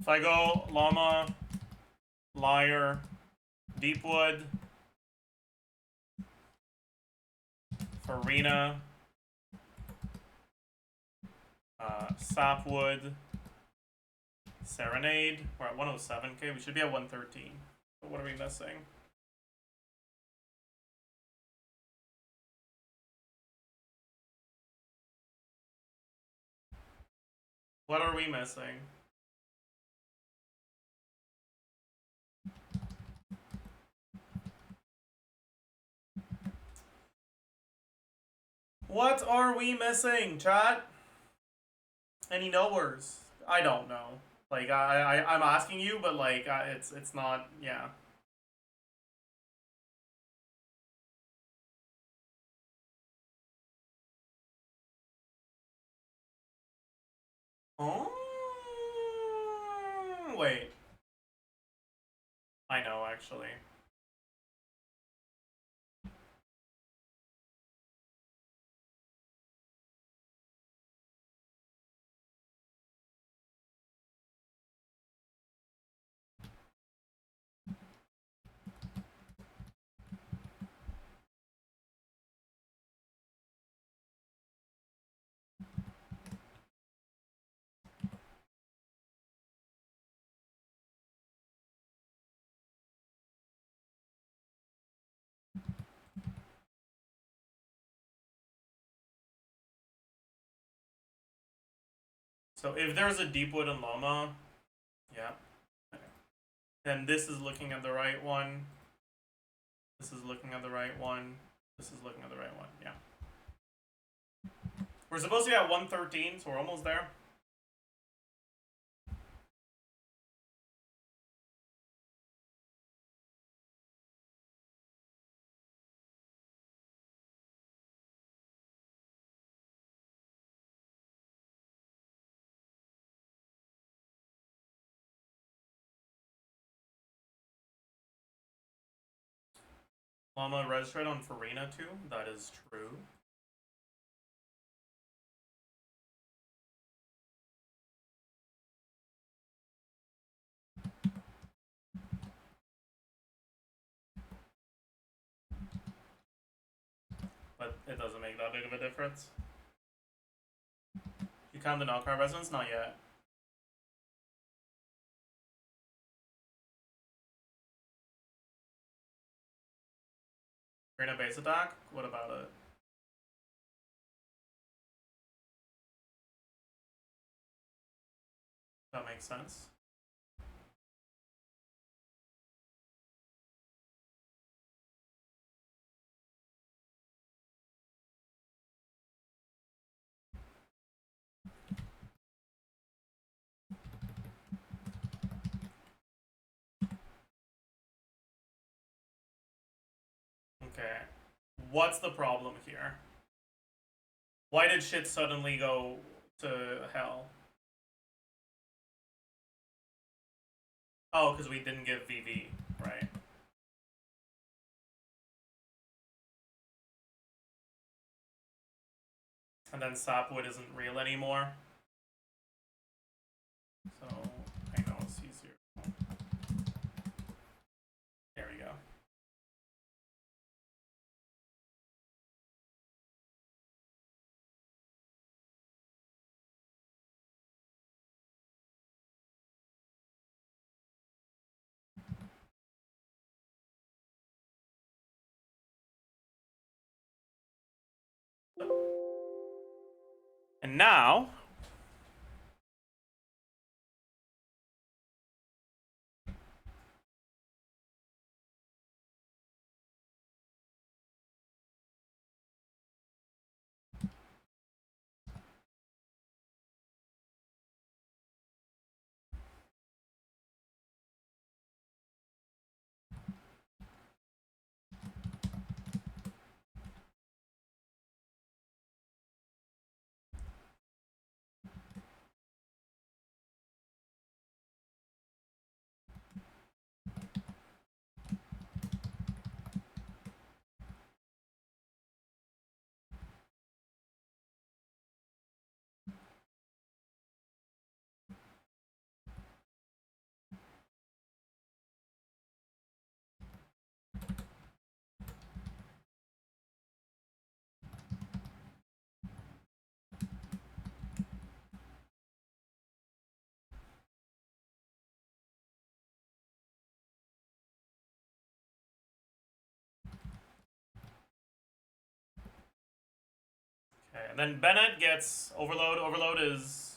If I go llama, liar, deepwood, farina, sapwood, serenade. We're at 107. Okay, we should be at 113. But what are we missing? What are we missing? What are we missing, chat? Any knowers? I don't know. Like I'm asking you, but like it's not. Yeah. Oh, wait. I know actually. So if there's a Deepwood and Loma, yeah. Okay. Then this is looking at the right one. This is looking at the right one. This is looking at the right one, yeah. We're supposed to be at 113, so we're almost there. Llama registered on Farina too. That is true. But it doesn't make that big of a difference. You count the knockout residents? Not yet. Farina base attack? What about it? That makes sense. Okay. What's the problem here? Why did shit suddenly go to hell? Oh, because we didn't give VV, right? And then Sapwood isn't real anymore. So, I know it's easier. There we go. And now, okay, and then Bennett gets Overload. Overload is...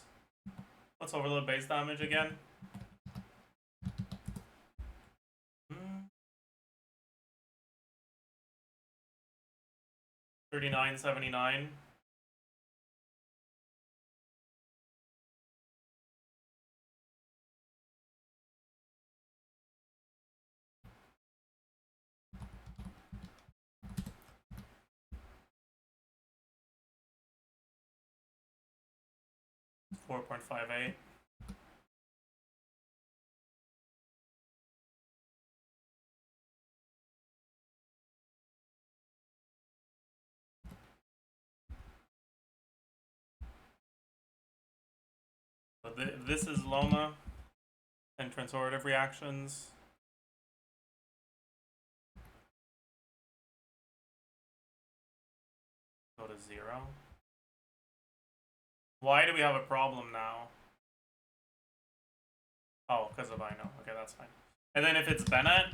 What's Overload base damage again? 3979. $4.58. So this is Loma and transortative reactions. Go to 0. Why do we have a problem now? Oh, because of I know. Okay, that's fine. And then if it's Bennett,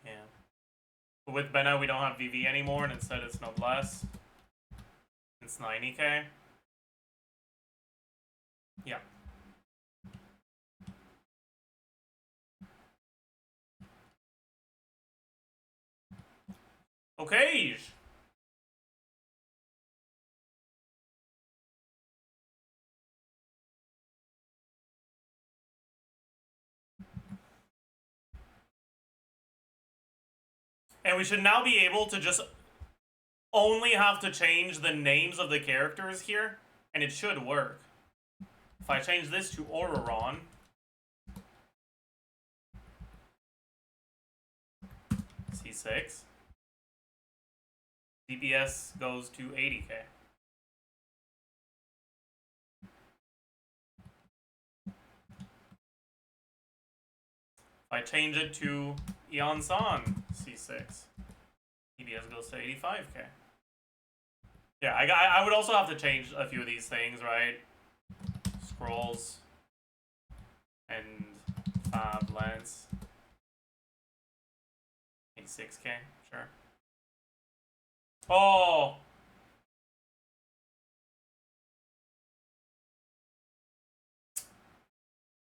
yeah. But with Benna, we don't have VV anymore, and instead it's noblesse. It's 90k. Yeah. Okay. And we should now be able to just only have to change the names of the characters here, and it should work. If I change this to Auroron, C6, DPS goes to 80k. If I change it to Eon-san, C6, DPS goes to 85k. Yeah, I would also have to change a few of these things, right? Scrolls and Fab Lens. 86k, sure. Oh!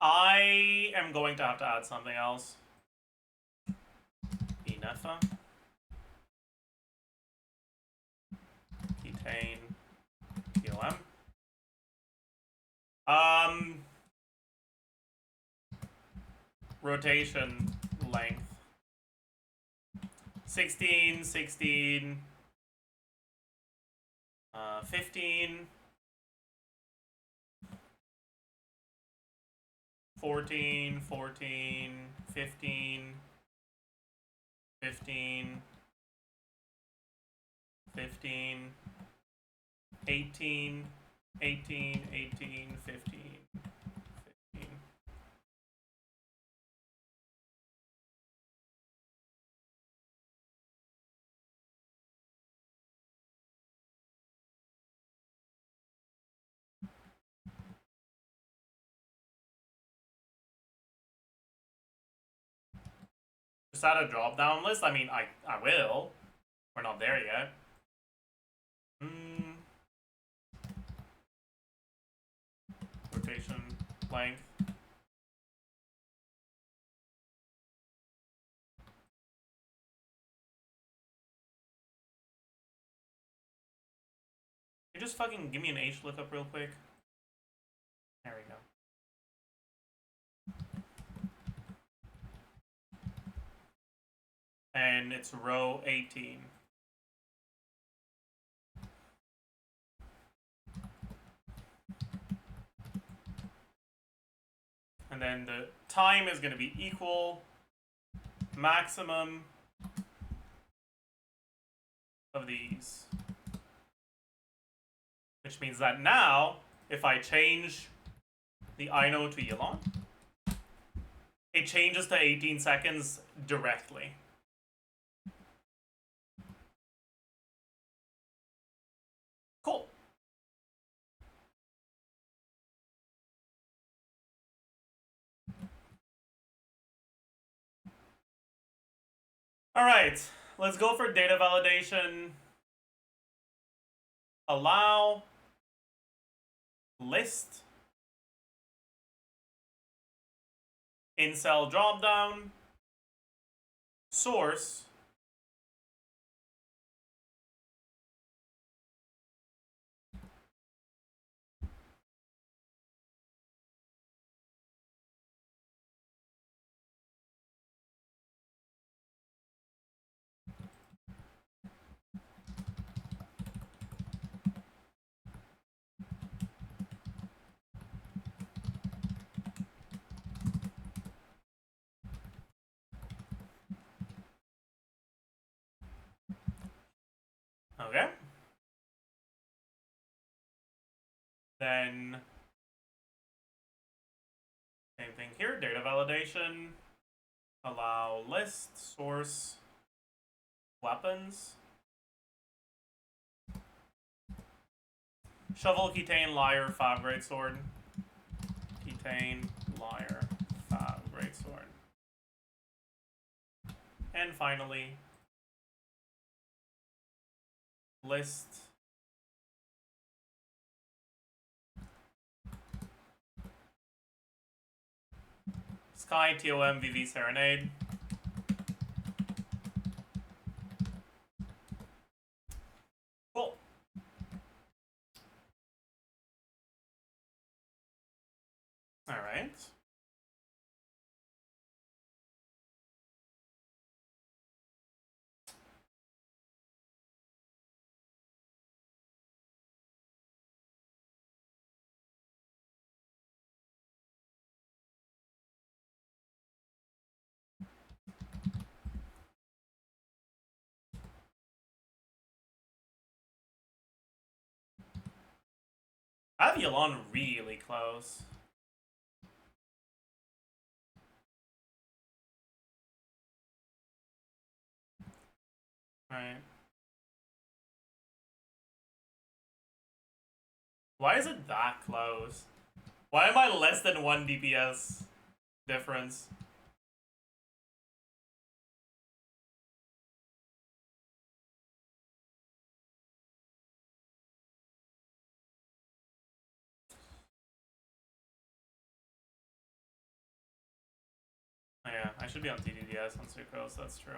I am going to have to add something else. Inefa. Ketane. POM. Rotation length. 16, 16, 15, 14, 14, 15, 15, 15, 18, 18, 18, 15, 15. Just add a drop-down list? I mean, I will. We're not there yet. Rotation length. You just fucking give me an H lookup real quick. There we go. And it's row 18. And then the time is going to be equal maximum of these. Which means that now, if I change the Ino to Yilon, it changes to 18 seconds directly. Cool. All right, let's go for data validation. Allow list in cell dropdown source Okay. Then, same thing here, data validation, allow list, source, weapons, shovel, ketane, lyre, fab, greatsword, ketane, lyre, fab, greatsword. And finally, list. Sky, TOM, VV, Serenade. Cool. Alright. I have Yolon really close. Right. Why is it that close? Why am I less than 1 DPS difference? Oh yeah, I should be on TDDS on Sucrose, that's true.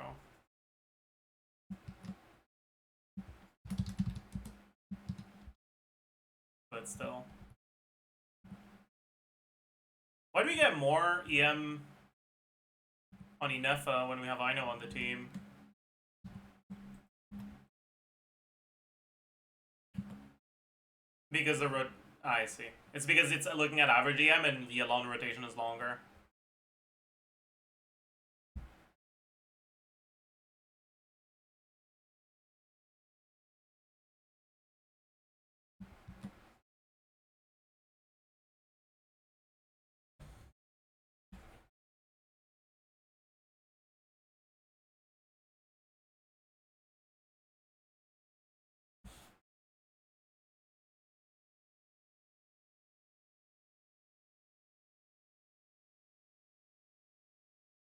But still. Why do we get more EM on Inefa when we have Ino on the team? Because the I see. It's because it's looking at average EM and the Yolon rotation is longer.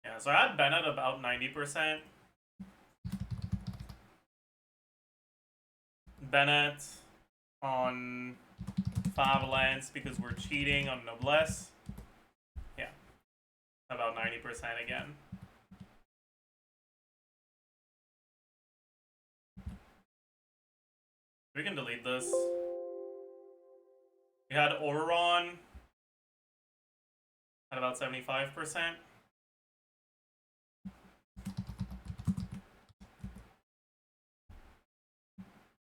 Yeah, so I had Bennett about 90%. Bennett on Favalence because we're cheating on Noblesse. Yeah, about 90% again. We can delete this. We had Auron at about 75%.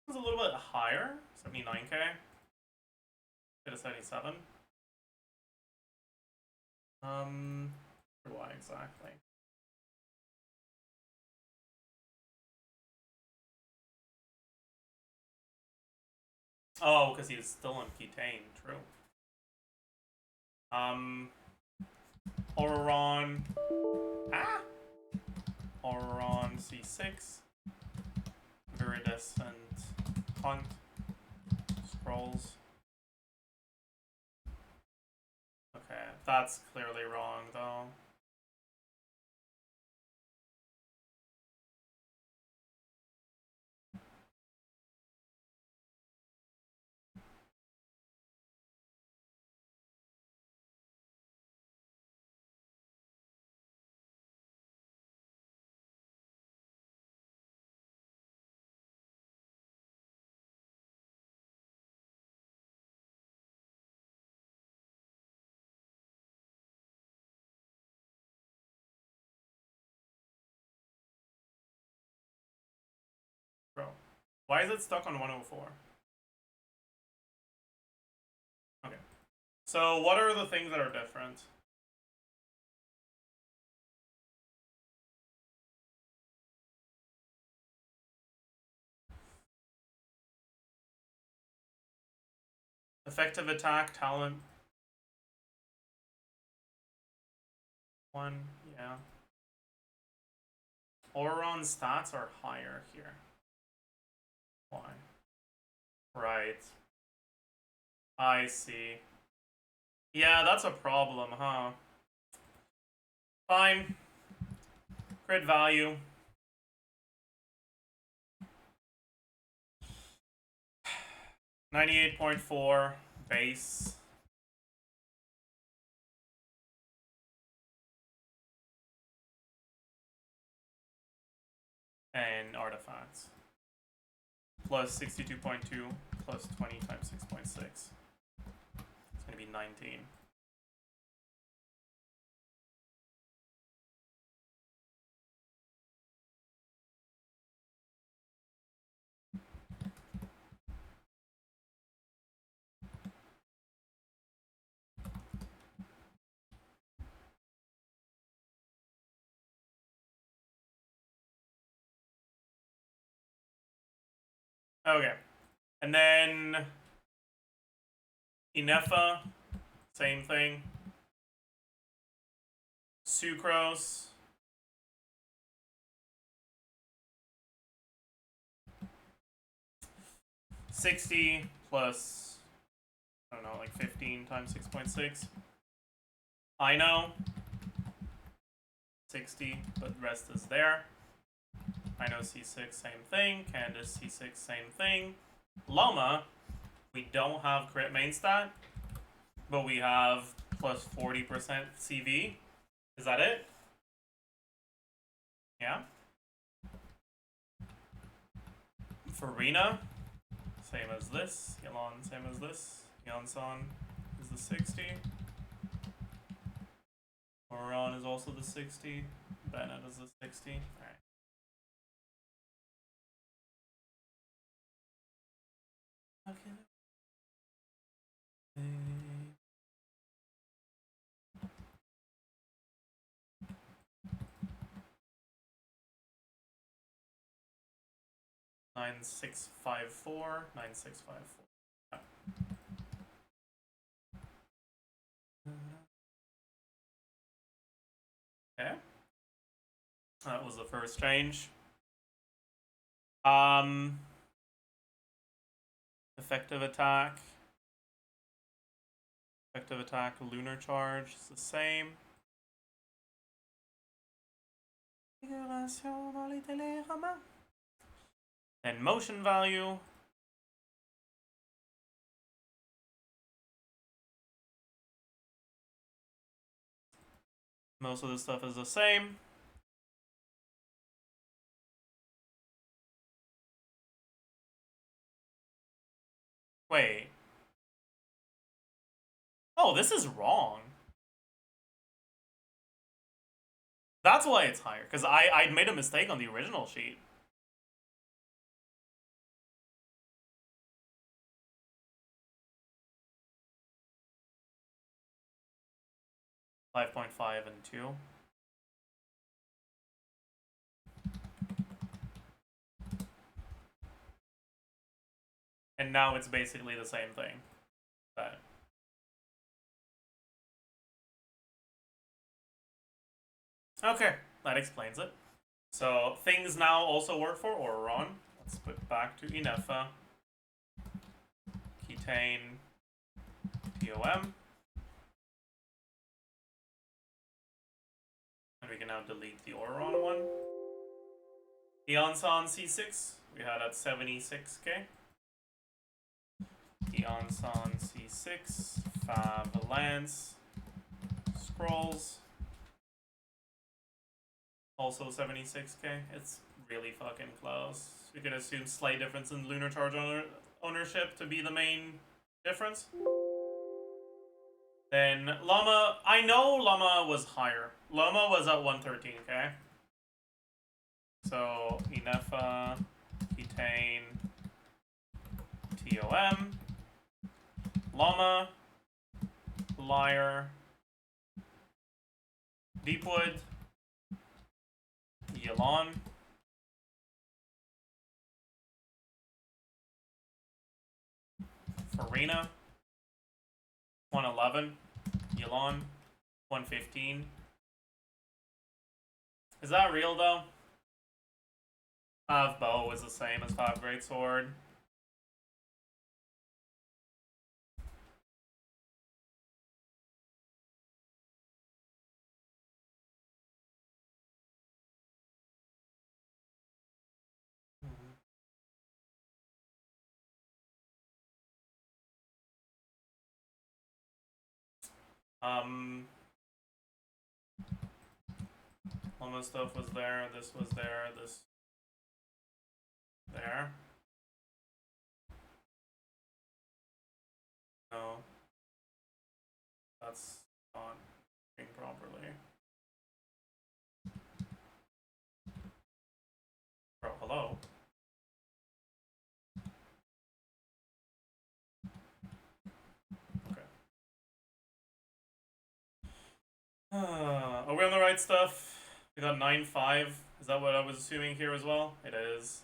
It's a little bit higher, 79k. Get a 77. For why exactly? Oh, because he was still on Ketane, true. Auron. Auron C6. Viridescent Hunt. Scrolls. Okay, that's clearly wrong though. Bro, why is it stuck on 104? Okay. So what are the things that are different? Effective attack, talent. 1, yeah. Auron's stats are higher here. Why? Right. I see. Yeah, that's a problem, huh? Fine. Crit value. 98.4 base. And artifacts. Plus 62.2 plus 20 times 6.6. It's gonna be 19. Okay. And then Inefa, same thing. Sucrose. $60 plus, I don't know, like 15 times 6.6. I know. 60, but the rest is there. I know C6, same thing. Candace, C6, same thing. Loma, we don't have crit main stat, but we have plus 40% CV. Is that it? Yeah. Farina, same as this. Yalon, same as this. Yonsan is the 60. Moron is also the 60. Bennett is the 60. Alright. Okay. 9654. 9654. Okay. That was the first change. Effective attack. Effective attack, lunar charge is the same. And motion value. Most of the stuff is the same. Wait. Oh, this is wrong. That's why it's higher, because I made a mistake on the original sheet. .5 and 2. And now it's basically the same thing. But okay, that explains it. So things now also work for Auron. Let's put back to Inefa. Ketane, TOM. And we can now delete the Auron one. Eonson C6, we had at 76k. Eonson C6, Fav Lance, Scrolls. Also 76k. It's really fucking close. We can assume slight difference in lunar charge ownership to be the main difference. Then Llama, I know Llama was higher. Llama was at 113k. So Inefa, Ketane, TOM, Llama, Liar, Deepwood, Yalon, Farina, 111, Yalon, 115. Is that real though? Five bow is the same as 5 greatsword. All my stuff was there, this was there, this there. No. That's not working properly. Bro, hello? Okay. Are we on the right stuff? We got 9-5. Is that what I was assuming here as well? It is.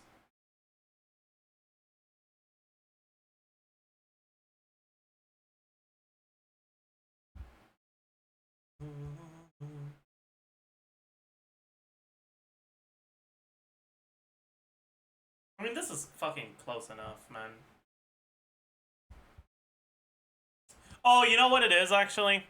I mean, this is fucking close enough, man. Oh, you know what it is, actually?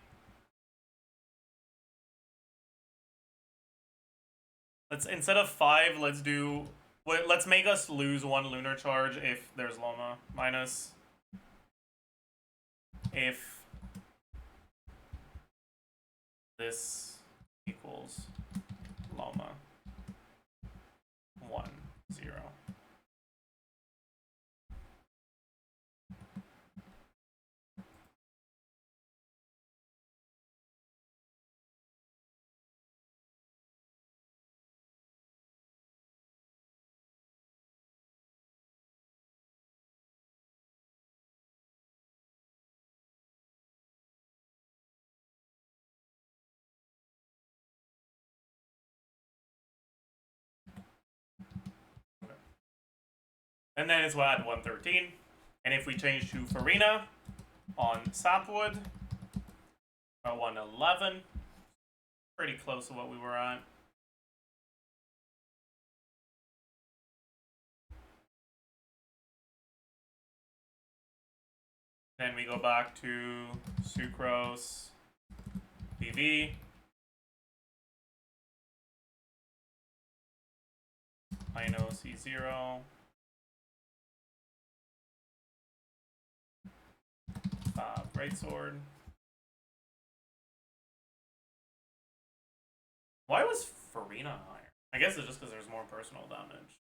Let's, instead of 5, let's do... Let's make us lose 1 lunar charge if there's Loma. Minus... if... this equals Loma. 1, 0. And then it's we'll add 113. And if we change to Farina on Sapwood, 111. Pretty close to what we were at. Then we go back to Sucrose, PV. I know C0. Greatsword. Why was Farina higher? I guess it's just because there's more personal damage.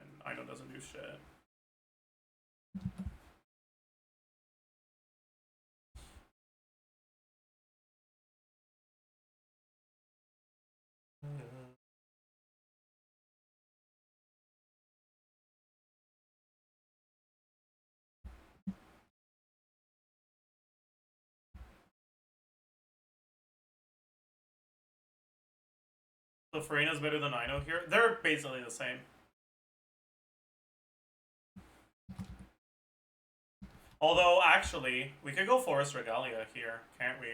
And I know doesn't do shit. So Farina's better than I know here. They're basically the same. Although, actually, we could go Forest Regalia here, can't we?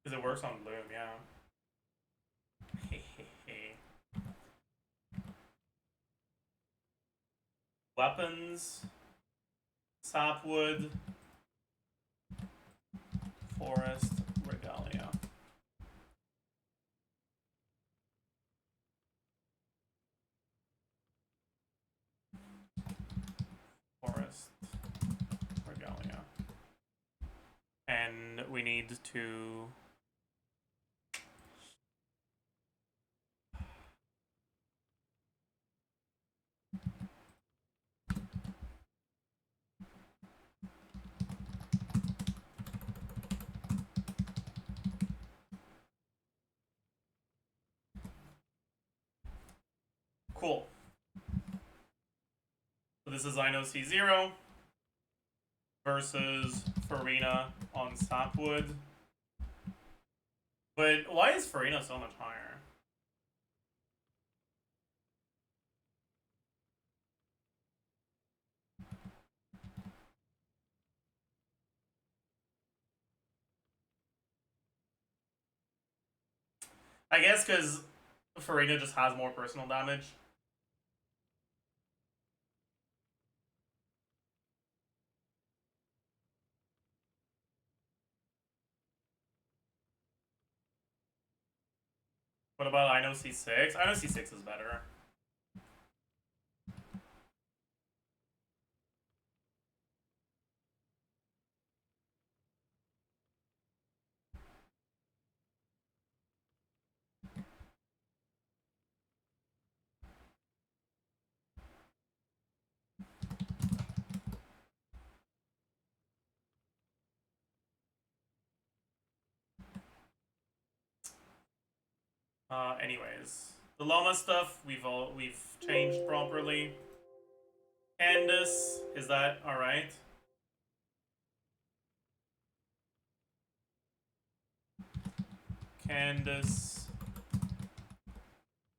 Because it works on Bloom, yeah. Weapons, Sapwood, Forest Regalia. Forest Regalia. And we need to... Cool. So this is I know C0 versus Farina on Sapwood. But why is Farina so much higher? I guess because Farina just has more personal damage. What about I know C6? I know C6 is better. Anyways, the llama stuff we've changed properly. Candace, is that all right? Candace,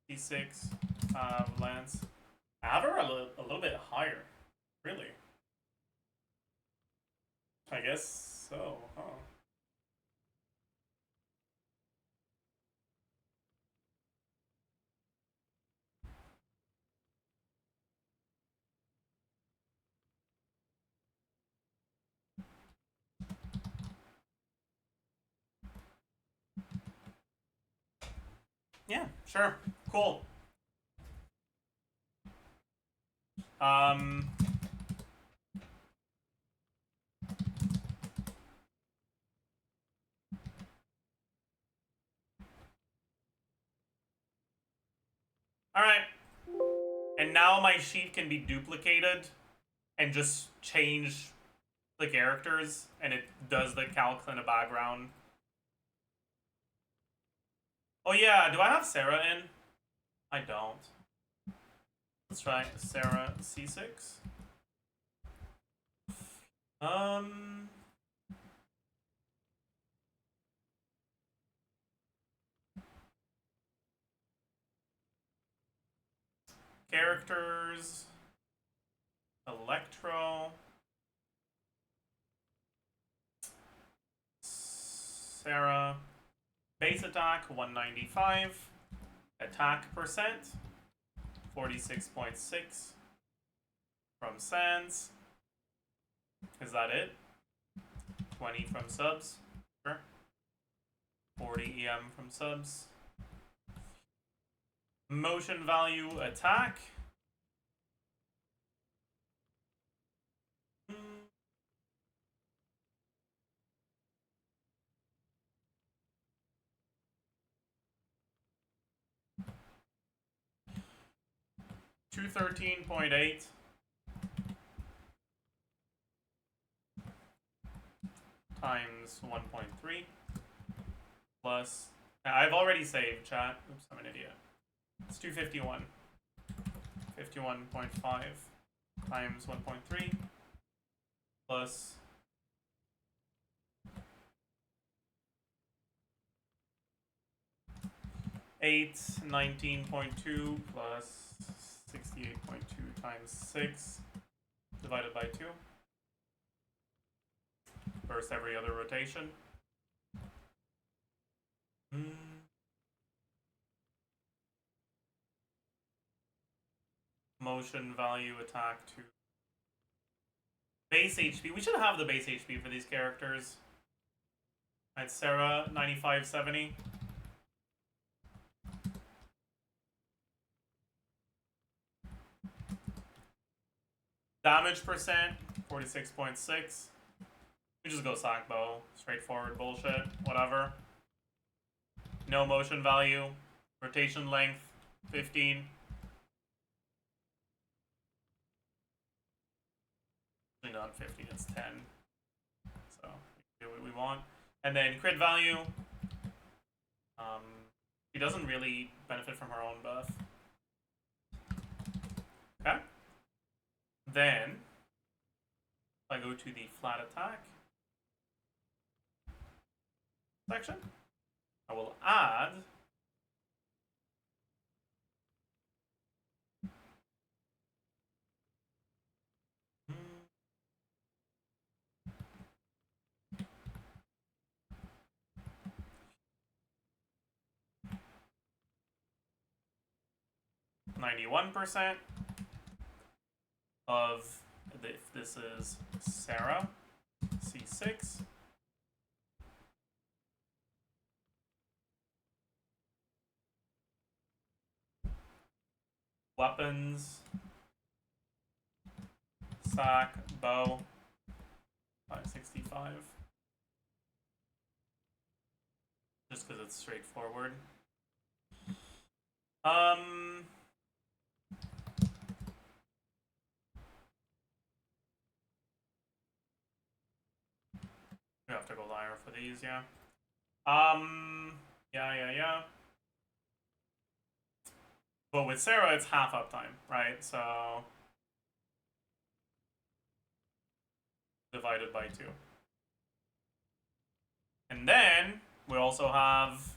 C6, Lance. I have her a little bit higher, really. I guess so, huh? Yeah, sure. Cool. Alright. And now my sheet can be duplicated and just change the characters, and it does the calcs in the background. Oh yeah, do I have Sarah in? I don't. Let's try Sarah C6. Characters. Electro. Sarah. Base attack 195. Attack percent 46.6. From Sans. Is that it? 20 from subs. Sure. 40 EM from subs. Motion value attack. $213.8 times 1.3 plus. I've already saved, chat. Oops, I'm an idiot. It's 251. 51.5 times 1.3 plus 19.2 plus 68.2 times 6 divided by 2 versus every other rotation. Motion value attack to base HP. We should have the base HP for these characters. Alright, Sarah 9570. Damage percent 46.6. We just go Sackbow. Straightforward bullshit. Whatever. No motion value. Rotation length 15. Not 50, it's 10. So we can do what we want. And then crit value. She doesn't really benefit from her own buff. Okay. Then if I go to the flat attack section, I will add %91 of, if this is Sarah, C6. weapons, sack, bow, 565. Just because it's straightforward. We have to go liar for these, yeah. Yeah. But with Sarah, it's half uptime, right? So divided by 2. And then we also have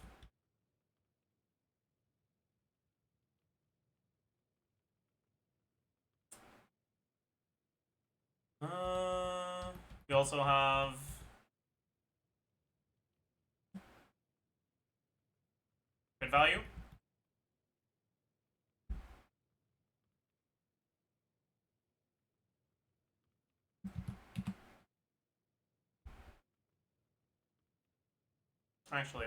we also have good value. Actually,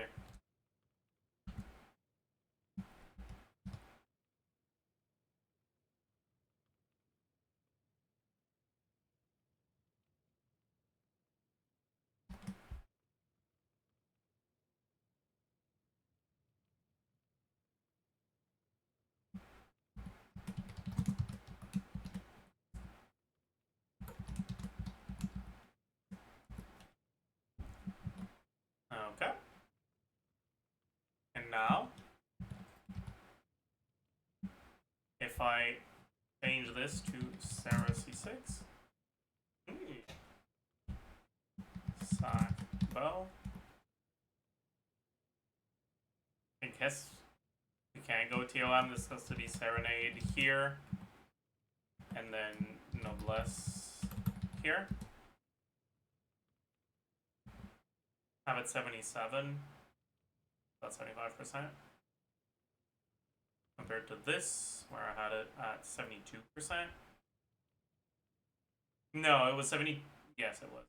okay. And now, if I change this to Sarah C6, sack bow. I guess we can't go TOM. This has to be Serenade here, and then Noblesse here. Have it 77. That's 75%. Compared to this, where I had it at 72%. No, it was 70. Yes, it was.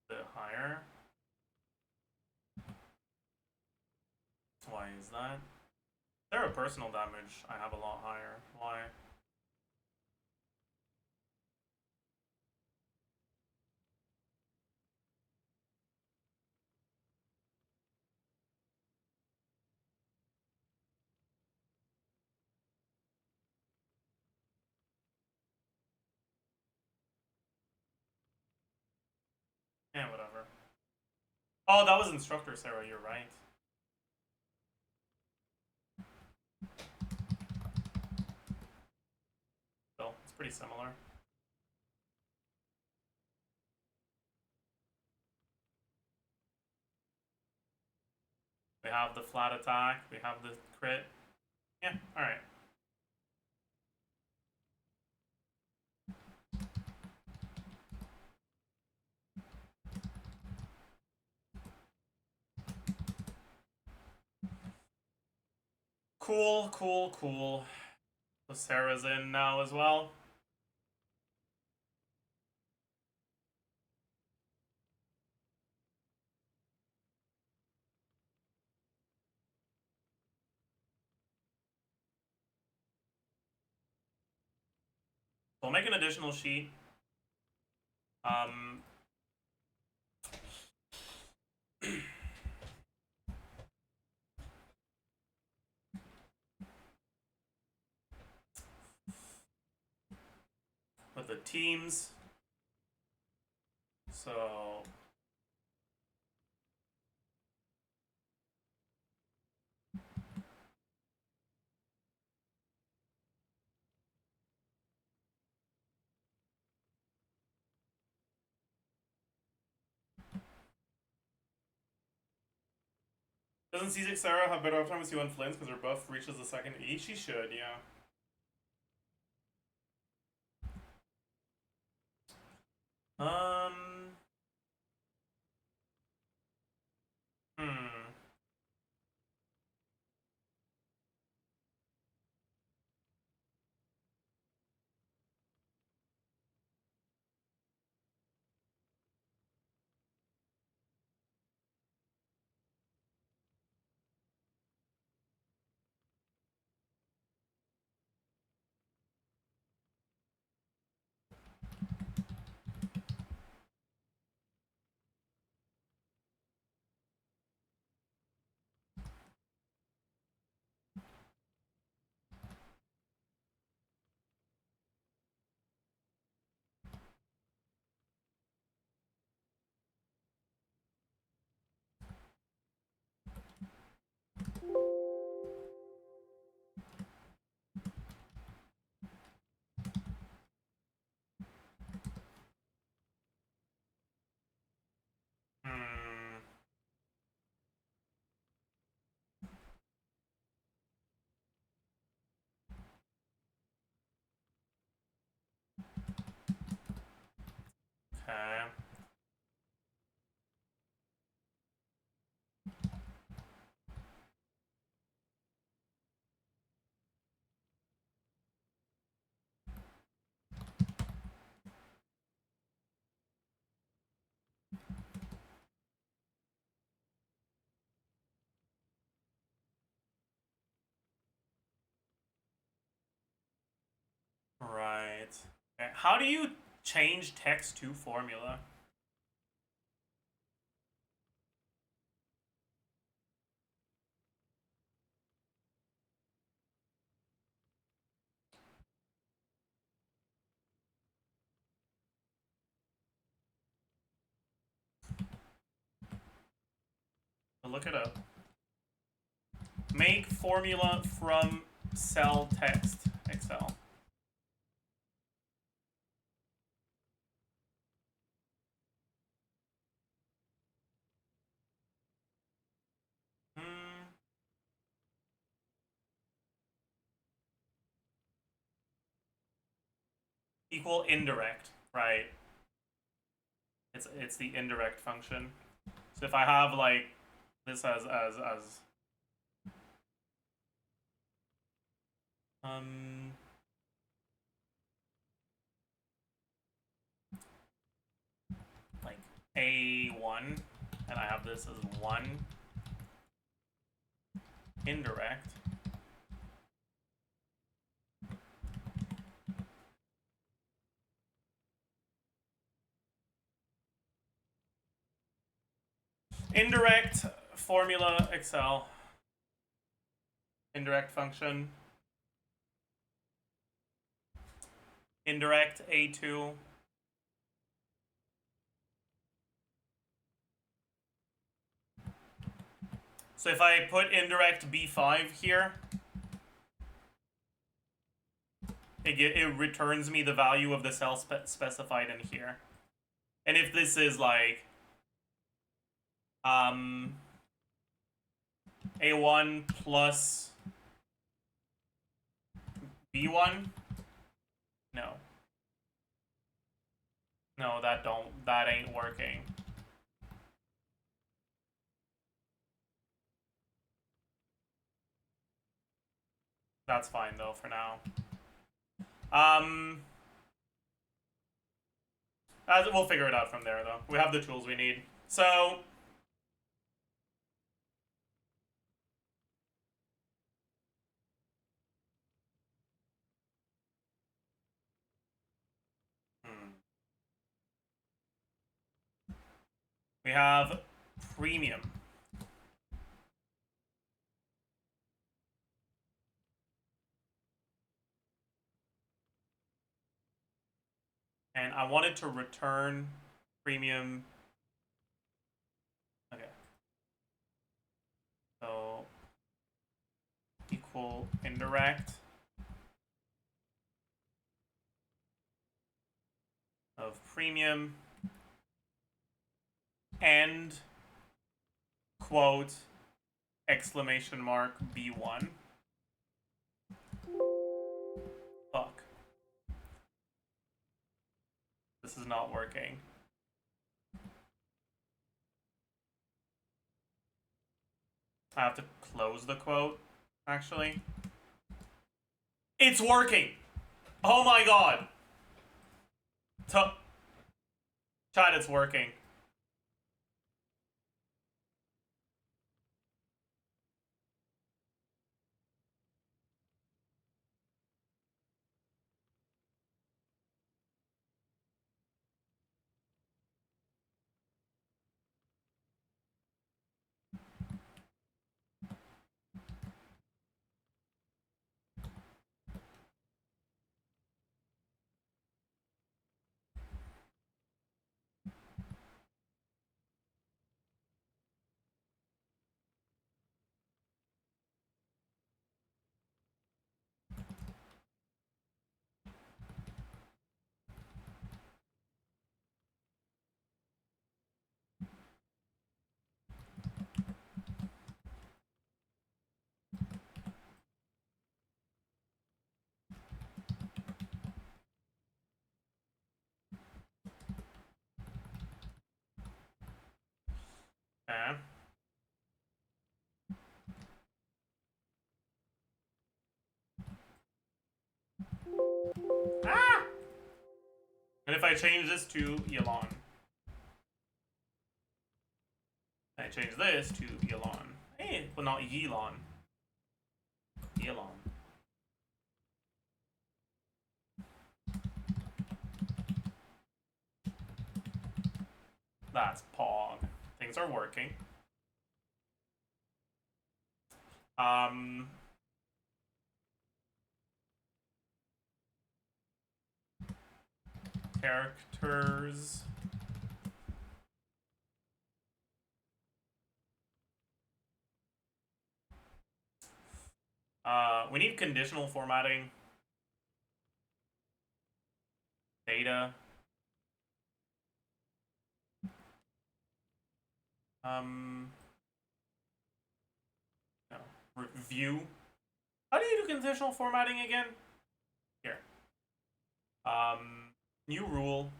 The higher. Why is that? There are personal damage. I have a lot higher. Why? Yeah, whatever. Oh, that was instructor Sarah. You're right. Still, it's pretty similar. We have the flat attack. We have the crit. Yeah, alright. Cool. So Sarah's in now as well. So I'll make an additional sheet. With the teams. So doesn't C6 Sarah have better uptime with C1 Flints because her buff reaches the second E? She should, yeah. Okay. Right. Okay. How do you change text to formula? Look it up. Make formula from cell text. Excel. Equal indirect, right? It's the indirect function. So if I have like this as like A1, and I have this as 1 indirect. Indirect formula Excel. Indirect function. Indirect A2. So if I put indirect B5 here, it returns me the value of the cell specified in here. And if this is like A1 plus B1, no, that ain't working. That's fine though for now. We'll figure it out from there though. We have the tools we need. So we have premium. And I wanted to return premium. Okay. So equal indirect of premium and quote exclamation mark B1. Fuck. This is not working. I have to close the quote, actually. It's working! Oh my god! Chat, it's working. And if I change this to Elon, I change this to Elon. Hey, but not Elon. Elon. That's Pog. Things are working. Characters. We need conditional formatting. Data. No. View. How do you do conditional formatting again? Here. New rule.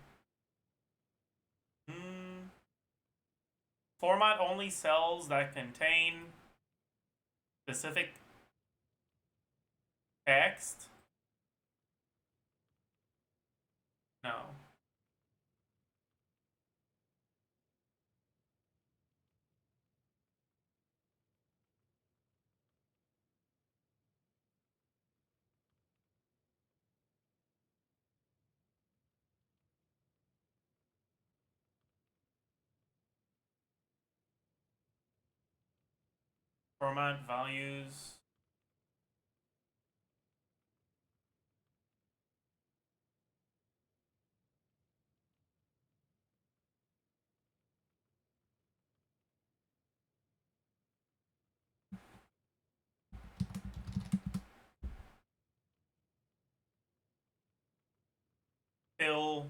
Format only cells that contain specific text. No. Format values. Fill.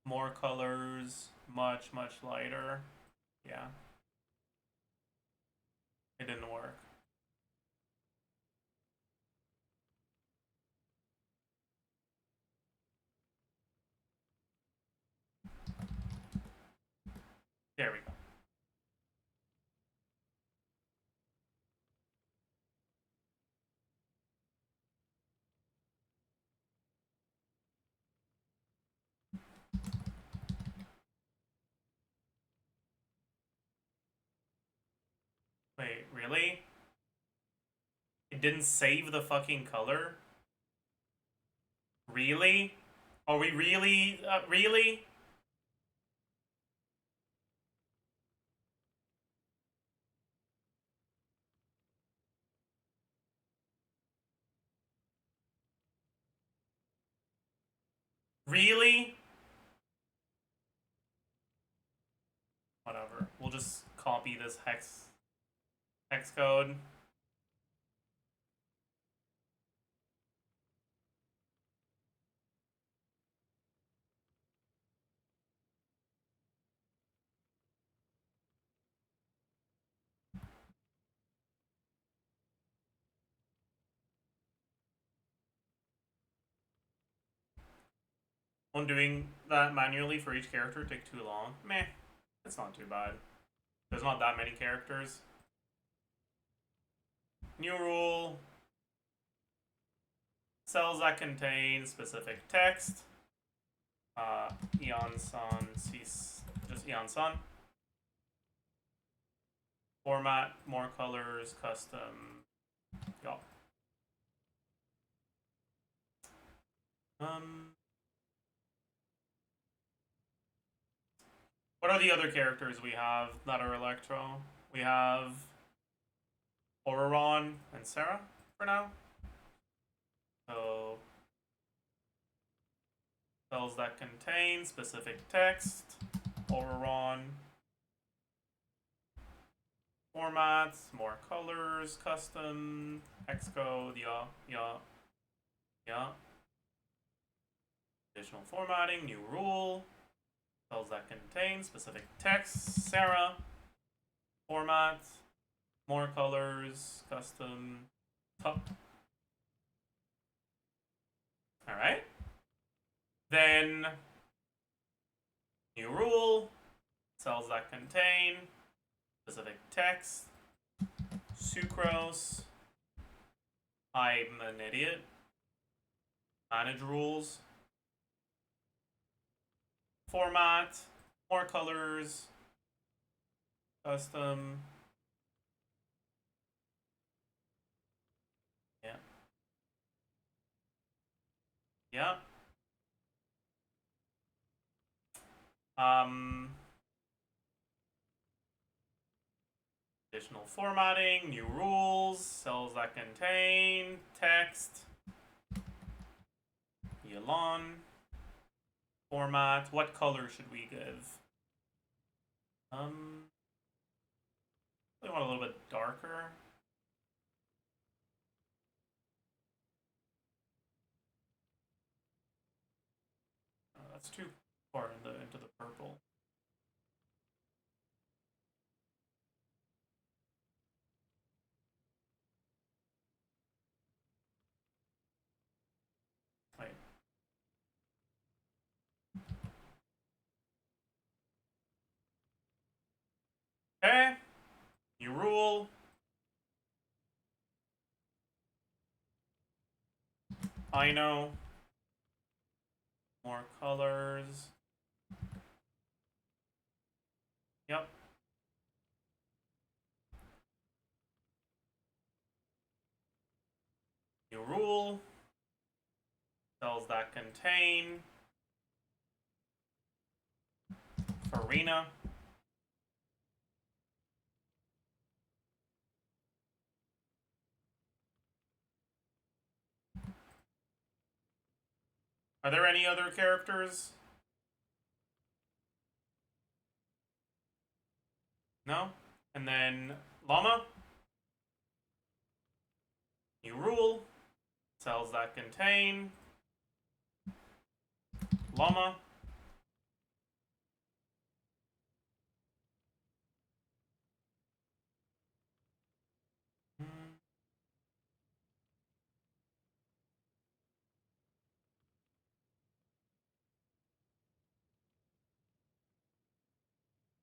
More colors. Much lighter. Yeah. It didn't work. There we go. Wait, really? It didn't save the fucking color? Really? Are we really? Really? Really? Whatever. We'll just copy this hex code. Won't doing that manually for each character take too long? Meh. It's not too bad. There's not that many characters. New rule. Cells that contain specific text. Eon Sun, just Eon Sun. Format, more colors, custom. Yup. What are the other characters we have that are Electro? We have Auroron and Sarah for now. So cells that contain specific text, Auroron. Formats, more colors, custom, Xcode, yeah. Additional formatting, new rule. Cells that contain specific text, Sarah. Formats, more colors, custom, top. Alright. Then, new rule. Cells that contain specific text, sucrose. I'm an idiot. Manage rules. format, more colors, custom. Yeah. Yeah. Additional formatting, new rules, cells that contain text, Yalon, format. What color should we give? We want a little bit darker. That's too far into the purple. Wait. Okay. New rule. I know. More colors. Yep. New rule. Cells that contain. Farina. Are there any other characters? No? And then llama. New rule. Cells that contain. Llama.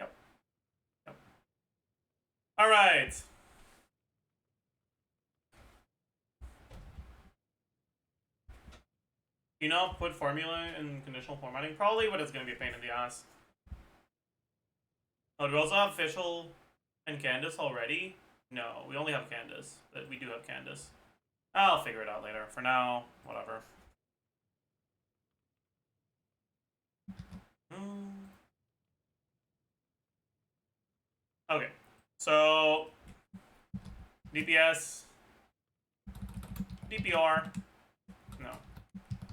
Yep. Yep. All right. You know, put formula in conditional formatting? Probably, but it's going to be a pain in the ass. Oh, do we also have Fischl and Candace already? No, we only have Candace, but we do have Candace. I'll figure it out later. For now, whatever. Okay, so DPS, DPR, no.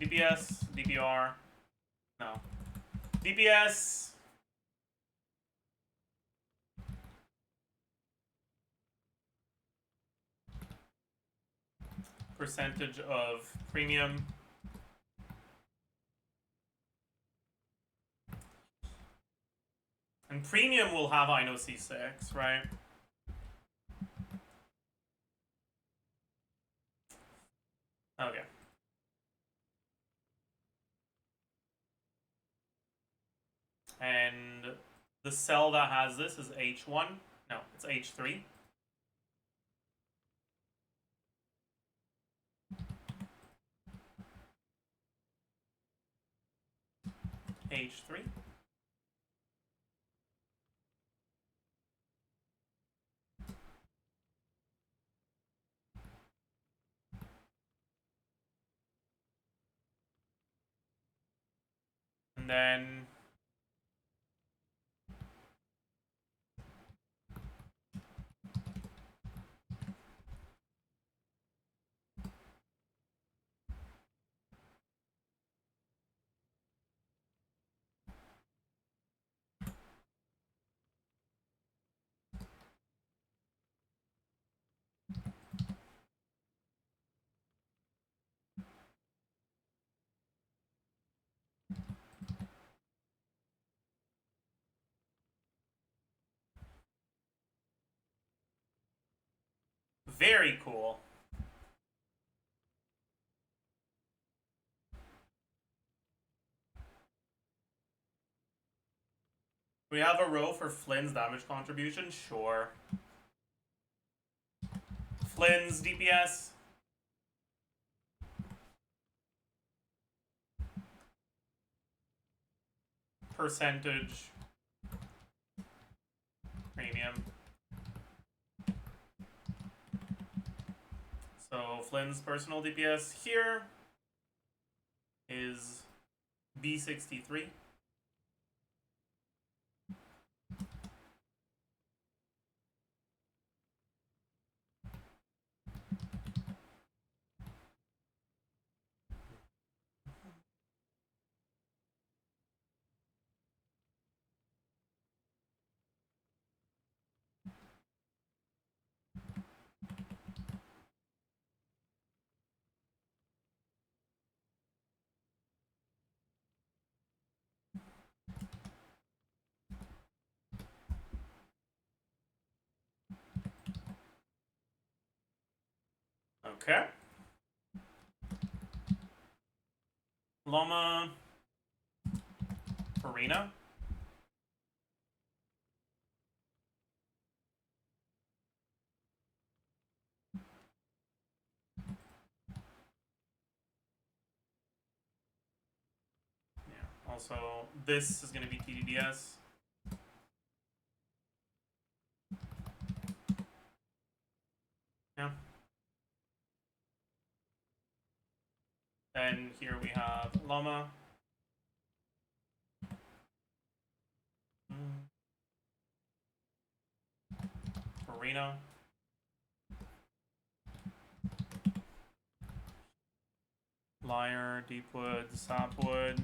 DPS, DPR, no. DPS, percentage of premium. And premium will have I know C6, right? Okay. And the cell that has this is H1. No, it's H3. H3. And then very cool. We have a row for Flynn's damage contribution? Sure. Flynn's DPS. percentage premium. So Flynn's personal DPS here is B63. Okay. Loma. Farina. Yeah. Also, this is going to be TDDS. Yeah. Then here we have Loma. Farina. Liar, Deepwood, Sapwood.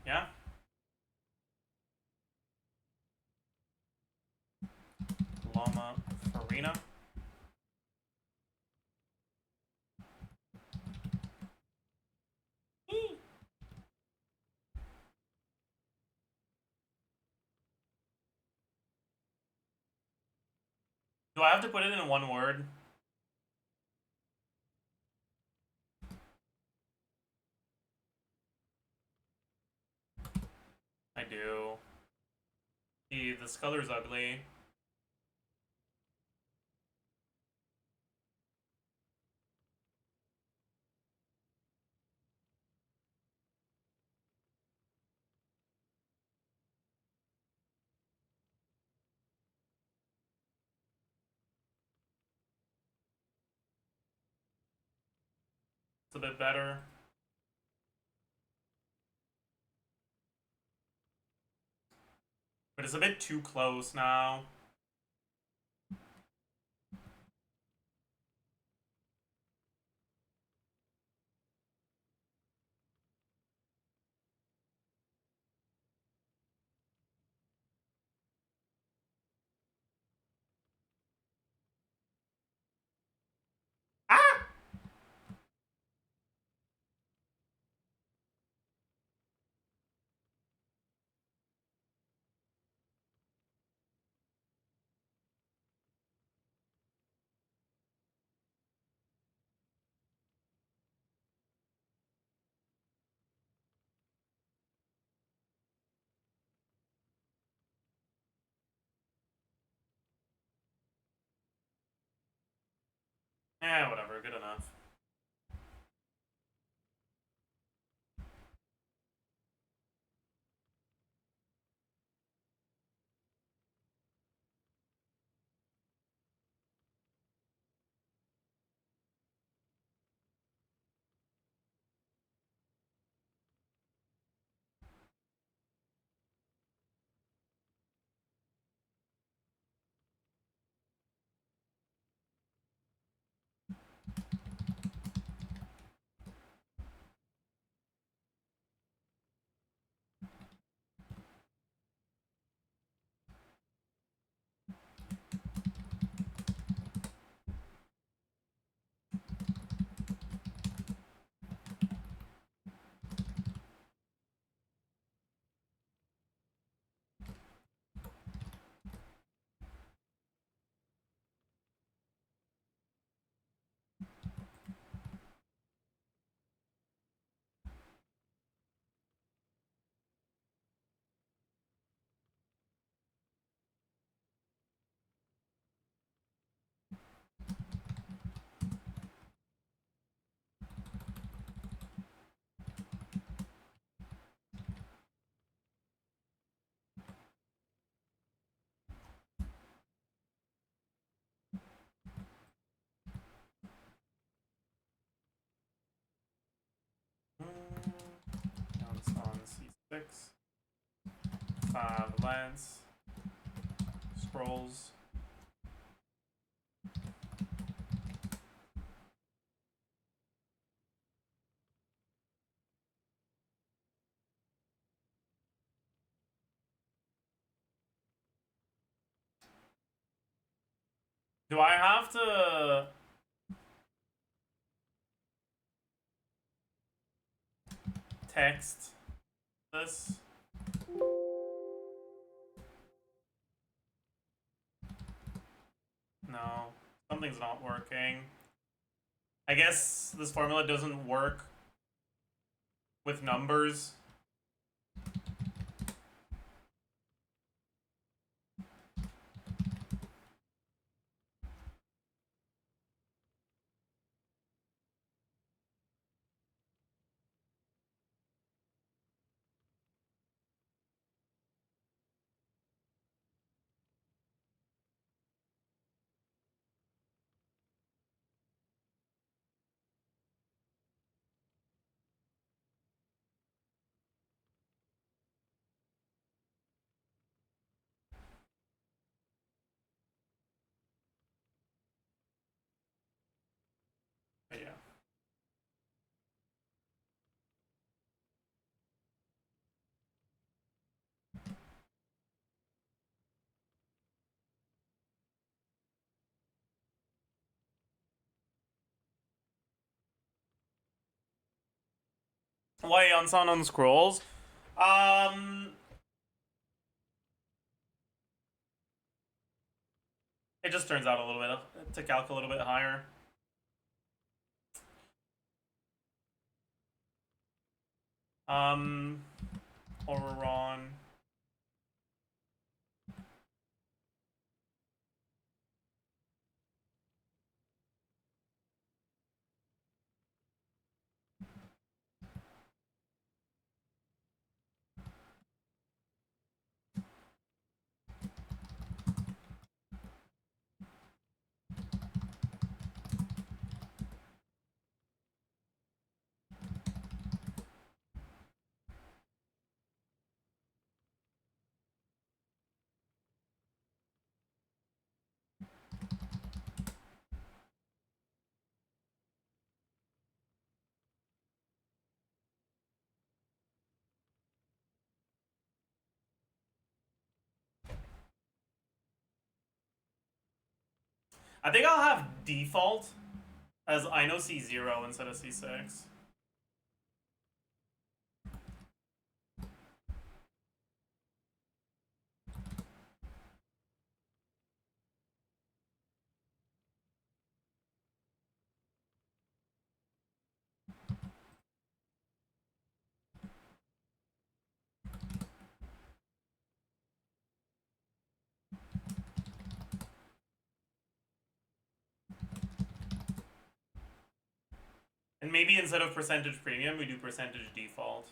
Yeah. Llama, Farina. Do I have to put it in one word? I do. This color's ugly. It's a bit better. But it's a bit too close now. Eh, whatever, good enough. 6. Lance. Scrolls. Do I have to text this? No, something's not working. I guess this formula doesn't work with numbers. But yeah. Why on Sun on Scrolls? It just turns out a little bit to calc a little bit higher. Auron. I think I'll have default as I know C0 instead of C6. And maybe instead of percentage premium, we do percentage default.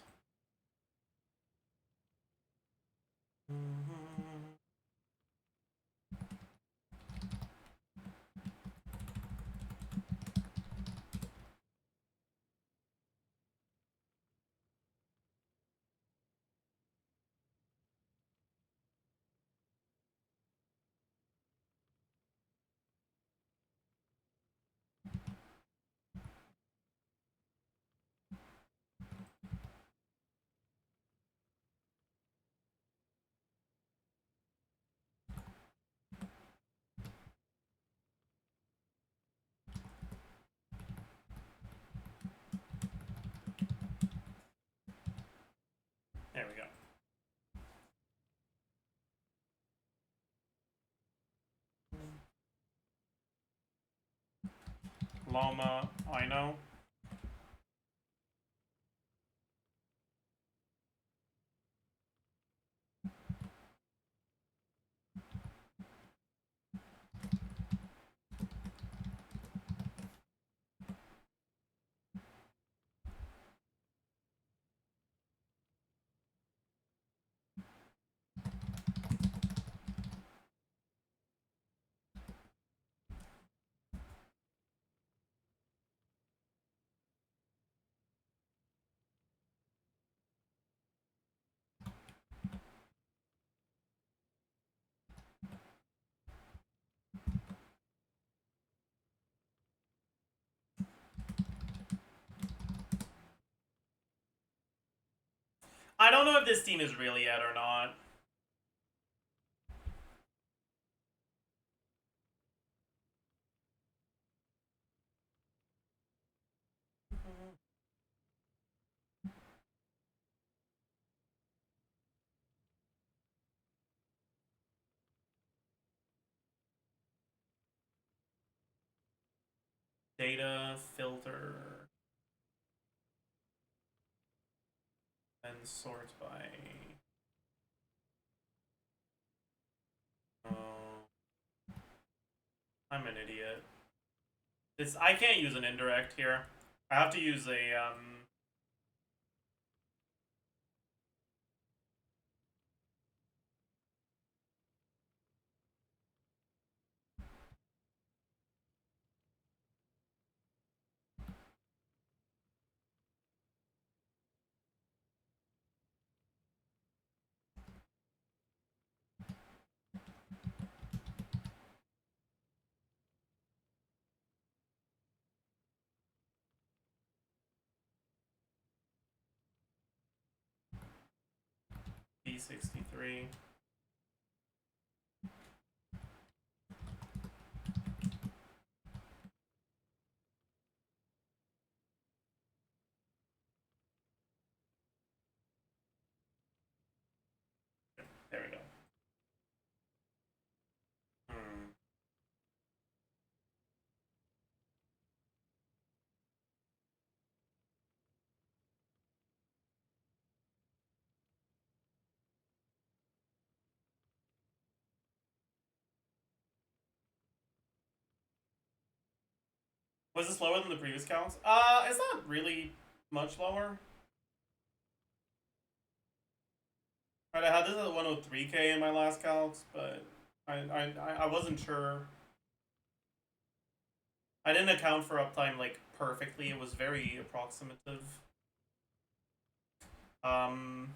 There we go. Llama, I know. don't know if this team is really it or not. Data filter and sort by. Oh, I'm an idiot. I can't use an indirect here. I have to use a B63. There we go. Was this lower than the previous counts? It's not really much lower. Right, I had this at 103k in my last counts, but I wasn't sure. I didn't account for uptime like perfectly. It was very approximative. And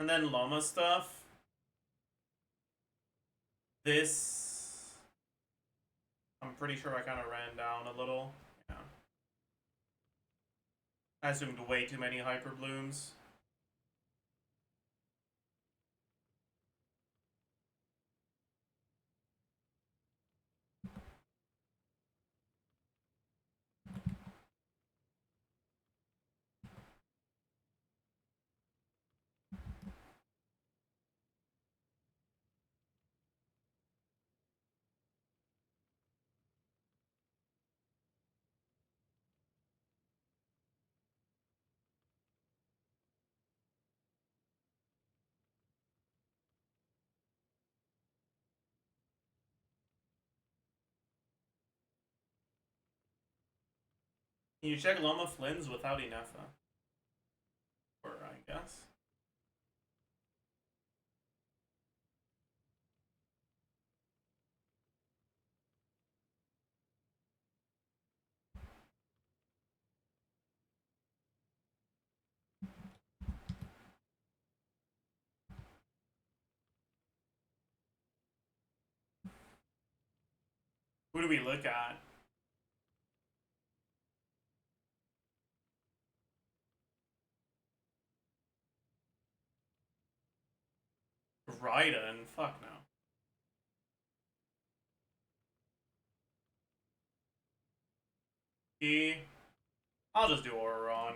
then llama stuff. This, I'm pretty sure I kind of ran down a little. Yeah. I assumed way too many hyper blooms. Can you check llama flins without Inefa? Or I guess. Who do we look at? Raiden? Fuck no. I'll just do Auron.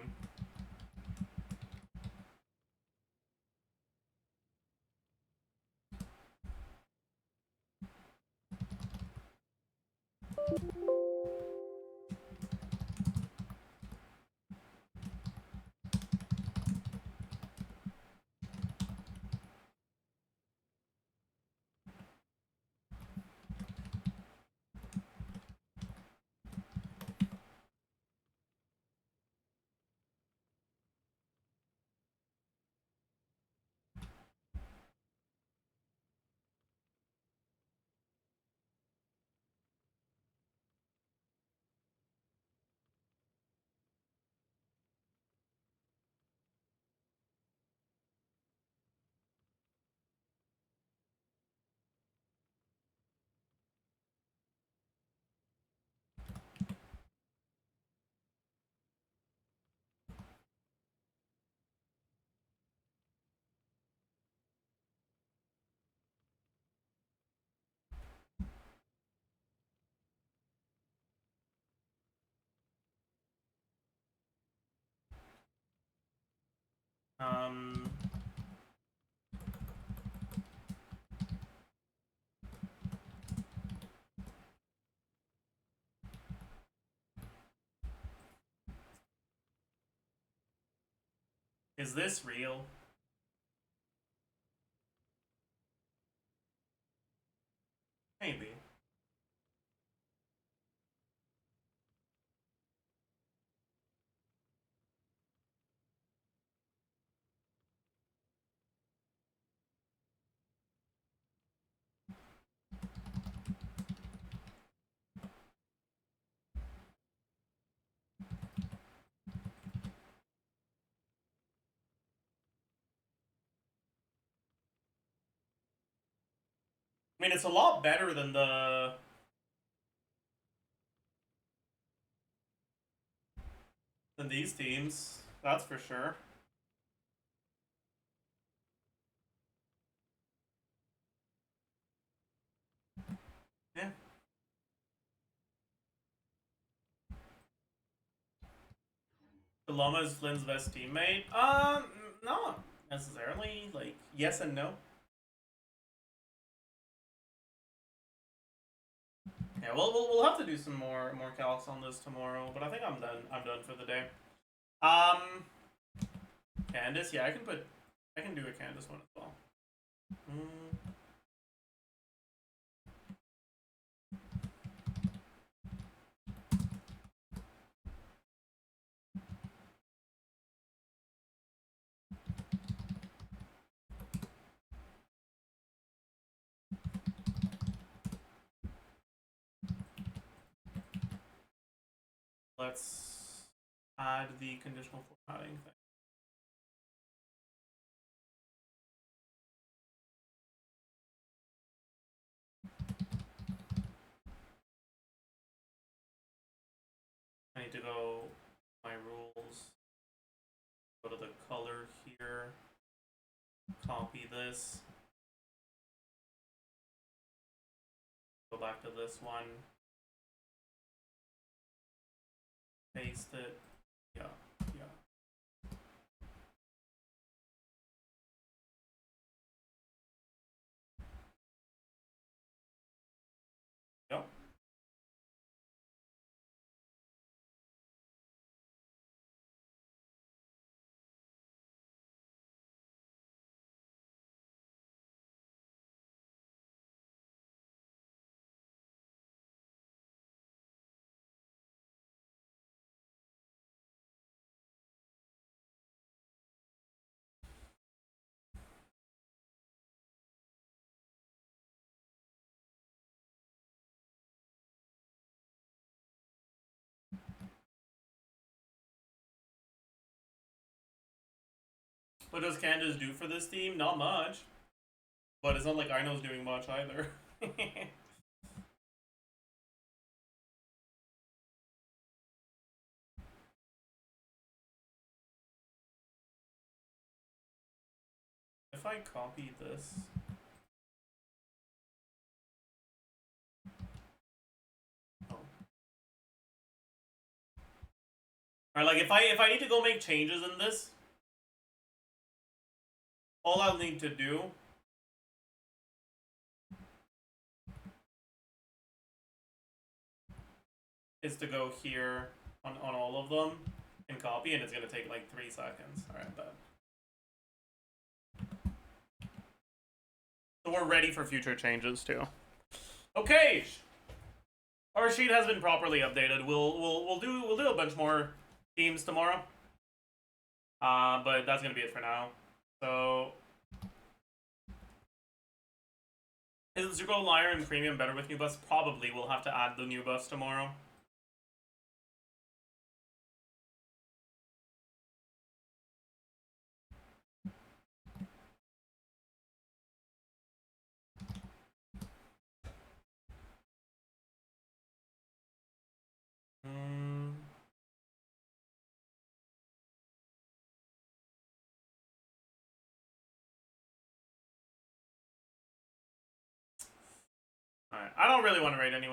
Is this real? Maybe. I mean, it's a lot better than these teams, that's for sure. Yeah. Paloma is Flynn's best teammate? Not necessarily. Like, yes and no. Yeah, we'll have to do some more calcs on this tomorrow, but I think I'm done for the day. Candace, yeah, I can do a Candace one as well. Let's add the conditional formatting thing. I need to go my rules, go to the color here, copy this, go back to this one, paste it, yeah. Yep. What does Candace do for this team? Not much. But it's not like Ino's doing much either. If I copy this... Oh. Alright, like if I need to go make changes in this, all I'll need to do is to go here on all of them and copy, and it's gonna take like 3 seconds. Alright, bet. So we're ready for future changes too. Okay, our sheet has been properly updated. We'll do a bunch more teams tomorrow. But that's gonna be it for now. So is Zuko Liar and Premium better with new buffs? Probably. We'll have to add the new buffs tomorrow. Alright, I don't really want to raid anyone.